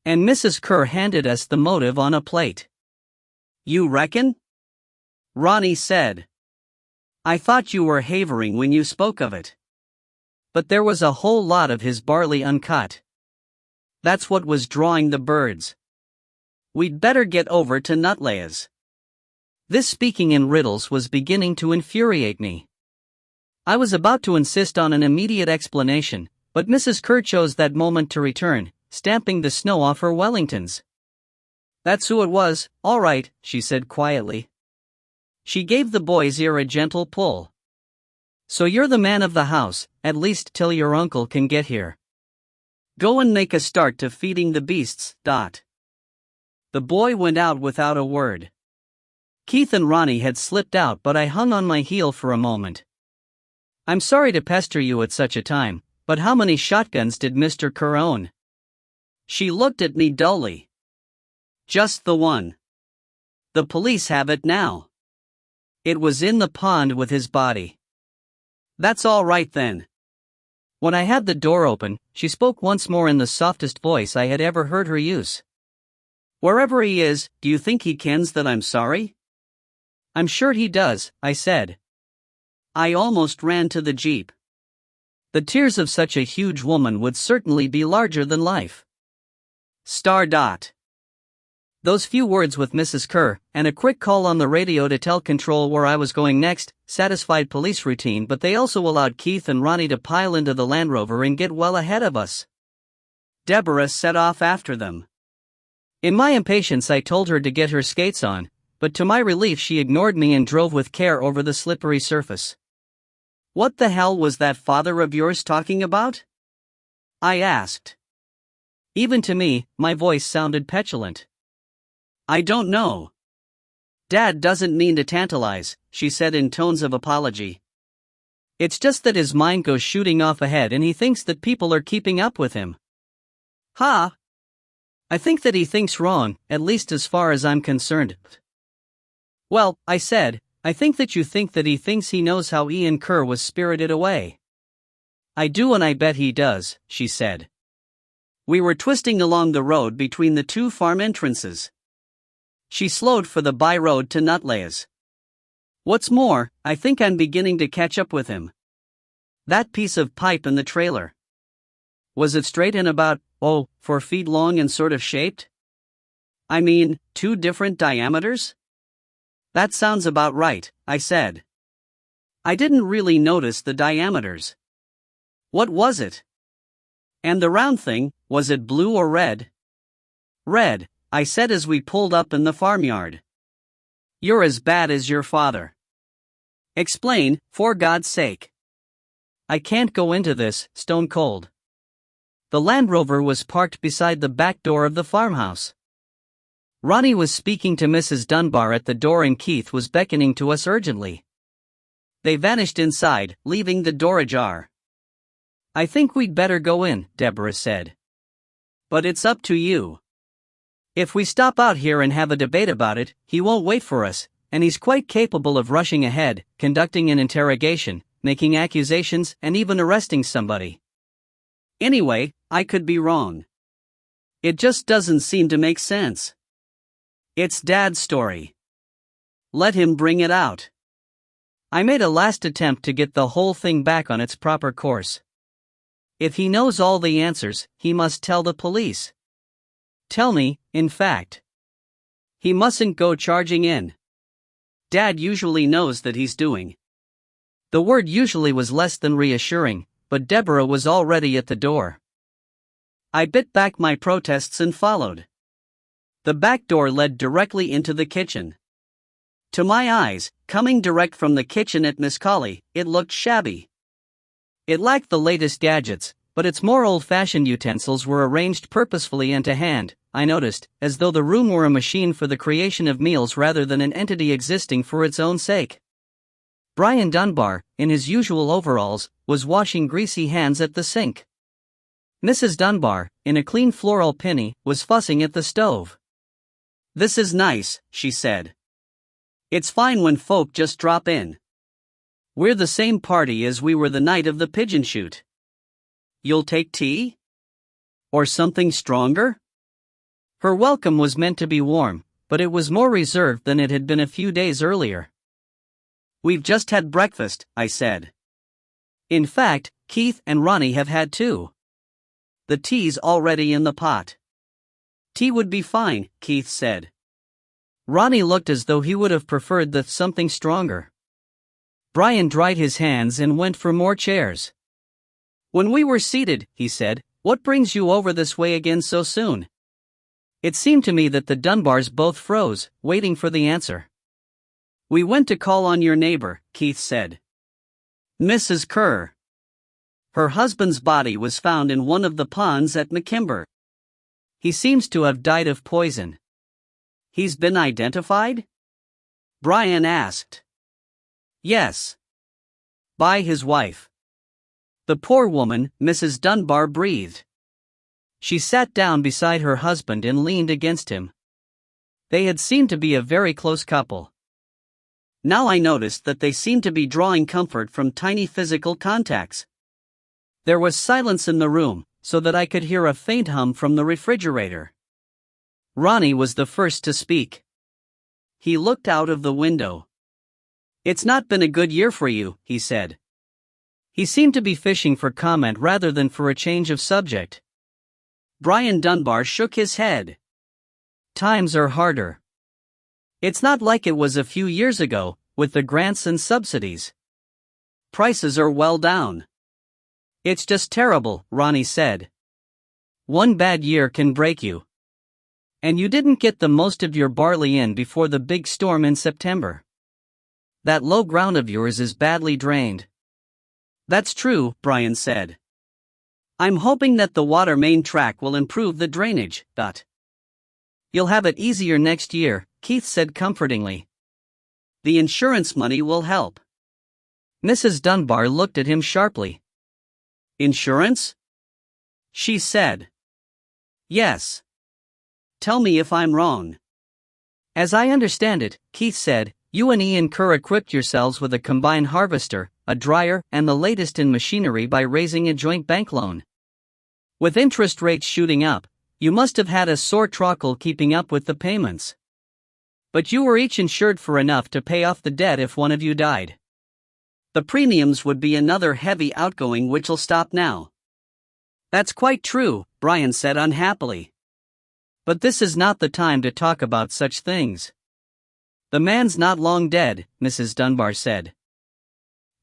And Mrs. Kerr handed us the motive on a plate. You reckon? Ronnie said. I thought you were havering when you spoke of it. But there was a whole lot of his barley uncut. That's what was drawing the birds. We'd better get over to Nutlayas. This speaking in riddles was beginning to infuriate me. I was about to insist on an immediate explanation, but Mrs. Kerr chose that moment to return, stamping the snow off her Wellingtons. That's who it was, all right, she said quietly. She gave the boy's ear a gentle pull. So you're the man of the house, at least till your uncle can get here. Go and make a start to feeding the beasts, Dot. The boy went out without a word. Keith and Ronnie had slipped out, but I hung on my heel for a moment. I'm sorry to pester you at such a time, but how many shotguns did Mr. Kerr own? She looked at me dully. Just the one. The police have it now. It was in the pond with his body. That's all right then. When I had the door open, she spoke once more in the softest voice I had ever heard her use. Wherever he is, do you think he kens that I'm sorry? I'm sure he does, I said. I almost ran to the jeep. The tears of such a huge woman would certainly be larger than life. Star. Those few words with Mrs. Kerr, and a quick call on the radio to tell control where I was going next, satisfied police routine, but they also allowed Keith and Ronnie to pile into the Land Rover and get well ahead of us. Deborah set off after them. In my impatience I told her to get her skates on, but to my relief she ignored me and drove with care over the slippery surface. "What the hell was that father of yours talking about?" I asked. Even to me, my voice sounded petulant. "I don't know. Dad doesn't mean to tantalize," she said in tones of apology. "It's just that his mind goes shooting off ahead and he thinks that people are keeping up with him." Ha! I think that he thinks wrong, at least as far as I'm concerned. "Well," I said, "I think that you think that he thinks he knows how Ian Kerr was spirited away." "I do, and I bet he does," she said. We were twisting along the road between the two farm entrances. She slowed for the by-road to Nutlay's. "What's more, I think I'm beginning to catch up with him. That piece of pipe in the trailer. Was it straight and about, 4 feet long and sort of shaped? I mean, 2 different diameters?" "That sounds about right," I said. "I didn't really notice the diameters." "What was it? And the round thing, was it blue or red?" "Red," I said as we pulled up in the farmyard. "You're as bad as your father." "Explain, for God's sake." "I can't go into this, stone cold." The Land Rover was parked beside the back door of the farmhouse. Ronnie was speaking to Mrs. Dunbar at the door and Keith was beckoning to us urgently. They vanished inside, leaving the door ajar. "I think we'd better go in," Deborah said. "But it's up to you. If we stop out here and have a debate about it, he won't wait for us, and he's quite capable of rushing ahead, conducting an interrogation, making accusations, and even arresting somebody. Anyway, I could be wrong. It just doesn't seem to make sense. It's Dad's story. Let him bring it out." I made a last attempt to get the whole thing back on its proper course. If he knows all the answers, he must tell the police. Tell me, in fact. He mustn't go charging in. Dad usually knows that he's doing. The word usually was less than reassuring, but Deborah was already at the door. I bit back my protests and followed. The back door led directly into the kitchen. To my eyes, coming direct from the kitchen at Miss Colley, it looked shabby. It lacked the latest gadgets, but its more old-fashioned utensils were arranged purposefully and to hand, I noticed, as though the room were a machine for the creation of meals rather than an entity existing for its own sake. Brian Dunbar, in his usual overalls, was washing greasy hands at the sink. Mrs. Dunbar, in a clean floral pinny, was fussing at the stove. "This is nice," she said. "It's fine when folk just drop in. We're the same party as we were the night of the pigeon shoot. You'll take tea? Or something stronger?" Her welcome was meant to be warm, but it was more reserved than it had been a few days earlier. "We've just had breakfast," I said. "In fact, Keith and Ronnie have had too. The tea's already in the pot." "Tea would be fine," Keith said. Ronnie looked as though he would have preferred something stronger. Brian dried his hands and went for more chairs. "When we were seated," he said, "what brings you over this way again so soon?" It seemed to me that the Dunbars both froze, waiting for the answer. "We went to call on your neighbor," Keith said. "Mrs. Kerr. Her husband's body was found in one of the ponds at McKimber. He seems to have died of poison." "He's been identified?" Brian asked. "Yes. By his wife." The poor woman, Mrs. Dunbar, breathed. She sat down beside her husband and leaned against him. They had seemed to be a very close couple. Now I noticed that they seemed to be drawing comfort from tiny physical contacts. There was silence in the room, so that I could hear a faint hum from the refrigerator. Ronnie was the first to speak. He looked out of the window. "It's not been a good year for you," he said. He seemed to be fishing for comment rather than for a change of subject. Brian Dunbar shook his head. Times are harder. It's not like it was a few years ago, with the grants and subsidies. Prices are well down. It's just terrible, Ronnie said. One bad year can break you. And you didn't get the most of your barley in before the big storm in September. That low ground of yours is badly drained. That's true, Brian said. I'm hoping that the water main track will improve the drainage. You'll have it easier next year, Keith said comfortingly. The insurance money will help. Mrs. Dunbar looked at him sharply. Insurance? She said. Yes. Tell me if I'm wrong. As I understand it, Keith said, you and Ian Kerr equipped yourselves with a combined harvester, a dryer, and the latest in machinery by raising a joint bank loan. With interest rates shooting up, you must have had a sore truckle keeping up with the payments. But you were each insured for enough to pay off the debt if one of you died. The premiums would be another heavy outgoing which'll stop now. That's quite true, Brian said unhappily. But this is not the time to talk about such things. The man's not long dead, Mrs. Dunbar said.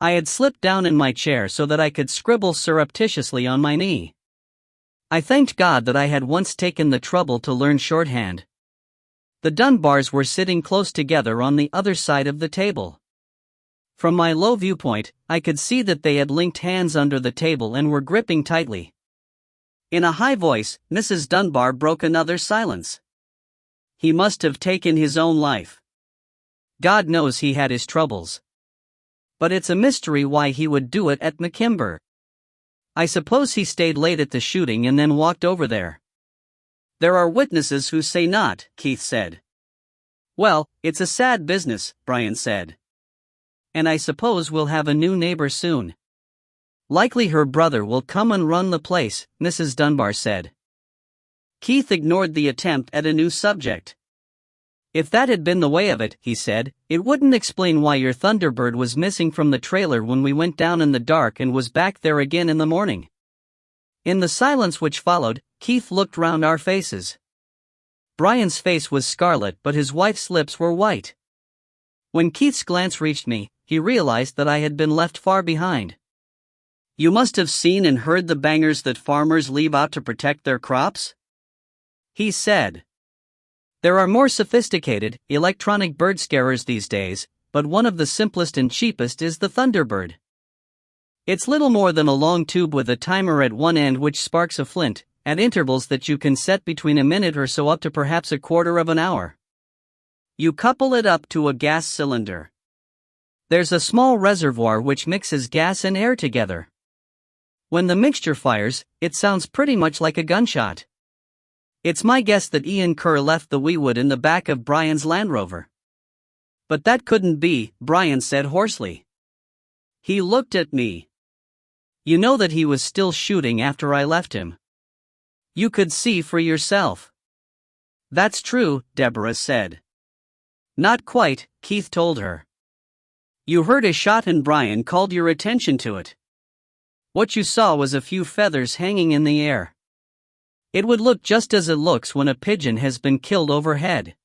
I had slipped down in my chair so that I could scribble surreptitiously on my knee. I thanked God that I had once taken the trouble to learn shorthand. The Dunbars were sitting close together on the other side of the table. From my low viewpoint, I could see that they had linked hands under the table and were gripping tightly. In a high voice, Mrs. Dunbar broke another silence. He must have taken his own life. God knows he had his troubles. But it's a mystery why he would do it at McKimber. I suppose he stayed late at the shooting and then walked over there. There are witnesses who say not, Keith said. Well, it's a sad business, Brian said. And I suppose we'll have a new neighbor soon. Likely her brother will come and run the place, Mrs. Dunbar said. Keith ignored the attempt at a new subject. If that had been the way of it, he said, it wouldn't explain why your Thunderbird was missing from the trailer when we went down in the dark and was back there again in the morning. In the silence which followed, Keith looked round our faces. Brian's face was scarlet but his wife's lips were white. When Keith's glance reached me, he realized that I had been left far behind. You must have seen and heard the bangers that farmers leave out to protect their crops? He said. There are more sophisticated, electronic bird scarers these days, but one of the simplest and cheapest is the Thunderbird. It's little more than a long tube with a timer at one end which sparks a flint, at intervals that you can set between a minute or so up to perhaps a quarter of an hour. You couple it up to a gas cylinder. There's a small reservoir which mixes gas and air together. When the mixture fires, it sounds pretty much like a gunshot. It's my guess that Ian Kerr left the weewood in the back of Brian's Land Rover. But that couldn't be, Brian said hoarsely. He looked at me. You know that he was still shooting after I left him. You could see for yourself. That's true, Deborah said. Not quite, Keith told her. You heard a shot and Brian called your attention to it. What you saw was a few feathers hanging in the air. It would look just as it looks when a pigeon has been killed overhead.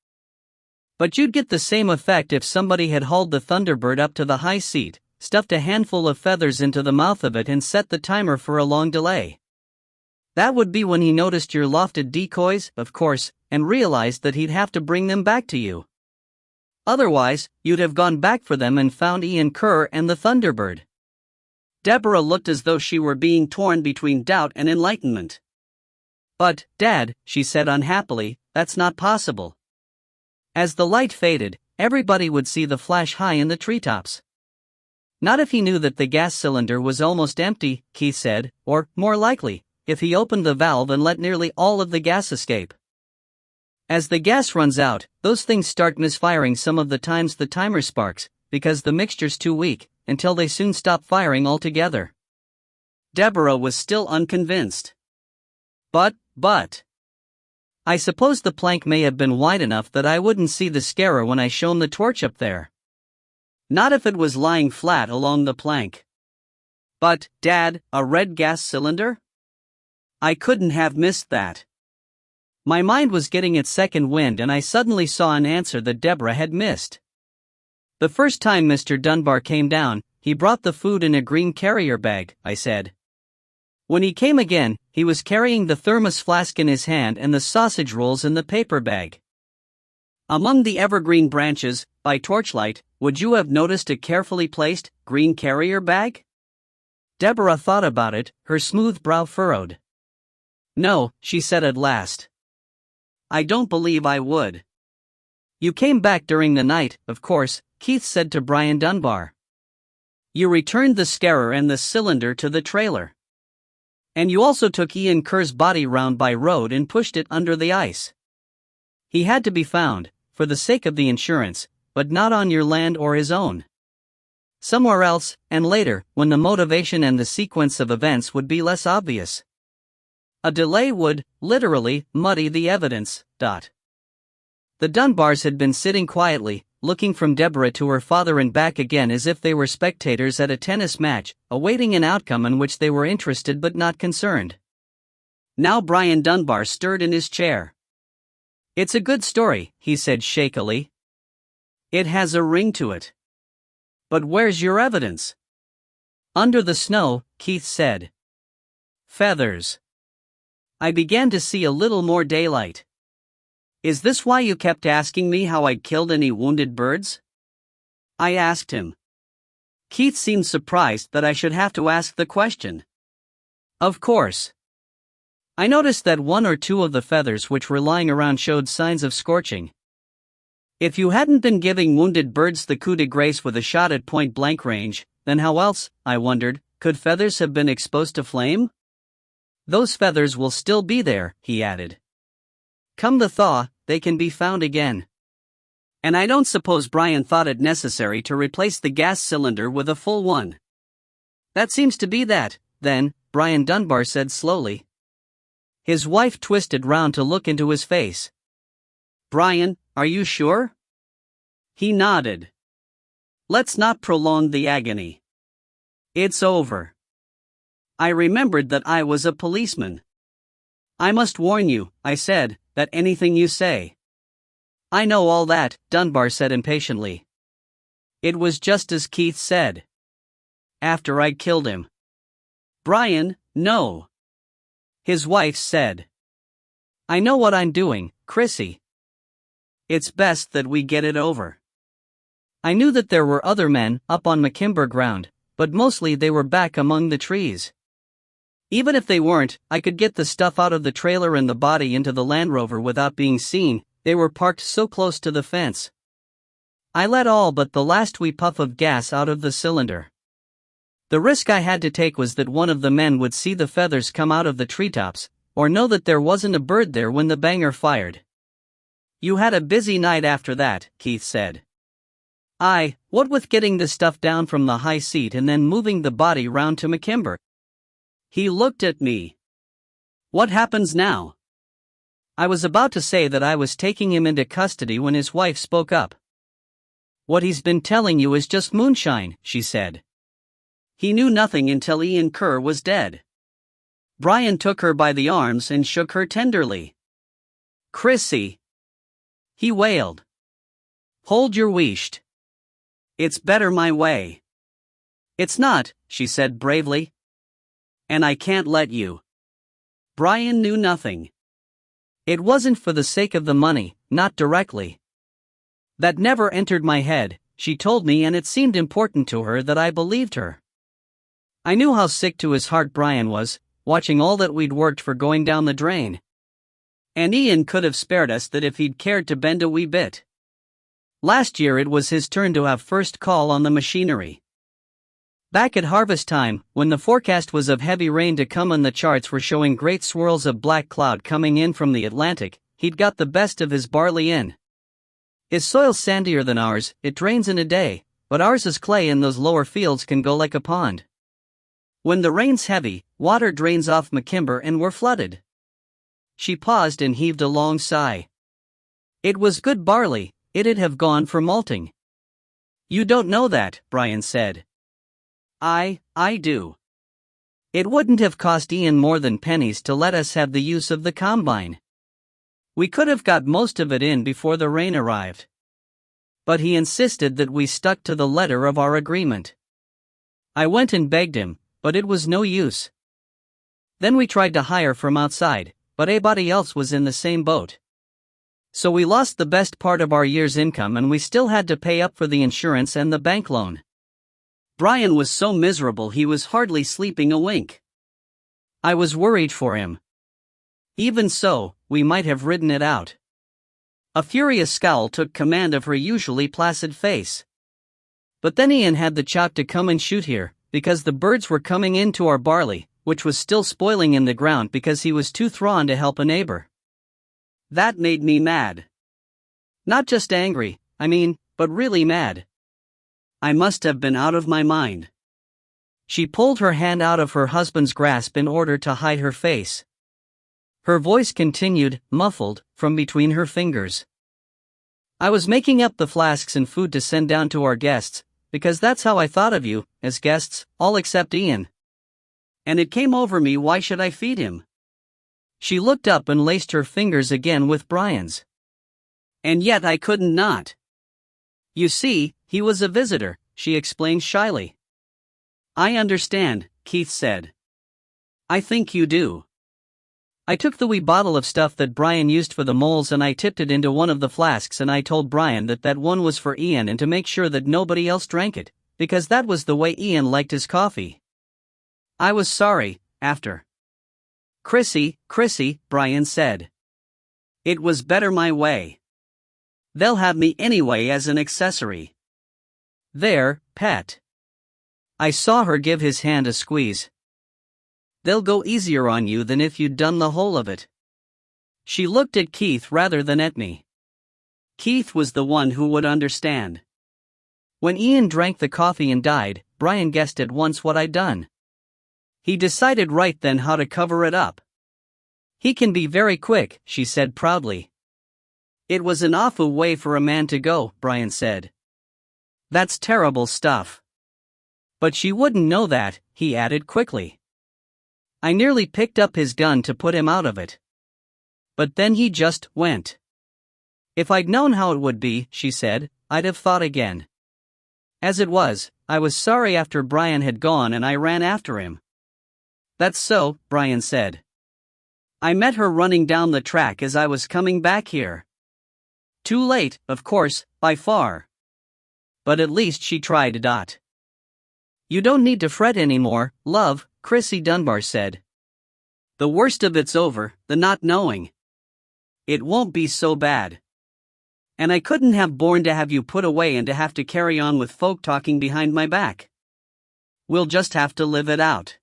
But you'd get the same effect if somebody had hauled the Thunderbird up to the high seat, stuffed a handful of feathers into the mouth of it and set the timer for a long delay. That would be when he noticed your lofted decoys, of course, and realized that he'd have to bring them back to you. Otherwise, you'd have gone back for them and found Ian Kerr and the Thunderbird. Deborah looked as though she were being torn between doubt and enlightenment. But, Dad, she said unhappily, that's not possible. As the light faded, everybody would see the flash high in the treetops. Not if he knew that the gas cylinder was almost empty, Keith said, or, more likely, if he opened the valve and let nearly all of the gas escape. As the gas runs out, those things start misfiring some of the times the timer sparks, because the mixture's too weak, until they soon stop firing altogether. Deborah was still unconvinced. But. I suppose the plank may have been wide enough that I wouldn't see the scarer when I shone the torch up there. Not if it was lying flat along the plank. But, Dad, a red gas cylinder? I couldn't have missed that. My mind was getting its second wind and I suddenly saw an answer that Deborah had missed. The first time Mr. Dunbar came down, he brought the food in a green carrier bag, I said. When he came again, he was carrying the thermos flask in his hand and the sausage rolls in the paper bag. Among the evergreen branches, by torchlight, would you have noticed a carefully placed, green carrier bag? Deborah thought about it, her smooth brow furrowed. No, she said at last. I don't believe I would. You came back during the night, of course, Keith said to Brian Dunbar. You returned the scarer and the cylinder to the trailer. And you also took Ian Kerr's body round by road and pushed it under the ice. He had to be found, for the sake of the insurance, but not on your land or his own. Somewhere else, and later, when the motivation and the sequence of events would be less obvious. A delay would, literally, muddy the evidence. The Dunbars had been sitting quietly, looking from Deborah to her father and back again as if they were spectators at a tennis match, awaiting an outcome in which they were interested but not concerned. Now Brian Dunbar stirred in his chair. It's a good story, he said shakily. It has a ring to it. But where's your evidence? Under the snow, Keith said. Feathers. I began to see a little more daylight. Is this why you kept asking me how I'd killed any wounded birds? I asked him. Keith seemed surprised that I should have to ask the question. Of course. I noticed that one or two of the feathers which were lying around showed signs of scorching. If you hadn't been giving wounded birds the coup de grace with a shot at point-blank range, then how else, I wondered, could feathers have been exposed to flame? Those feathers will still be there, he added. Come the thaw, they can be found again. And I don't suppose Brian thought it necessary to replace the gas cylinder with a full one. That seems to be that, then, Brian Dunbar said slowly. His wife twisted round to look into his face. Brian, are you sure? He nodded. Let's not prolong the agony. It's over. I remembered that I was a policeman. I must warn you, I said, that anything you say. I know all that, Dunbar said impatiently. It was just as Keith said. After I'd killed him. Brian, no. His wife said. I know what I'm doing, Chrissy. It's best that we get it over. I knew that there were other men up on McKimber ground, but mostly they were back among the trees. Even if they weren't, I could get the stuff out of the trailer and the body into the Land Rover without being seen, they were parked so close to the fence. I let all but the last wee puff of gas out of the cylinder. The risk I had to take was that one of the men would see the feathers come out of the treetops, or know that there wasn't a bird there when the banger fired. You had a busy night after that, Keith said. Aye, what with getting the stuff down from the high seat and then moving the body round to McKimber. He looked at me. What happens now? I was about to say that I was taking him into custody when his wife spoke up. What he's been telling you is just moonshine, she said. He knew nothing until Ian Kerr was dead. Brian took her by the arms and shook her tenderly. Chrissy! He wailed. Hold your wheesht. It's better my way. It's not, she said bravely. And I can't let you. Brian knew nothing. It wasn't for the sake of the money, not directly. That never entered my head, she told me, and it seemed important to her that I believed her. I knew how sick to his heart Brian was, watching all that we'd worked for going down the drain. And Ian could have spared us that if he'd cared to bend a wee bit. Last year it was his turn to have first call on the machinery. Back at harvest time, when the forecast was of heavy rain to come and the charts were showing great swirls of black cloud coming in from the Atlantic, he'd got the best of his barley in. His soil's sandier than ours, it drains in a day, but ours is clay and those lower fields can go like a pond. When the rain's heavy, water drains off McKimber and we're flooded. She paused and heaved a long sigh. It was good barley, it'd have gone for malting. You don't know that, Brian said. I do. It wouldn't have cost Ian more than pennies to let us have the use of the combine. We could have got most of it in before the rain arrived. But he insisted that we stuck to the letter of our agreement. I went and begged him, but it was no use. Then we tried to hire from outside, but everybody else was in the same boat. So we lost the best part of our year's income and we still had to pay up for the insurance and the bank loan. Brian was so miserable he was hardly sleeping a wink. I was worried for him. Even so, we might have ridden it out. A furious scowl took command of her usually placid face. But then Ian had the chout to come and shoot here, because the birds were coming into our barley, which was still spoiling in the ground because he was too thrawn to help a neighbor. That made me mad. Not just angry, but really mad. I must have been out of my mind. She pulled her hand out of her husband's grasp in order to hide her face. Her voice continued, muffled, from between her fingers. I was making up the flasks and food to send down to our guests, because that's how I thought of you, as guests, all except Ian. And it came over me, why should I feed him? She looked up and laced her fingers again with Brian's. And yet I couldn't not. You see, he was a visitor, she explained shyly. I understand, Keith said. I think you do. I took the wee bottle of stuff that Brian used for the moles and I tipped it into one of the flasks and I told Brian that one was for Ian and to make sure that nobody else drank it, because that was the way Ian liked his coffee. I was sorry, after. Chrissy, Brian said. It was better my way. They'll have me anyway as an accessory. There, pet. I saw her give his hand a squeeze. They'll go easier on you than if you'd done the whole of it. She looked at Keith rather than at me. Keith was the one who would understand. When Ian drank the coffee and died, Brian guessed at once what I'd done. He decided right then how to cover it up. He can be very quick, she said proudly. It was an awful way for a man to go, Brian said. That's terrible stuff. But she wouldn't know that, he added quickly. I nearly picked up his gun to put him out of it. But then he just went. If I'd known how it would be, she said, I'd have thought again. As it was, I was sorry after Brian had gone and I ran after him. That's so, Brian said. I met her running down the track as I was coming back here. Too late, of course, by far. But at least she tried. You don't need to fret anymore, love, Chrissy Dunbar said. The worst of it's over, the not knowing. It won't be so bad. And I couldn't have borne to have you put away and to have to carry on with folk talking behind my back. We'll just have to live it out.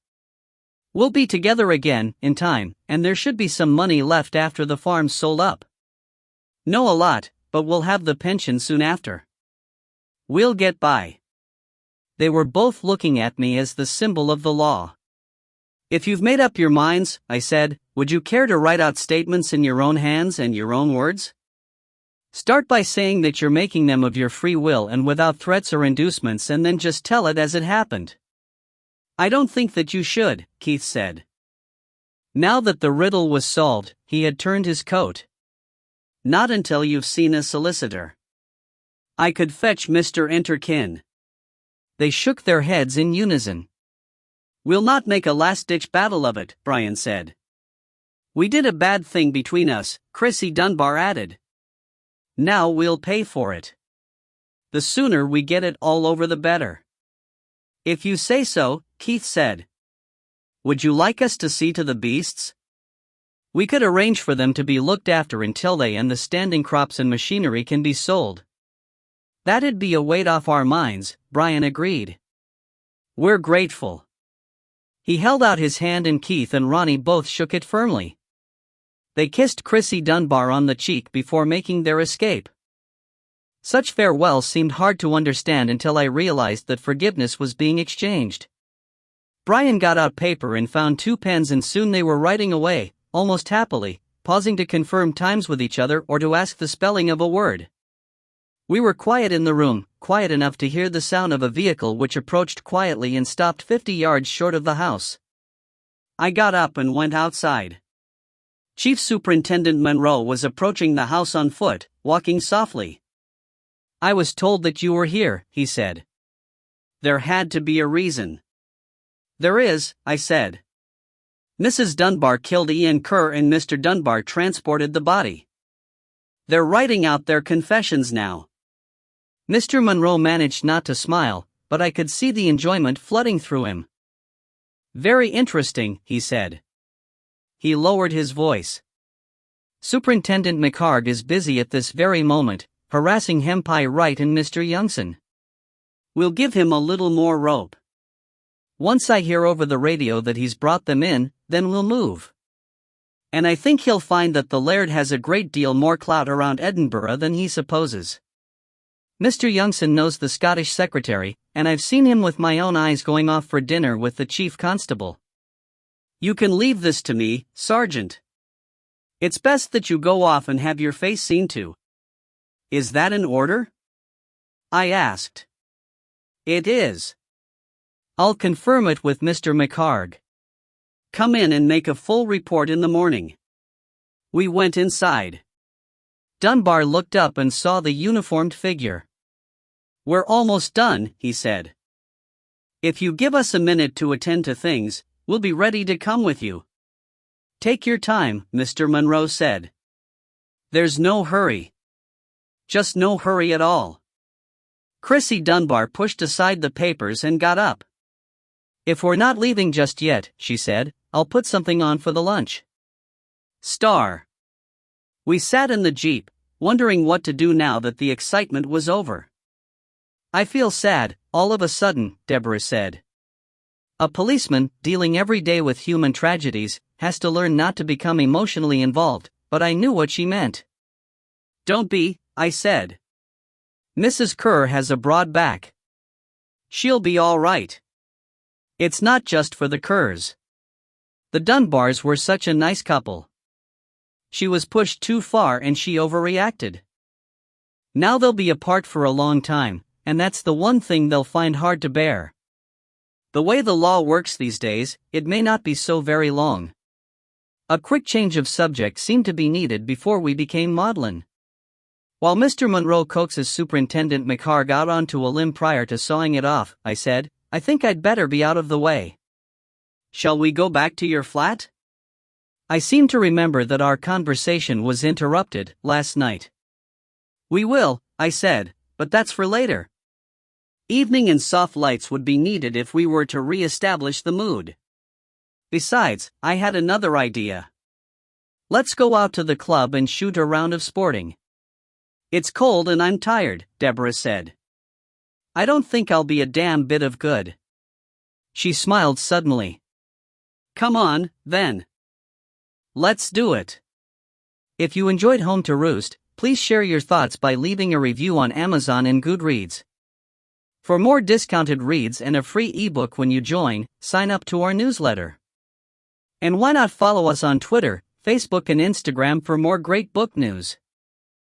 We'll be together again, in time, and there should be some money left after the farm's sold up. No a lot, but we'll have the pension soon after. We'll get by. They were both looking at me as the symbol of the law. If you've made up your minds, I said, would you care to write out statements in your own hands and your own words? Start by saying that you're making them of your free will and without threats or inducements and then just tell it as it happened. I don't think that you should, Keith said. Now that the riddle was solved, he had turned his coat. Not until you've seen a solicitor. I could fetch Mr. Enterkin. They shook their heads in unison. We'll not make a last-ditch battle of it, Brian said. We did a bad thing between us, Chrissy Dunbar added. Now we'll pay for it. The sooner we get it all over the better. If you say so, Keith said. Would you like us to see to the beasts? We could arrange for them to be looked after until they and the standing crops and machinery can be sold. That'd be a weight off our minds, Brian agreed. We're grateful. He held out his hand and Keith and Ronnie both shook it firmly. They kissed Chrissy Dunbar on the cheek before making their escape. Such farewells seemed hard to understand until I realized that forgiveness was being exchanged. Brian got out paper and found 2 pens and soon they were writing away, almost happily, pausing to confirm times with each other or to ask the spelling of a word. We were quiet in the room, quiet enough to hear the sound of a vehicle which approached quietly and stopped 50 yards short of the house. I got up and went outside. Chief Superintendent Monroe was approaching the house on foot, walking softly. "I was told that you were here," he said. "There had to be a reason." "There is," I said. "Mrs. Dunbar killed Ian Kerr and Mr. Dunbar transported the body. They're writing out their confessions now." Mr. Monroe managed not to smile, but I could see the enjoyment flooding through him. "Very interesting," he said. He lowered his voice. "Superintendent McHarg is busy at this very moment, harassing Hempai Wright and Mr. Youngson. We'll give him a little more rope. Once I hear over the radio that he's brought them in, then we'll move. And I think he'll find that the Laird has a great deal more clout around Edinburgh than he supposes. Mr. Youngson knows the Scottish secretary, and I've seen him with my own eyes going off for dinner with the chief constable. You can leave this to me, Sergeant. It's best that you go off and have your face seen to." "Is that an order?" I asked. "It is." "I'll confirm it with Mr. McHarg. Come in and make a full report in the morning." We went inside. Dunbar looked up and saw the uniformed figure. "We're almost done," he said. "If you give us a minute to attend to things, we'll be ready to come with you." "Take your time," Mr. Monroe said. "There's no hurry. Just no hurry at all." Chrissy Dunbar pushed aside the papers and got up. "If we're not leaving just yet," she said, "I'll put something on for the lunch." Star. We sat in the jeep, wondering what to do now that the excitement was over. "I feel sad, all of a sudden," Deborah said. "A policeman, dealing every day with human tragedies, has to learn not to become emotionally involved," but I knew what she meant. "Don't be," I said. "Mrs. Kerr has a broad back. She'll be all right. It's not just for the Kerrs. The Dunbars were such a nice couple. She was pushed too far and she overreacted. Now they'll be apart for a long time, and that's the one thing they'll find hard to bear. The way the law works these days, it may not be so very long." A quick change of subject seemed to be needed before we became maudlin. "While Mr. Monroe coaxes Superintendent McHarg out onto a limb prior to sawing it off," I said, "I think I'd better be out of the way. Shall we go back to your flat? I seem to remember that our conversation was interrupted last night." "We will," I said, "but that's for later. Evening and soft lights would be needed if we were to re-establish the mood. Besides, I had another idea. Let's go out to the club and shoot a round of sporting." "It's cold and I'm tired," Deborah said. "I don't think I'll be a damn bit of good." She smiled suddenly. "Come on, then. Let's do it." If you enjoyed Home to Roost, please share your thoughts by leaving a review on Amazon and Goodreads. For more discounted reads and a free ebook when you join, sign up to our newsletter. And why not follow us on Twitter, Facebook and Instagram for more great book news?